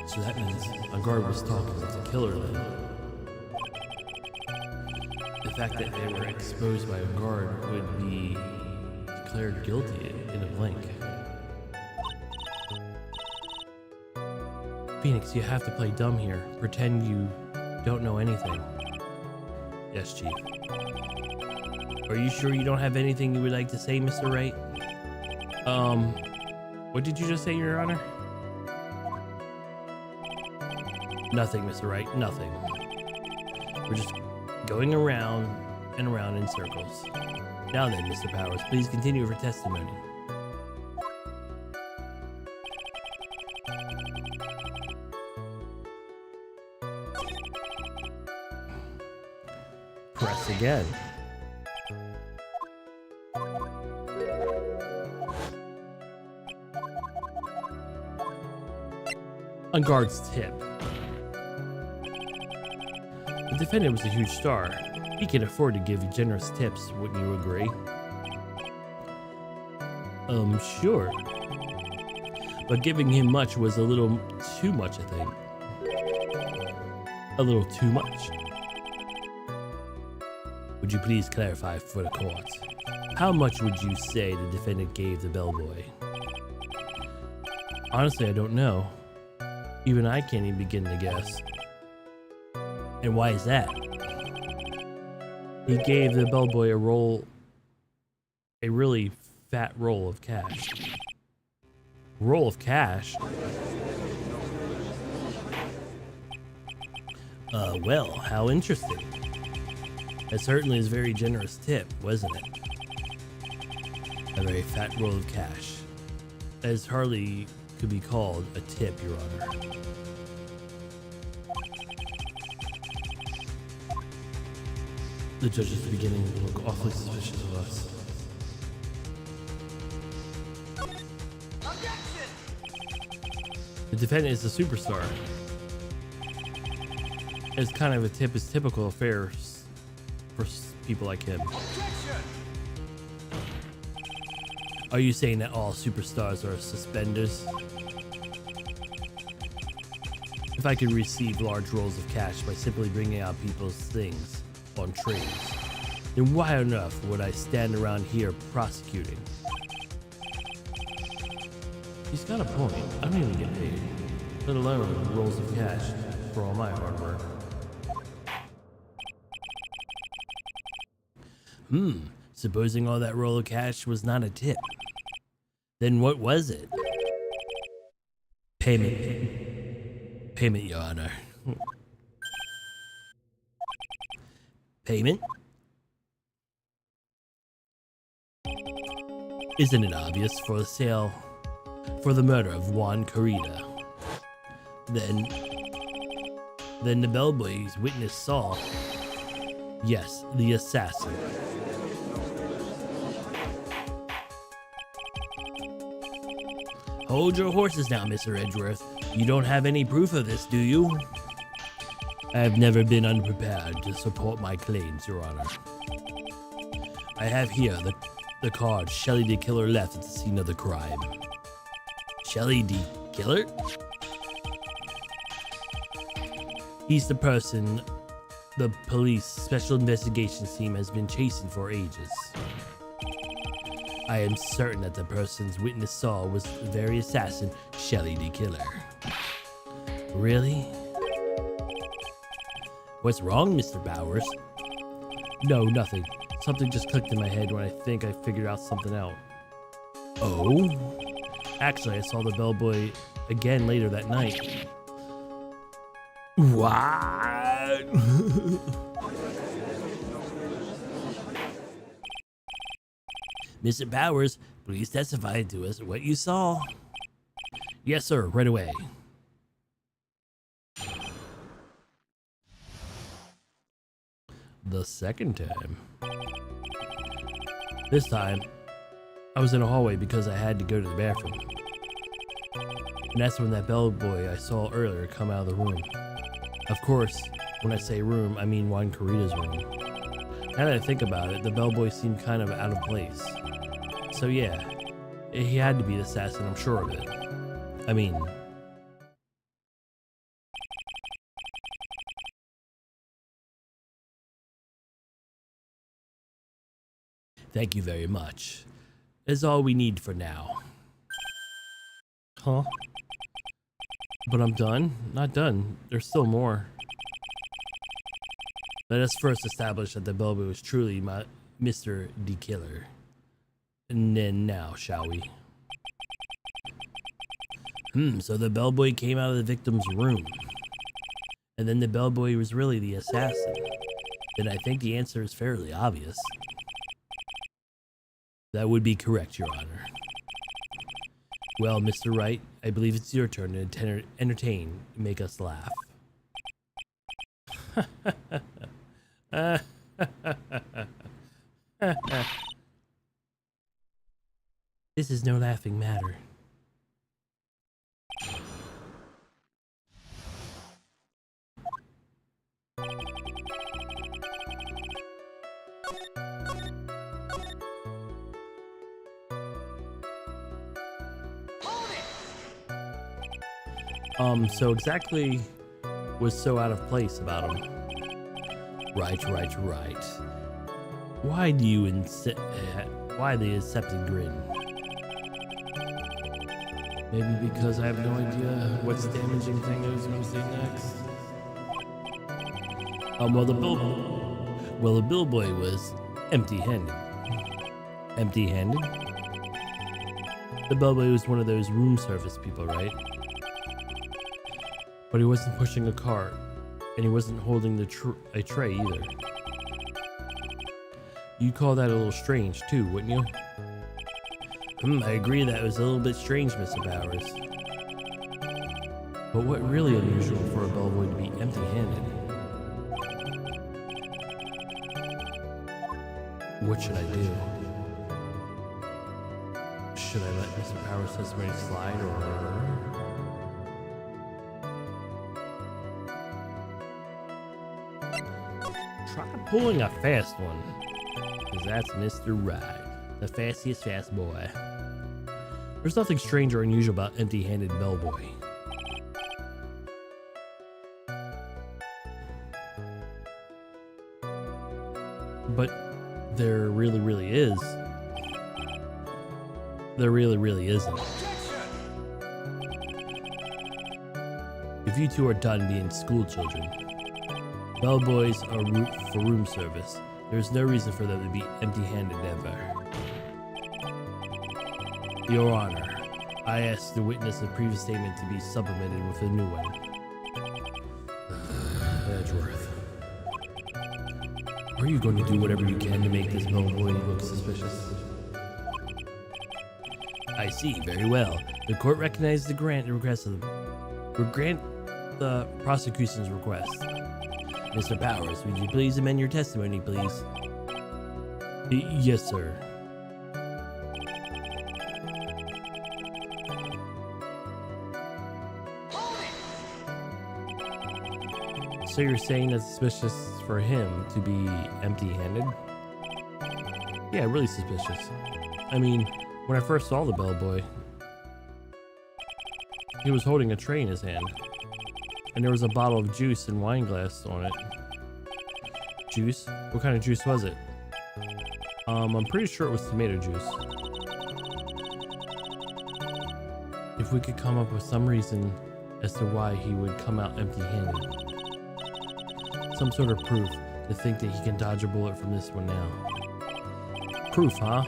So that means a guard was talking with the killer then. The fact that they were exposed by a guard would be declared guilty in a blink. Phoenix, you have to play dumb here. Pretend you don't know anything. Yes, Chief. Are you sure you don't have anything you would like to say, Mr. Wright? What did you just say, Your Honor? Nothing, Mr. Wright, nothing. We're just going around and around in circles. Now then, Mr. Powers, please continue for testimony. Press again. On guard's tip. The The defendant was a huge star. He can afford to give generous tips, wouldn't you agree? Sure. But giving him much was a little too much, I think. A little too much. Would you please clarify for the court? How much would you say the defendant gave the bellboy? Honestly, I don't know. Even I can't even begin to guess. And why is that? He gave the bellboy a really fat roll of cash. Roll of cash? Well, how interesting. That certainly is a very generous tip, wasn't it? A very fat roll of cash. As hardly could be called a tip, Your Honor. The judge is beginning to look awfully suspicious of us. The defendant is a superstar. It's kind of a tip is typical affair for people like him. Are you saying that all superstars are suspenders? If I could receive large rolls of cash by simply bringing out people's things on trains, then why on earth would I stand around here prosecuting? He's got a point. I don't even get paid, let alone rolls of cash for all my hard work. Supposing all that roll of cash was not a tip, then what was it? Payment. Payment, Your Honor. Payment? Isn't it obvious? For the sale, for the murder of Juan Corrida. Then the bellboy's witness saw, yes, the assassin. Hold your horses now, Mr. Edgeworth. You don't have any proof of this, do you? I have never been unprepared to support my claims, Your Honor. I have here the card Shelley the Killer left at the scene of the crime. Shelley the Killer? He's the person the police special investigations team has been chasing for ages. I am certain that the person's witness saw was the very assassin, Shelley the Killer. Really? What's wrong, Mr. Bowers? No, nothing. Something just clicked in my head when I think I figured out something out. Oh? Actually, I saw the bellboy again later that night. What? Mr. Bowers, please testify to us what you saw. Yes, sir, right away. The second time. This time, I was in a hallway because I had to go to the bathroom. And that's when that bellboy I saw earlier come out of the room. Of course, when I say room, I mean Juan Corrida's room. Now that I think about it, the bellboy seemed kind of out of place. So yeah, he had to be the assassin, I'm sure of it. I mean... Thank you very much. That's all we need for now. Huh? But I'm done? Not done. There's still more. Let us first establish that the bellboy was truly Mr. the Killer. And then now, shall we? So the bellboy came out of the victim's room. And then the bellboy was really the assassin. Then I think the answer is fairly obvious. That would be correct, Your Honor. Well, Mr. Wright, I believe it's your turn to entertain and make us laugh. This is no laughing matter. So exactly was so out of place about him? Right. Why do you why the accepted grin? Maybe because I have no idea what's damaging thing I was going to say next. Well, the bellboy was empty-handed. Empty-handed? The bellboy was one of those room service people, right? But he wasn't pushing a cart, and he wasn't holding a tray either. You'd call that a little strange too, wouldn't you? I agree that was a little bit strange, Mr. Powers. But what really unusual for a bellboy to be empty-handed? What should I do? Should I let Mr. Powers' testimony slide, or... Try pulling a fast one, because that's Mr. Wright, the fastest fast boy. There's nothing strange or unusual about empty-handed bellboy. But there really is. There really isn't. If you two are done being school children, bellboys are for room service. There's no reason for them to be empty-handed ever. Your Honor, I ask the witness the previous statement to be supplemented with a new one. Edgeworth, are you going to do whatever you can to make this bellboy look suspicious? I see, very well. The court recognizes the grant the prosecution's request. Mr. Powers, would you please amend your testimony, please? Yes, sir. So you're saying that's suspicious for him to be empty-handed? Yeah, really suspicious. I mean, when I first saw the bellboy, he was holding a tray in his hand, and there was a bottle of juice and wine glass on it. Juice? What kind of juice was it? I'm pretty sure it was tomato juice. If we could come up with some reason as to why he would come out empty-handed. Some sort of proof to think that he can dodge a bullet from this one now. Proof, huh?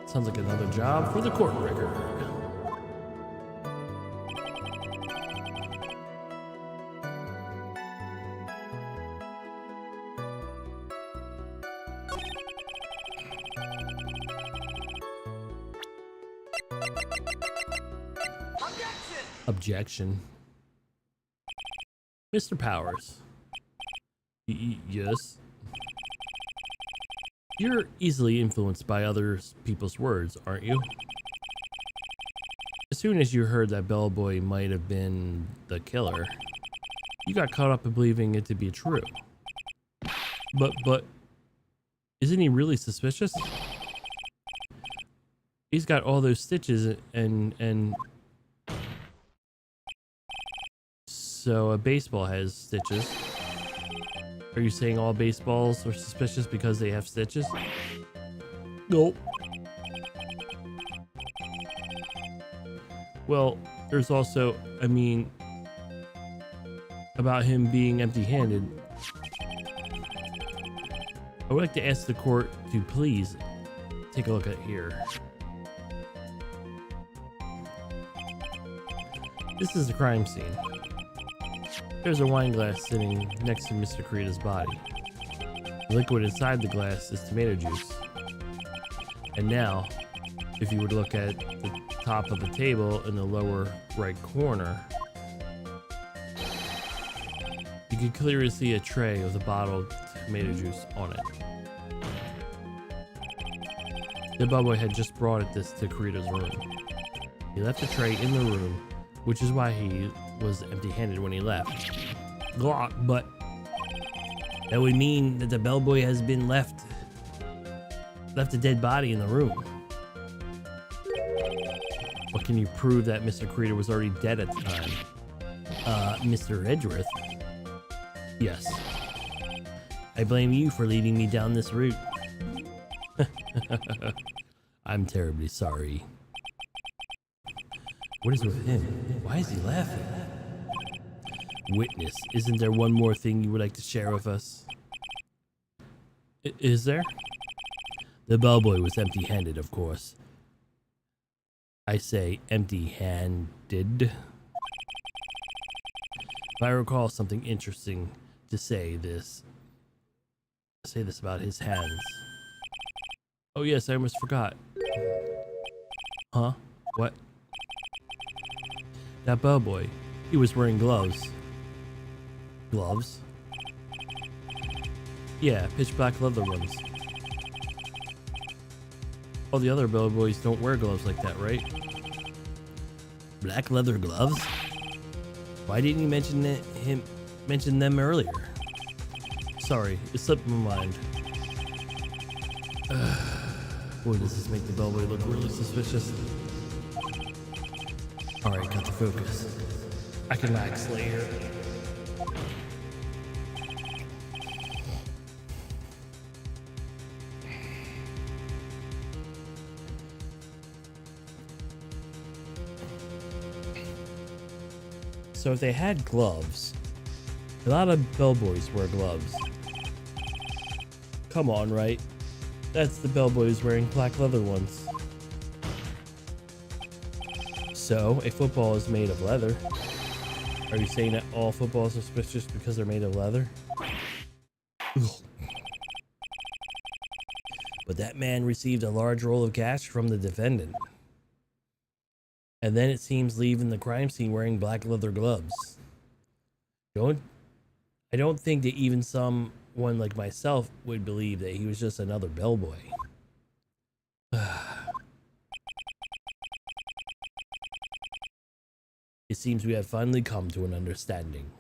Sounds like another job for the court record. Objection. Mr. Powers. Yes? You're easily influenced by other people's words, aren't you? As soon as you heard that bellboy might have been the killer, you got caught up in believing it to be true. But, isn't he really suspicious? He's got all those stitches and so a baseball has stitches. Are you saying all baseballs are suspicious because they have stitches? Nope. Well, there's also, I mean, about him being empty-handed. I would like to ask the court to please take a look at here. This is the crime scene. There's a wine glass sitting next to Mr. Kurita's body. The liquid inside the glass is tomato juice. And now, if you would look at the top of the table in the lower right corner, you can clearly see a tray with a bottle of tomato juice on it. The bellboy had just brought this to Kurita's room. He left the tray in the room, which is why he was empty-handed when he left. But that would mean that the bellboy has been left a dead body in the room. But can you prove that Mr. Kurita was already dead at the time? Mr. Edgeworth? Yes. I blame you for leading me down this route. I'm terribly sorry. What is with him? Why is he laughing? Witness, isn't there one more thing you would like to share with us? Is there? The bellboy was empty-handed, of course. I say empty-handed. If I recall something interesting to say this about his hands. Oh yes, I almost forgot. Huh? What? That bellboy, he was wearing gloves. Gloves? Yeah, pitch black leather ones. All the other bellboys don't wear gloves like that, right? Black leather gloves? Why didn't you mention them earlier? Sorry, it slipped my mind. Boy, does this make the bellboy look really suspicious. Alright, got the focus. I can max later. So if they had gloves, a lot of bellboys wear gloves. Come on, right? That's the bellboys wearing black leather ones. So, a football is made of leather. Are you saying that all footballs are suspicious because they're made of leather? Ugh. But that man received a large roll of cash from the defendant. And then it seems leaving the crime scene wearing black leather gloves. I don't think that even someone like myself would believe that he was just another bellboy. It seems we have finally come to an understanding.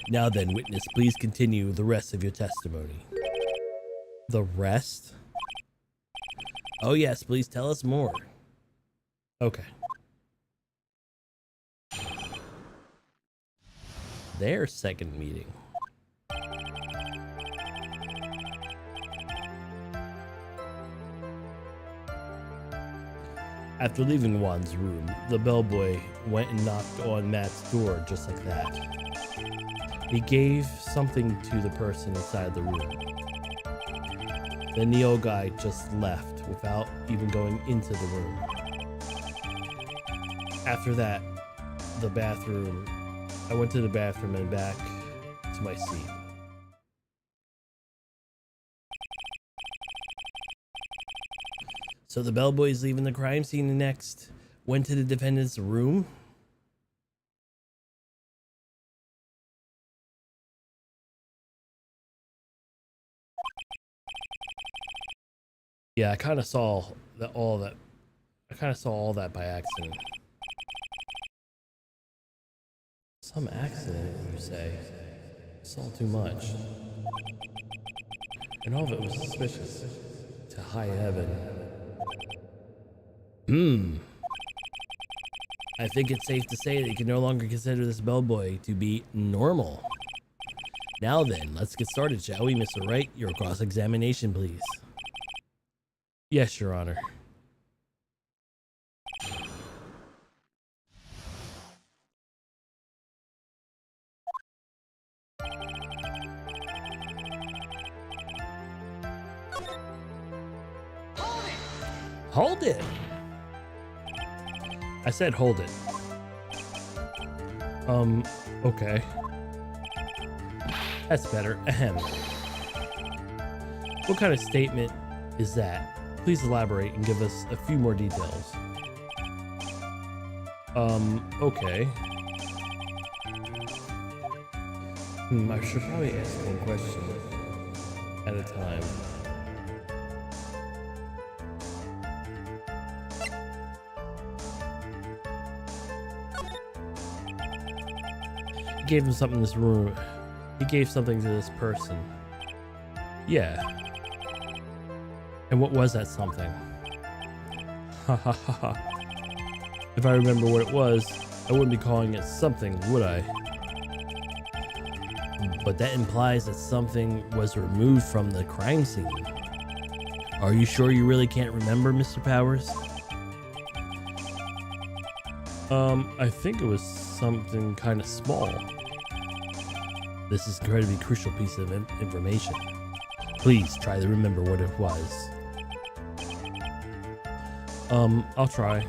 Now then, witness, please continue the rest of your testimony. The rest? Oh yes, please tell us more. Okay. Their second meeting. After leaving Juan's room, the bellboy went and knocked on Matt's door just like that. He gave something to the person inside the room. Then the old guy just left without even going into the room. After that, I went to the bathroom and back to my seat. So the bellboy's leaving the crime scene and next went to the defendant's room? Yeah, I kind of saw all that by accident. Some accident, you say? It's all too much. And all of it was suspicious. To high heaven. I think it's safe to say that you can no longer consider this bellboy to be normal. Now then, let's get started, shall we, Mr. Wright? Your cross-examination, please. Yes, Your Honor. Hold it! I said hold it. Okay. That's better. Ahem. What kind of statement is that? Please elaborate and give us a few more details. Okay. I should probably ask one question at a time. He gave him something in this room. He gave something to this person. Yeah. And what was that something? Ha ha ha ha. If I remember what it was, I wouldn't be calling it something, would I? But that implies that something was removed from the crime scene. Are you sure you really can't remember, Mr. Powers? I think it was something kind of small. This is an incredibly crucial piece of information. Please try to remember what it was. I'll try.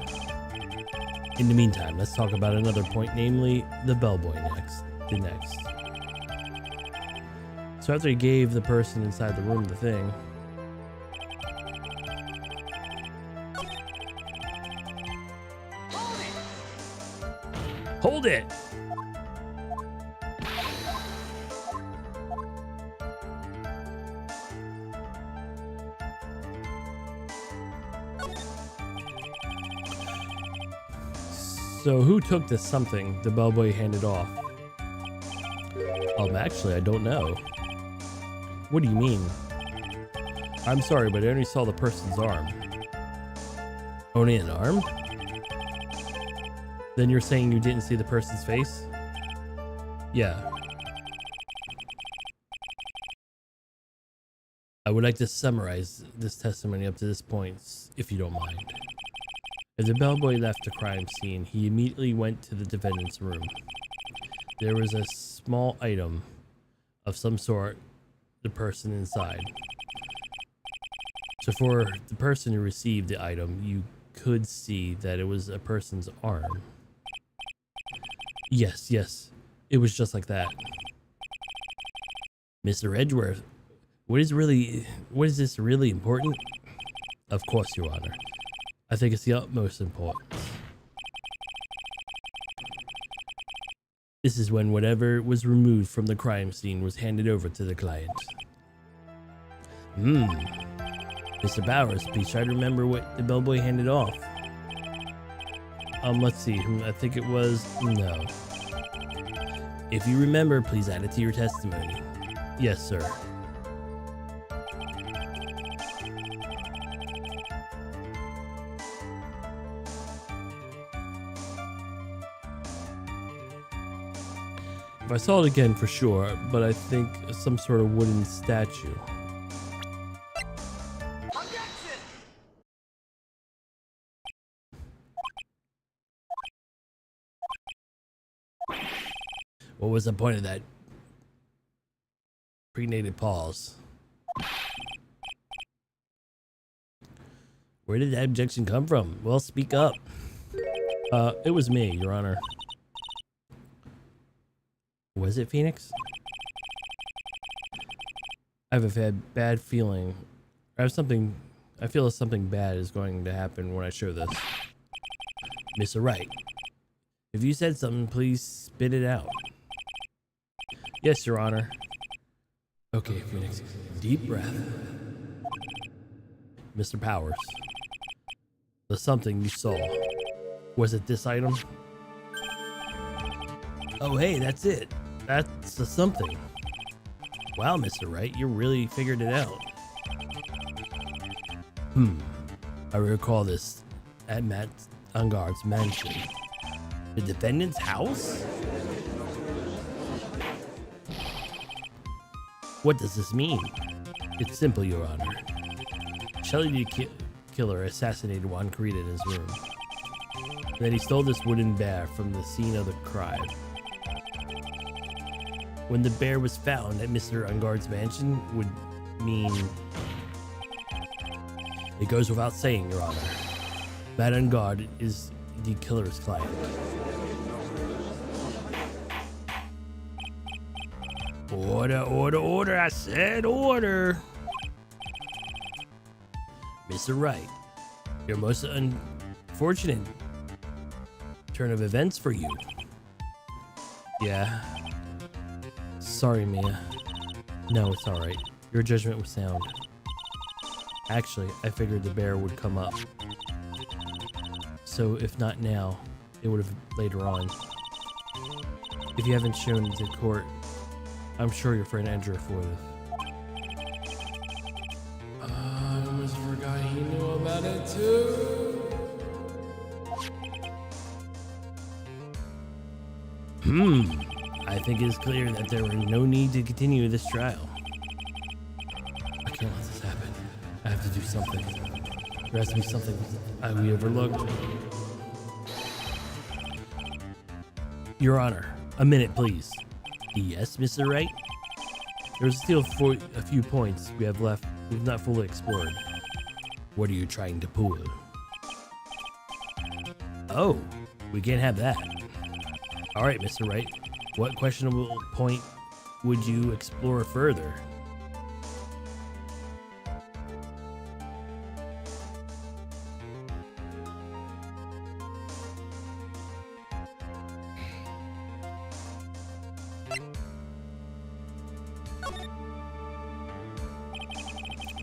In the meantime, let's talk about another point, namely the bellboy next. So after he gave the person inside the room the thing, hold it! So who took this something the bellboy handed off? Actually, I don't know. What do you mean? I'm sorry, but I only saw the person's arm. Only an arm? Then you're saying you didn't see the person's face? Yeah. I would like to summarize this testimony up to this point, if you don't mind. As the bellboy left the crime scene, he immediately went to the defendant's room. There was a small item of some sort, the person inside. So for the person who received the item, you could see that it was a person's arm. Yes, it was just like that. Mr. Edgeworth, what is this really important? Of course, Your Honor. I think it's the utmost importance. This is when whatever was removed from the crime scene was handed over to the client. Mr. Bowers, please try to remember what the bellboy handed off. Let's see. I think it was... No. If you remember, please add it to your testimony. Yes, sir. I saw it again for sure, but I think some sort of wooden statue. Objection! What was the point of that prenated pause? Where did that objection come from? Well, speak up. It was me, Your Honor. Was it Phoenix? I have a bad feeling. I feel something bad is going to happen when I show this. Mr. Wright, if you said something, please spit it out. Yes, Your Honor. Okay, Phoenix, deep breath. Mr. Powers, the something you saw, was it this item? Oh, hey, that's it. That's the something. Wow, Mr. Wright, you really figured it out. I recall this at Matt Ungard's mansion. The defendant's house? What does this mean? It's simple, Your Honor. Shelley the killer assassinated Juan Carita in his room. Then he stole this wooden bear from the scene of the crime. When the bear was found at Mr. Ungard's mansion would mean... It goes without saying, Your Honor. Matt Ungard is the killer's client. Order, order, order, I said order. Mr. Wright, your most unfortunate turn of events for you. Yeah. Sorry, Mia. No, it's alright. Your judgment was sound. Actually, I figured the bear would come up. So if not now, it would have later on. If you haven't shown it to court, I'm sure your friend Andrew would have. I almost forgot he knew about it too. I think it is clear that there were no need to continue this trial. I can't let this happen. I have to do something. There has to be something we overlooked. Your Honor, a minute, please. Yes, Mr. Wright? There's still a few points we have left we've not fully explored. What are you trying to pull? Oh, we can't have that. All right, Mr. Wright. What questionable point would you explore further?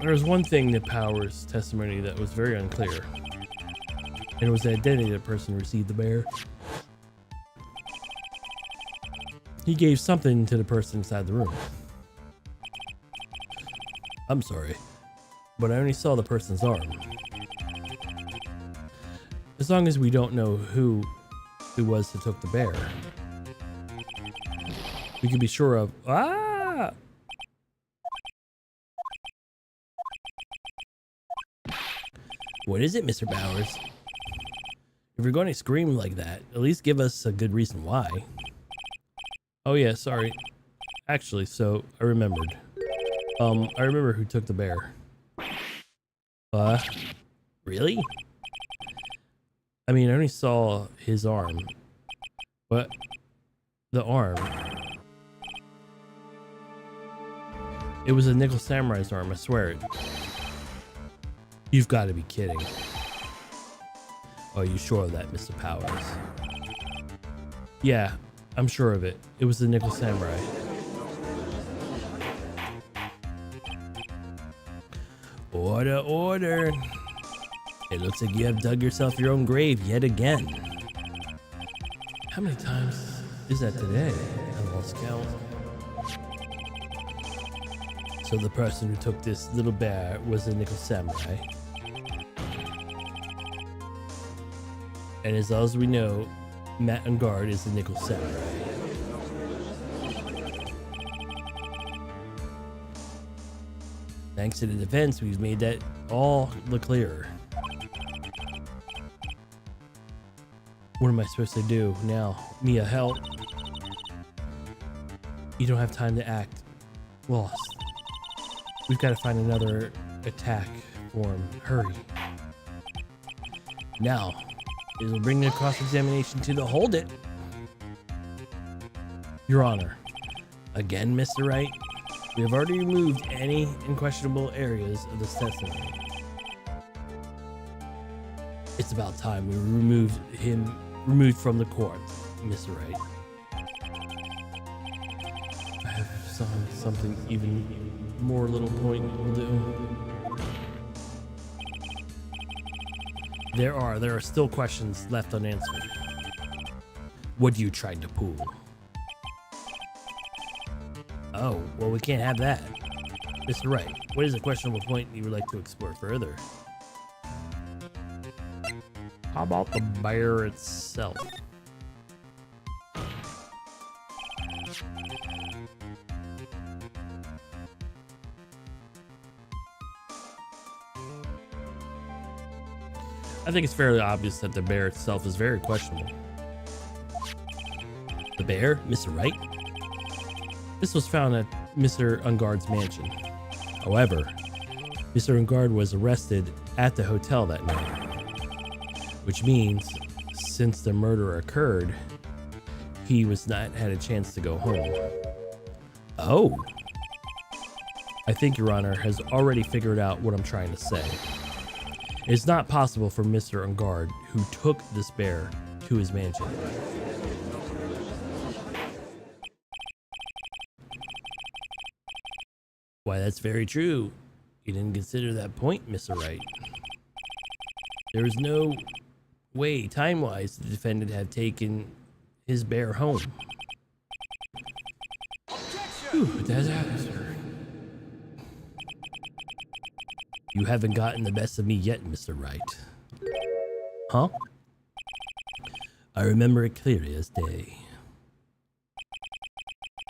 There's one thing in Power's testimony that was very unclear, and it was the identity of the person who received the bear. He gave something to the person inside the room. I'm sorry, but I only saw the person's arm. As long as we don't know who it was who took the bear, we can be sure of. What is it, Mr. Bowers? If you're going to scream like that, at least give us a good reason why. Oh yeah, sorry. Actually, so I remembered. I remember who took the bear. Really? I mean, I only saw his arm. But the arm. It was a Nickel Samurai's arm, I swear it. You've got to be kidding. Are you sure of that, Mr. Powers? Yeah, I'm sure of it. It was the Nickel Samurai. Order, order. It looks like you have dug yourself your own grave yet again. How many times is that today? I lost count. So the person who took this little bear was the Nickel Samurai. And as all as we know, Matt on guard is the Nickel Samurai. Thanks to the defense, we've made that all the clearer. What am I supposed to do now? Mia, help. You don't have time to act lost. We've got to find another attack form. Hurry. Now. It'll bring the cross-examination to the hold it. Your Honor. Again, Mr. Wright, we have already removed any unquestionable areas of this testimony. It's about time we removed from the court, Mr. Wright. I have something even more little point will do. There are still questions left unanswered. What are you trying to pull? Oh, well, we can't have that. Mr. Wright, what is a questionable point you would like to explore further? How about the bear itself? I think it's fairly obvious that the bear itself is very questionable. The bear, Mr. Wright? This was found at Mr. Ungard's mansion. However, Mr. Ungard was arrested at the hotel that night, which means since the murder occurred, he was not had a chance to go home. Oh, I think Your Honor has already figured out what I'm trying to say. It's not possible for Mr. Ungard, who took this bear to his mansion. Why, that's very true. You didn't consider that point, Mr. Wright. There is no way, time-wise, the defendant had taken his bear home. Whew, that's absurd. You haven't gotten the best of me yet, Mr. Wright. Huh? I remember it clearly as day.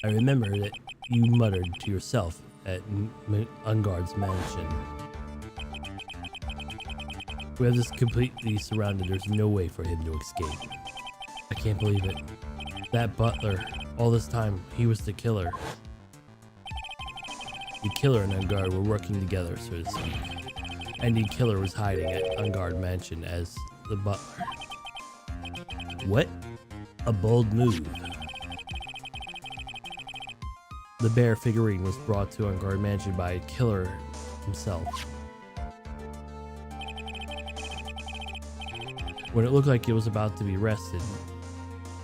I remember that you muttered to yourself at Ungard's mansion. We have this completely surrounded. There's no way for him to escape. I can't believe it. That butler, all this time, he was the killer. The killer and Ungard were working together, so to speak. And the killer was hiding at Ungard Mansion as the butler. What a bold move. The bear figurine was brought to Ungard Mansion by a killer himself. When it looked like it was about to be arrested,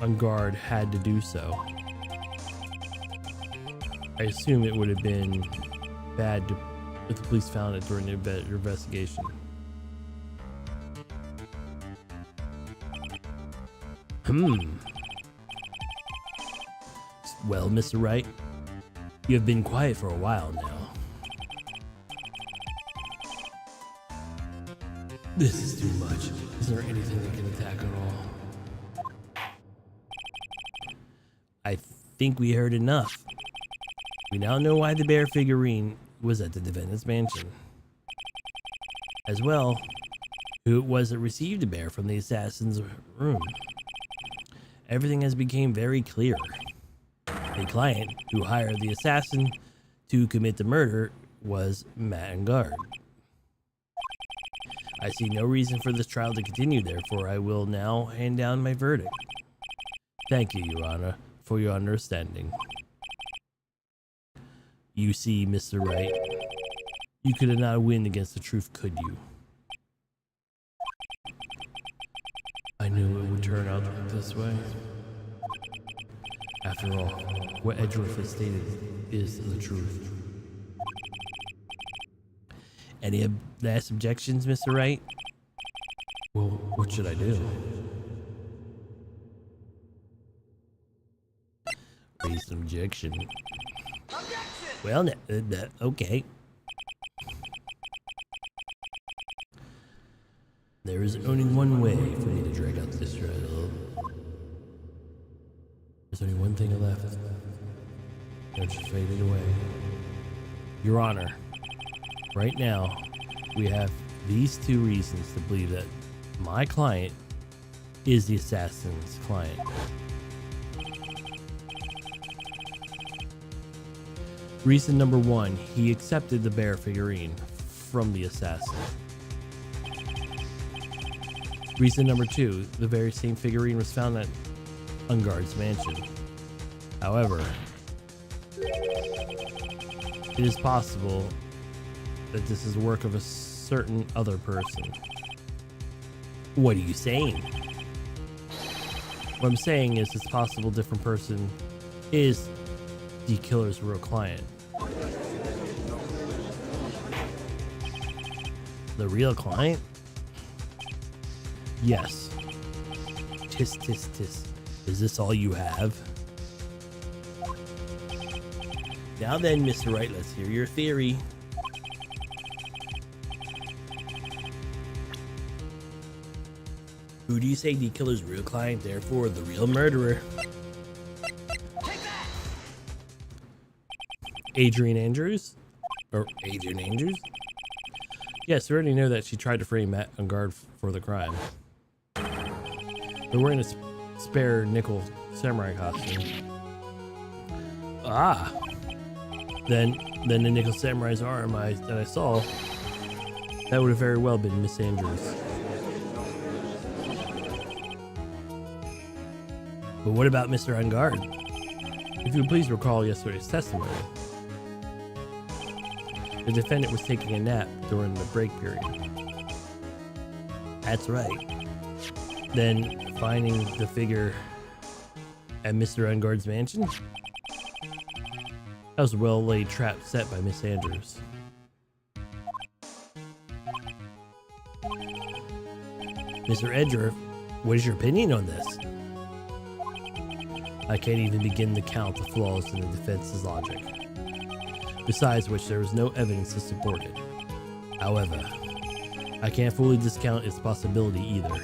Ungard had to do so. I assume it would have been bad if the police found it during the investigation. Well, Mr. Wright, you have been quiet for a while now. This is too much. Is there anything that can attack at all? I think we heard enough. We now know why the bear figurine was at the defendant's mansion. As well, who it was that received the bear from the assassin's room. Everything has become very clear. The client who hired the assassin to commit the murder was Matt Ungard. I see no reason for this trial to continue, therefore I will now hand down my verdict. Thank you, Your Honor, for your understanding. You see, Mr. Wright, you could not win against the truth, could you? I knew it would turn out this way. After all, what Edgeworth has stated is the truth. Any last objections, Mr. Wright? Well, what should I do? Raise an objection. Well, okay. There is only one way for me to drag out this trial. There's only one thing left. It just faded away. Your Honor, right now, we have these two reasons to believe that my client is the assassin's client. Reason number one, he accepted the bear figurine from the assassin. Reason number two, the very same figurine was found at Ungard's mansion. However, it is possible that this is the work of a certain other person. What are you saying? What I'm saying is it's possible different person is the killer's real client. The real client? Yes. Tis, tis, tis. Is this all you have? Now then, Mr. Wright, let's hear your theory. Who do you say the killer's real client, therefore the real murderer? Adrian Andrews? Or Adrian Andrews? Yes, we already know that she tried to frame Matt Ungard for the crime. They're wearing a spare nickel samurai costume. Ah! Then the nickel samurai's arm that I saw, that would have very well been Miss Andrews. But what about Mr. Ungard? If you would please recall yesterday's testimony. The defendant was taking a nap during the break period. That's right. Then finding the figure at Mr. Ungard's mansion? That was a well-laid trap set by Miss Andrews. Mr. Edgeworth, what is your opinion on this? I can't even begin to count the flaws in the defense's logic. Besides which, there is no evidence to support it. However, I can't fully discount its possibility either.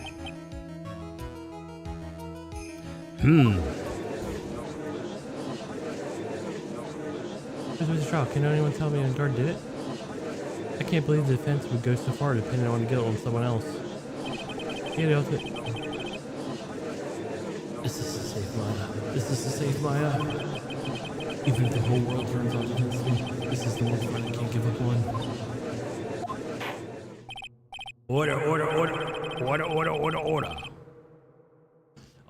Just with the trial, can anyone tell me on guard did it? I can't believe the defense would go so far depending on the guilt on someone else. You know, this is a safe Maya. This is a safe Maya. Even if the whole world turns out against me, this is the one fight I can't give up on. Order, order, order. Order, order, order, order.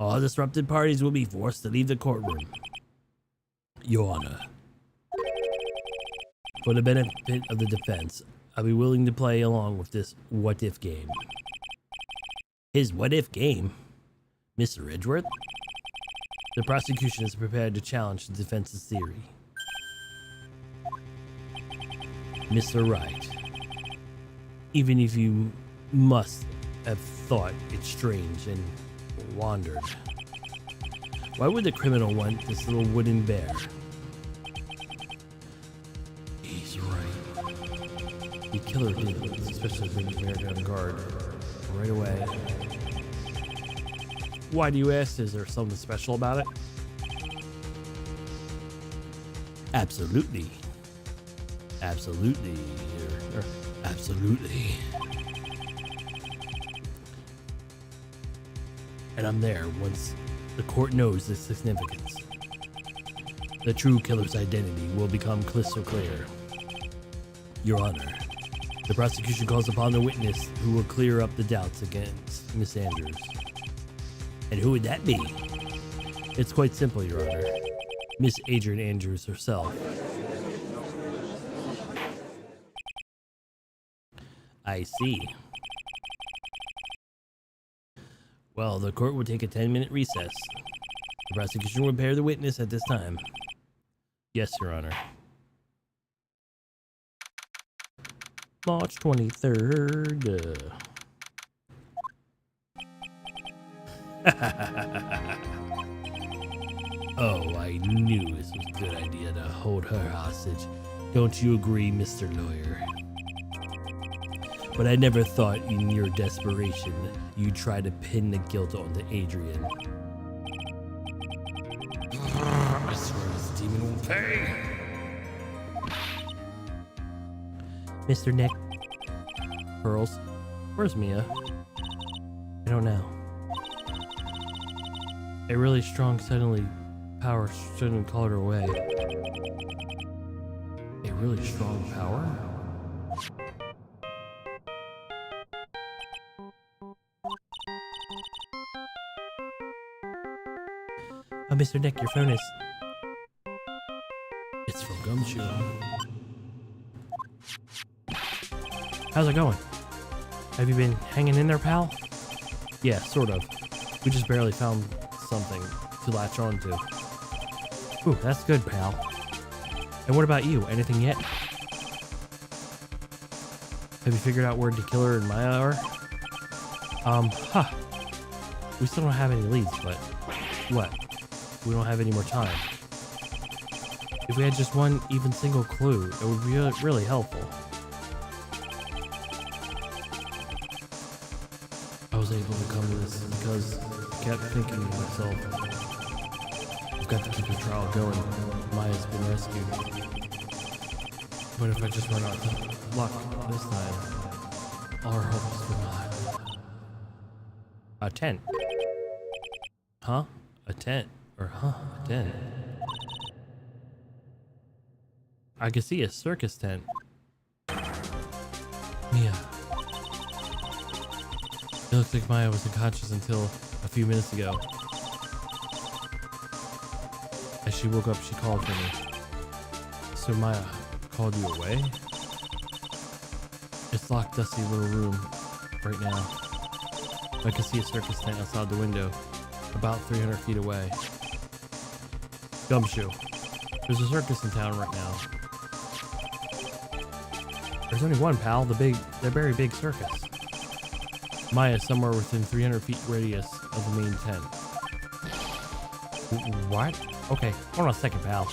All disrupted parties will be forced to leave the courtroom. Your Honor. For the benefit of the defense, I'll be willing to play along with this what-if game. His what-if game? Mr. Edgeworth? The prosecution is prepared to challenge the defense's theory. Mr. Wright. Even if you must have thought it strange and wandered, why would the criminal want this little wooden bear? He's right. The killer did especially bring the bear down guard right away. Why do you ask? Is there something special about it? Absolutely. Absolutely. Absolutely. And I'm there once the court knows the significance. The true killer's identity will become crystal clear. Your Honor, the prosecution calls upon the witness who will clear up the doubts against Miss Andrews. And who would that be? It's quite simple, Your Honor. Miss Adrian Andrews herself. I see. Well, the court will take a 10-minute recess. The prosecution will prepare the witness at this time. Yes, Your Honor. March 23rd. Oh, I knew this was a good idea to hold her hostage. Don't you agree, Mr. Lawyer? But I never thought in your desperation you'd try to pin the guilt onto Adrian. I swear this demon will pay! Mr. Nick. Pearls. Where's Mia? I don't know. A really strong suddenly power shouldn't call her away. A really strong power? Oh, Mr. Nick, your phone is... It's from Gumshoe. How's it going? Have you been hanging in there, pal? Yeah, sort of. We just barely found something to latch on to. Ooh, that's good, pal. And what about you? Anything yet? Have you figured out where the killer and Maya are? We still don't have any leads, but... What? We don't have any more time. If we had just one even single clue, it would be really helpful. I was able to come to this because I kept thinking to myself, I've got to keep the trial going. Maya's been rescued. But if I just run out of luck this time, all our hopes were not. A tent. Huh? A tent. Or a tent. I can see a circus tent. Mia. It looks like Maya was unconscious until a few minutes ago. As she woke up, she called for me. So Maya called you away? It's locked, dusty little room right now. I can see a circus tent outside the window, about 300 feet away. Gumshoe. There's a circus in town right now. There's only one, pal. The very big circus. Maya's somewhere within 300 feet radius of the main tent. What? Okay, hold on a second, pal.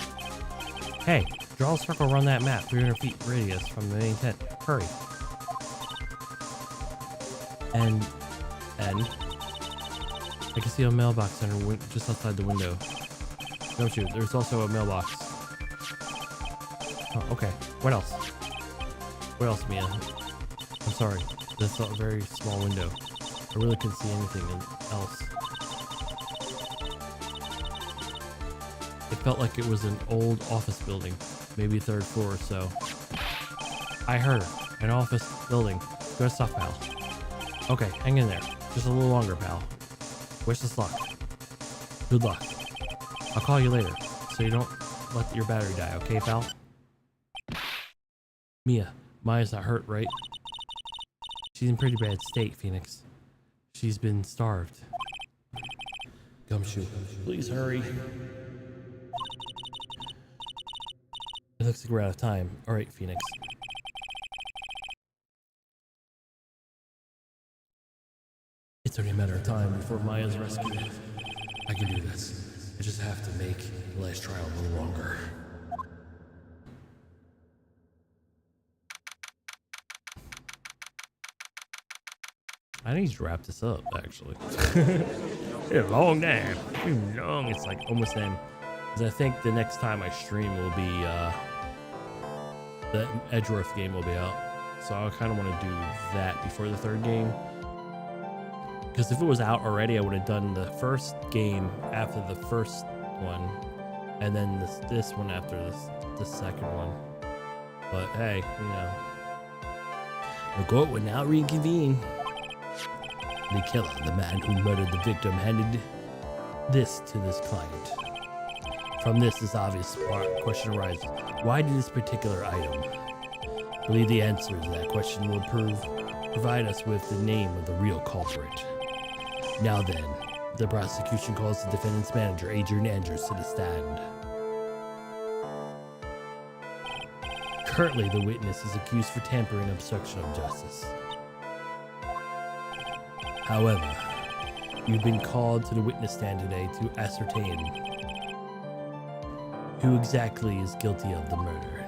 Hey, draw a circle around that map, 300 feet radius from the main tent. Hurry. And I can see a mailbox center just outside the window. Don't you? There's also a mailbox. Oh, okay. What else? What else, Mia? I'm sorry. That's a very small window. I really couldn't see anything else. It felt like it was an old office building, maybe 3rd floor or so. I heard her. An office building. Good stuff, pal. Okay, hang in there. Just a little longer, pal. Wish us luck. Good luck. I'll call you later, so you don't let your battery die, okay, pal? Mia, Maya's not hurt, right? She's in pretty bad state, Phoenix. She's been starved. Gumshoe, please hurry. It looks like we're out of time. Alright, Phoenix. It's only a matter of time before Maya's rescued. I can do this. I just have to make the last trial a little longer. I need to wrap this up, actually. It's a long time. Too long. It's like almost end. Because I think the next time I stream will be the Edgeworth game will be out. So I kind of want to do that before the 3rd game. Because if it was out already, I would have done the first game after the first one, and then this one after the second one. But hey, you know, the court would now reconvene. The killer, the man who murdered the victim, handed this to this client. From this obvious question arises: why did this particular item? I believe the answer to that question will provide us with the name of the real culprit. Now then, the prosecution calls the defendant's manager, Adrian Andrews, to the stand. Currently, the witness is accused for tampering and obstruction of justice. However, you've been called to the witness stand today to ascertain who exactly is guilty of the murder.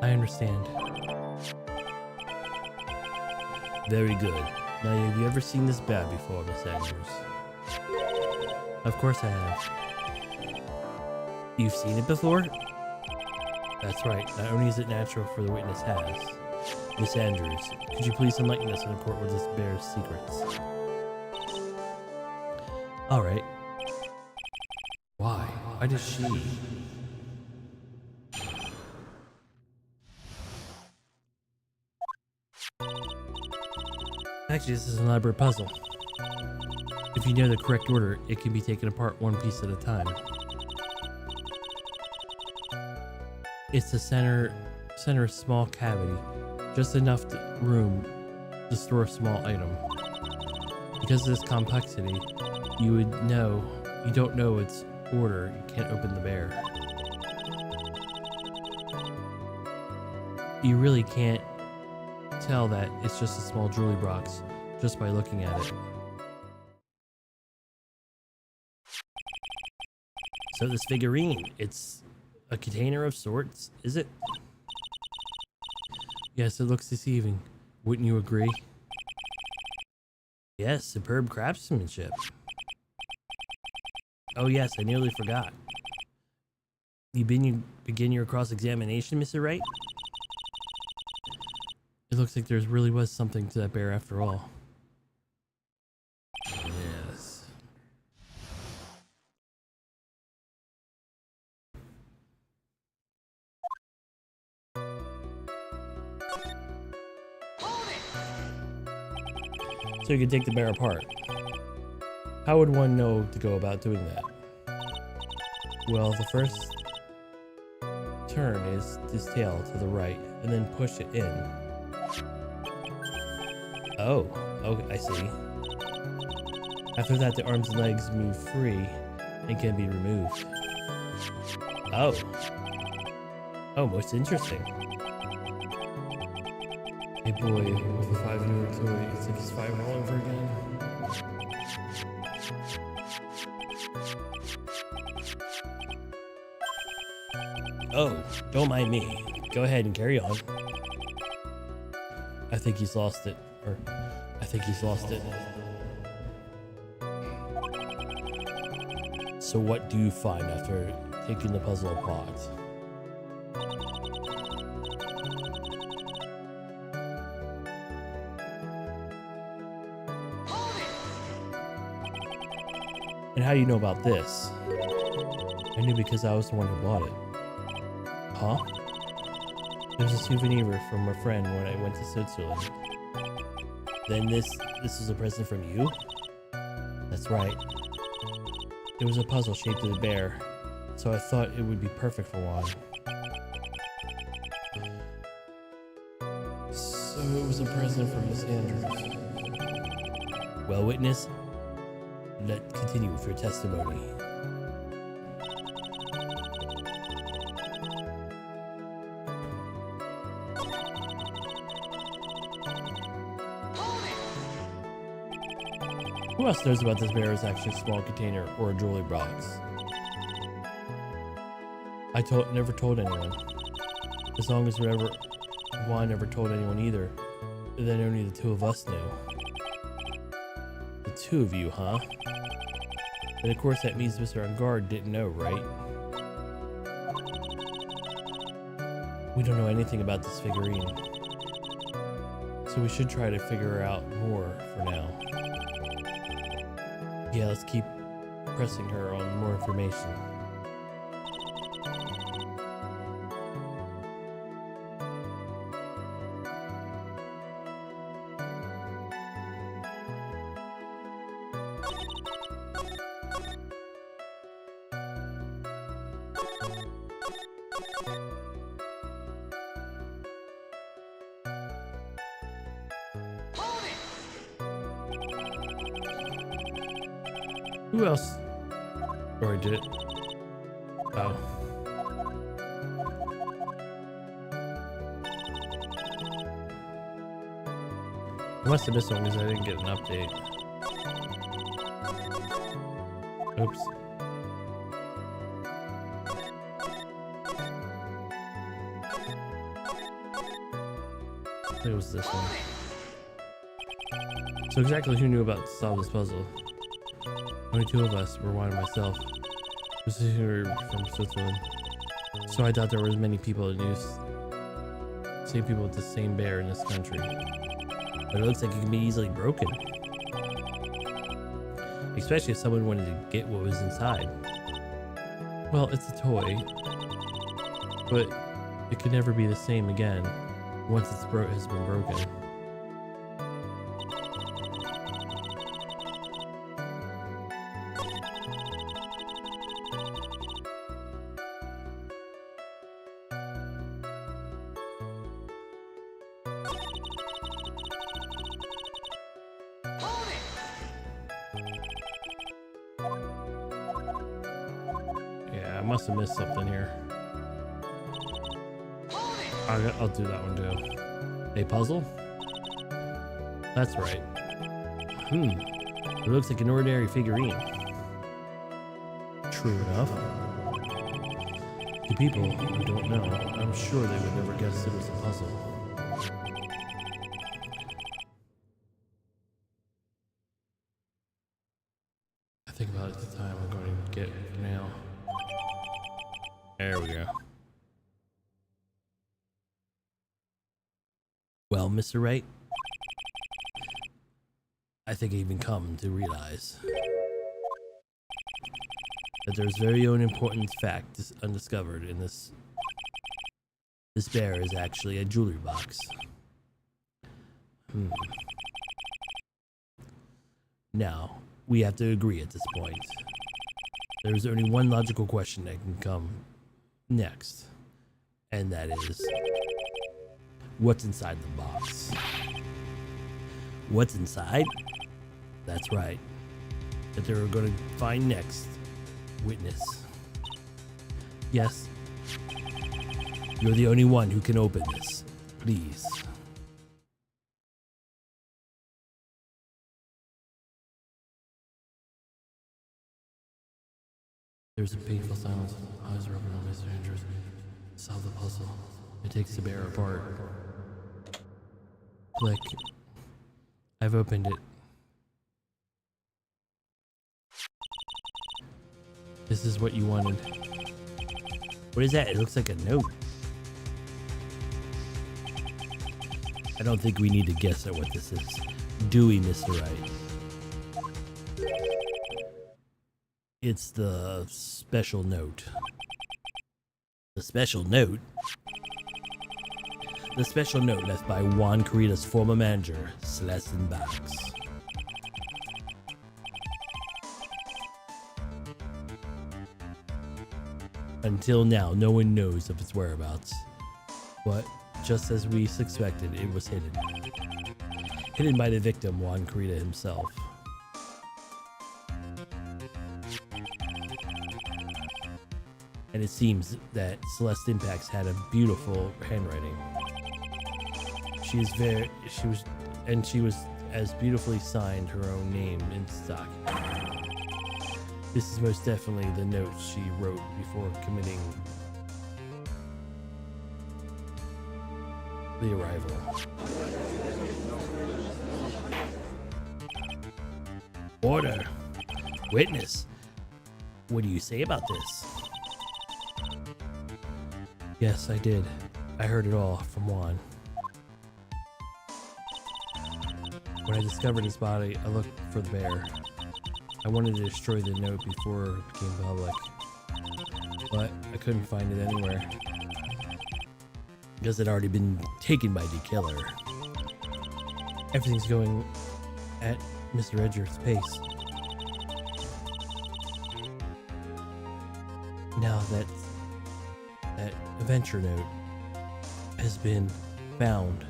I understand. Very good. Now, have you ever seen this bat before, Miss Andrews? Of course I have. You've seen it before? That's right. Not only is it natural for the witness has. Miss Andrews, could you please enlighten us in the court with this bear's secrets? Alright. Why? Why does she? Actually, this is an elaborate puzzle. If you know the correct order, it can be taken apart one piece at a time. It's the center small cavity, just enough room to store a small item. Because of this complexity, you don't know its order, you can't open the bear. You really can't tell that it's just a small jewelry box just by looking at it. So this figurine, it's a container of sorts, is it? Yes, it looks deceiving. Wouldn't you agree? Yes, superb craftsmanship. Oh yes, I nearly forgot. You begin your cross-examination, Mr. Wright? It looks like there really was something to that bear after all. Yes. So you can take the bear apart. How would one know to go about doing that? Well, the first turn is this tail to the right, and then push it in. Oh, I see. After that, the arms and legs move free and can be removed. Oh. Oh, most interesting. Hey boy, with a 5-year-old toy, it's like he's 5 all over again. Oh, don't mind me. Go ahead and carry on. I think he's lost it. I think he's lost it. So what do you find after taking the puzzle apart? And how do you know about this? I knew because I was the one who bought it. Huh? There's a souvenir from a friend when I went to Switzerland. Then this was a present from you? That's right. It was a puzzle shaped as a bear, so I thought it would be perfect for Juan. So it was a present from Miss Andrews. Well, witness, let's continue with your testimony. Who else knows about this bear is actually a small container or a jewelry box? I never told anyone. As long as Juan never told anyone either, then only the two of us knew. The two of you, huh? And of course that means Mr. On Guard didn't know, right? We don't know anything about this figurine, so we should try to figure out more for now. Yeah, let's keep pressing her on more information. Who else? Or I did it. Oh. I must have missed one because I didn't get an update. Oops. I think it was this one. So exactly who knew about to solve this puzzle? Only two of us were Juan and myself. This is here from Switzerland. So I thought there were as many people that knew same people with the same bear in this country. But it looks like it can be easily broken. Especially if someone wanted to get what was inside. Well, it's a toy. But it could never be the same again once it's has been broken. Yeah, I must have missed something here. I'll do that one too. A puzzle? That's right. It looks like an ordinary figurine. True enough. To people who don't know, I'm sure they would never guess it was a puzzle. I think about it the time I'm going to get now. There we go. Well, Mr. Wright, I think I've even come to realize that there's very own important fact undiscovered in this. This bear is actually a jewelry box. Now, we have to agree at this point. There's only one logical question that can come next, and that is, what's inside the box? What's inside? That's right. That they're going to find next. Witness. Yes. You're the only one who can open this. Please. There's a painful silence. Eyes are open on Mr. Andrews. Solve the puzzle. It takes the bear apart. Click. I've opened it. This is what you wanted. What is that? It looks like a note. I don't think we need to guess at what this is. Do we, Mr. Wright? It's the special note. The special note? The special note left by Juan Carita's former manager, Celestin Box. Until now, no one knows of its whereabouts. But just as we suspected, it was hidden. Hidden by the victim, Juan Carita himself. And it seems that Celeste Impacts had a beautiful handwriting. She was as beautifully signed her own name in stock. This is most definitely the note she wrote before committing the arrival. Order! Witness! What do you say about this? Yes, I did. I heard it all from Juan. When I discovered his body, I looked for the bear. I wanted to destroy the note before it became public, but I couldn't find it anywhere because it had already been taken by the killer. Everything's going at Mr. Edger's pace. Now that adventure note has been found,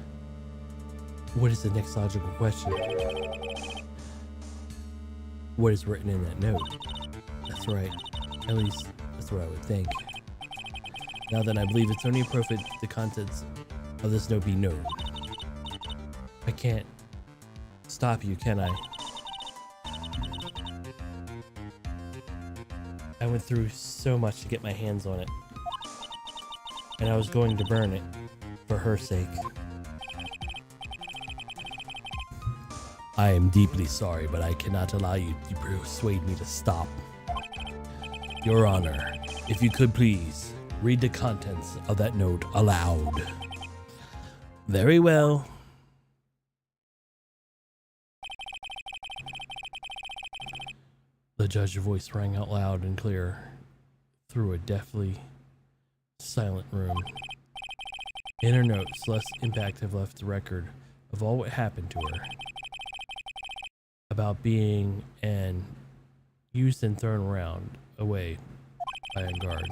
what is the next logical question? What is written in that note? That's right. At least, that's what I would think. Now that I believe it's only appropriate the contents of this note be known. I can't stop you, can I? I went through so much to get my hands on it. And I was going to burn it for her sake. I am deeply sorry, but I cannot allow you to persuade me to stop. Your Honor, if you could please read the contents of that note aloud. Very well. The judge's voice rang out loud and clear through a deathly silent room. In her note, Celeste Impact have left a record of all what happened to her. About being used and thrown around away by a guard.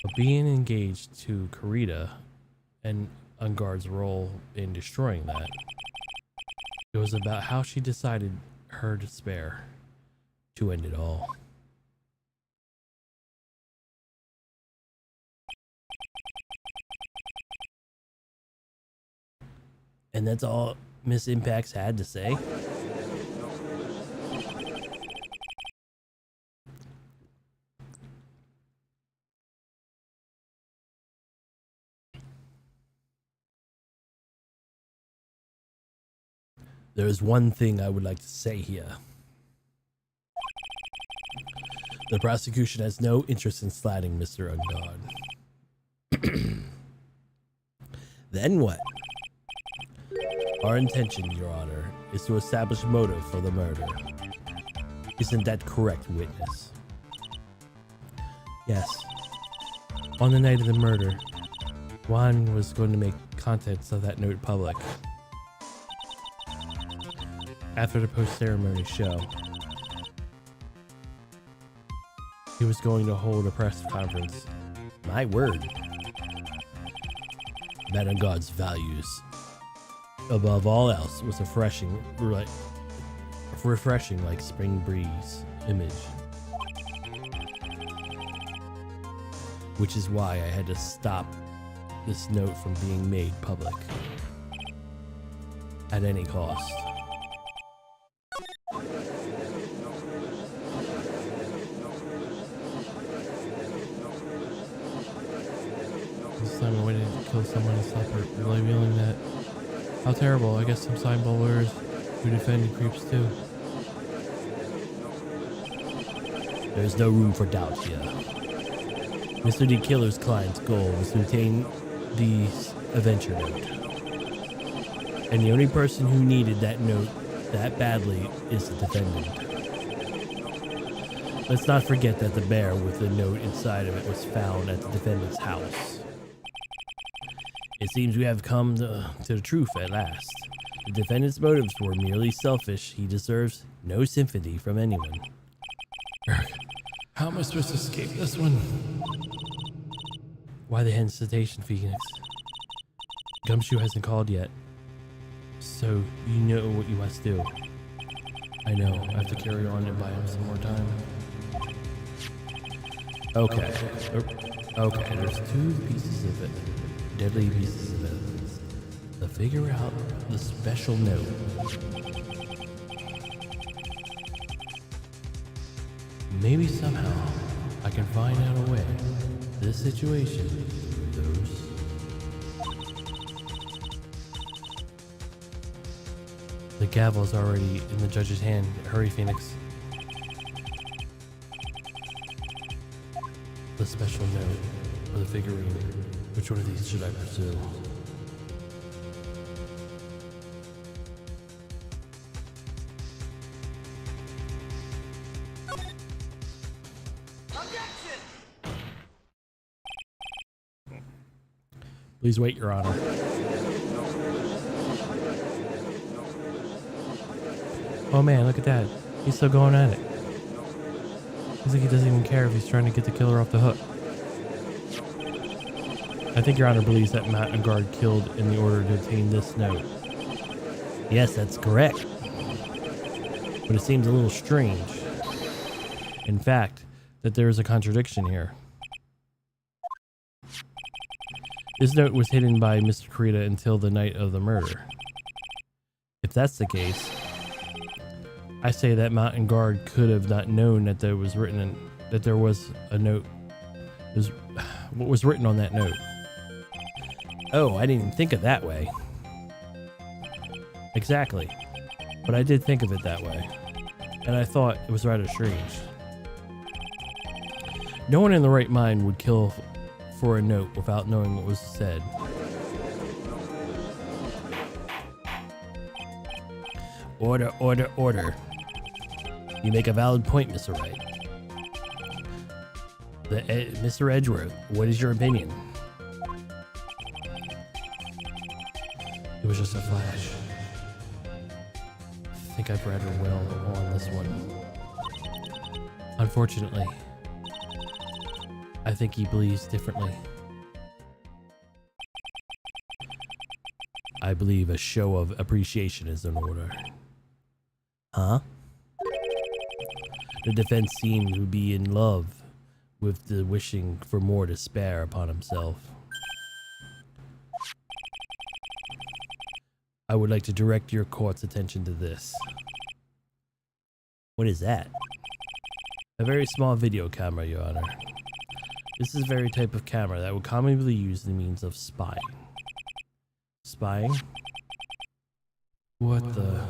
Of being engaged to Carita and Unguard's role in destroying that. It was about how she decided her despair to end it all. And that's all Miss Impacts had to say. There is one thing I would like to say here. The prosecution has no interest in sliding Mr. Ungard. Then what? Our intention, Your Honor, is to establish motive for the murder. Isn't that correct, witness? Yes. On the night of the murder, Juan was going to make contents of that note public. After the post-ceremony show, he was going to hold a press conference. My word. Madame God's values, above all else, was refreshing like spring breeze image. Which is why I had to stop this note from being made public at any cost. This time I waited to kill someone and stop her revealing that. How terrible. I guess some sign lawyers who defended creeps too. There's no room for doubt here. Mr. D. Killer's client's goal was to obtain the adventure note. And the only person who needed that note that badly is the defendant. Let's not forget that the bear with the note inside of it was found at the defendant's house. It seems we have come to the truth at last. The defendant's motives were merely selfish. He deserves no sympathy from anyone. How am I supposed to escape this one? Why the hesitation, Phoenix? Gumshoe hasn't called yet, so you know what you must do. I know. I have to carry on and buy him some more time. Okay. Okay, there's two pieces of it. Deadly pieces of evidence. To figure out the special note. Maybe somehow I can find out a way. This situation through those. The gavel's already in the judge's hand. Hurry, Phoenix. The special note or the figurine. Which one of these should I pursue? Please wait, Your Honor. Oh man, look at that. He's still going at it. Looks like he doesn't even care if he's trying to get the killer off the hook. I think Your Honor believes that Matt and Guard killed in the order to obtain this note. Yes, that's correct. But it seems a little strange. In fact, that there is a contradiction here. This note was hidden by Mr. Kurita until the night of the murder. If that's the case, I say that Mountain Guard could have not known that there was a note. What was written on that note? Oh, I didn't even think of that way. Exactly. But I did think of it that way. And I thought it was rather strange. No one in the right mind would kill for a note without knowing what was said. Order, order, order. You make a valid point, Mr. Wright. Mr. Edgeworth, what is your opinion? It was just a flash. I think I've rather well on this one. Unfortunately, I think he believes differently. I believe a show of appreciation is in order. Huh? The defense seemed to be in love with the wishing for more to spare upon himself. I would like to direct your court's attention to this. What is that? A very small video camera, Your Honor. This is the very type of camera that would commonly be used in the means of spying. Spying? What the...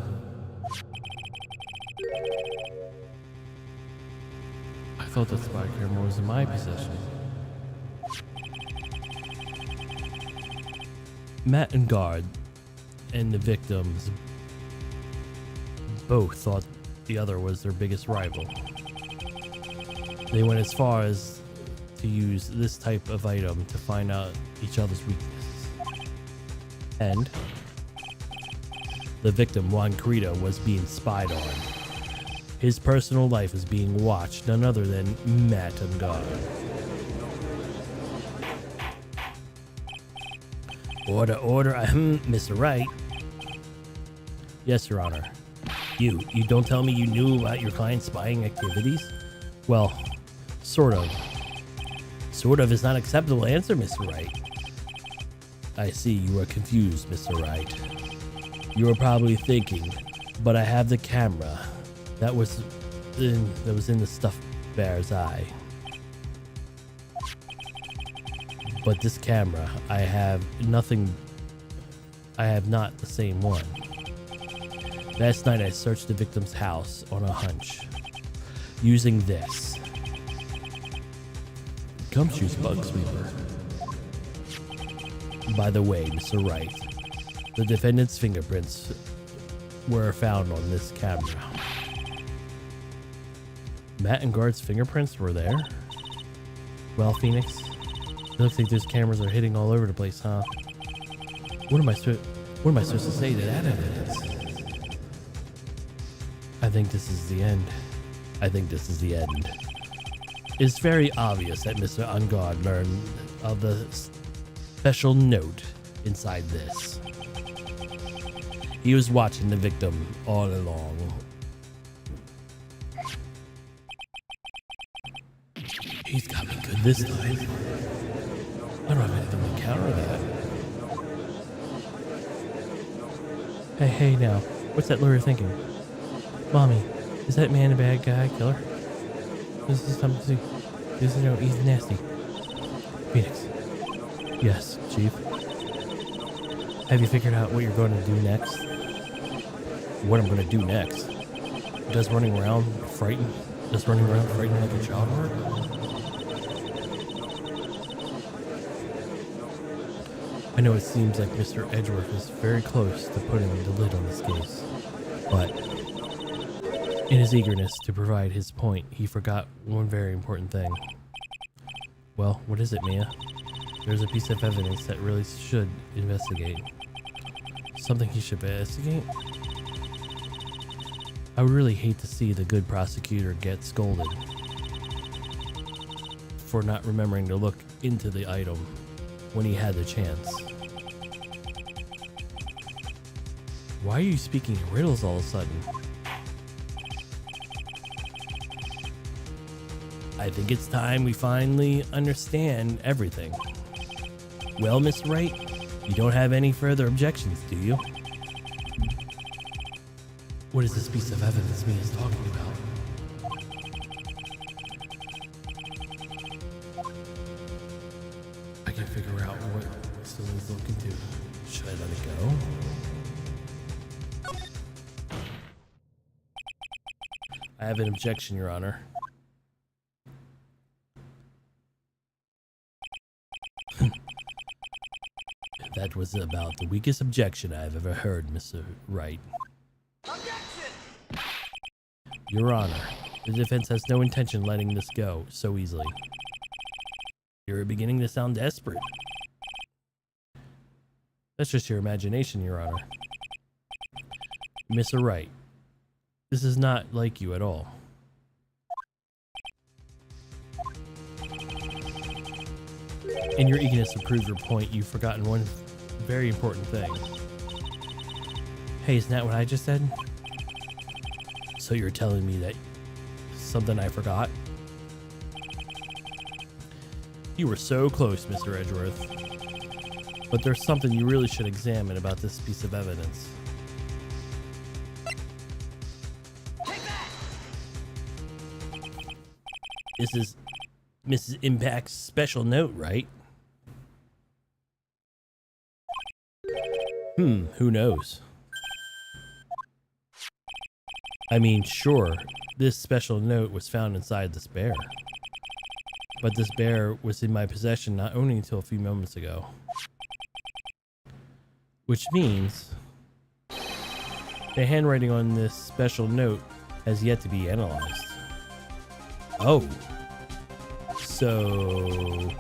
I thought the spy camera was in my possession. Matt and Guard and the victims both thought the other was their biggest rival. They went as far as to use this type of item to find out each other's weaknesses. And the victim, Juan Kurita, was being spied on. His personal life is being watched, none other than Matt and Guard. Order, order, Mr. Wright. Yes, Your Honor. You don't tell me you knew about your client's spying activities? Well, sort of. Sort of is not an acceptable answer, Mr. Wright. I see you are confused, Mr. Wright. You are probably thinking, but I have the camera that was in the stuffed bear's eye. But this camera, I have not the same one. Last night I searched the victim's house on a hunch, using this. Gumshoe's bug sweeper. By the way, Mr. Wright, the defendant's fingerprints were found on this camera. Matt and Guard's fingerprints were there? Well, Phoenix, it looks like those cameras are hitting all over the place, huh? What am I supposed to say to that evidence? I think this is the end. I think this is the end. It's very obvious that Mr. Ungard learned of the special note inside this. He was watching the victim all along. He's got me good this time. I don't have anything to counter that. Hey now, what's that lawyer thinking? Mommy, is that man a bad guy, killer? This is something. This is no, he's nasty. Phoenix. Yes, Chief. Have you figured out what you're going to do next? What I'm going to do next? Just running around frightened? Just running around frightened like a child? I know it seems like Mr. Edgeworth is very close to putting the lid on this case, but in his eagerness to provide his point, he forgot one very important thing. Well, what is it, Mia? There's a piece of evidence that really should investigate. Something he should investigate? I would really hate to see the good prosecutor get scolded for not remembering to look into the item when he had the chance. Why are you speaking in riddles all of a sudden? I think it's time we finally understand everything. Well, Miss Wright, you don't have any further objections, do you? What is this piece of evidence Mia's talking about? I can figure out what still needs looking into. Should I let it go? I have an objection, Your Honor. That was about the weakest objection I've ever heard, Mr. Wright. Objection! Your Honor, the defense has no intention of letting this go so easily. You're beginning to sound desperate. That's just your imagination, Your Honor. Mr. Wright, this is not like you at all. In your eagerness to prove your point, you've forgotten one very important thing. Hey, isn't that what I just said? So you're telling me that something I forgot? You were so close, Mr. Edgeworth. But there's something you really should examine about this piece of evidence. This is Mrs. Impact's special note, right? Who knows? I mean, sure, this special note was found inside this bear. But this bear was in my possession not only until a few moments ago. Which means the handwriting on this special note has yet to be analyzed. Oh. So,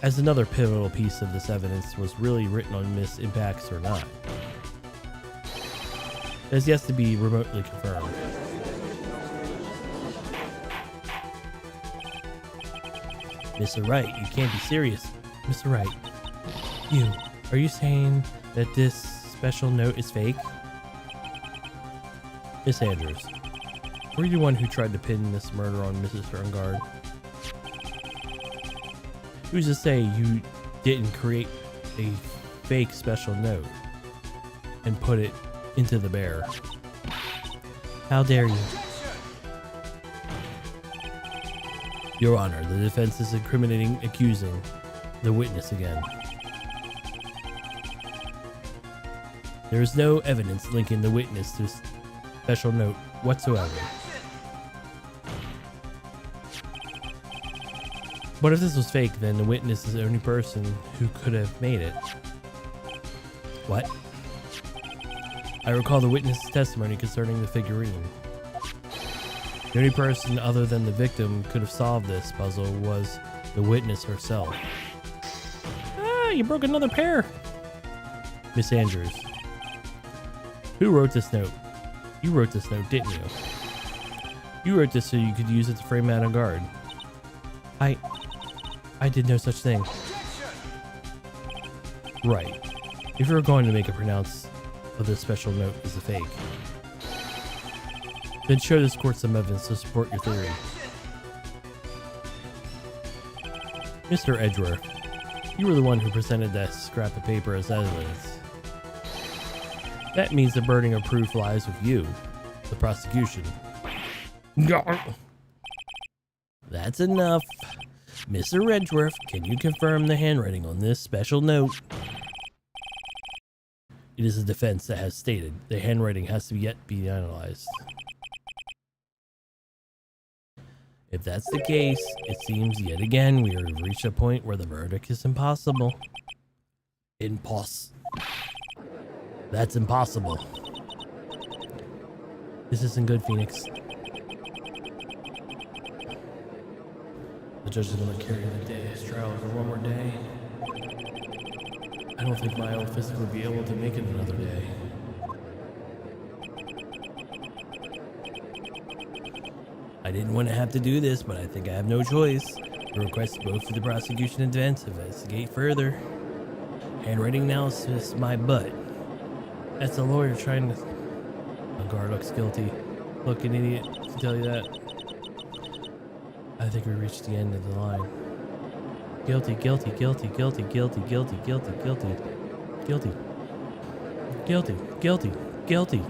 as another pivotal piece of this evidence was really written on Miss Impacts or not, it has yet to be remotely confirmed. Mr. Wright, you can't be serious. Mr. Wright, are you saying that this special note is fake? Miss Andrews, were you the one who tried to pin this murder on Mrs. Ungard? Who's to say you didn't create a fake special note and put it into the bear? How dare you? Your Honor, the defense is accusing the witness again. There is no evidence linking the witness to this special note whatsoever. But if this was fake, then the witness is the only person who could have made it. What? I recall the witness's testimony concerning the figurine. The only person other than the victim could have solved this puzzle was the witness herself. Ah, you broke another pair. Miss Andrews. Who wrote this note? You wrote this note, didn't you? You wrote this so you could use it to frame out a guard. I did no such thing. Right. If you're going to make a pronounce of this special note is a fake, then show this court some evidence to support your theory. Mr. Edgeworth, you were the one who presented that scrap of paper as evidence. That means the burden of proof lies with you, the prosecution. That's enough. Mr. Edgeworth, can you confirm the handwriting on this special note? It is the defense that has stated the handwriting has to yet be analyzed. If that's the case, it seems yet again we have reached a point where the verdict is impossible. That's impossible. This isn't good, Phoenix. The judge is going to carry the day's trial for one more day. I don't think my old physical would be able to make it another day. I didn't want to have to do this, but I think I have no choice. The request both for the prosecution and defense to investigate further. Handwriting analysis, my butt. That's a lawyer trying to... A guard looks guilty. Look, an idiot to tell you that. I think we reached the end of the line. Guilty, guilty, guilty, guilty, guilty, guilty, guilty, guilty, guilty, guilty, guilty, guilty.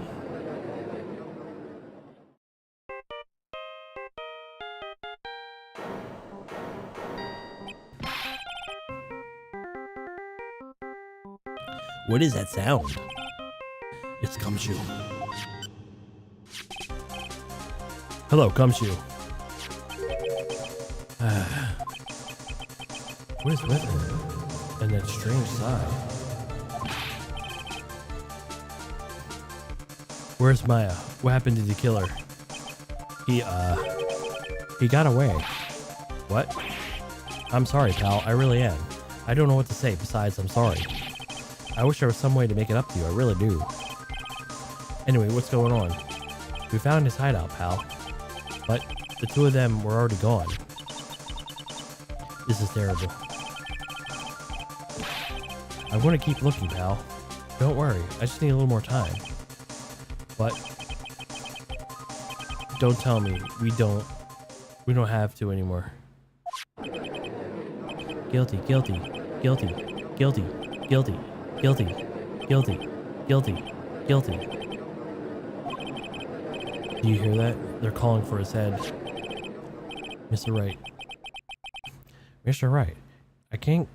What is that sound? It's Gumshoe. Hello, Gumshoe. What is with her? And that strange sigh. Where's Maya? What happened to the killer? He got away. What? I'm sorry, pal. I really am. I don't know what to say. Besides, I'm sorry. I wish there was some way to make it up to you. I really do. Anyway, what's going on? We found his hideout, pal. But the two of them were already gone. This is terrible. I'm going to keep looking, pal. Don't worry. I just need a little more time. But don't tell me we don't have to anymore. Guilty, guilty, guilty, guilty, guilty, guilty, guilty, guilty, guilty. Do you hear that? They're calling for his head. Mr. Wright. Mr. Wright, I can't...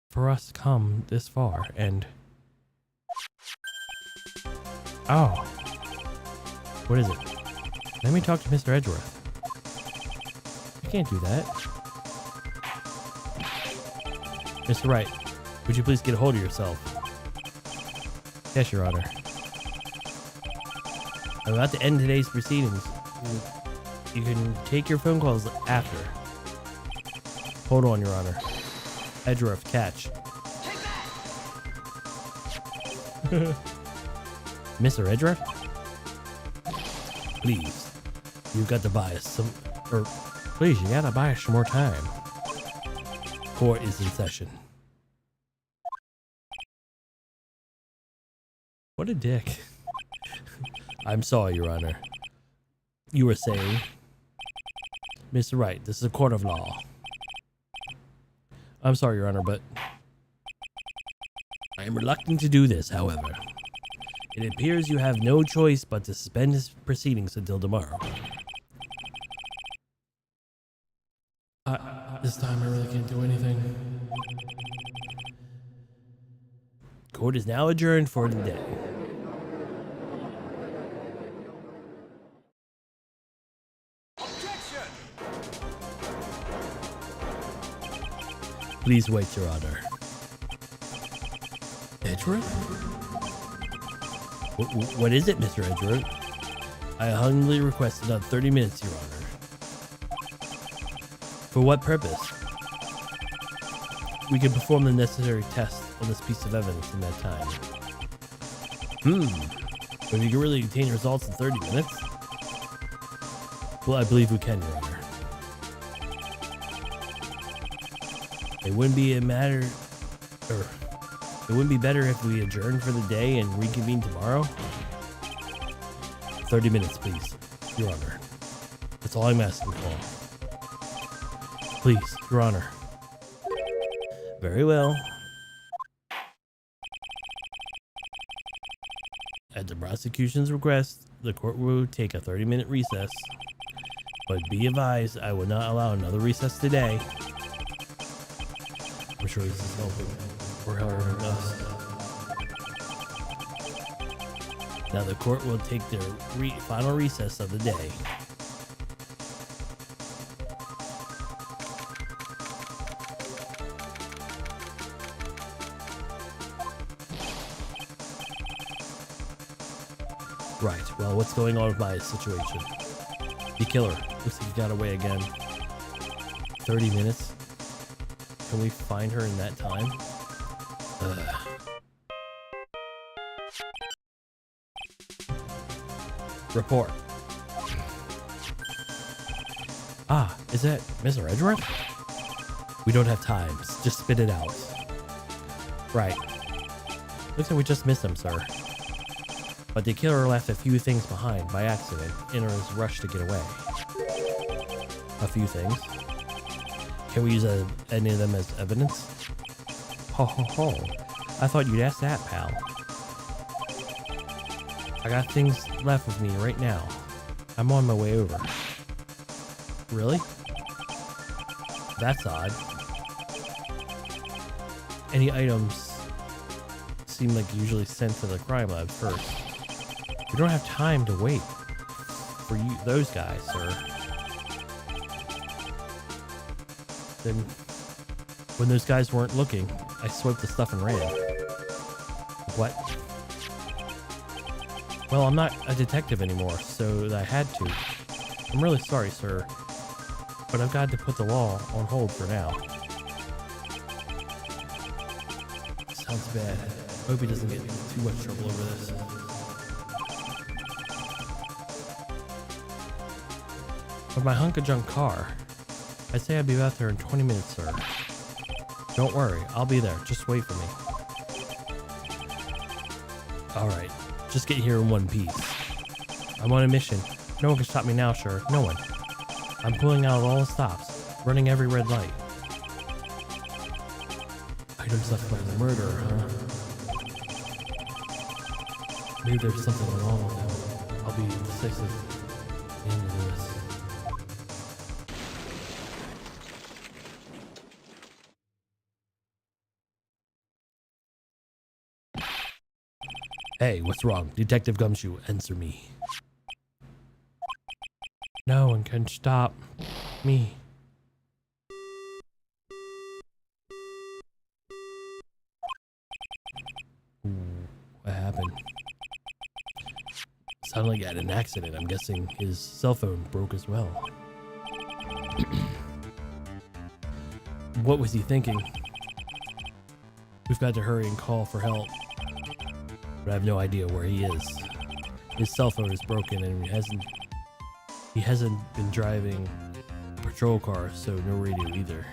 For us to come this far and... Oh. What is it? Let me talk to Mr. Edgeworth. I can't do that. Mr. Wright, would you please get a hold of yourself? Yes, Your Honor. I'm about to end today's proceedings. You can take your phone calls after. Hold on, Your Honor. Edgeworth, catch. Mr. Edgeworth? Please. You've got to buy us some... please, you gotta buy us some more time. Court is in session. What a dick. I'm sorry, Your Honor. You were saying... Mr. Wright, this is a court of law. I'm sorry, Your Honor, but... I am reluctant to do this, however. It appears you have no choice but to suspend his proceedings until tomorrow. This time I really can't do anything. Court is now adjourned for the day. Please wait, Your Honor. Edgeworth? What is it, Mr. Edgeworth? I humbly request another 30 minutes, Your Honor. For what purpose? We can perform the necessary tests on this piece of evidence in that time. But you can really obtain results in 30 minutes? Well, I believe we can, Your Honor. It wouldn't be better if we adjourned for the day and reconvene tomorrow? 30 minutes, please, Your Honor. That's all I'm asking for. Please, Your Honor. Very well. At the prosecution's request, the court will take a 30-minute recess. But be advised, I will not allow another recess today. I'm sure this is helping. Or however it does. Now the court will take their final recess of the day. Right, well, what's going on with my situation? The killer. Looks like he got away again. 30 minutes? Can we find her in that time? Report. Ah, is that Mr. Edgeworth? We don't have time. Just spit it out. Right. Looks like we just missed him, sir. But the killer left a few things behind by accident in his rush to get away. A few things. Can we use any of them as evidence? Ho ho ho. I thought you'd ask that, pal. I got things left with me right now. I'm on my way over. Really? That's odd. Any items seem like usually sent to the crime lab first. We don't have time to wait for those guys, sir. Then, when those guys weren't looking, I swiped the stuff and ran. What? Well, I'm not a detective anymore, so I had to. I'm really sorry, sir, but I've got to put the law on hold for now. Sounds bad. Hope he doesn't get too much trouble over this. With my hunk of junk car, I say I'd be out there in 20 minutes, sir. Don't worry, I'll be there. Just wait for me. Alright, just get here in one piece. I'm on a mission. No one can stop me now, sir. No one. I'm pulling out of all the stops, running every red light. Items left by the murderer, huh? Maybe there's something wrong with him. I'll be decisive at the end of this. Hey, what's wrong? Detective Gumshoe, answer me. No one can stop me. Ooh, what happened? Sounded like he had an accident. I'm guessing his cell phone broke as well. What was he thinking? We've got to hurry and call for help. But I have no idea where he is. His cell phone is broken and he hasn't been driving a patrol car, so no radio either.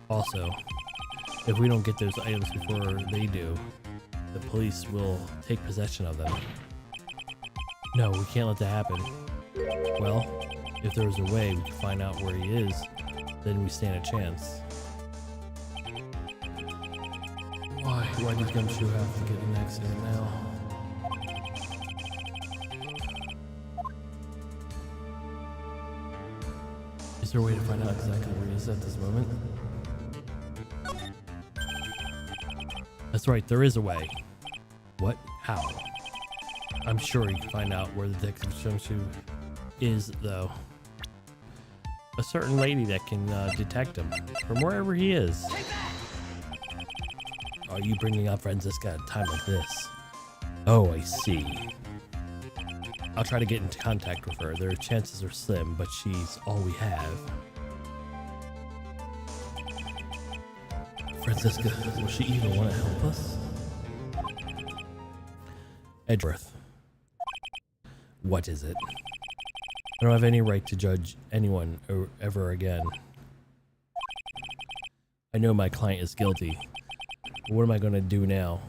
Also, if we don't get those items before they do, the police will take possession of them. No, we can't let that happen. Well, if there was a way we could find out where he is, then we stand a chance. Why did Gumshoe have to get in an accident now? Is there a way to find out exactly where he is at this moment? That's right, there is a way. What? How? I'm sure you can find out where the Detective Gumshoe is, though. A certain lady that can detect him from wherever he is. Are you bringing up Franziska at a time like this? Oh, I see. I'll try to get into contact with her. Their chances are slim, but she's all we have. Francisca, will she even want to help us? Edgeworth. What is it? I don't have any right to judge anyone ever again. I know my client is guilty. What am I going to do now?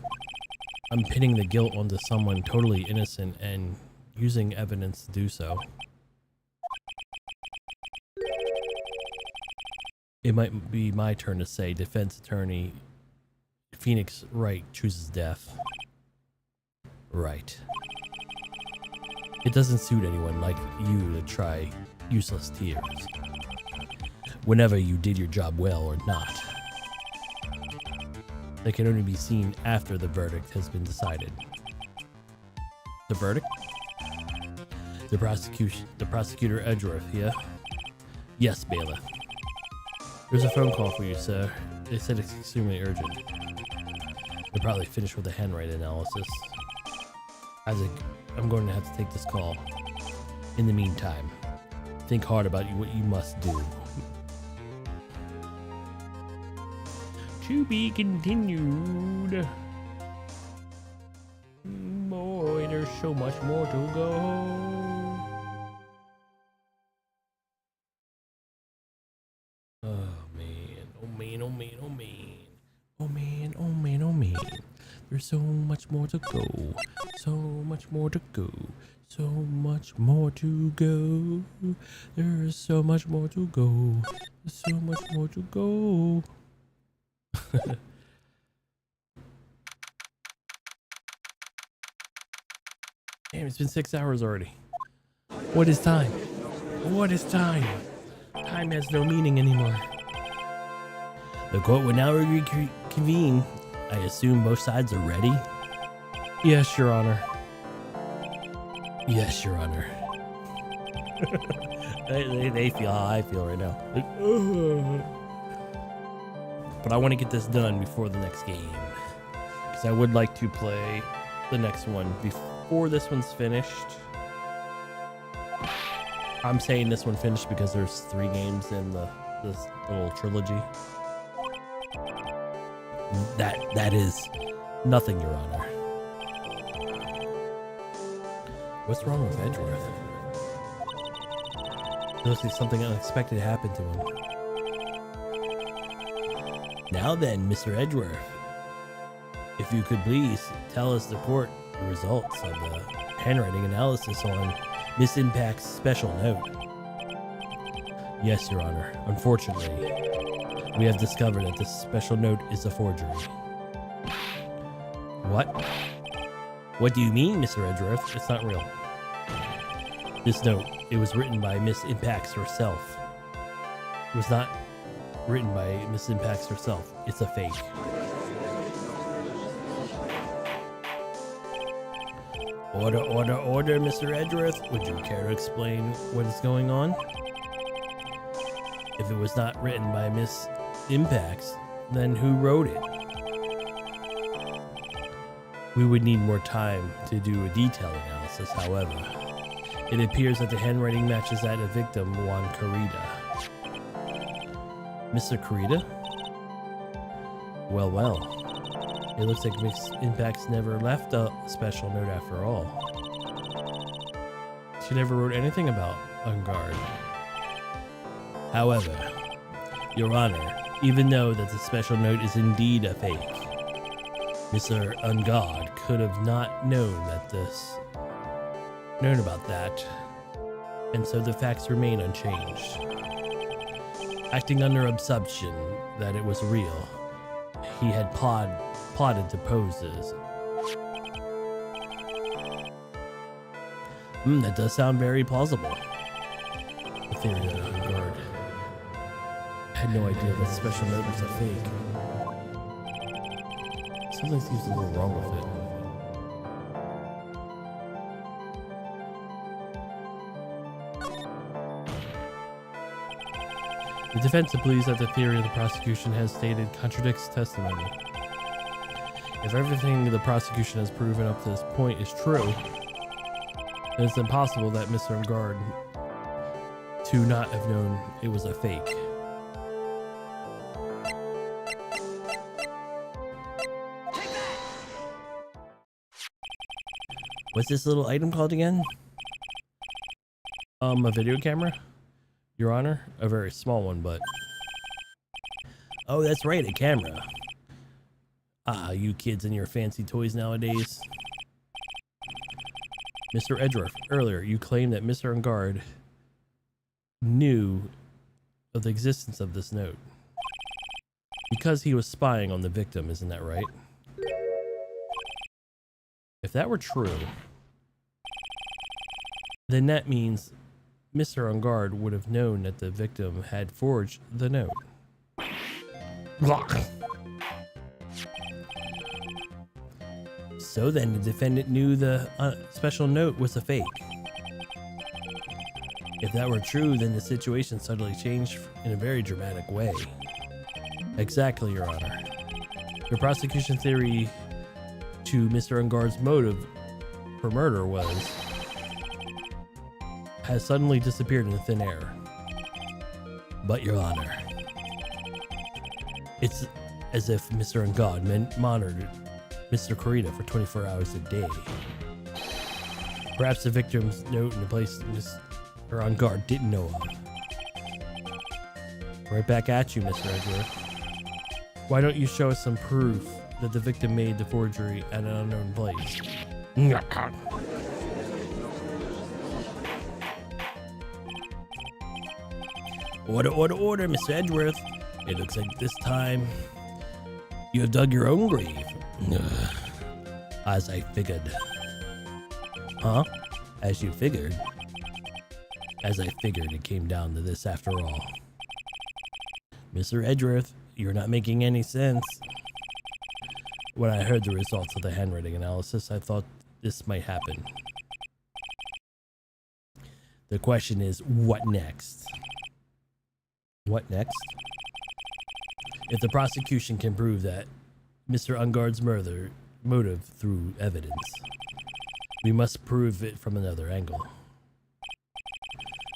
I'm pinning the guilt onto someone totally innocent and using evidence to do so. It might be my turn to say defense attorney Phoenix Wright chooses death. Right. It doesn't suit anyone like you to try useless tears. Whenever you did your job well or not. They can only be seen after the verdict has been decided. The verdict? The prosecutor Edgeworth, yeah? Yes, bailiff. There's a phone call for you, sir. They said it's extremely urgent. They're probably finished with the handwriting analysis. Isaac, I'm going to have to take this call. In the meantime, think hard about what you must do. To be continued. Boy, there's so much more to go. Oh man, oh man, oh man, oh man. Oh man, oh man, oh man. There's so much more to go. So much more to go. So much more to go. There's so much more to go. There's so much more to go. Damn, it's been 6 hours already. What is time? What is time? Time has no meaning anymore. The court will now reconvene. I assume both sides are ready? Yes, Your Honor. Yes, Your Honor. they feel how I feel right now. Like, but I want to get this done before the next game. Because I would like to play the next one before this one's finished. I'm saying this one finished because there's 3 games in this little trilogy. That is nothing, Your Honor. What's wrong with Edgeworth? It looks like something unexpected happened to him. Now then, Mr. Edgeworth, if you could please tell us the court the results of the handwriting analysis on Miss Impact's special note. Yes, Your Honor. Unfortunately, we have discovered that this special note is a forgery. What? What do you mean, Mr. Edgeworth? It's not real. This note, it was written by Miss Impacts herself. It was not written by Miss Impacts herself. It's a fake. Order, order, order, Mr. Edgeworth. Would you care to explain what is going on? If it was not written by Miss Impacts, then who wrote it? We would need more time to do a detailed analysis, however. It appears that the handwriting matches that of victim Juan Carida. Mr. Carida? Well, well. It looks like Miss Impacts never left a special note after all. She never wrote anything about Ungard. However, Your Honor, even though that the special note is indeed a fake, Mr. Ungard could have not known about that, and so the facts remain unchanged. Acting under assumption that it was real, he had plotted to pose as. That does sound very plausible. The theory that Ungard had no idea that special note was a fake. Something seems a little wrong with it. The defense believes that the theory the prosecution has stated contradicts testimony. If everything the prosecution has proven up to this point is true, It's impossible that Mr. Guard to not have known it was a fake. What's this little item called again? A video camera, Your Honor. A very small one, but... Oh, that's right, a camera. Ah, you kids and your fancy toys nowadays. Mr. Edgeworth, earlier you claimed that Mr. Ungard knew of the existence of this note because he was spying on the victim, isn't that right? If that were true, then that means Mr. Ungard would have known that the victim had forged the note. So then the defendant knew the special note was a fake. If that were true, then the situation suddenly changed in a very dramatic way. Exactly, Your Honor. The prosecution theory to Mr. Ungard's motive for murder has suddenly disappeared into thin air. But, Your Honor, it's as if Mr. Ungard monitored Mr. Corita for 24 hours a day. Perhaps the victim's note in a place Mr. Ungard didn't know of. Right back at you, Mr. Edgeworth. Why don't you show us some proof that the victim made the forgery at an unknown place? Order, Mr. Edgeworth. It looks like this time you have dug your own grave. As I figured. Huh? As you figured? As I figured, it came down to this after all. Mr. Edgeworth, you're not making any sense. When I heard the results of the handwriting analysis, I thought this might happen. The question is, what next? What next? If the prosecution can prove that Mr. Ungard's motive through evidence, we must prove it from another angle.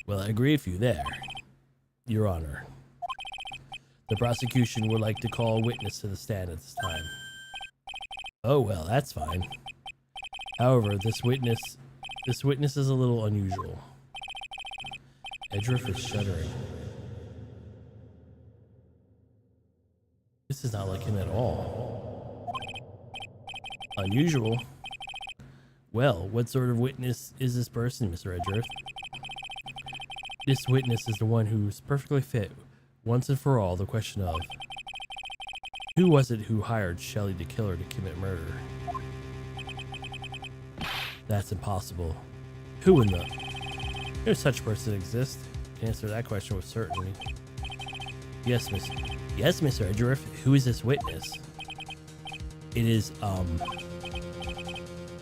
Well, I agree with you there, Your Honor. The prosecution would like to call a witness to the stand at this time. Oh, well, that's fine. However, this witness is a little unusual. Edgeworth is shuddering. This is not like him at all. Unusual? Well, what sort of witness is this person, Mr. Edgeworth? This witness is the one who's perfectly fit, once and for all, the question of who was it who hired Shelley the killer to commit murder? That's impossible. Who in the... No such person exists. To answer that question with certainty. Yes, Mr. Edgeworth. Who is this witness? It is,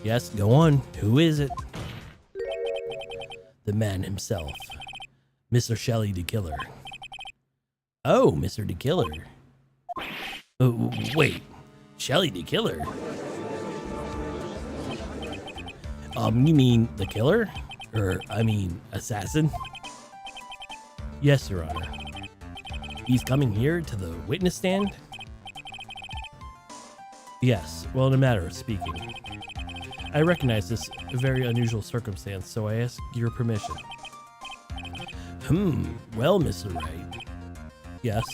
Yes, go on. Who is it? The man himself. Mr. Shelley the killer. Oh, Mr. the killer. Wait. Shelley the killer? You mean the killer? Assassin? Yes, Your Honor. He's coming here to the witness stand? Yes, well, in a matter of speaking. I recognize this very unusual circumstance, so I ask your permission. Well, Mr. Wright. Yes.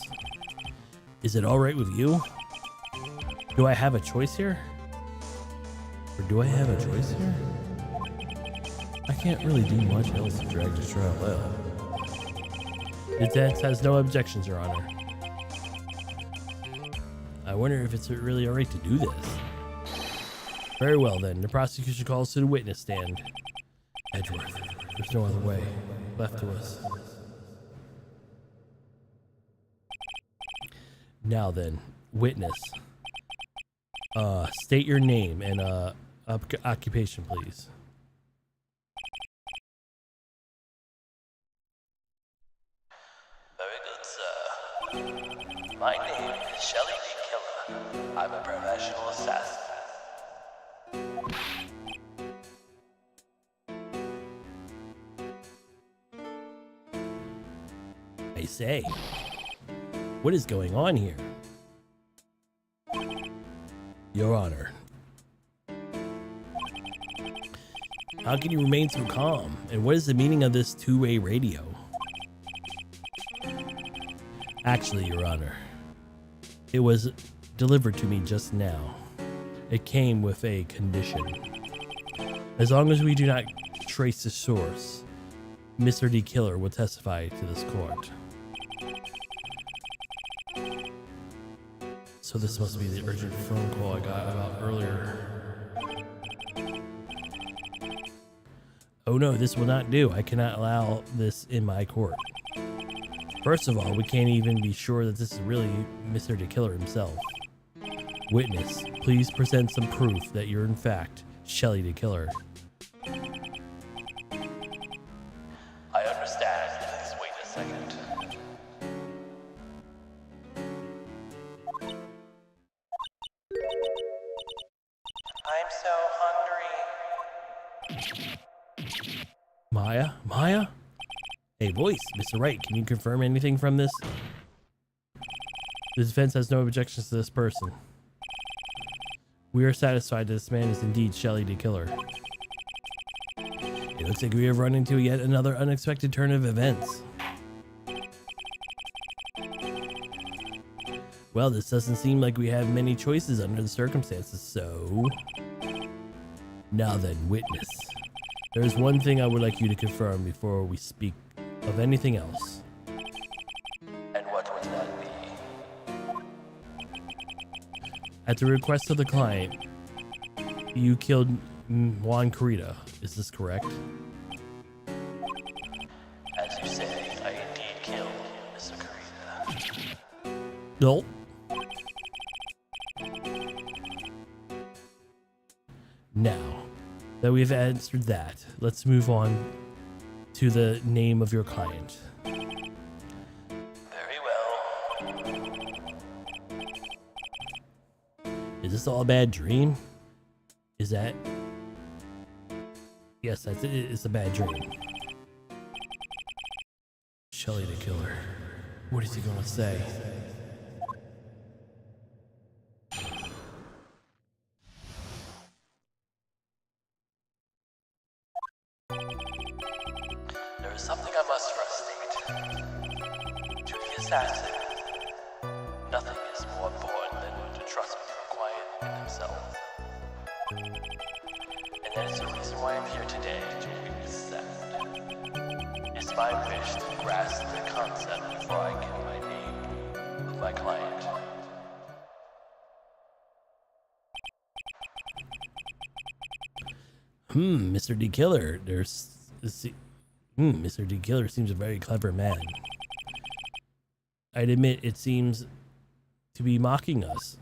Is it all right with you? Do I have a choice here? Or do I have a choice here? I can't really do much else to drag this trial out. The defense has no objections, Your Honor. I wonder if it's really alright to do this. Very well then, the prosecution calls to the witness stand. Edgeworth, there's no other way left to us. Now then, witness. State your name and occupation, please. Very good, sir. My name is Shelley the Killer. I'm a professional assassin. I say, what is going on here? Your Honor, how can you remain so calm? And what is the meaning of this two-way radio? Actually, Your Honor, it was delivered to me just now. It came with a condition. As long as we do not trace the source, Mr. D. Killer will testify to this court. So this must be the urgent phone call I got about earlier. Oh no, this will not do. I cannot allow this in my court. First of all, we can't even be sure that this is really Mr. D. Killer himself. Witness, please present some proof that you're in fact Shelly D. Killer. I understand. Please wait a second. I'm so hungry. Maya? Maya? Hey, voice, Mr. Wright, can you confirm anything from this? The defense has no objections to this person. We are satisfied that this man is indeed Shelly D. Killer. It looks like we have run into yet another unexpected turn of events. Well, this doesn't seem like we have many choices under the circumstances, so... Now then, witness. There is one thing I would like you to confirm before we speak of anything else. And what would that be? At the request of the client, you killed Juan Carita. Is this correct? As you say, I indeed killed Mr. Carita. No. Now that we've answered that, let's move on to the name of your client. Very well. Is this all a bad dream? Is that... Yes, that's it. It's a bad dream. Shelly the Killer. What is he gonna say? There is something I must first state. To the assassin, nothing is more important than to trust with the quiet in himself. And that is the reason why I'm here today to make this sound. It's my wish to grasp the concept before I give my name of my client. Mr. D. Killer. Mr. D. Killer seems a very clever man. I'd admit it seems to be mocking us.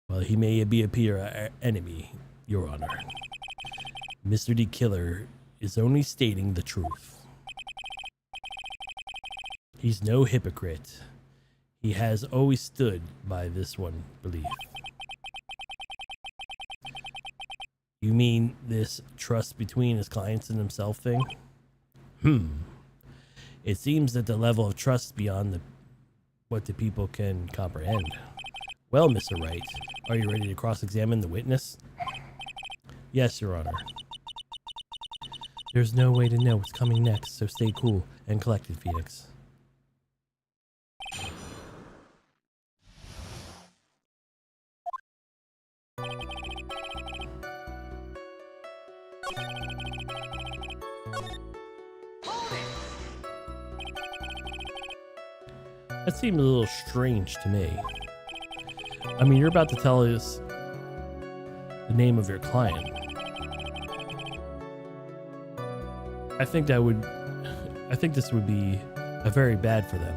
Well, he may be our enemy, Your Honor. Mr. D. Killer is only stating the truth. He's no hypocrite. He has always stood by this one belief. You mean this trust between his clients and himself thing? It seems that the level of trust beyond what the people can comprehend. Well, Mr. Wright, are you ready to cross-examine the witness? Yes, Your Honor. There's no way to know what's coming next, so stay cool and collected, Phoenix. That seemed a little strange to me. I mean, you're about to tell us the name of your client. I think this would be very bad for them.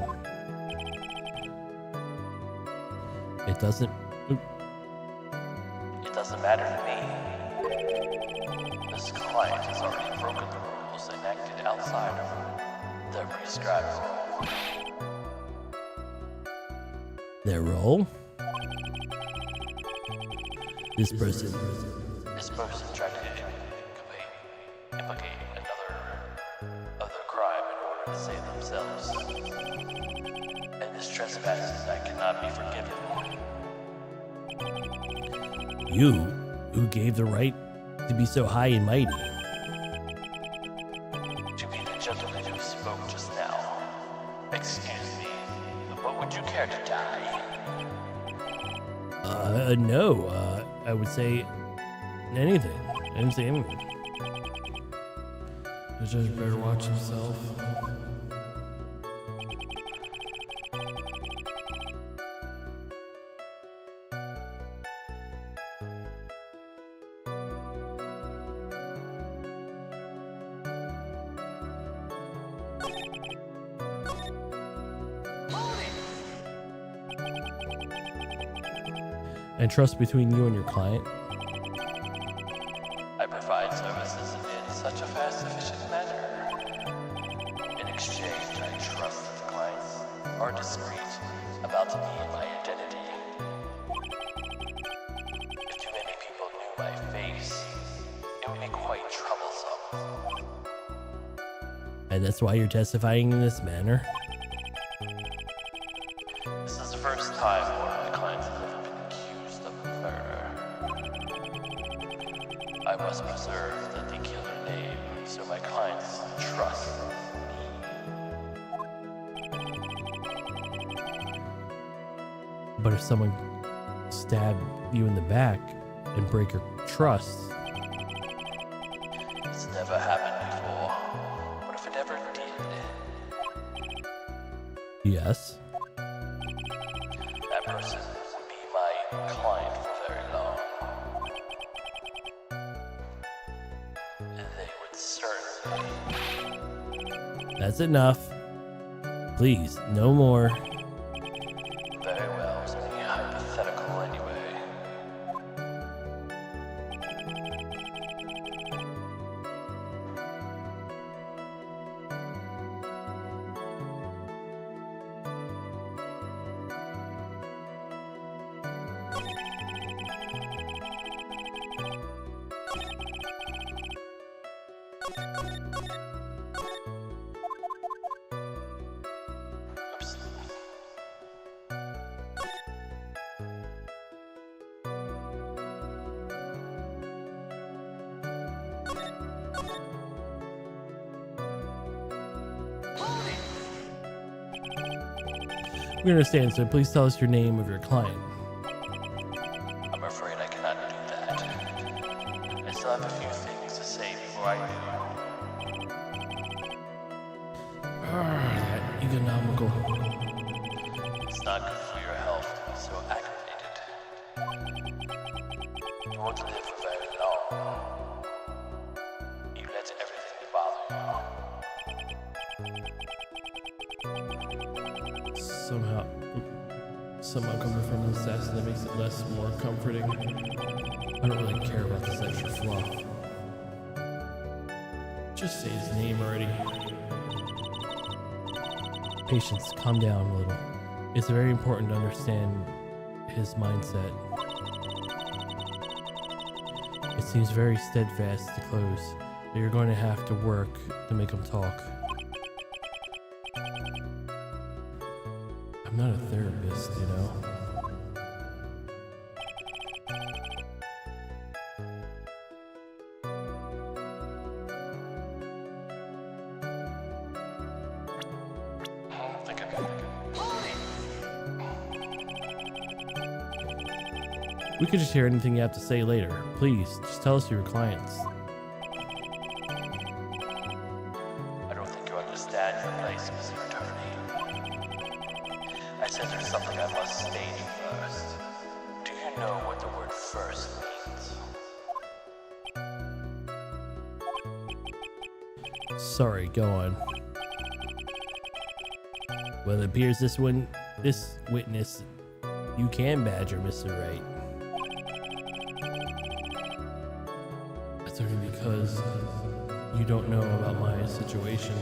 It doesn't matter to me. This client has already broken the rules and acted outside of their prescribed role. Their role? This person tried trespasses that cannot be forgiven. You, who gave the right to be so high and mighty. To be the gentleman who spoke just now. Excuse me, but would you care to die? No, I would say anything. I didn't say anything. The judge better watch himself. And trust between you and your client. I provide services in such a fast, efficient manner. In exchange, I trust that the clients are discreet about me and my identity. If too many people knew my face, it would be quite troublesome. And that's why you're testifying in this manner. This is the first time one of my clients has ever been accused of murder. I must preserve the killer name so my clients trust me. But if someone stabbed you in the back and break your trust, It's never happened before, but if it ever did, yes. that person would be my client for very long. They would certainly. That's enough. Please, no more. Very well, it was only hypothetical anyway. Oops. We understand, so please tell us your name of your client. I'm afraid I cannot do that. I still have a few things to say before I do. That economical. It's not good for your health to be so aggravated. You won't live for very long. You let everything bother Somehow coming from an assassin that makes it less more comforting. I don't really care about this extra fluff. Just say his name already. Patience, calm down a little. It's very important to understand his mindset. It seems very steadfast to close. You're going to have to work to make him talk. I'm not a therapist, you know. I don't think I can. We could just hear anything you have to say later. Please, just tell us your clients. I don't think you understand your place, Mr. Attorney. I said there's something I must state first. Do you know what the word first means? Sorry, go on. Well, it appears this witness, you can badger Mr. Wright. That's only because you don't know about my situation.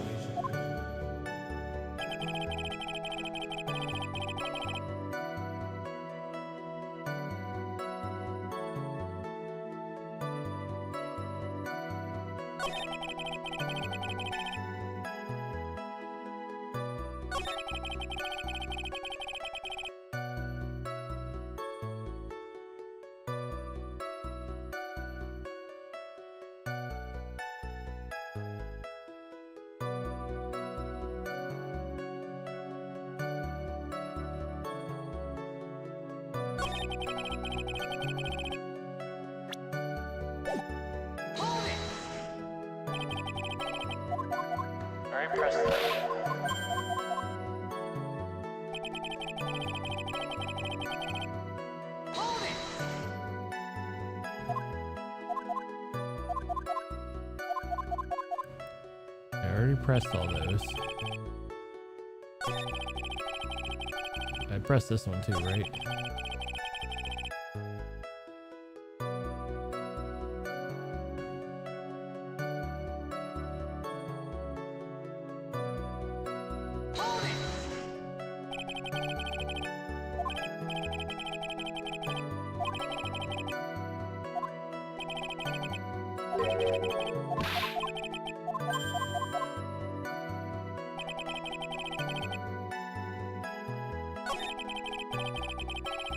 Very impressive. I already pressed all those. I pressed this one too, right?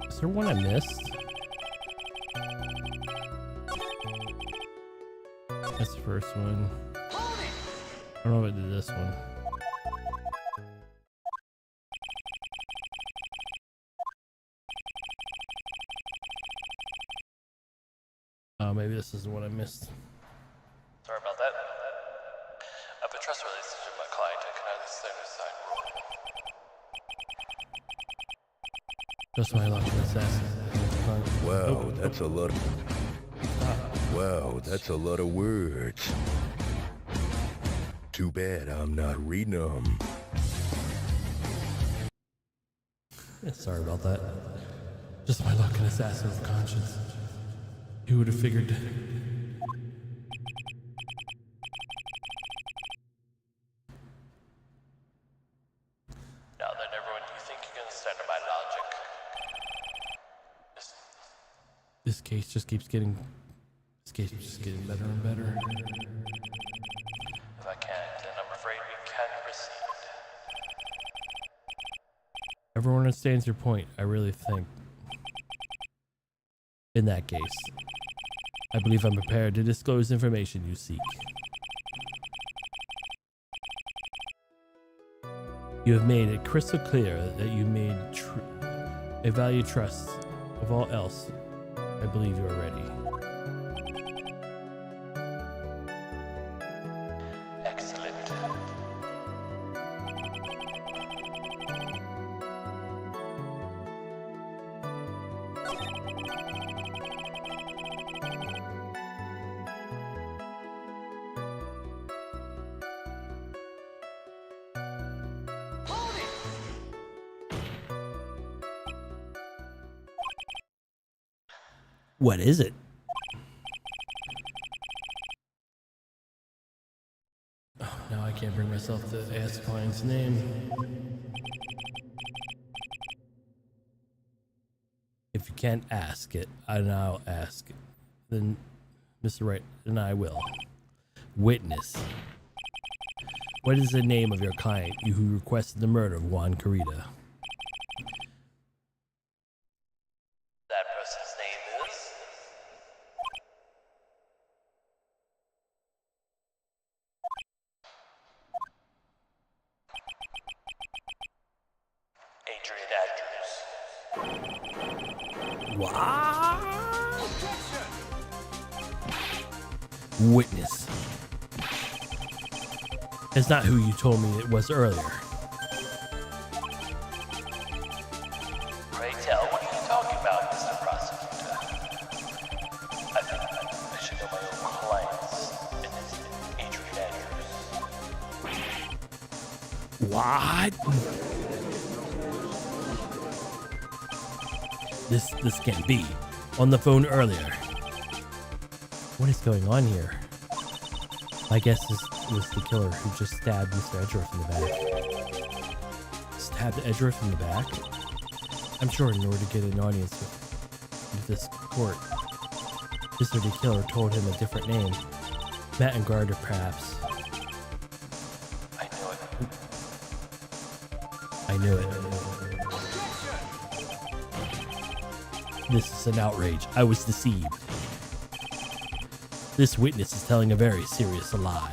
Is there one I missed? That's the first one. I don't know if I did this one. Oh, maybe this is the one I missed. Sorry about that. I've been trust relationship with my client. I cannot stand aside rule. Just my luck, assassin. Wow, that's a lot of... Wow, that's a lot of words. Too bad I'm not reading them. Sorry about that. Just my luck, an assassin of conscience. Who would have figured? Now then, everyone, do you think you can stand by logic? This case just keeps getting better and better. If I can't, then I'm afraid we can proceed. Everyone understands your point, I really think. In that case, I believe I'm prepared to disclose information you seek. You have made it crystal clear that you made a value trust of all else. I believe you are ready. Excellent. What is it? Oh, now I can't bring myself to ask the client's name. If you can't ask it, and I'll ask it, then Mr. Wright, then I will. Witness. What is the name of your client who requested the murder of Juan Carita? That person's name is... Adrian Andrews. What? Witness. It's not who you told me it was earlier. Pray tell, what are you talking about, Mr. Prosecutor? I think I should know my own clients, and it's Adrian Andrews. What? This can't be. On the phone earlier. What is going on here? My guess is was the killer who just stabbed Mr. Edgeworth in the back. Stabbed Edgeworth in the back? I'm sure in order to get an audience with this court, Mr. the killer told him a different name. Matt and Gardner, perhaps. I knew it. I knew it. This is an outrage. I was deceived. This witness is telling a very serious lie.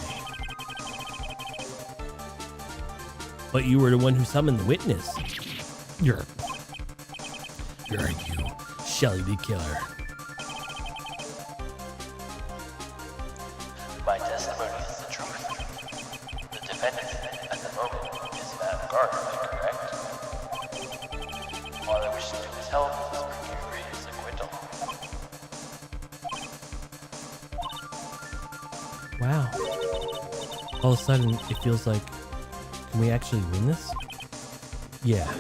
But you were the one who summoned the witness. You're you Shelly the killer. My testimony is the truth. The defendant at the moment is Matt Gardner, correct? All I wish to do is help is procure his acquittal. Wow. All of a sudden, it feels like, can we actually win this? Yeah.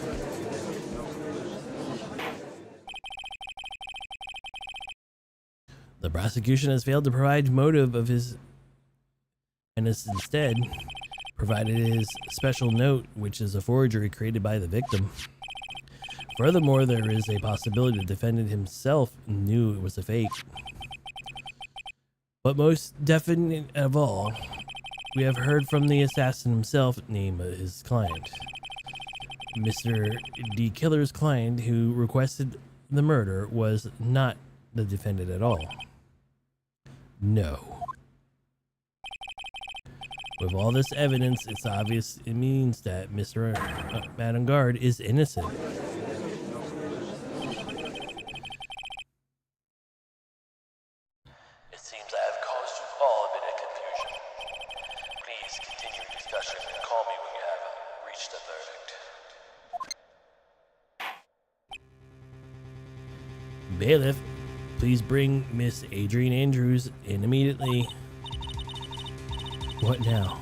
The prosecution has failed to provide motive of his and has instead provided his special note, which is a forgery created by the victim. Furthermore, there is a possibility the defendant himself knew it was a fake. But most definite of all, we have heard from the assassin himself, name of his client. Mr. D. Killer's client who requested the murder was not the defendant at all. No. With all this evidence, it's obvious it means that Mr. Madam Guard is innocent. It seems I have caused you all a bit of confusion. Please continue your discussion and call me when you have reached a verdict. Bailiff, please bring Miss Adrienne Andrews in immediately. What now?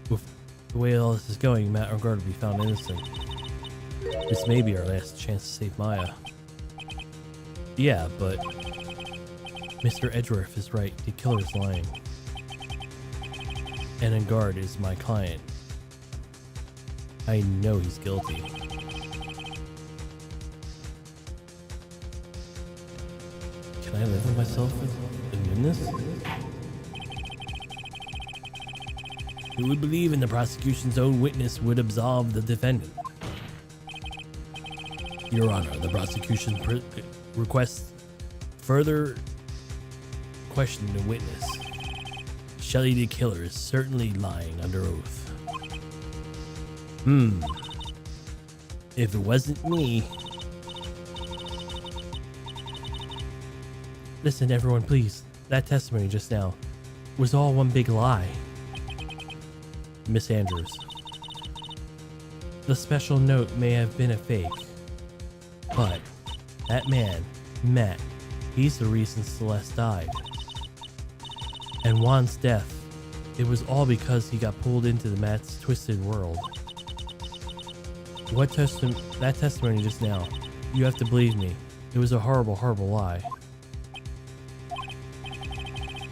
With the way all this is going, Matt Guard will be found innocent. This may be our last chance to save Maya. Yeah, but Mr. Edgeworth is right. The killer is lying. And Guard is my client. I know he's guilty. Can I live with myself and win this? Who would believe in the prosecution's own witness would absolve the defendant? Your Honor, the prosecution requests further question the witness. Shelly the killer is certainly lying under oath. If it wasn't me... Listen, everyone, please. That testimony just now was all one big lie. Miss Andrews. The special note may have been a fake, but that man, Matt, he's the reason Celeste died. And Juan's death, it was all because he got pulled into the Matt's twisted world. That testimony just now, you have to believe me, it was a horrible, horrible lie.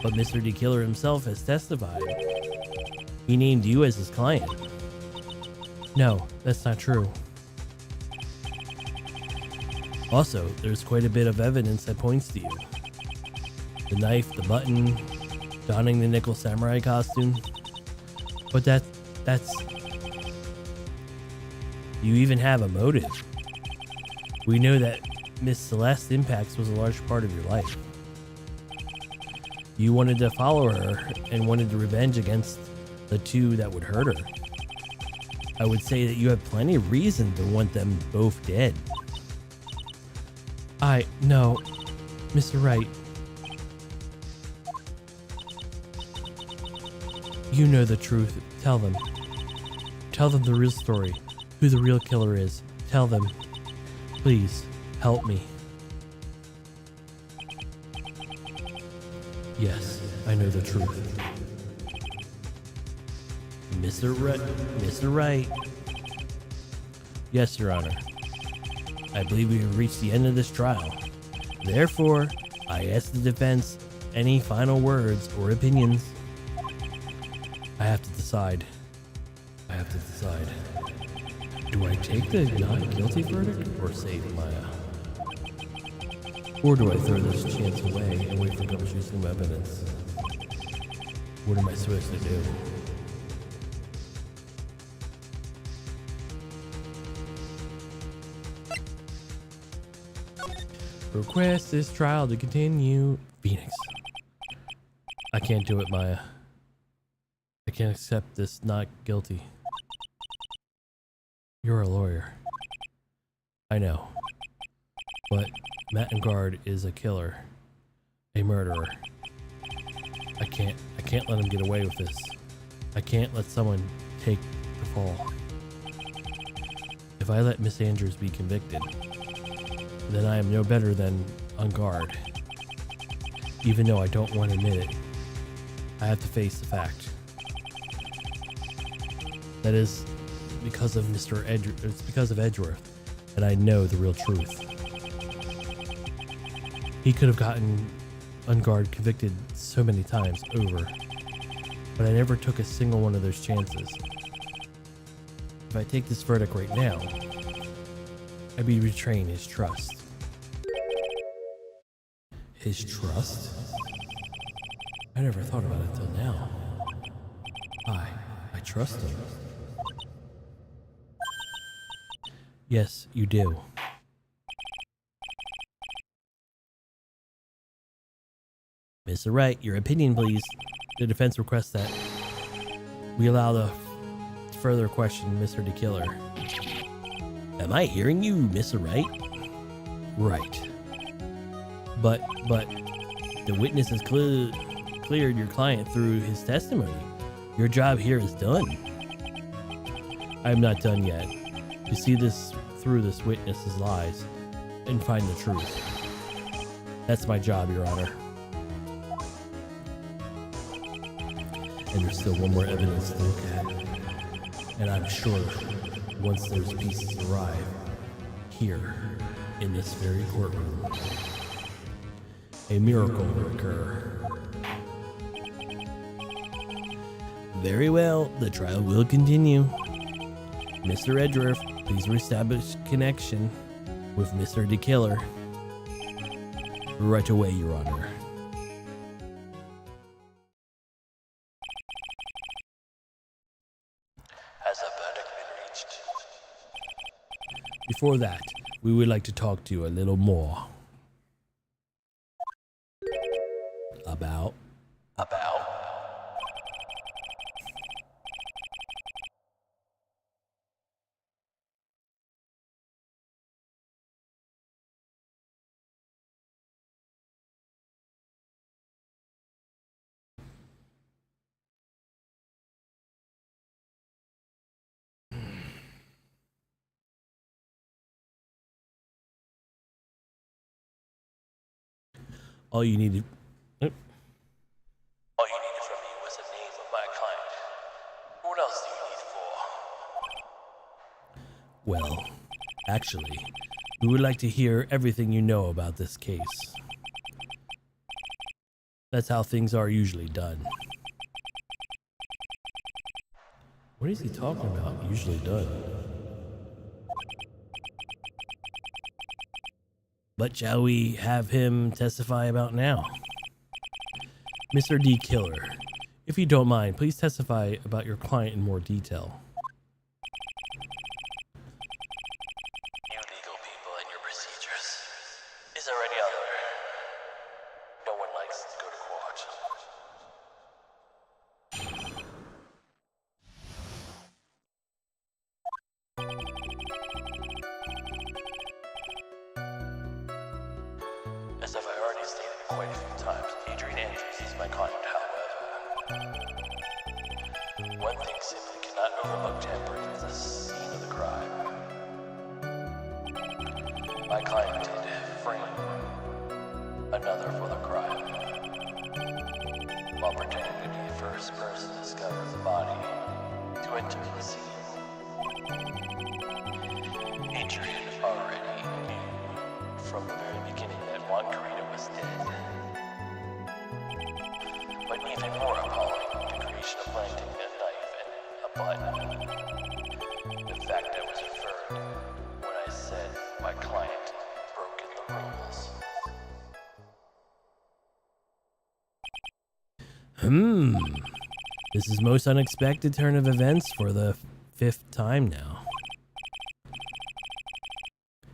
But Mr. D. Killer himself has testified. He named you as his client. No, that's not true. Also, there's quite a bit of evidence that points to you. The knife, the button, donning the nickel samurai costume. But that's... You even have a motive. We know that Miss Celeste Impacts was a large part of your life. You wanted to follow her and wanted to revenge against the two that would hurt her. I would say that you have plenty of reason to want them both dead. No, Mr. Wright. You know the truth. Tell them. Tell them the real story. Who the real killer is. Tell them. Please, help me. Yes, I know the truth. Mr. Wright. Yes, Your Honor. I believe we have reached the end of this trial. Therefore, I ask the defense any final words or opinions. I have to decide. Do I take the not guilty verdict or save Maya? Or do I throw this chance away and wait for them to choose some evidence? What am I supposed to do? Request this trial to continue. Phoenix. I can't do it, Maya. I can't accept this not guilty. You're a lawyer. I know. But Matt and Guard is a killer, a murderer. I can't let him get away with this. I can't let someone take the fall. If I let Miss Andrews be convicted, then I am no better than on guard. Even though I don't want to admit it, I have to face the fact. That is because of it's because of Edgeworth, and I know the real truth. He could have gotten Unguard convicted so many times over, but I never took a single one of those chances. If I take this verdict right now, I'd be betraying his trust. His trust? I never thought about it till now. I trust him. Yes, you do. Mr. Wright, your opinion, please. The defense requests that we allow the further question Mr. DeKiller. Am I hearing you, Mr. Wright? Right. But the witness has cleared your client through his testimony. Your job here is done. I'm not done yet. To see this through this witness's lies and find the truth. That's my job, Your Honor. And there's still one more evidence to look at. And I'm sure once those pieces arrive here in this very courtroom, a miracle will occur. Very well, the trial will continue. Mr. Edgeworth, please reestablish connection with Mr. DeKiller. Right away, Your Honor. Has a verdict been reached? Before that, we would like to talk to you a little more. About? All you needed All you needed from me was the name of my client. What else do you need for? Well, actually, we would like to hear everything you know about this case. That's how things are usually done. What is he talking about, usually done? What shall we have him testify about now? Mr. D. Killer, if you don't mind, please testify about your client in more detail. You legal people and your procedures. Is there any other? No one likes to go to court. As if I already stated quite a few times, Adrian Andrews is my client, however. One thing simply cannot overlook tampering with the scene of the crime. My client did frame another for the crime, while pretending to be the first person to discover the body to enter the scene. Adrian already knew from the very beginning that Juan Carino was dead. But even more appalling, the creation of Lang taking a knife and a button. The fact that was referred when I said my client broken the rules. This is most unexpected turn of events for the 5th time now.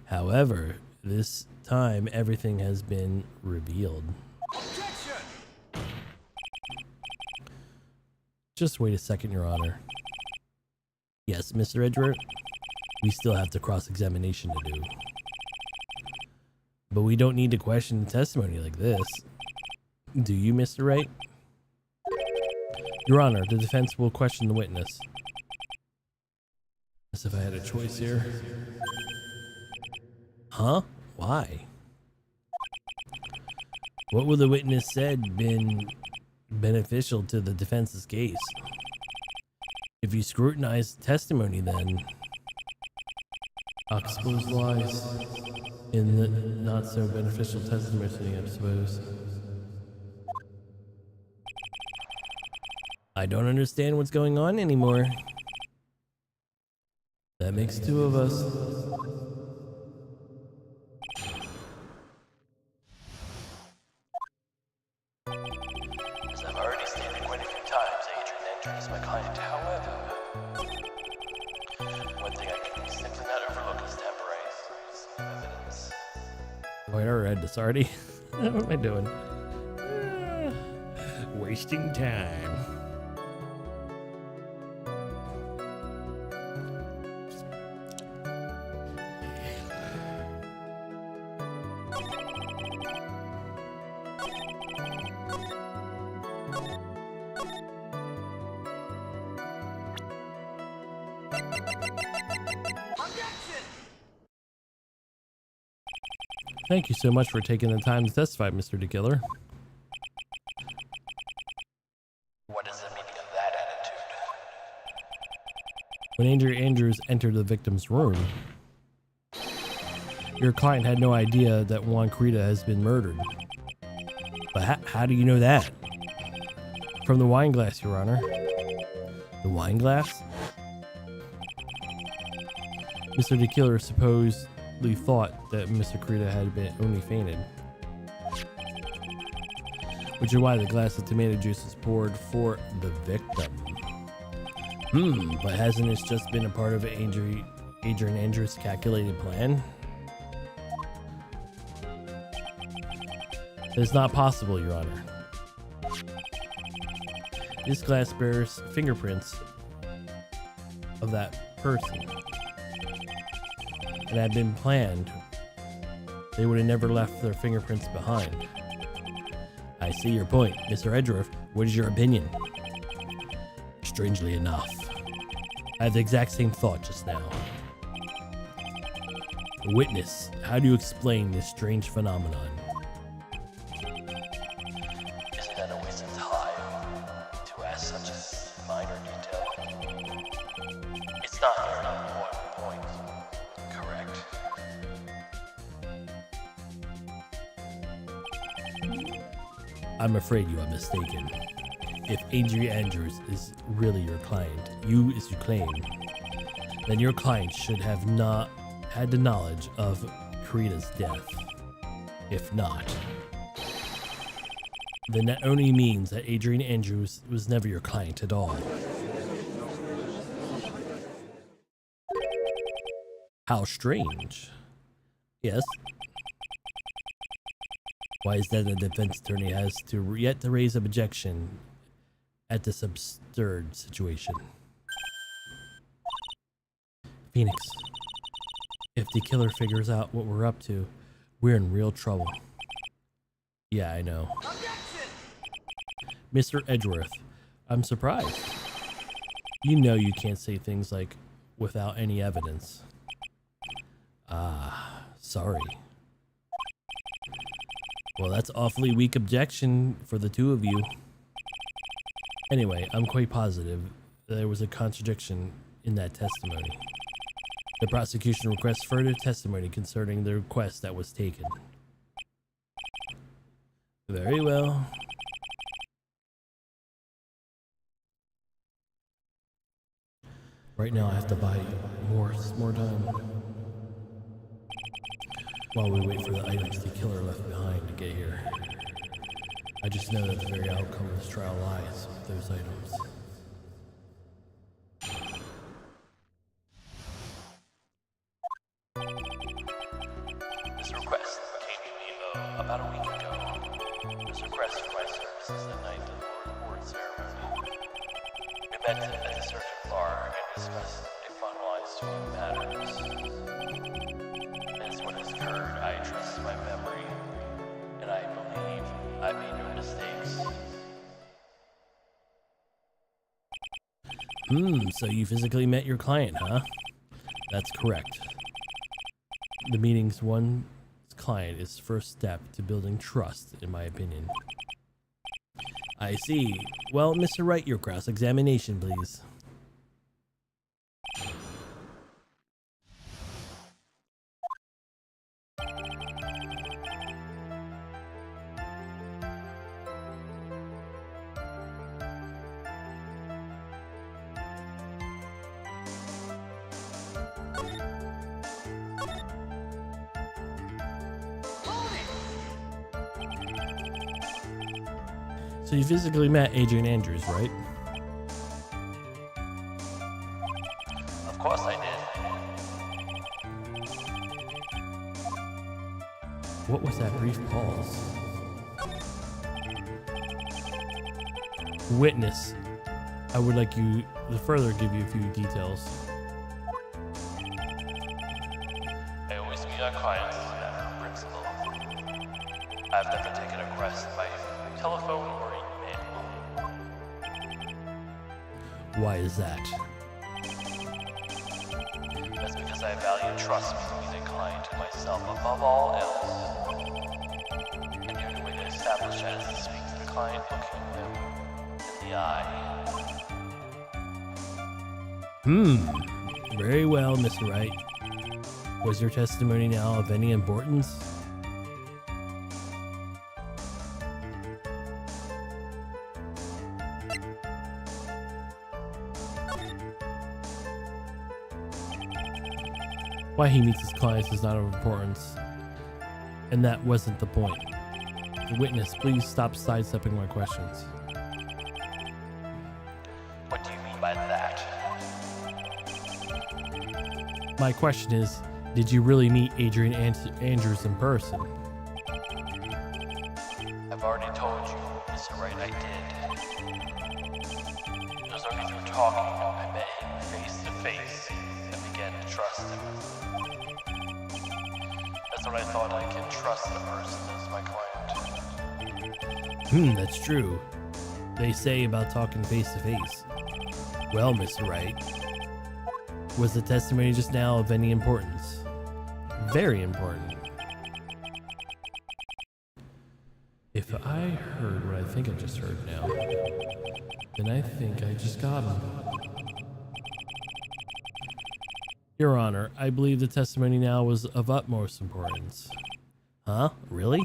However, this time everything has been revealed. Just wait a second, Your Honor. Yes, Mr. Edgeworth, we still have the cross-examination to do. But we don't need to question the testimony like this. Do you, Mr. Wright? Your Honor, the defense will question the witness. As if I had a choice here. Huh? Why? What would the witness said been beneficial to the defense's case? If you scrutinize the testimony, then expose lies in the not so beneficial testimony, I suppose. I don't understand what's going on anymore. That makes two of us. As I've already stated quite a few times, Adrian Andrews is my client. However, one thing I can simply not overlook is temporizing evidence. Wait, I read this already. What am I doing? Wasting time. Thank you so much for taking the time to testify, Mr. DeKiller. What is the meaning of that attitude? When Adrian Andrews entered the victim's room, your client had no idea that Juan Carita has been murdered. But how do you know that? From the wine glass, Your Honor. The wine glass? Mr. DeKiller supposedly thought that Mr. Carita had been only fainted, which is why the glass of tomato juice is poured for the victim. But hasn't this just been a part of Adrian Andrews' calculated plan? It's not possible, Your Honor. This glass bears fingerprints of that person. And had been planned, they would have never left their fingerprints behind. I see your point, Mr. Edgeworth. What is your opinion? Strangely enough, I had the exact same thought just now. Witness, how do you explain this strange phenomenon? Isn't that a waste of time to ask such a minor detail? It's not an important point. Correct. I'm afraid you are mistaken. If Adrian Andrews is really your client, as you claim, then your client should have not had the knowledge of Carita's death. If not, then that only means that Adrian Andrews was never your client at all. How strange. Yes. Why is that the defense attorney has yet to raise objection at this absurd situation? Phoenix, if the killer figures out what we're up to, we're in real trouble. Yeah, I know. Mr. Edgeworth, I'm surprised. You know you can't say things like without any evidence. Sorry. Well, that's awfully weak objection for the two of you. Anyway, I'm quite positive there was a contradiction in that testimony. The prosecution requests further testimony concerning the request that was taken. Very well. Right now I have to buy more time. While we wait for the items the killer left behind to get here. I just know that the very outcome of this trial lies with those items. This request came to me about a week ago. This request for my services the night of the award ceremony. We met at the surgeon bar and discussed a finalized matters. As what has occurred, I trust my memory So you physically met your client, huh? That's correct. The meeting's one client is first step to building trust, in my opinion. I see. Well, Mr. Wright, your cross-examination, please. So you physically met Adrian Andrews, right? Of course I did. What was that brief pause? Witness, I would like you to further give you a few details. I always meet our clients as a matter of principle. I've never taken a request by telephone or email. Why is that? That's because I value trust between the client and myself above all else. And the only way to establish that is to speak to the client, looking them in the eye. Very well, Mr. Wright. Was your testimony now of any importance? Why he meets his clients is not of importance, and that wasn't the point. The witness, please stop sidestepping my questions. What do you mean by that? My question is, did you really meet Adrian Andrews in person? I've already told you, Mr. Wright, I did. It was only through talking I met him face to face and began to trust him. That's when I thought I can trust the person as my client. That's true. They say about talking face to face. Well, Mr. Wright, was the testimony just now of any importance? Very important. If I heard what I think I just heard now, then I think I just got him. Your Honor, I believe the testimony now was of utmost importance. Huh? Really?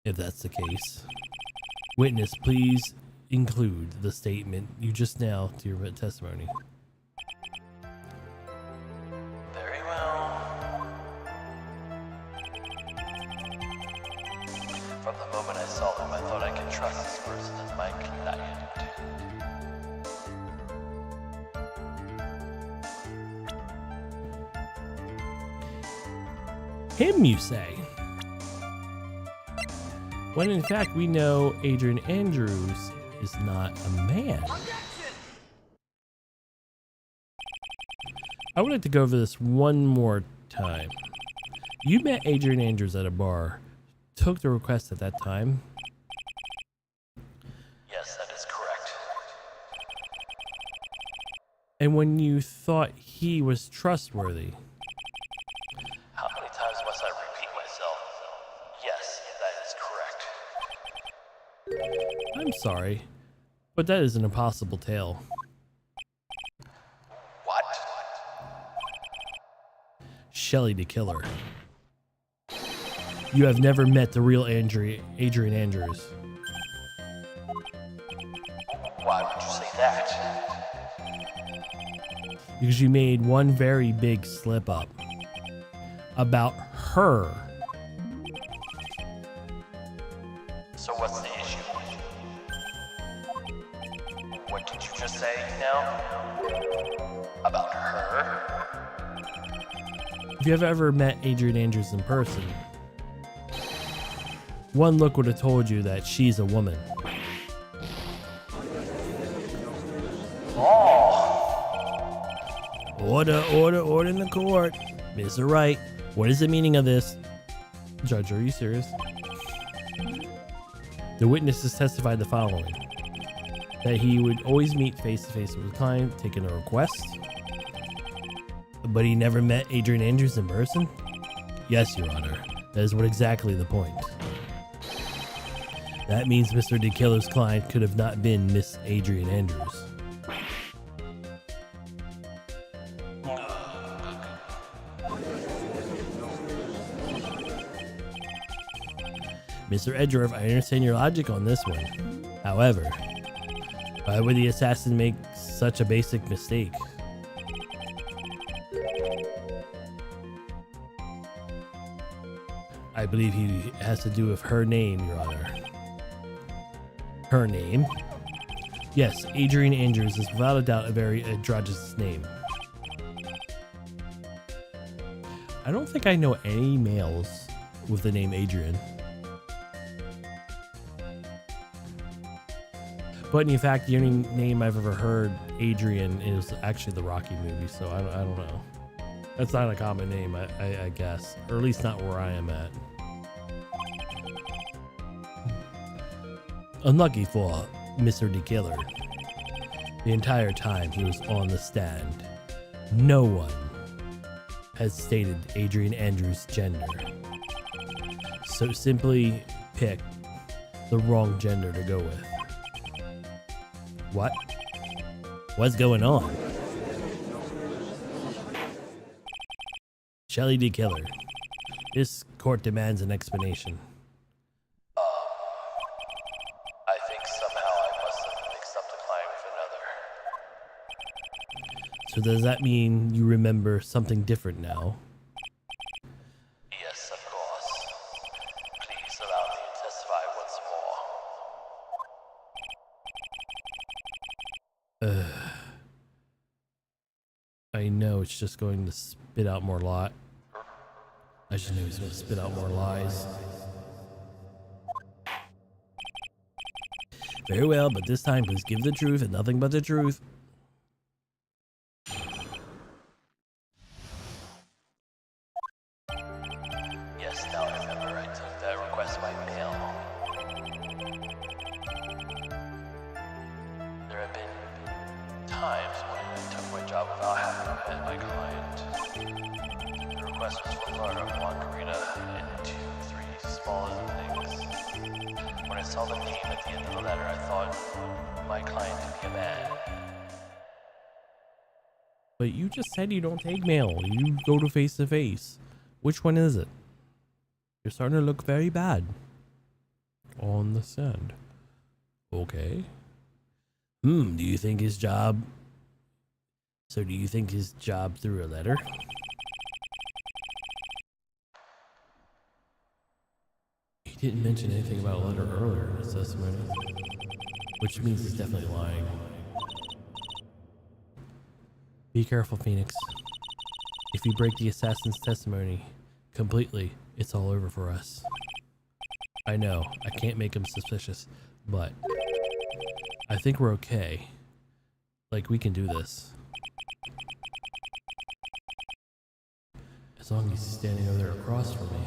If that's the case. Witness, please include the statement you just now to your testimony. Very well. From the moment I saw him, I thought I could trust this person as my client. Him, you say? When in fact we know Adrian Andrews is not a man. I would like to go over this one more time. You met Adrian Andrews at a bar, took the request at that time. Yes, that is correct. And when you thought he was trustworthy. How many times must I repeat myself? Yes, that is correct. I'm sorry, but that is an impossible tale. What? Shelley the killer. You have never met the real Adrian Andrews. Why would you say that? Because you made one very big slip up about her. So what's the issue? What did you just say now? About her? If you have ever met Adrian Andrews in person, one look would have told you that she's a woman. Order in the court. Mr. Wright, what is the meaning of this? Judge, are you serious? The witnesses testified the following. that he would always meet face to face with the client, taking a request. But he never met Adrian Andrews in person? Yes, Your Honor. That is what exactly the point. That means Mr. DeKiller's client could have not been Miss Adrian Andrews. Mr. Edgeworth, I understand your logic on this one. However, why would the assassin make such a basic mistake? I believe he has to do with her name, Your Honor. Her name? Yes, Adrian Andrews is without a doubt a very androgynous name. I don't think I know any males with the name Adrian. But in fact, the only name I've ever heard, Adrian, is actually the Rocky movie, so I don't know. That's not a common name, I guess. Or at least not where I am at. Unlucky for Mr. DeKiller. The entire time he was on the stand, no one has stated Adrian Andrews' gender. So simply pick the wrong gender to go with. What? What's going on? Shelley DeKiller, this court demands an explanation. I think somehow I must have mixed up the client with another. So does that mean you remember something different now? Yes, of course. Please allow me to testify once more. I know it's just going to spit out more lot. I just knew he was going to spit out more lies. Very well, but this time please give the truth and nothing but the truth. Yes, now I remember I took that request by mail. There have been times when I took my job without having met my client. The request was for Florida, margarita, and 2, 3 small other things. When I saw the name at the end of the letter, I thought my client could be a man. But you just said you don't take mail. You go to face to face. Which one is it? You're starting to look very bad. On the stand. Okay. Do you think his job... So do you think his job through a letter? He didn't mention anything about a letter earlier in his testimony. Which means he's definitely lying. Be careful, Phoenix. If you break the assassin's testimony completely, it's all over for us. I know, I can't make him suspicious, but I think we're okay. Like, we can do this. As long as he's standing over there across from me.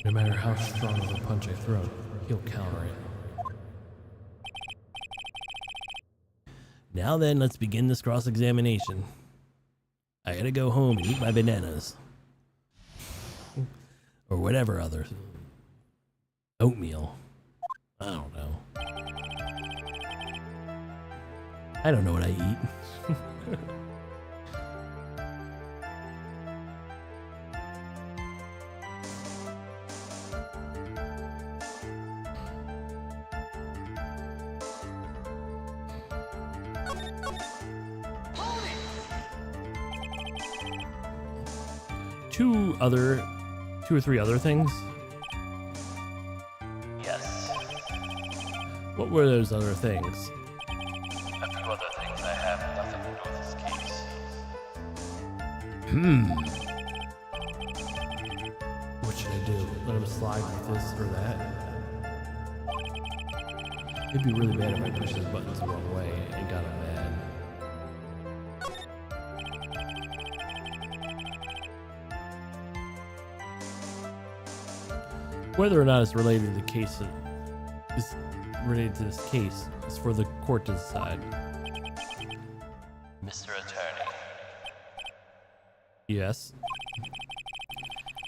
No matter how strong of a punch I throw, he'll counter it. Now then, let's begin this cross-examination. I gotta go home and eat my bananas. Or whatever other... oatmeal. I don't know. I don't know what I eat. Two or three other things. Yes. What were those other things? A few other things that have nothing to do with this case. What should I do? Let him slide with this or that? It'd be really bad if I pushed his buttons the wrong way and got him mad. Whether or not it's related to the case is related to this case is for the court to decide. Mr. Attorney, Yes.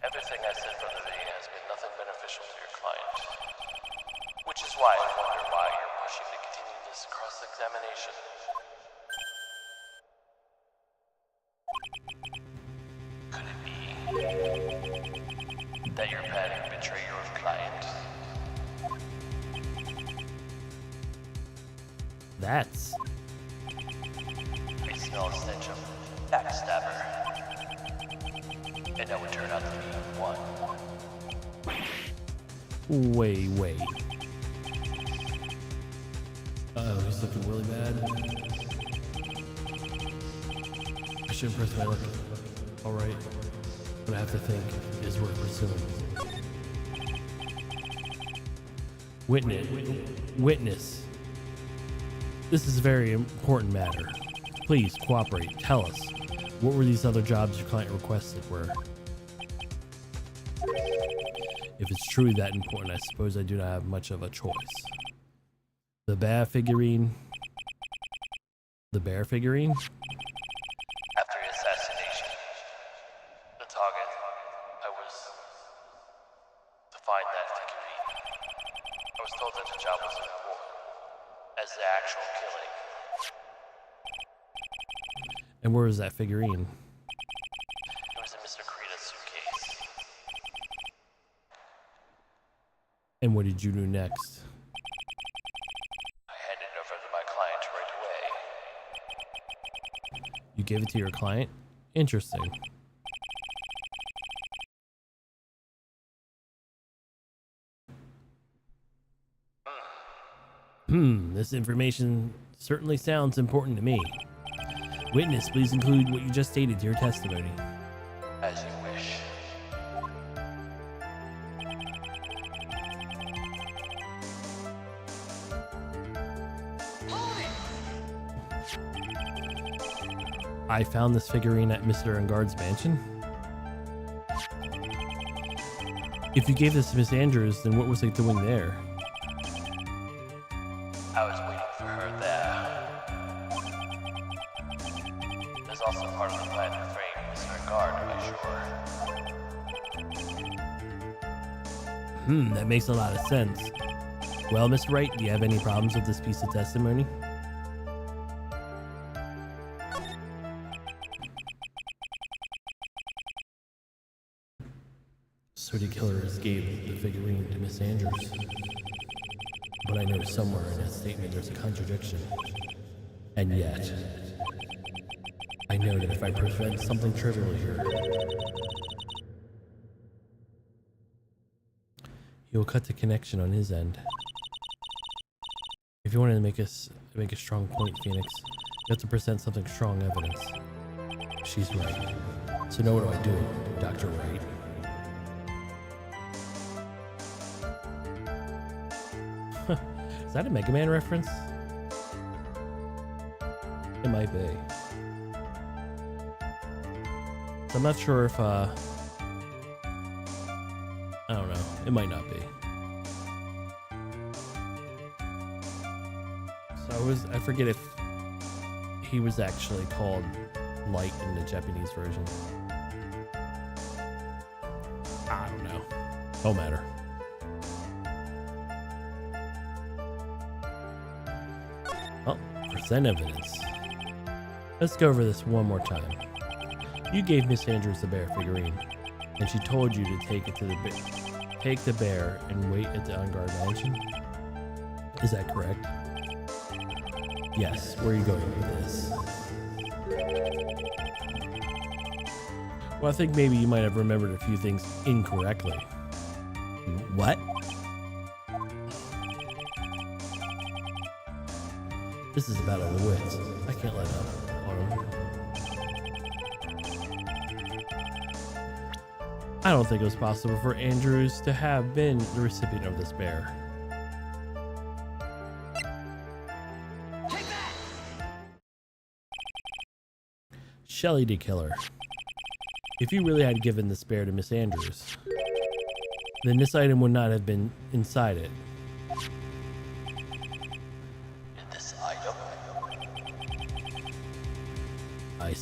everything I said from the beginning has been nothing beneficial to your client. Which is why I wonder why you're pushing to continue this cross-examination. Could it be that you're planning to betray your client? That's I smell a stench of backstabber. And that would turn out to be one. wait. Uh-oh, he's looking really bad. I shouldn't press my luck. Alright. What I have to think is worth pursuing. Witness. This is a very important matter. Please cooperate. Tell us, what were these other jobs your client requested were? If it's truly that important, I suppose I do not have much of a choice. The bear figurine. After the assassination, the target I was to find that figurine. I was told that the job was important as the actual killing. And where was that figurine? It was in Mr. Kurita's suitcase. And what did you do next? I handed it over to my client right away. You gave it to your client? Interesting. This information certainly sounds important to me. Witness, please include what you just stated to your testimony. As you wish. I found this figurine at Mr. Engard's mansion. If you gave this to Miss Andrews, then what was it doing there? I was waiting for her there. There's also part of the plan to frame Mr. Guard, to be sure. That makes a lot of sense. Well, Mr. Wright, do you have any problems with this piece of testimony? So the killers gave the figurine to Miss Andrews. But I know somewhere in that statement there's a contradiction. And yet, I know that if I prevent something trivial here, he will cut the connection on his end. If you wanted to make a strong point, Phoenix, you have to present something strong evidence. She's right. So now what do I do, Dr. Wright? Is that a Mega Man reference? It might be. So I'm not sure if, I don't know. It might not be. So I forget if he was actually called Light in the Japanese version. I don't know. Don't matter. Well, present evidence. Let's go over this one more time. You gave Miss Andrews the bear figurine, and she told you to take it to take the bear and wait at the Engard mansion. Is that correct? Yes. Where are you going with this? Well, I think maybe you might have remembered a few things incorrectly. What? This is a battle of the wits. I can't let up on him. I don't think it was possible for Andrews to have been the recipient of this bear. Shelley the killer. If you really had given this bear to Miss Andrews, then this item would not have been inside it.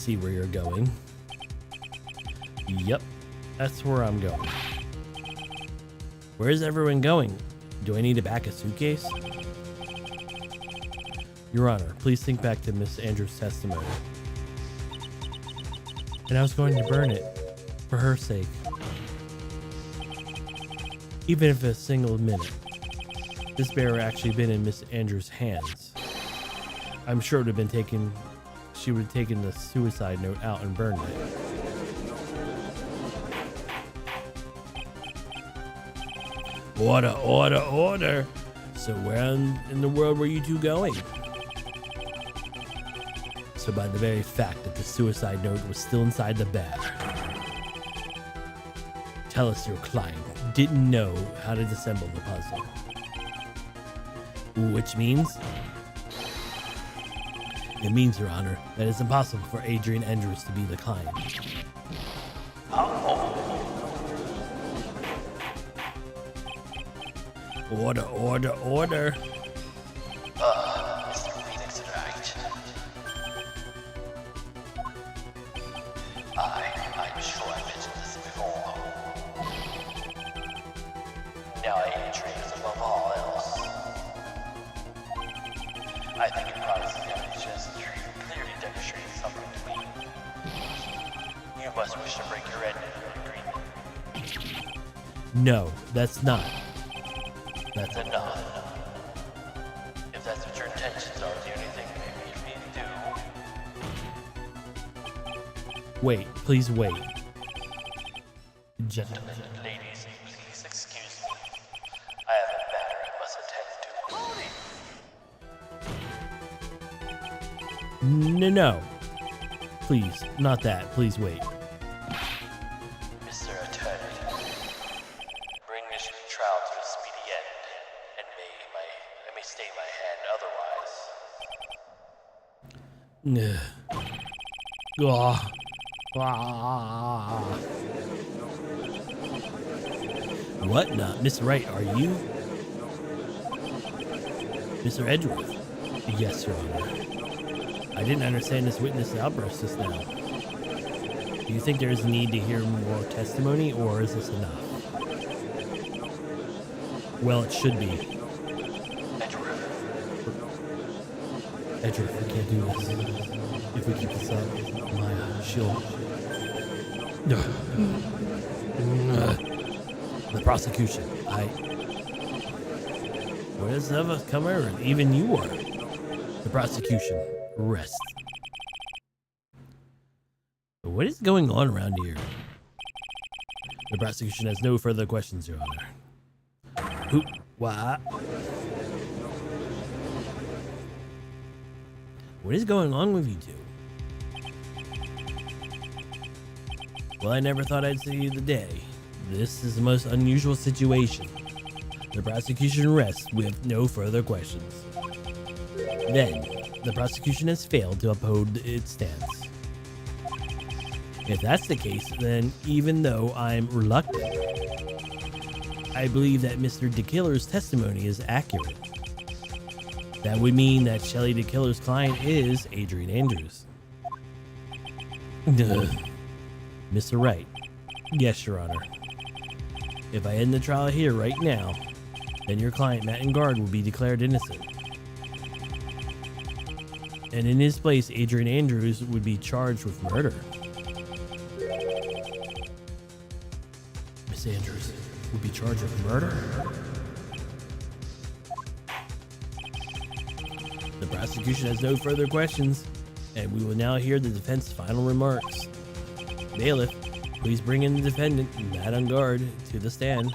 see where you're going. Yep, that's where I'm going. Where's everyone going? Do I need to back a suitcase? Your Honor, please think back to Miss Andrews' testimony. And I was going to burn it for her sake. Even if a single minute. This bear actually been in Miss Andrews' hands. I'm sure it would have been taken. She would have taken the suicide note out and burned it. Order, order, order. So where in the world were you two going? So by the very fact that the suicide note was still inside the bag. Tell us your client didn't know how to disassemble the puzzle. Which means? It means, Your Honor, that it's impossible for Adrian Andrews to be the client. Order, order, order. Mr. Phoenix Wright. I'm sure I mentioned this before. Now Adrian is above all else. I think it promises him just clearly demonstrating something to me. You must wish to break your end of the agreement. No, that's not. That's enough. If that's what your intentions are, the only thing maybe you need to do. Wait, please wait. Gentlemen, ladies, please excuse me. I have a matter I must attend to. No. Please, not that. Please wait. Mr. Attorney, bring this trial to a speedy end, and may stay my hand otherwise. Ugh. Ah. What not? Miss Wright, are you? Mr. Edgeworth? Yes, Your Honor. I didn't understand this witness outburst just now. Do you think there is a need to hear more testimony, or is this enough? Well, it should be. Edgeworth, we can't do this. If we keep this up, Maya, she'll... The prosecution, What is of us come early? Even you are. The prosecution, rest. What is going on around here? The prosecution has no further questions, Your Honor. Who? What? What is going on with you two? Well, I never thought I'd see the day. This is the most unusual situation. The prosecution rests with no further questions. Then, the prosecution has failed to uphold its stance. If that's the case, then even though I'm reluctant, I believe that Mr. DeKiller's testimony is accurate. That would mean that Shelley DeKiller's client is Adrian Andrews. Mr. Wright. Yes, Your Honor. If I end the trial here right now, then your client, Matt Engard, will be declared innocent. And in his place, Adrian Andrews would be charged with murder. Miss Andrews would be charged with murder? The prosecution has no further questions, and we will now hear the defense's final remarks. Bailiff, please bring in the defendant, Matt Engard, to the stand.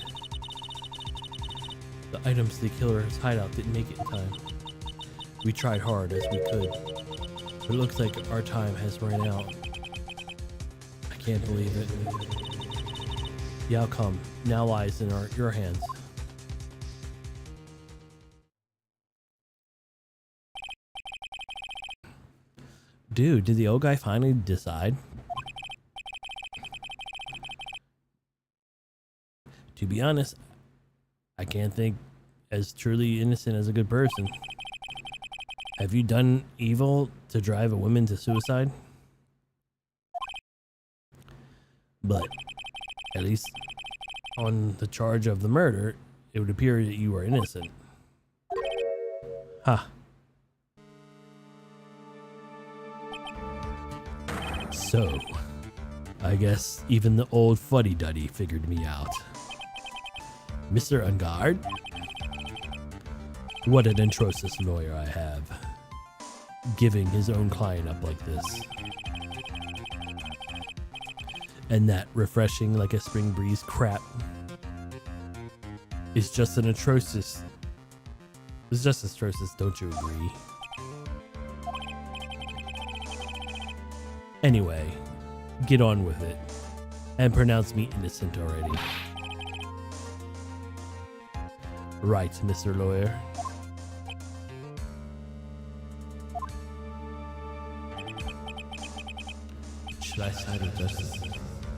The items to the killer's hideout didn't make it in time. We tried hard as we could, but it looks like our time has run out. I can't believe it. The outcome now lies in your hands. Dude, did the old guy finally decide? To be honest, I can't think as truly innocent as a good person. Have you done evil to drive a woman to suicide? But at least on the charge of the murder, it would appear that you are innocent. Huh. So, I guess even the old fuddy-duddy figured me out. Mr. Ungard? What an atrocious lawyer I have. Giving his own client up like this. And that refreshing like a spring breeze crap is just an atrocious. It's just atrocious, don't you agree? Anyway, get on with it and pronounce me innocent already. Right, Mr. Lawyer. Should I side with justice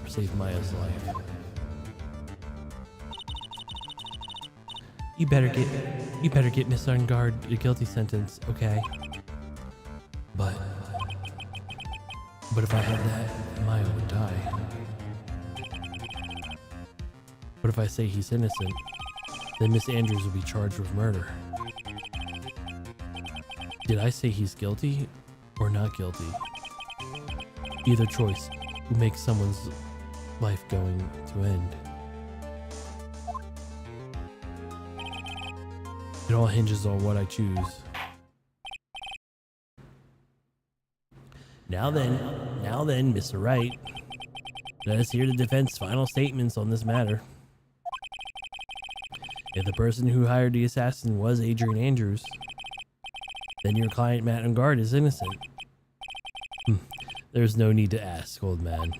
or save Maya's life? You better get Miss Ungard a guilty sentence, okay? But if I had that, Maya would die. But if I say he's innocent, then Miss Andrews will be charged with murder. Did I say he's guilty or not guilty? Either choice will make someone's life going to end. It all hinges on what I choose. Now then, Mr. Wright, let us hear the defense's final statements on this matter. If the person who hired the assassin was Adrian Andrews, then your client Matt Ungard is innocent. There's no need to ask, old man.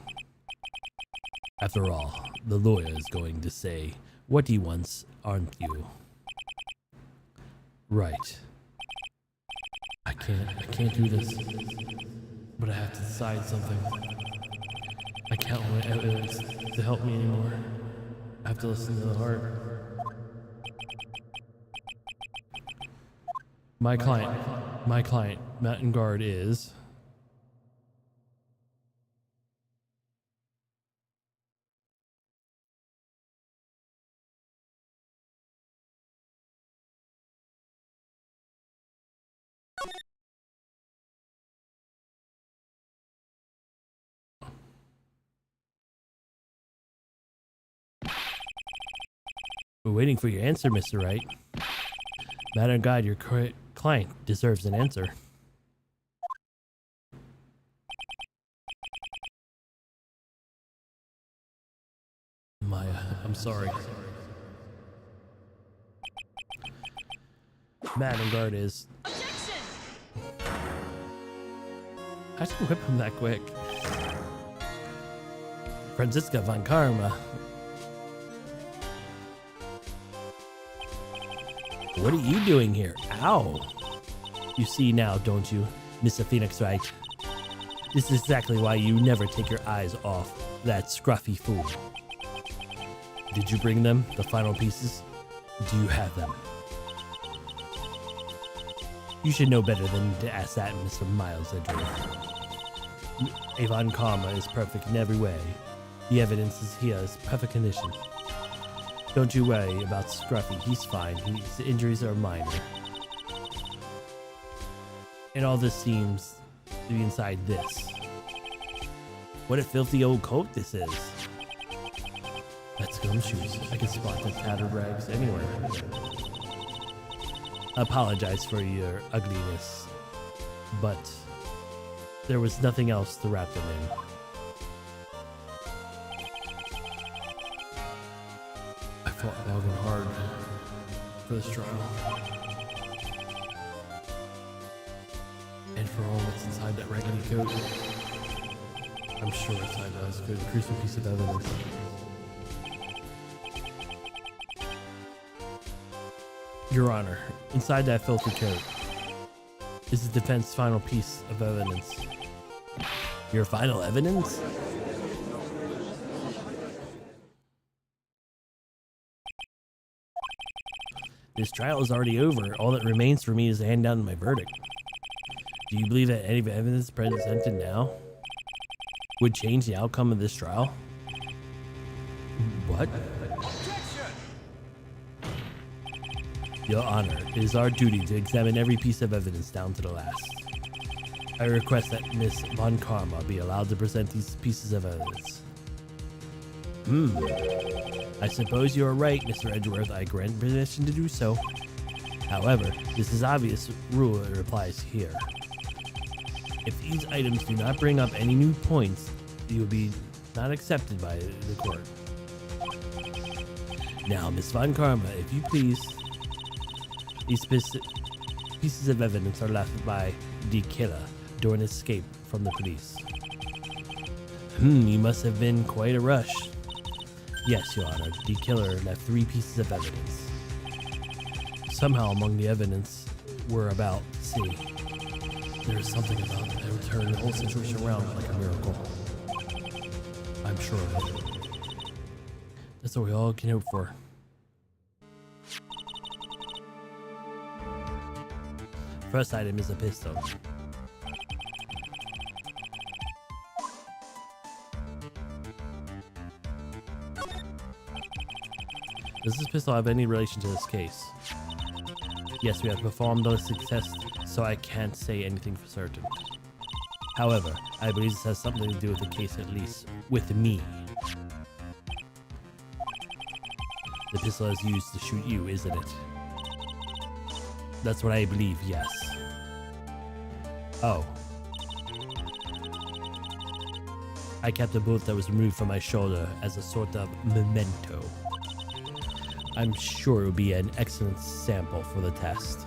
After all, the lawyer is going to say what he wants, aren't you? Right. I can't do this. But I have to decide something. I can't want evidence to help me anymore. I have to listen to the heart. My client, Matt Ungard is... We're waiting for your answer, Mr. Wright. Matt Ungard, your client deserves an answer. Maya, I'm sorry. Matt Ungard is... Objection! How'd you whip him that quick? Franziska von Karma. What are you doing here? Ow! You see now, don't you, Mr. Phoenix Wright? This is exactly why you never take your eyes off that scruffy fool. Did you bring them, the final pieces? Do you have them? You should know better than to ask that, Mr. Miles Edgeworth. Avon Karma is perfect in every way. The evidence is here is perfect condition. Don't you worry about Scruffy, he's fine. His injuries are minor. And all this seems to be inside this. What a filthy old coat this is. That's gumshoes. I can spot the tattered rags anywhere. I apologize for your ugliness, but there was nothing else to wrap them in. I fought long and hard for this trial. And for all that's inside that raggedy coat. I'm sure inside that is a good crucial piece of evidence. Your Honor, inside that filthy coat is the defense's final piece of evidence. Your final evidence? This trial is already over. All that remains for me is to hand down my verdict. Do you believe that any evidence presented now would change the outcome of this trial? What? Your Honor, it is our duty to examine every piece of evidence down to the last. I request that Miss Von Karma be allowed to present these pieces of evidence. I suppose you are right, Mr. Edgeworth. I grant permission to do so. However, this is obvious rule that applies here. If these items do not bring up any new points, you will be not accepted by the court. Now, Miss Von Karma, if you please, these pieces of evidence are left by the killer during escape from the police. You must have been quite a rush. Yes, Your Honor, the killer left 3 pieces of evidence. Somehow among the evidence were about, see, there's something about that would turn the whole situation around like a miracle. I'm sure of it. That's what we all can hope for. First item is a pistol. Does this pistol have any relation to this case? Yes, we have performed those tests, so I can't say anything for certain. However, I believe this has something to do with the case, at least with me. The pistol is used to shoot you, isn't it? That's what I believe, yes. Oh. I kept a bullet that was removed from my shoulder as a sort of memento. I'm sure it would be an excellent sample for the test.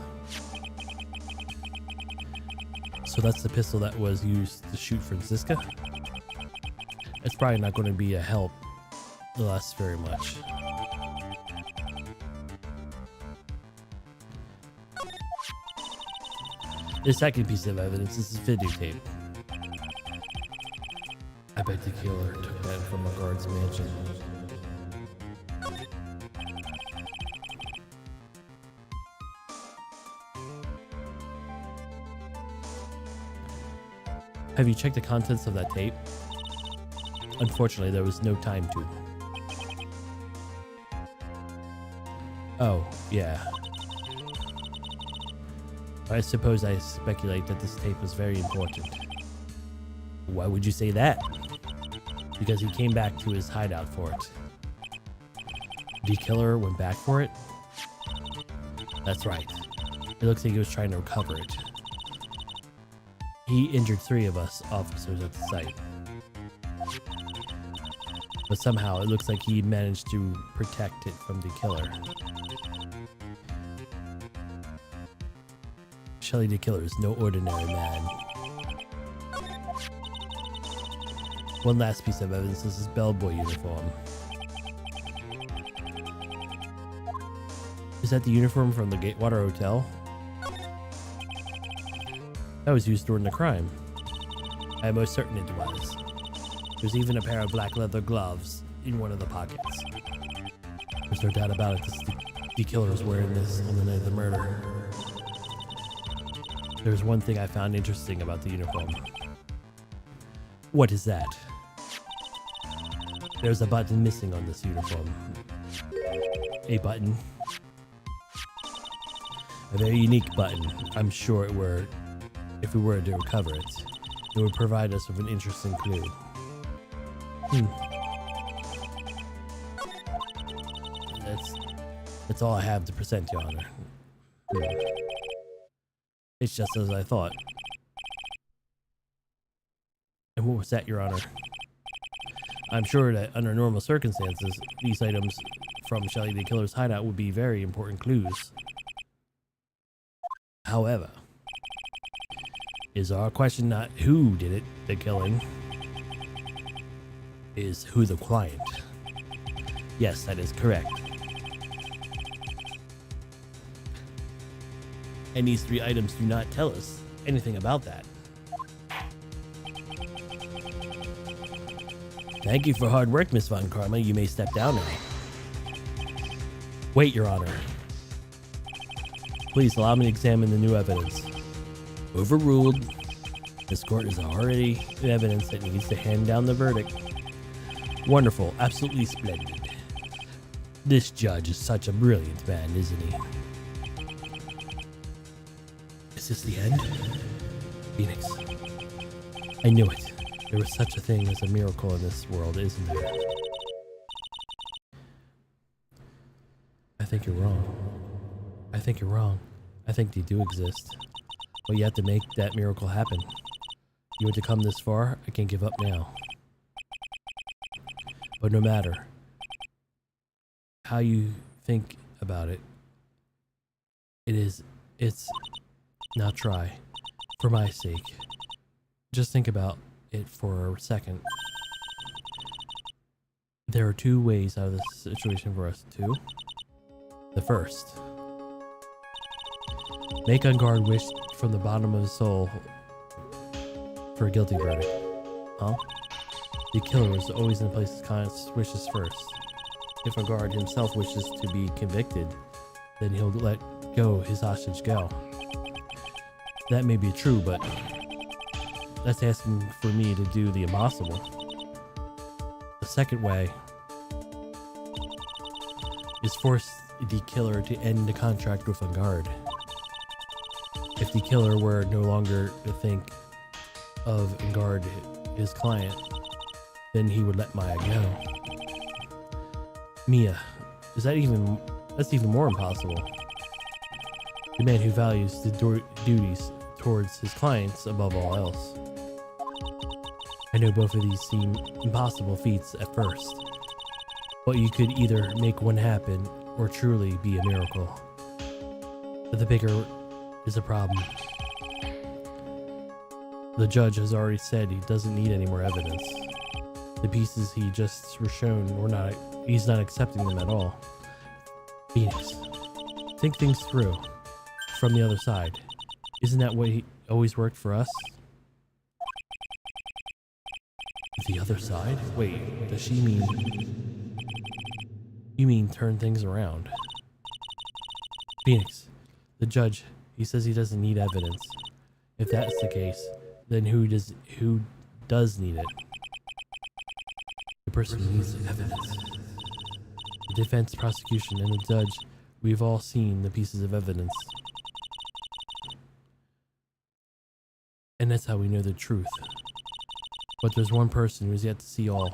So that's the pistol that was used to shoot Francisca? It's probably not going to be a help less very much. The second piece of evidence is this videotape. I bet the killer took that from a guard's mansion. Have you checked the contents of that tape? Unfortunately, there was no time to. Oh, yeah. I suppose I speculate that this tape was very important. Why would you say that? Because he came back to his hideout for it. The killer went back for it? That's right. It looks like he was trying to recover it. He injured 3 of us officers at the site. But somehow it looks like he managed to protect it from the killer. Shelly the killer is no ordinary man. One last piece of evidence is his bellboy uniform. Is that the uniform from the Gatewater Hotel? That was used during the crime. I am most certain it was. There's even a pair of black leather gloves in one of the pockets. There's no doubt about it, the killer was wearing this on the night of the murder. There's one thing I found interesting about the uniform. What is that? There's a button missing on this uniform. A button. A very unique button. I'm sure if we were to recover it, it would provide us with an interesting clue. That's all I have to present, Your Honor. It's just as I thought. And what was that, Your Honor? I'm sure that under normal circumstances, these items from Shelly the Killer's hideout would be very important clues. However, is our question not who did it, the killing, is who the client. Yes, that is correct. And these 3 items do not tell us anything about that. Thank you for hard work, Miss Von Karma. You may step down now. Wait, Your Honor. Please allow me to examine the new evidence. Overruled. This court is already in evidence that needs to hand down the verdict. Wonderful. Absolutely splendid. This judge is such a brilliant man, isn't he? Is this the end? Phoenix. I knew it. There was such a thing as a miracle in this world, isn't there? I think you're wrong. I think you're wrong. I think they do exist. But you have to make that miracle happen. You want to come this far? I can't give up now. But no matter how you think about it, it's not try. For my sake. Just think about it for a second. There are two ways out of this situation for us. Two. The first. Make on guard wish from the bottom of his soul for a guilty verdict. Huh? The killer is always in the place his conscience wishes first. If on guard himself wishes to be convicted, then he'll let go his hostage go. That may be true, but that's asking for me to do the impossible. The second way is force the killer to end the contract with on guard. If the killer were no longer to think of on guard his client, then he would let Maya go. Mia, that's even more impossible. The man who values the duties towards his clients above all else. I know both of these seem impossible feats at first, but you could either make one happen or truly be a miracle. But the bigger is a problem. The judge has already said he doesn't need any more evidence. The pieces he just were shown he's not accepting them at all. Phoenix, think things through from the other side. Isn't that what he always worked for us? The other side? Wait, does she mean... You mean turn things around? Phoenix, the judge, he says he doesn't need evidence. If that's the case, then who does need it? The person who needs evidence. The defense, prosecution, and the judge, we've all seen the pieces of evidence. And that's how we know the truth. But there's one person who has yet to see all.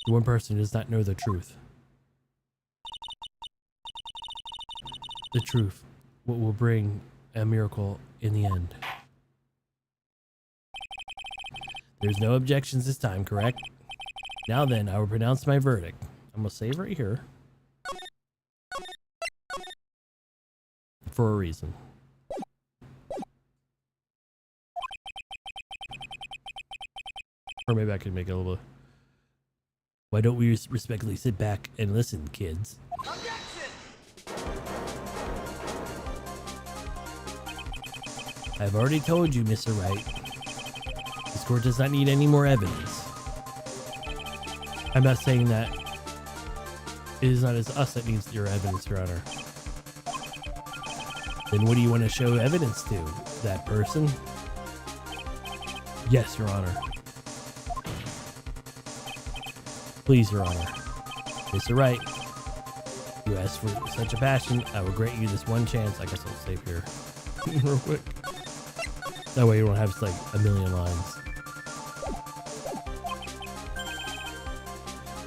The one person who does not know the truth. The truth, what will bring a miracle in the end. There's no objections this time, correct? Now then, I will pronounce my verdict. I'm gonna save right here. For a reason. Or maybe I could make it a little... Why don't we respectfully sit back and listen, kids? I've already told you, Mr. Wright. This court does not need any more evidence. I'm not saying that it is not us that needs your evidence, Your Honor. Then what do you want to show evidence to? That person? Yes, Your Honor. Please, Your Honor. Mr. Wright, you asked for such a passion, I will grant you this one chance. I guess I'll save here real quick. That way you don't have like a million lines.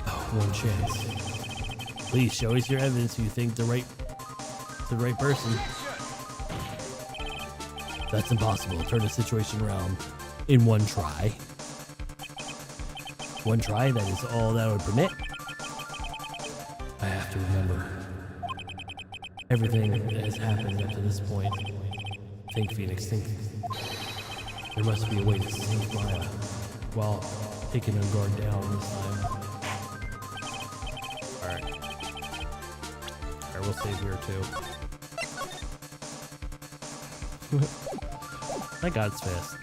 Oh, one chance. Please show us your evidence. You think the right person. That's impossible. Turn the situation around in one try. One try, that is all that would permit. I have to remember everything that has happened up to this point. Think, Phoenix, think. There must be a way to save Maya while taking her guard down this time. Alright. Alright, we'll save here too. My God, it's fast.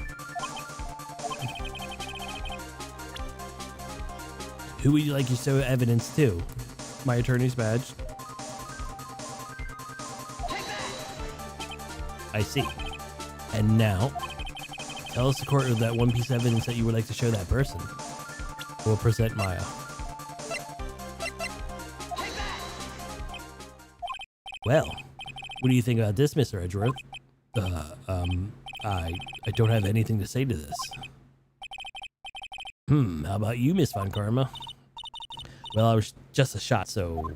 Who would you like to show evidence to? My attorney's badge. I see. And now, tell us the court of that one piece of evidence that you would like to show that person. We'll present Maya. Well, what do you think about this, Mr. Edgeworth? I don't have anything to say to this. How about you, Miss Von Karma? Well, I was just a shot, so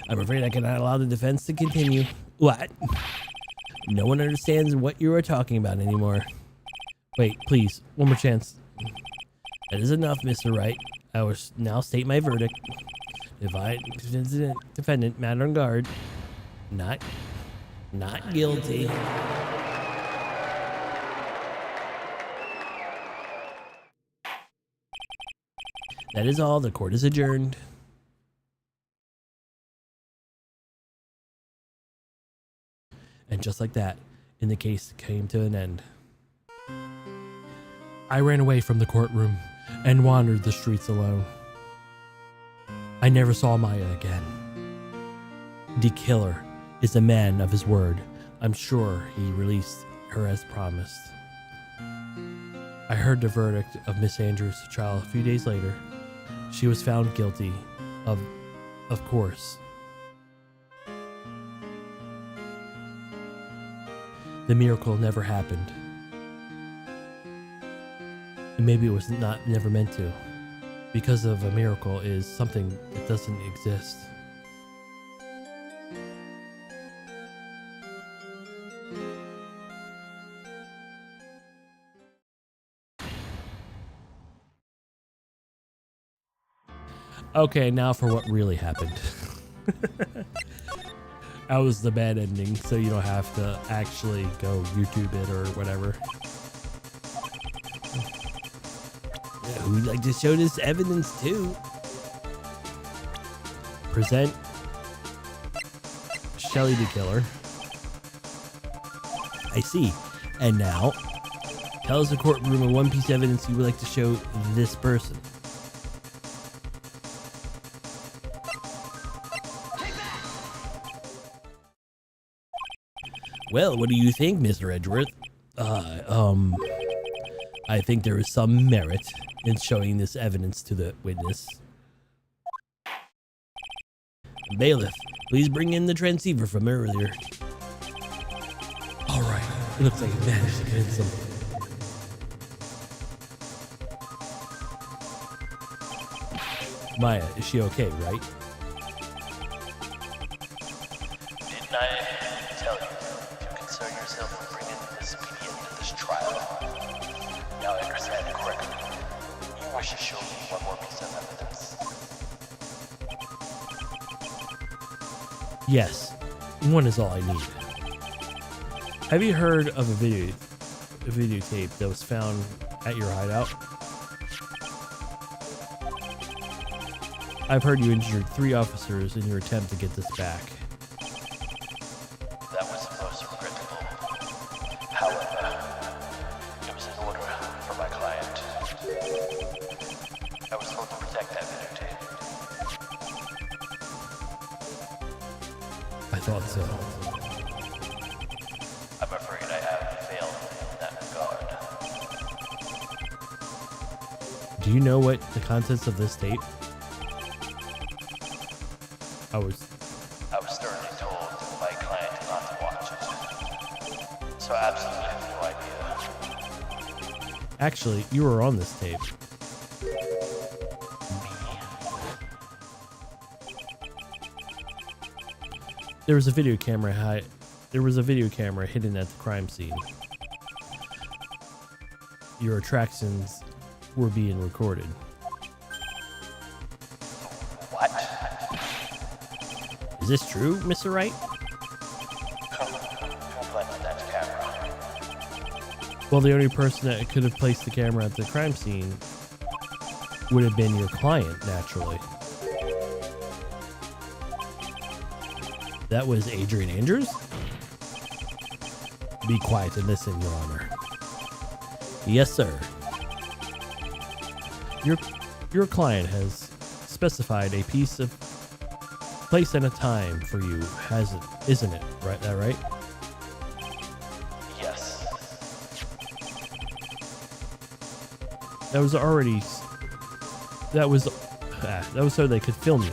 I'm afraid I cannot allow the defense to continue. What? No one understands what you are talking about anymore. Wait, please, one more chance. That is enough, Mr. Wright. I will now state my verdict. Defendant, matter on guard. Not guilty. That is all. The court is adjourned. And just like that, and the case came to an end. I ran away from the courtroom and wandered the streets alone. I never saw Maya again. The killer is a man of his word. I'm sure he released her as promised. I heard the verdict of Miss Andrews' trial a few days later. She was found guilty of course. The miracle never happened. And maybe it was never meant to. Because of a miracle is something that doesn't exist. Okay, now for what really happened. That was the bad ending, so you don't have to actually go YouTube it or whatever. Yeah, we'd like to show this evidence too. Present Shelly the killer. I see. And now, tell us the courtroom of one piece of evidence you would like to show this person. Well, what do you think, Mr. Edgeworth? I think there is some merit in showing this evidence to the witness. Bailiff, please bring in the transceiver from earlier. All right, it looks like I managed to convince them. Maya, is she okay, right? Didn't I tell you to concern yourself with bringing this media into this trial? Now I understand correctly. You wish to show me one more piece of evidence. Yes, one is all I need. Have you heard of a videotape that was found at your hideout? I've heard you injured 3 officers in your attempt to get this back. That was most regrettable. However, it was an order from my client. I was told to protect that videotape. I thought so. I'm afraid I have failed in that regard. Do you know what the contents of this tape? I was sternly told my client not to watch it. So I absolutely have no idea. actually, you were on this tape. There was a video camera hidden at the crime scene. Your attractions were being recorded. What? Is this true, Mr. Wright? Who planted that camera? Well, the only person that could have placed the camera at the crime scene would have been your client, naturally. That was Adrian Andrews? Be quiet and listen, Your Honor. Yes, sir. Your client has specified a piece of place and a time for you, isn't it? Right? That right? Yes. That was so they could film you.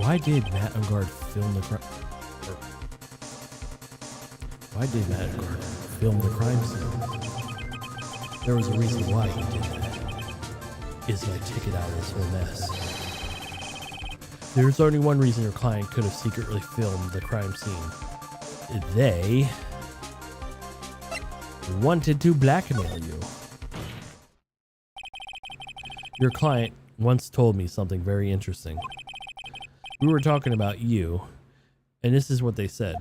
Why did Matt Ungard film the crime? Why did Matt Ungard film the crime scene? There was a reason why he did that. Is my ticket out of this whole mess? There's only one reason your client could have secretly filmed the crime scene. They wanted to blackmail you. Your client once told me something very interesting. We were talking about you, and this is what they said.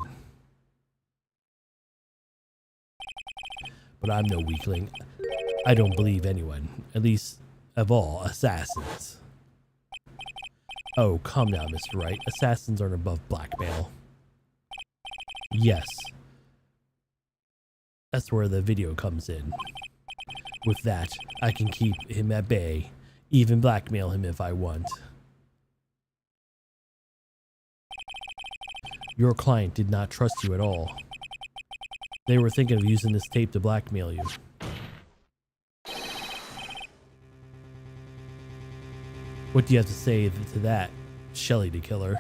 But I'm no weakling. I don't believe anyone, at least of all assassins. Oh, calm down, Mr. Wright. Assassins aren't above blackmail. Yes. That's where the video comes in. With that, I can keep him at bay, even blackmail him if I want. Your client did not trust you at all. They were thinking of using this tape to blackmail you. What do you have to say to that, Shelly the killer?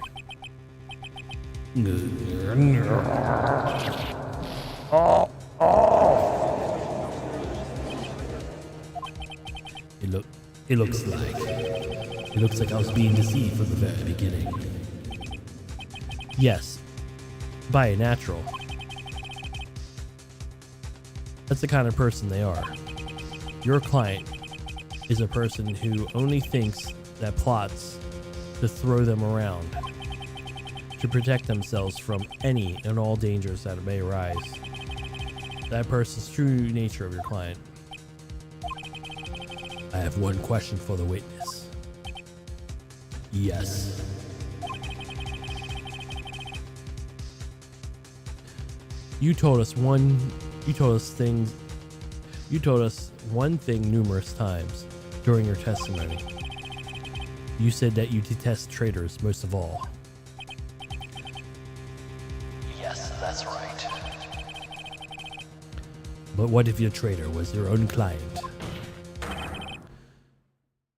It looks like I was being deceived from the very beginning. Yes, by a natural. That's the kind of person they are. Your client is a person who only thinks that plots to throw them around, to protect themselves from any and all dangers that may arise. That person's true nature of your client. I have one question for the witness. Yes. You told us one thing numerous times during your testimony. You said that you detest traitors most of all. Yes, that's right. But what if your traitor was your own client?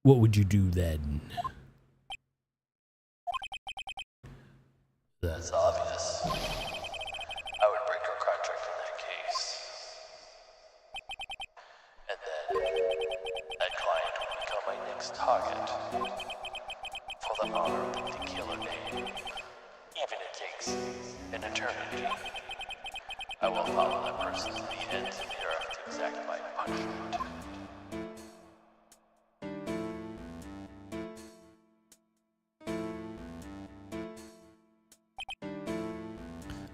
What would you do then? That's obvious. I would break our contract in that case. And then, that client would become my next target. For the honor of the killer name, even it takes an eternity, I will follow that person to the ends of the earth to exact my punishment.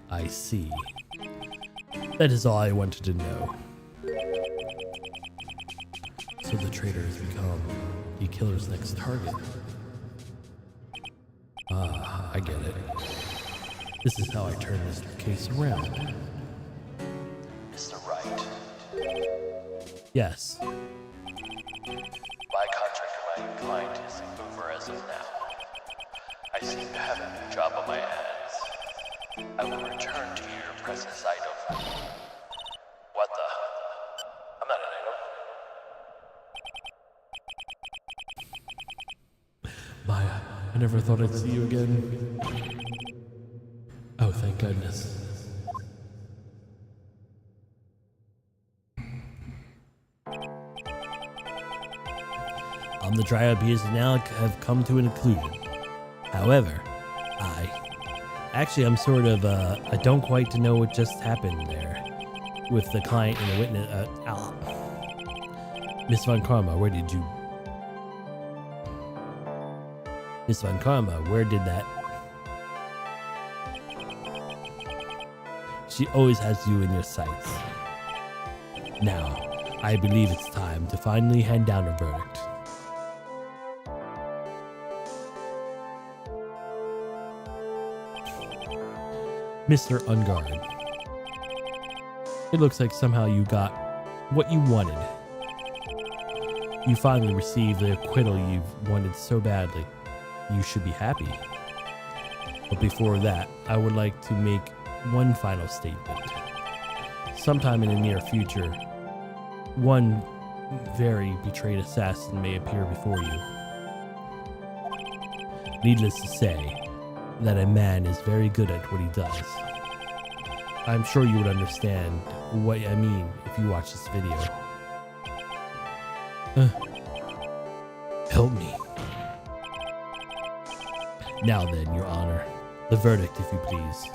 I see. That is all I wanted to know. So the traitor has become the killer's next target. Ah, I get it. This is how I turn this case around. Mr. Wright, Yes. my contract with my client is over as of now. I seem to have a new job on my hands. I will return to your presence item. What the? I'm not an item. Maya, I never thought I'd see you again. Oh, thank goodness. The trial appears to now have come to an conclusion. However, I'm sort of, I don't quite know what just happened there with the client and the witness. Miss Von Karma, where did that? She always has you in your sights. Now, I believe it's time to finally hand down a verdict. Mr. Ungard, it looks like somehow you got what you wanted. You finally received the acquittal you've wanted so badly. You should be happy. But before that, I would like to make one final statement. Sometime in the near future, one very betrayed assassin may appear before you. Needless to say, that a man is very good at what he does. I'm sure you would understand what I mean if you watch this video. Help me. Now then, Your Honor, the verdict, if you please.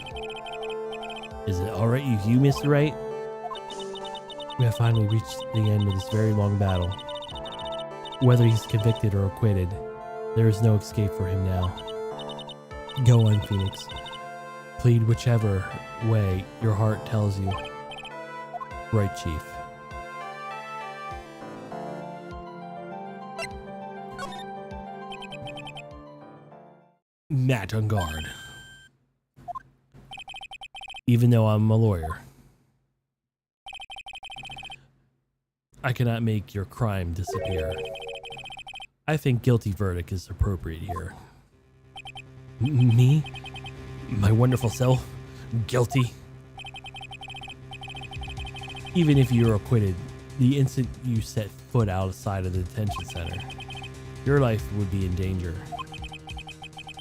Is it alright with you, Mr. Wright? We have finally reached the end of this very long battle. Whether he's convicted or acquitted, there is no escape for him now. Go on, Phoenix. Plead whichever way your heart tells you. Right, Chief. Matt on guard. Even though I'm a lawyer, I cannot make your crime disappear. I think guilty verdict is appropriate here. Me? My wonderful self? Guilty? Even if you're acquitted, the instant you set foot outside of the detention center, your life would be in danger.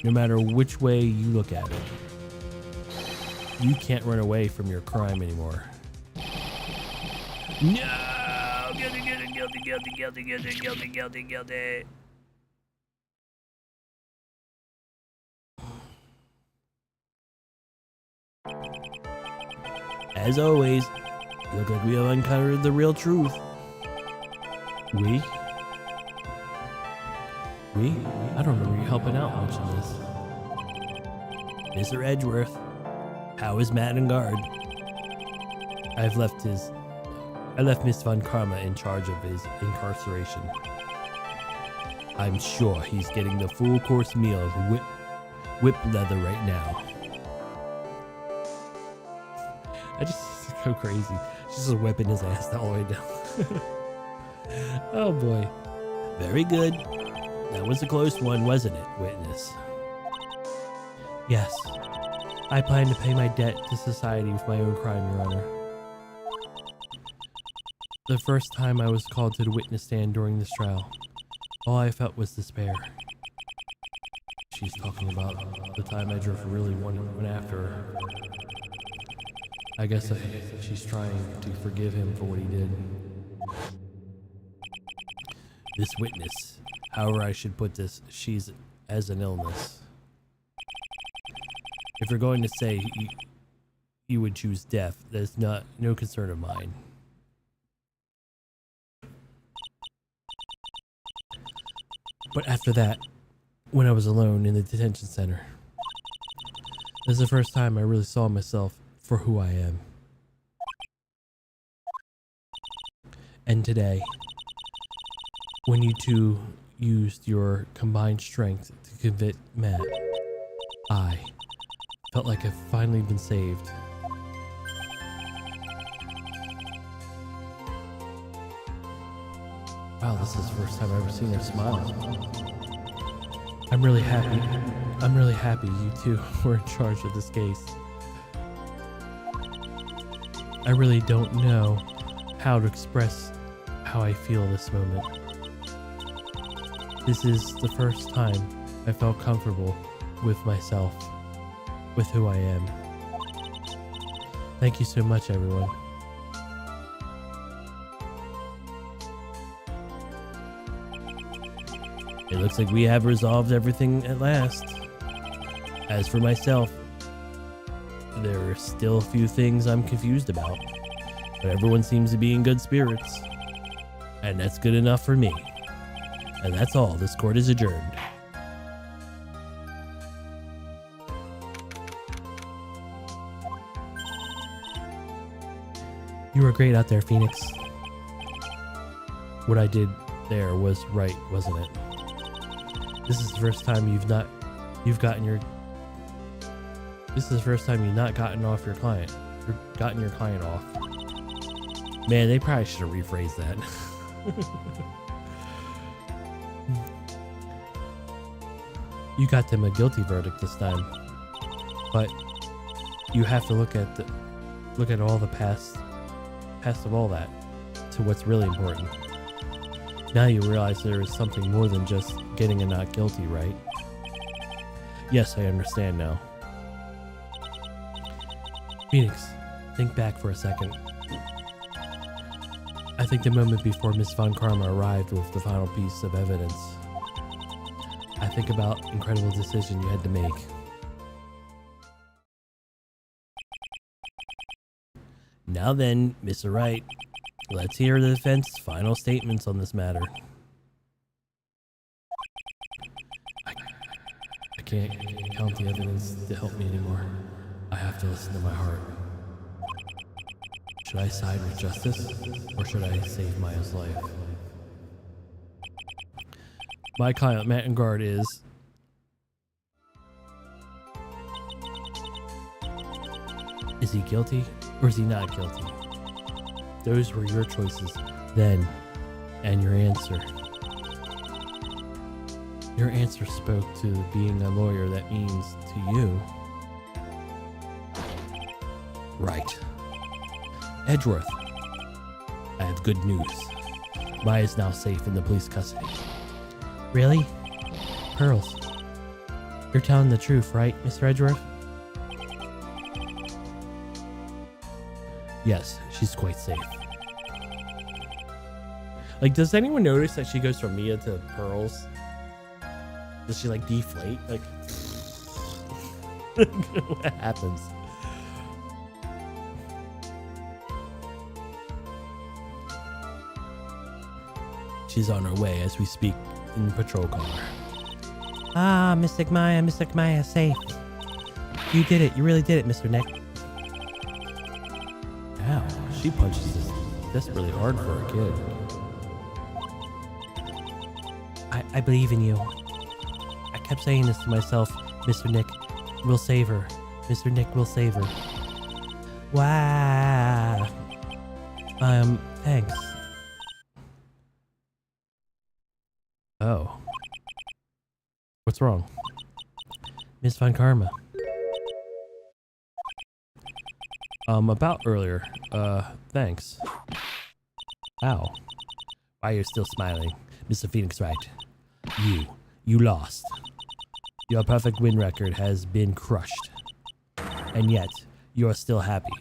No matter which way you look at it, you can't run away from your crime anymore. No! Guilty, guilty, guilty, guilty, guilty, guilty, guilty, guilty, guilty. As always, look like we have uncovered the real truth. We? I don't remember you helping out much in this. Mr. Edgeworth, how is Matt on guard? I left Miss Von Karma in charge of his incarceration. I'm sure he's getting the full course meal of whip leather right now. I just go crazy. Just whipping his ass all the way down. Oh boy. Very good. That was a close one, wasn't it, witness? Yes. I plan to pay my debt to society with my own crime, Your Honor. The first time I was called to the witness stand during this trial, all I felt was despair. She's talking about the time I drove really went after her. I guess she's trying to forgive him for what he did. This witness, however I should put this, she's as an illness. If you're going to say you would choose death, that's no concern of mine. But after that, when I was alone in the detention center, this is the first time I really saw myself for who I am. And today, when you two used your combined strength to convict Matt, I felt like I've finally been saved. Wow, this is the first time I've ever seen her smile. I'm really happy. I'm really happy you two were in charge of this case. I really don't know how to express how I feel this moment. This is the first time I felt comfortable with myself, with who I am. Thank you so much, everyone. It looks like we have resolved everything at last. As for myself, there are still a few things I'm confused about, but everyone seems to be in good spirits, and that's good enough for me. And that's all. This court is adjourned. You were great out there, Phoenix. What I did there was right, wasn't it? This is the first time you've not gotten off your client. You've gotten your client off. Man, they probably should have rephrased that. You got them a guilty verdict this time, but you have to look at all the past of all that to what's really important. Now you realize there is something more than just getting a not guilty, right? Yes, I understand now. Phoenix, think back for a second. I think the moment before Miss Von Karma arrived with the final piece of evidence. I think about incredible decision you had to make. Now then, Mr. Wright, let's hear the defense's final statements on this matter. I can't count the evidence to help me anymore. I have to listen to my heart. Should I side with justice, or should I save Maya's life? My client, Matt and Guard, is... Is he guilty, or is he not guilty? Those were your choices then, and your answer. Your answer spoke to being a lawyer that means to you. Right. Edgeworth, I have good news. Maya is now safe in the police custody. Really? Pearls, you're telling the truth, right, Mr. Edgeworth? Yes, she's quite safe. Like, does anyone notice that she goes from Mia to Pearls? Does she like deflate? Like, what happens? She's on her way as we speak in the patrol car. Ah, Mystic Maya, safe. You did it. You really did it, Mr. Nick. Ow, she punches this really hard for a kid. I believe in you. I kept saying this to myself, Mr. Nick will save her. Mr. Nick will save her. Wow. Thanks. Oh. What's wrong? Miss Von Karma. About earlier. Thanks. Ow. Why are you still smiling? Mr. Phoenix Wright. You lost. Your perfect win record has been crushed. And yet, you are still happy.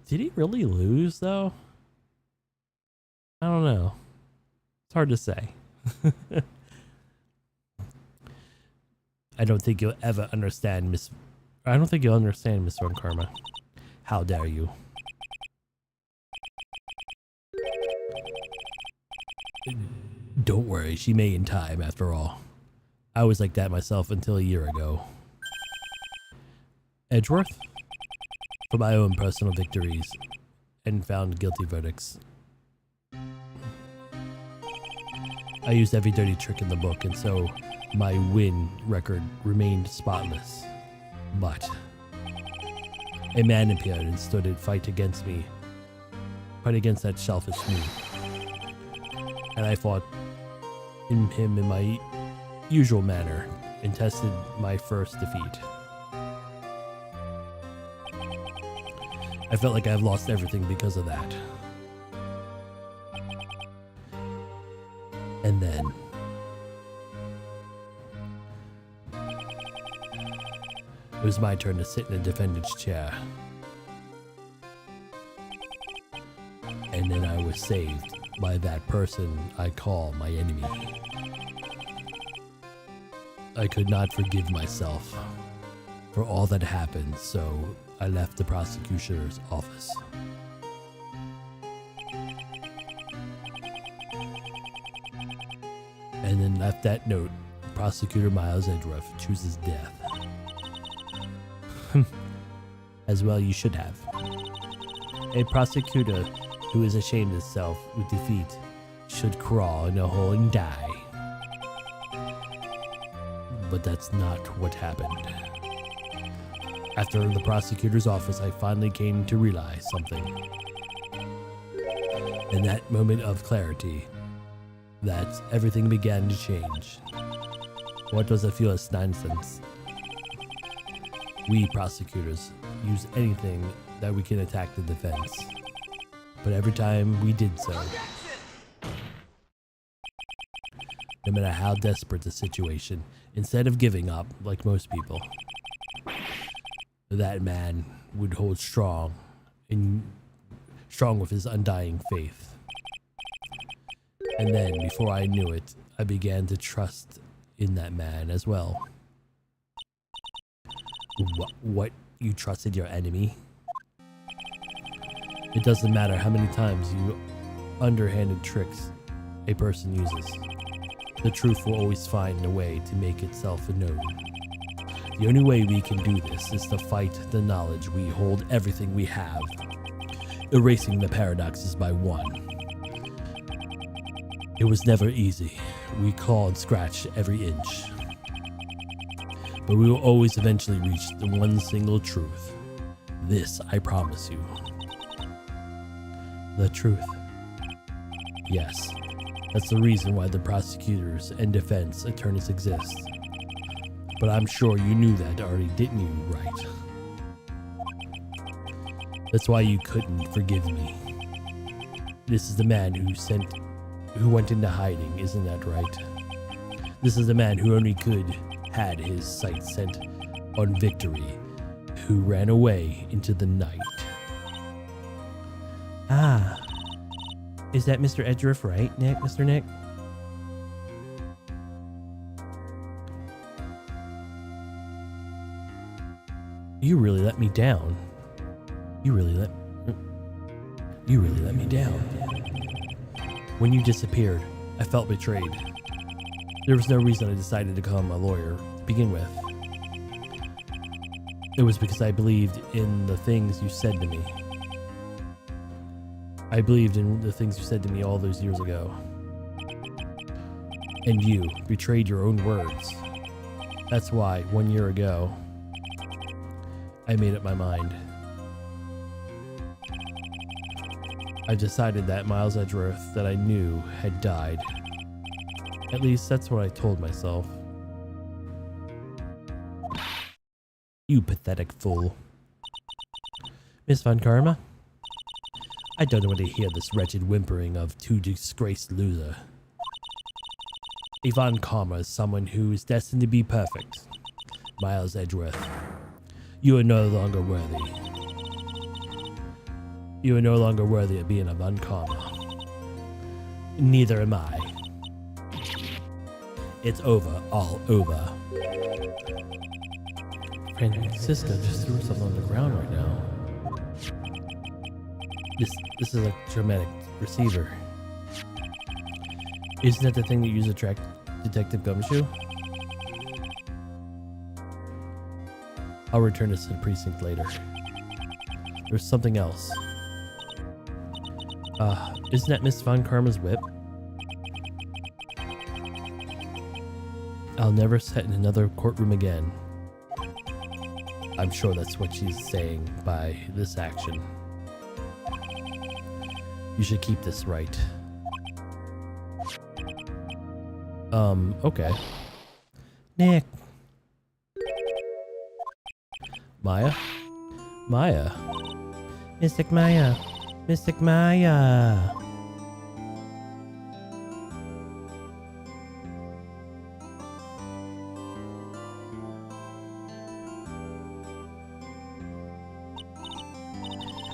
Did he really lose, though? I don't know. It's hard to say. I don't think you'll ever understand Miss Von Karma. How dare you? Don't worry, she may in time, after all. I was like that myself until a year ago. Edgeworth? For my own personal victories and found guilty verdicts. I used every dirty trick in the book, and so my win record remained spotless. But a man appeared and stood and fight against me. Fight against that selfish me. And I fought him in my usual manner and tested my first defeat. I felt like I've lost everything because of that. And then it was my turn to sit in a defendant's chair. And then I was saved by that person I call my enemy. I could not forgive myself for all that happened, so I left the prosecutor's office. And then left that note, Prosecutor Miles Edgeworth chooses death. As well you should have. A prosecutor who is ashamed of himself with defeat should crawl in a hole and die. But that's not what happened. After the prosecutor's office, I finally came to realize something. In that moment of clarity, that everything began to change. What was a fearless nonsense? We prosecutors use anything that we can attack the defense. But every time we did so, No matter how desperate the situation, instead of giving up like most people, that man would hold strong with his undying faith. And then, before I knew it, I began to trust in that man as well. What? You trusted your enemy? It doesn't matter how many times you underhanded tricks a person uses. The truth will always find a way to make itself known. The only way we can do this is to fight the knowledge we hold everything we have, erasing the paradoxes by one. It was never easy. We clawed and scratched every inch. But we will always eventually reach the one single truth. This, I promise you. The truth. Yes, that's the reason why the prosecutors and defense attorneys exist. But I'm sure you knew that already, didn't you, Wright? That's why you couldn't forgive me. This is the man who went into hiding, isn't that right? This is the man who only had his sights set on victory, who ran away into the night. Ah. Is that Mr. Edgeworth, right, Nick? Mr. Nick? You really let me down. You really let me down. When you disappeared, I felt betrayed. There was no reason I decided to become a lawyer to begin with. It was because I believed in the things you said to me. I believed in the things you said to me all those years ago. And you betrayed your own words. That's why, 1 year ago, I made up my mind. I decided that Miles Edgeworth that I knew had died. At least that's what I told myself. You pathetic fool. Miss Von Karma? I don't want to hear this wretched whimpering of two disgraced loser. Von Karma is someone who is destined to be perfect. Miles Edgeworth, you are no longer worthy. You are no longer worthy of being a Von Karma. Neither am I. It's over, all over. Francisca just threw something on the ground right now. This is a traumatic receiver. Isn't that the thing that you use to track Detective Gumshoe? I'll return this to the precinct later. There's something else. Isn't that Miss Von Karma's whip? I'll never sit in another courtroom again. I'm sure that's what she's saying by this action. You should keep this right. Okay. Nick. Maya? Maya? Mystic Maya. Mystic Maya.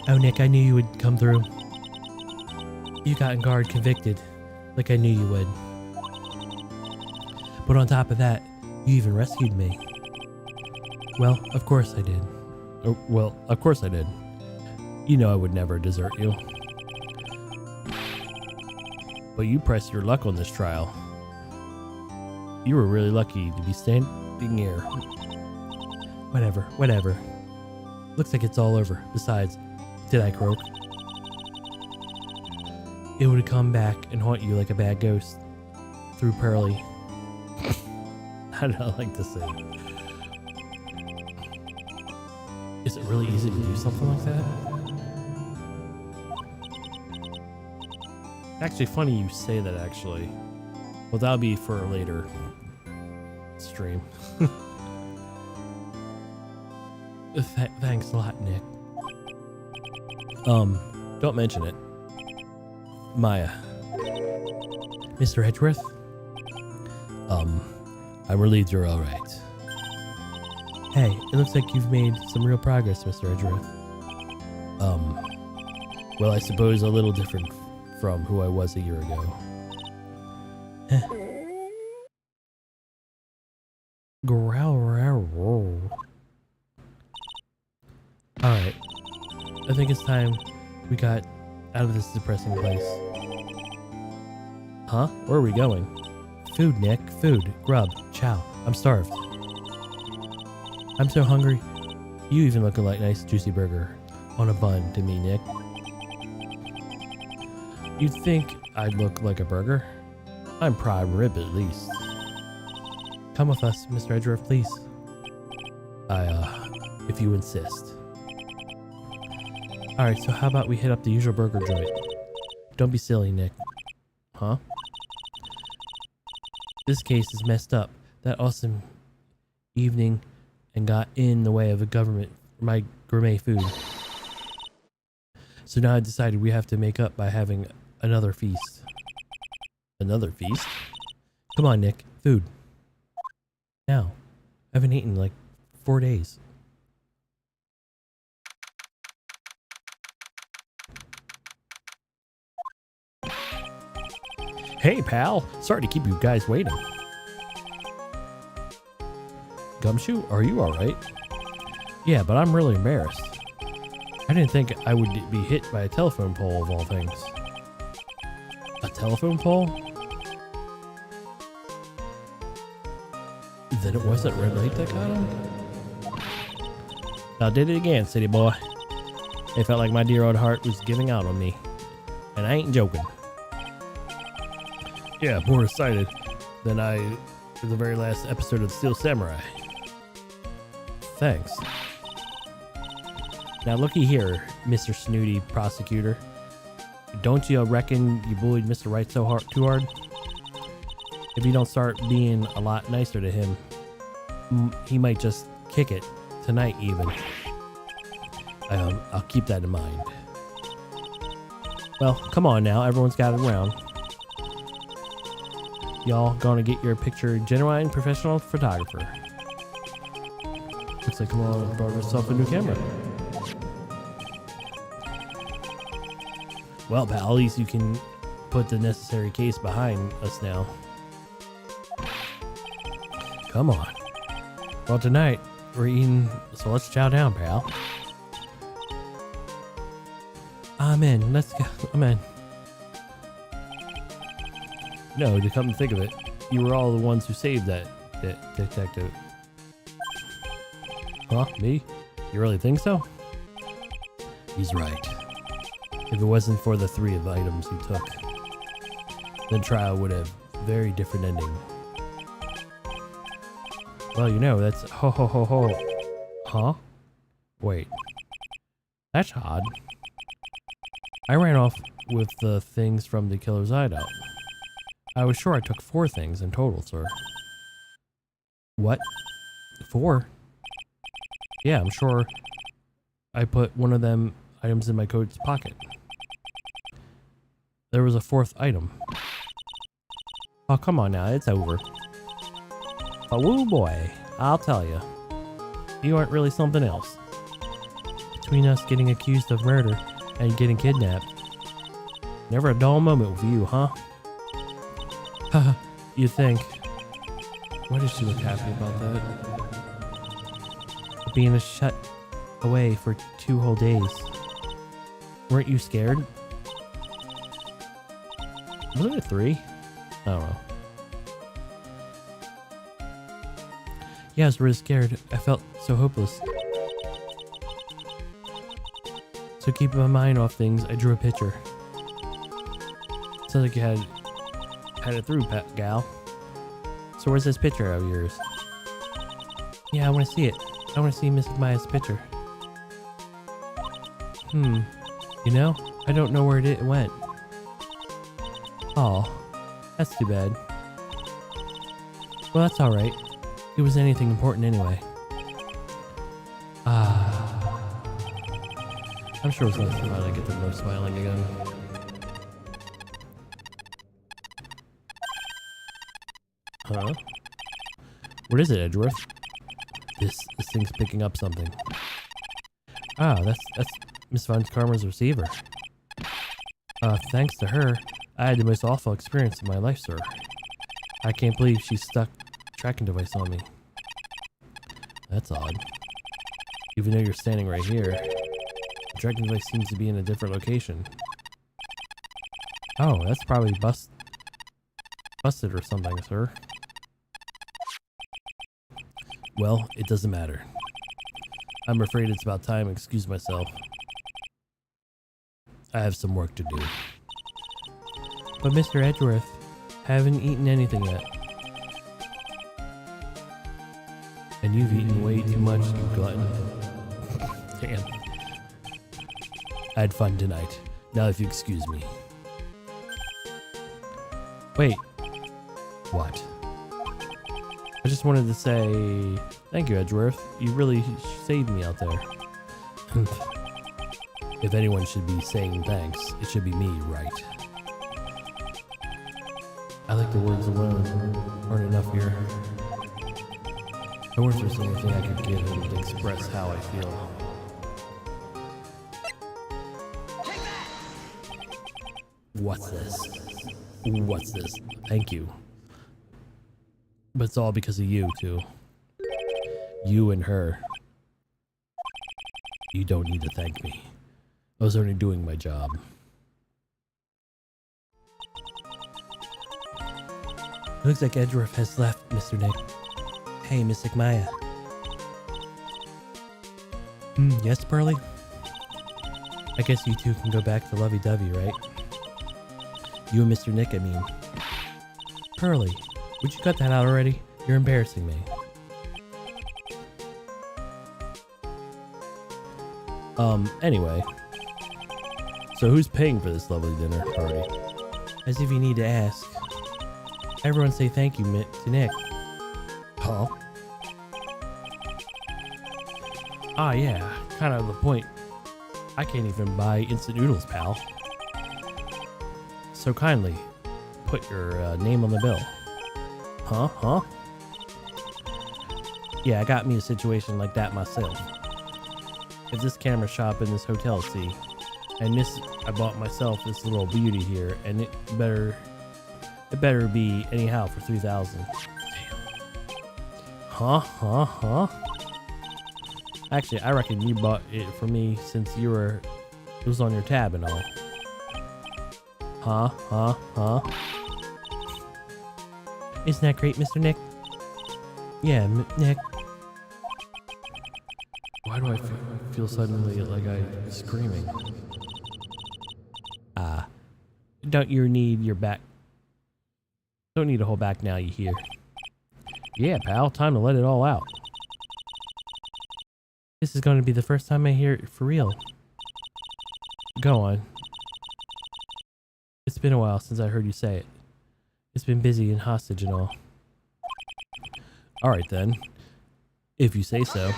Oh, Nick, I knew you would come through. You got in guard convicted, like I knew you would. But on top of that, you even rescued me. Well, of course I did. Oh, well, of course I did. You know I would never desert you. But you pressed your luck on this trial. You were really lucky to be standing here. Whatever. Looks like it's all over. Besides, did I croak? It would come back and haunt you like a bad ghost. Through Pearly. How did I like to say? Is it really easy to do something like that? Actually, funny you say that, actually. Well, that'll be for a later stream. Thanks a lot, Nick. Don't mention it. Maya. Mr. Edgeworth? I'm relieved you're all right. Hey, it looks like you've made some real progress, Mr. Edgeworth. Well, I suppose a little different from who I was a year ago. Growl. Alright. I think it's time we got out of this depressing place. Huh? Where are we going? Food, Nick. Food. Grub. Chow. I'm starved. I'm so hungry. You even look like a nice juicy burger on a bun to me, Nick. You'd think I'd look like a burger? I'm prime rib at least. Come with us, Mr. Edgeworth, please. If you insist. Alright, so how about we hit up the usual burger joint? Don't be silly, Nick. Huh? This case is messed up. That awesome evening and got in the way of my gourmet food. So now I decided we have to make up by having another feast. Another feast? Come on, Nick. Food. Now. I haven't eaten in like 4 days. Hey, pal. Sorry to keep you guys waiting. Gumshoe, are you alright? Yeah, but I'm really embarrassed. I didn't think I would be hit by a telephone pole of all things. A telephone pole? Then it wasn't Red Light that got him? I did it again, city boy. It felt like my dear old heart was giving out on me. And I ain't joking. Yeah, more excited than the very last episode of Steel Samurai. Thanks. Now looky here, Mr. Snooty Prosecutor. Don't you reckon you bullied Mr. Wright too hard? If you don't start being a lot nicer to him, he might just kick it tonight even. I'll keep that in mind. Well, come on now, everyone's gathered around. Y'all gonna get your picture genuine professional photographer. Looks like Kamala brought herself a new camera. Well, pal, at least you can put the necessary case behind us now. Come on. Well, tonight we're eating, so let's chow down, pal. I'm in. Let's go. I'm in. No, to come to think of it, you were all the ones who saved that detective. Huh? Me? You really think so? He's right. If it wasn't for the 3 of items he took, the trial would have a very different ending. Well, you know, that's ho ho ho ho. Huh? Wait. That's odd. I ran off with the things from the killer's hideout. I was sure I took 4 things in total, sir. What? 4? Yeah, I'm sure I put one of them items in my coat's pocket. There was a 4th item. Oh, come on now, it's over. Oh, woo boy, I'll tell you. You aren't really something else. Between us getting accused of murder and getting kidnapped, never a dull moment with you, huh? Haha, you think. Why does she look happy about that? Being shut away for 2 whole days. Weren't you scared? Wasn't it 3? I don't know. Yeah, I was really scared. I felt so hopeless. So keeping my mind off things, I drew a picture. Sounds like you had it through, gal. So where's this picture of yours? Yeah, I want to see it. I want to see Miss Maya's picture. You know, I don't know where it went. Oh, that's too bad. Well, that's alright. It was anything important anyway. I'm sure it's nice to finally get them both smiling again. Huh? What is it, Edgeworth? This thing's picking up something. Ah, that's Miss Von Karma's receiver. Thanks to her, I had the most awful experience of my life, sir. I can't believe she stuck a tracking device on me. That's odd. Even though you're standing right here, the tracking device seems to be in a different location. Oh, that's probably busted or something, sir. Well, it doesn't matter. I'm afraid it's about time I excuse myself. I have some work to do. But Mr. Edgeworth, haven't eaten anything yet. And you've eaten way too much, you glutton. Damn. I had fun tonight. Now if you excuse me. Wait. What? I just wanted to say thank you, Edgeworth. You really saved me out there. If anyone should be saying thanks, it should be me, Wright. I think the words alone aren't enough here. I wonder if there's anything I could give him to express how I feel. What's this? What's this? Thank you. But it's all because of you, too. You and her. You don't need to thank me. I was only doing my job. Looks like Edgeworth has left, Mr. Nick. Hey, Miss Maya. Yes, Pearly? I guess you two can go back to lovey-dovey, right? You and Mr. Nick, I mean. Pearly, would you cut that out already? You're embarrassing me. Anyway. So who's paying for this lovely dinner party? As if you need to ask. Everyone say thank you to Nick. Huh? Ah, yeah. Kind of the point. I can't even buy instant noodles, pal. So kindly, put your name on the bill. Huh? Yeah, I got me a situation like that myself. If this camera shop in this hotel, see, and this, I bought myself this little beauty here, and it better be anyhow for 3,000. Huh? Actually, I reckon you bought it for me since it was on your tab and all. Huh? Isn't that great, Mr. Nick? Yeah, Nick. Why do I feel suddenly like I'm screaming? Don't you need your back? Don't need to hold back now, you hear? Yeah, pal, time to let it all out. This is going to be the first time I hear it for real. Go on. It's been a while since I heard you say it. It's been busy and hostage and all. Alright then. If you say so.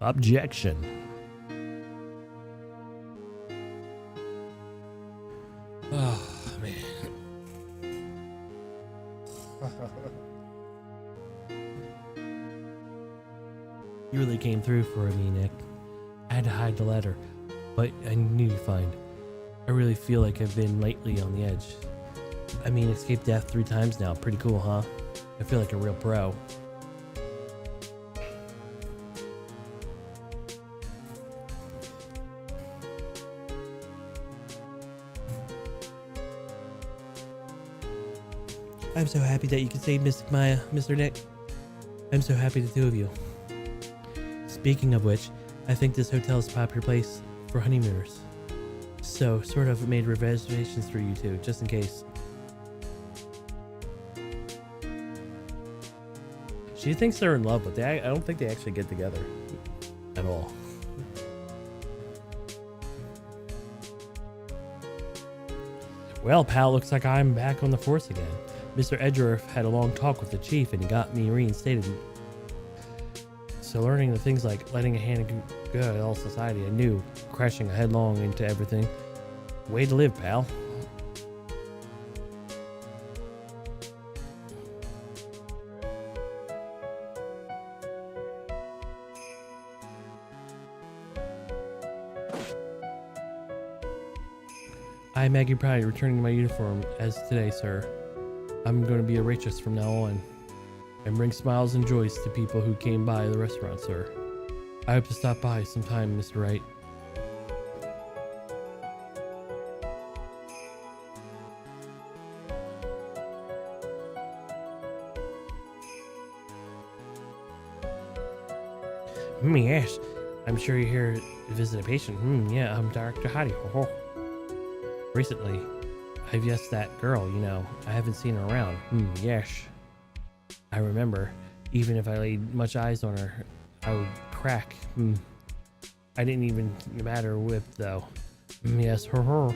Objection. Oh, man. You really came through for me, Nick. I had to hide the letter, but I knew you'd find. I really feel like I've been lately on the edge. I mean, escaped death 3 times now. Pretty cool, huh? I feel like a real pro. I'm so happy that you could save Miss Maya, Mr. Nick. I'm so happy the two of you. Speaking of which, I think this hotel is a popular place for honeymooners. So, sort of made reservations for you two, just in case. She thinks they're in love, but I don't think they actually get together at all. Well, pal, looks like I'm back on the force again. Mr. Edgeworth had a long talk with the chief and he got me reinstated. So learning the things like letting a hand go at all society, I knew, crashing headlong into everything. Way to live, pal. I, Maggie Pride, returning to my uniform as today, sir. I'm going to be a waitress from now on and bring smiles and joys to people who came by the restaurant, sir. I hope to stop by sometime, Mr. Wright. Yes. I'm sure you're here to visit a patient. Yeah, I'm Dr. Hottie. Oh. Recently, I've yes that girl, you know. I haven't seen her around. Yes. I remember, even if I laid much eyes on her, I would crack. I didn't even matter whip though. Yes, her.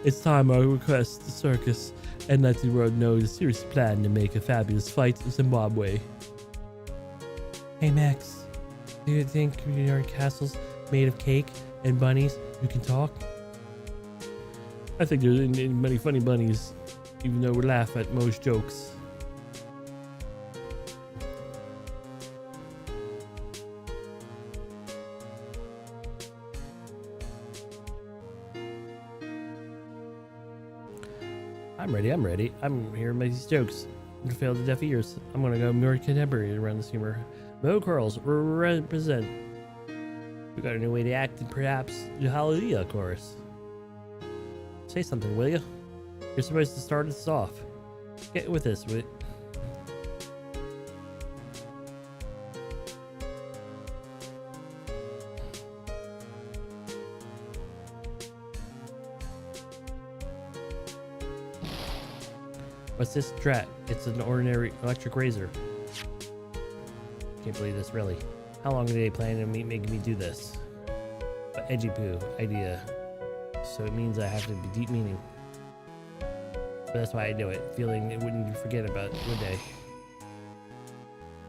It's time I request the circus and let the world know the serious plan to make a fabulous flight to Zimbabwe. Hey Max, do you think your castle's made of cake and bunnies who can talk? I think there's many funny bunnies, even though we laugh at most jokes. I'm ready. I'm here to make these jokes. To fail the deaf ears. I'm gonna go more contemporary around this humor. Mo curls represent. We got a new way to act and perhaps the Hallelujah chorus. Say something, will you? You're supposed to start us off. Get with this, will you? What's this drat? It's an ordinary electric razor. Can't believe this, really. How long did they plan on making me do this? Edgy poo idea. So it means I have to be deep meaning. But that's why I do it, feeling it wouldn't forget about it, would they?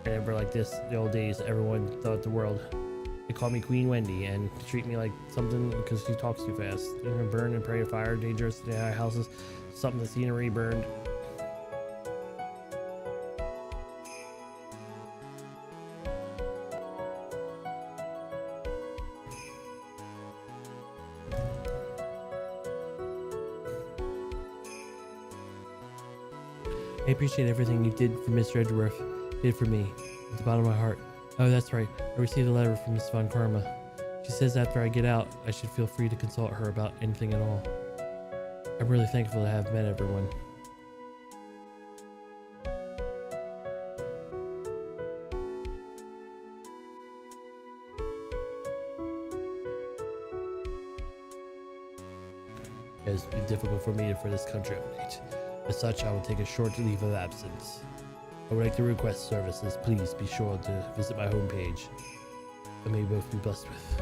Whenever like this, the old days, everyone thought the world. They call me Queen Wendy and treat me like something because she talks too fast. Burn and pray of fire, dangerous to our houses, something the scenery burned. I appreciate everything you did for Mr. Edgeworth, did for me, at the bottom of my heart. Oh, that's right. I received a letter from Miss Von Karma. She says after I get out, I should feel free to consult her about anything at all. I'm really thankful to have met everyone. It has been difficult for me for this country of late. As such, I will take a short leave of absence. I would like to request services. Please be sure to visit my homepage. I may both be blessed with.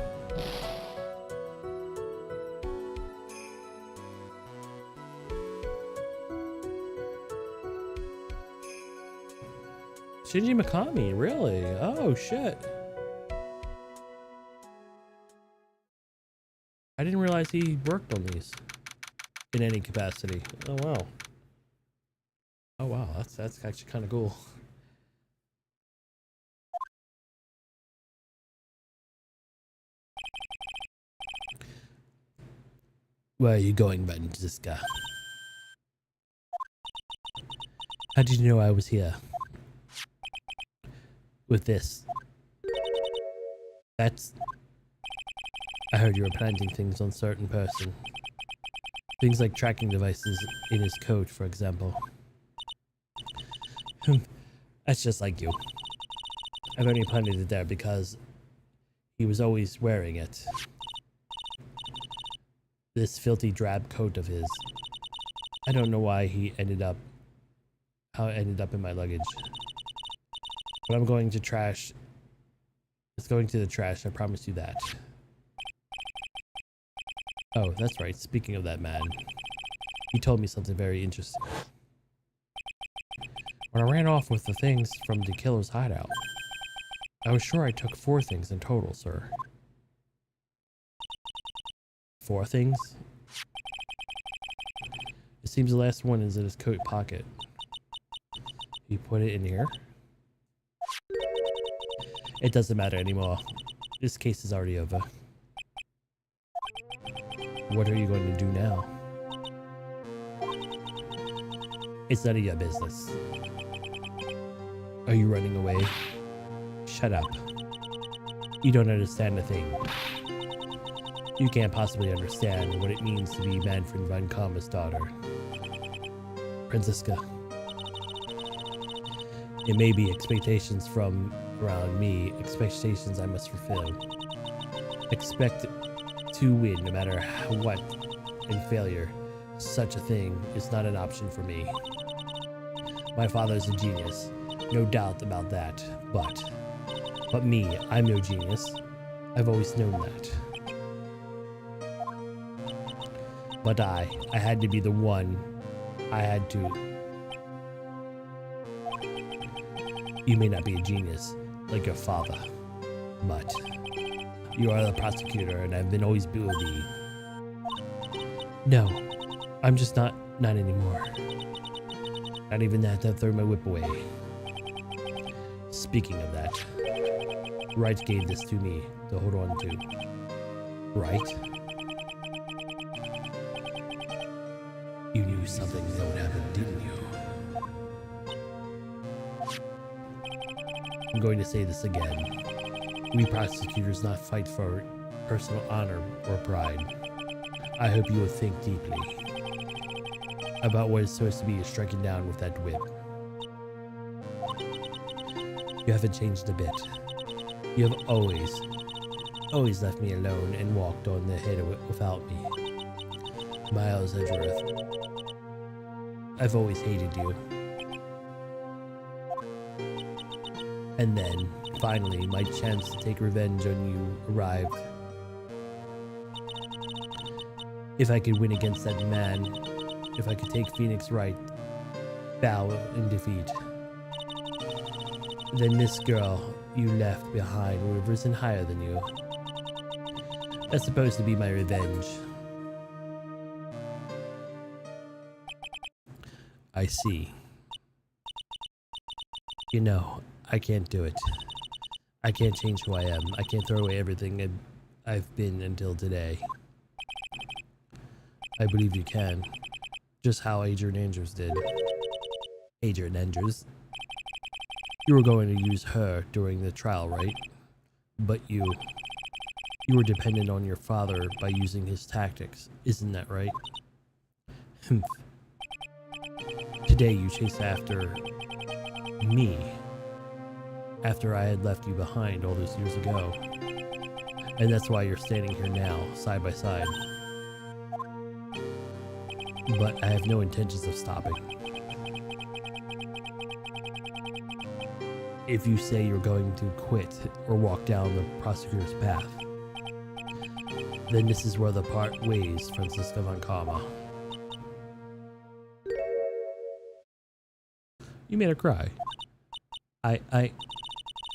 Shinji Mikami, really? Oh shit. I didn't realize he worked on these in any capacity. Oh wow. Oh wow, that's actually kind of cool. Where are you going, Franziska? How did you know I was here? With this. That's... I heard you were planting things on certain person. Things like tracking devices in his coat, for example. That's just like you. I've only planted it there because he was always wearing it. This filthy drab coat of his. I don't know why how it ended up in my luggage. But I'm going to trash. It's going to the trash, I promise you that. Oh, that's right. Speaking of that man, he told me something very interesting. When I ran off with the things from the killer's hideout, I was sure I took 4 things in total, sir. 4 things? It Seems the last one is in his coat pocket. You put it in here? It doesn't matter anymore. This case is already over. What are you going to do now? It's none of your business. Are you running away? Shut up. You don't understand a thing. You can't possibly understand what it means to be Manfred von Kamma's daughter. Franziska. It may be expectations from around me, expectations I must fulfill. Expect to win no matter what, and failure, such a thing is not an option for me. My father is a genius, no doubt about that, but me, I'm no genius. I've always known that. But I had to be the one. I had to. You may not be a genius like your father, but you are the prosecutor and I've been always will be. No, I'm just not anymore. Not even that to throw my whip away. Speaking of that, Wright gave this to me to hold on to. Right? You knew something that would happen, didn't you? I'm going to say this again. We prosecutors not fight for personal honor or pride. I hope you will think deeply about what is supposed to be striking down with that whip. You haven't changed a bit. You have always left me alone and walked on the head of it without me. Miles Edgeworth, I've always hated you. And then, finally, my chance to take revenge on you arrived. If I could win against that man, if I could take Phoenix Wright, bow in defeat, then this girl you left behind would have risen higher than you. That's supposed to be my revenge. I see. You know, I can't do it. I can't change who I am. I can't throw away everything I've been until today. I believe you can. Just how Adrian Andrews did. Adrian Andrews. You were going to use her during the trial, right? But you were dependent on your father by using his tactics. Isn't that right? Today you chased after me. After I had left you behind all those years ago. And that's why you're standing here now, side by side. But I have no intentions of stopping. If you say you're going to quit or walk down the prosecutor's path, then this is where the part ways, Franziska von Kamma. You made her cry. I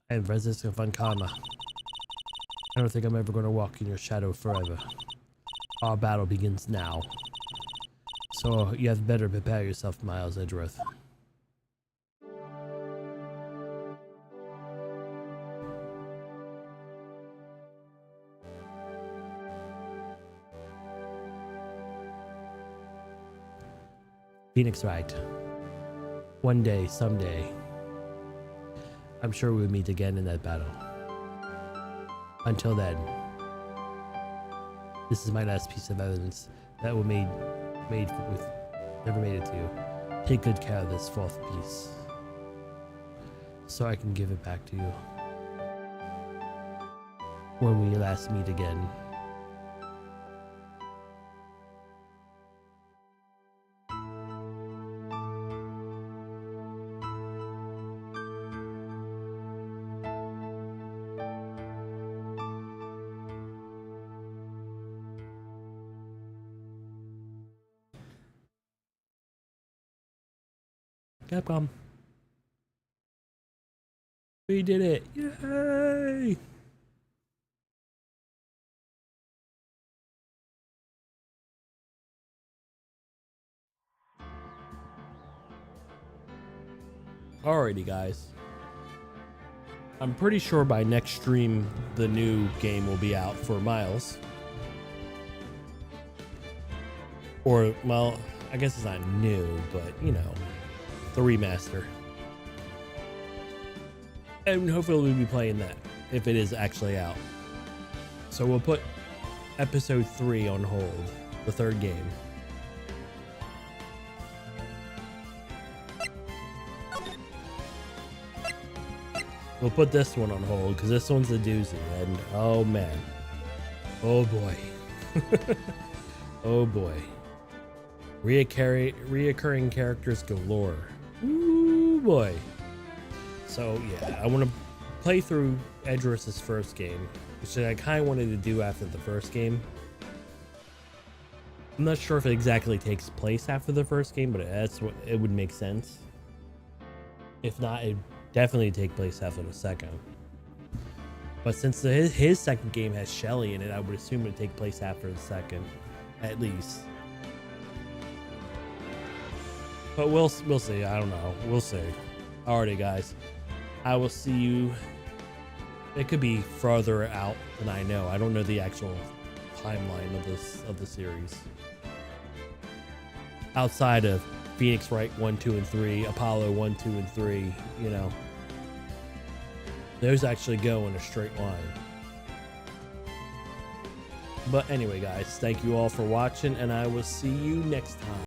am Franziska von Kamma. I don't think I'm ever going to walk in your shadow forever. Our battle begins now. So you have better prepare yourself, Miles Edgeworth. Phoenix Wright. One day, someday, I'm sure we'll meet again in that battle. Until then, this is my last piece of evidence that will never made it to you. Take good care of this fourth piece, so I can give it back to you when we last meet again. Capcom. We did it! Yay! Alrighty, guys. I'm pretty sure by next stream the new game will be out for Miles. Or, well, I guess it's not new, but you know, the remaster. And hopefully we'll be playing that if it is actually out. So we'll put episode 3 on hold, the third game. We'll put this one on hold because this one's a doozy, and oh man, oh boy, oh boy, reoccurring characters galore. Ooh boy. So yeah, I want to play through Edgeworth's first game, which I kind of wanted to do after the first game. I'm not sure if it exactly takes place after the first game, but that's what it would make sense. If not, it definitely take place after the second. But since his second game has Shelly in it, I would assume it would take place after the second, at least. But we'll see. I don't know. We'll see. Alrighty, guys. I will see you. It could be further out than I know. I don't know the actual timeline of the series. Outside of Phoenix Wright 1, 2, and 3, Apollo 1, 2, and 3, you know, those actually go in a straight line. But anyway, guys, thank you all for watching, and I will see you next time.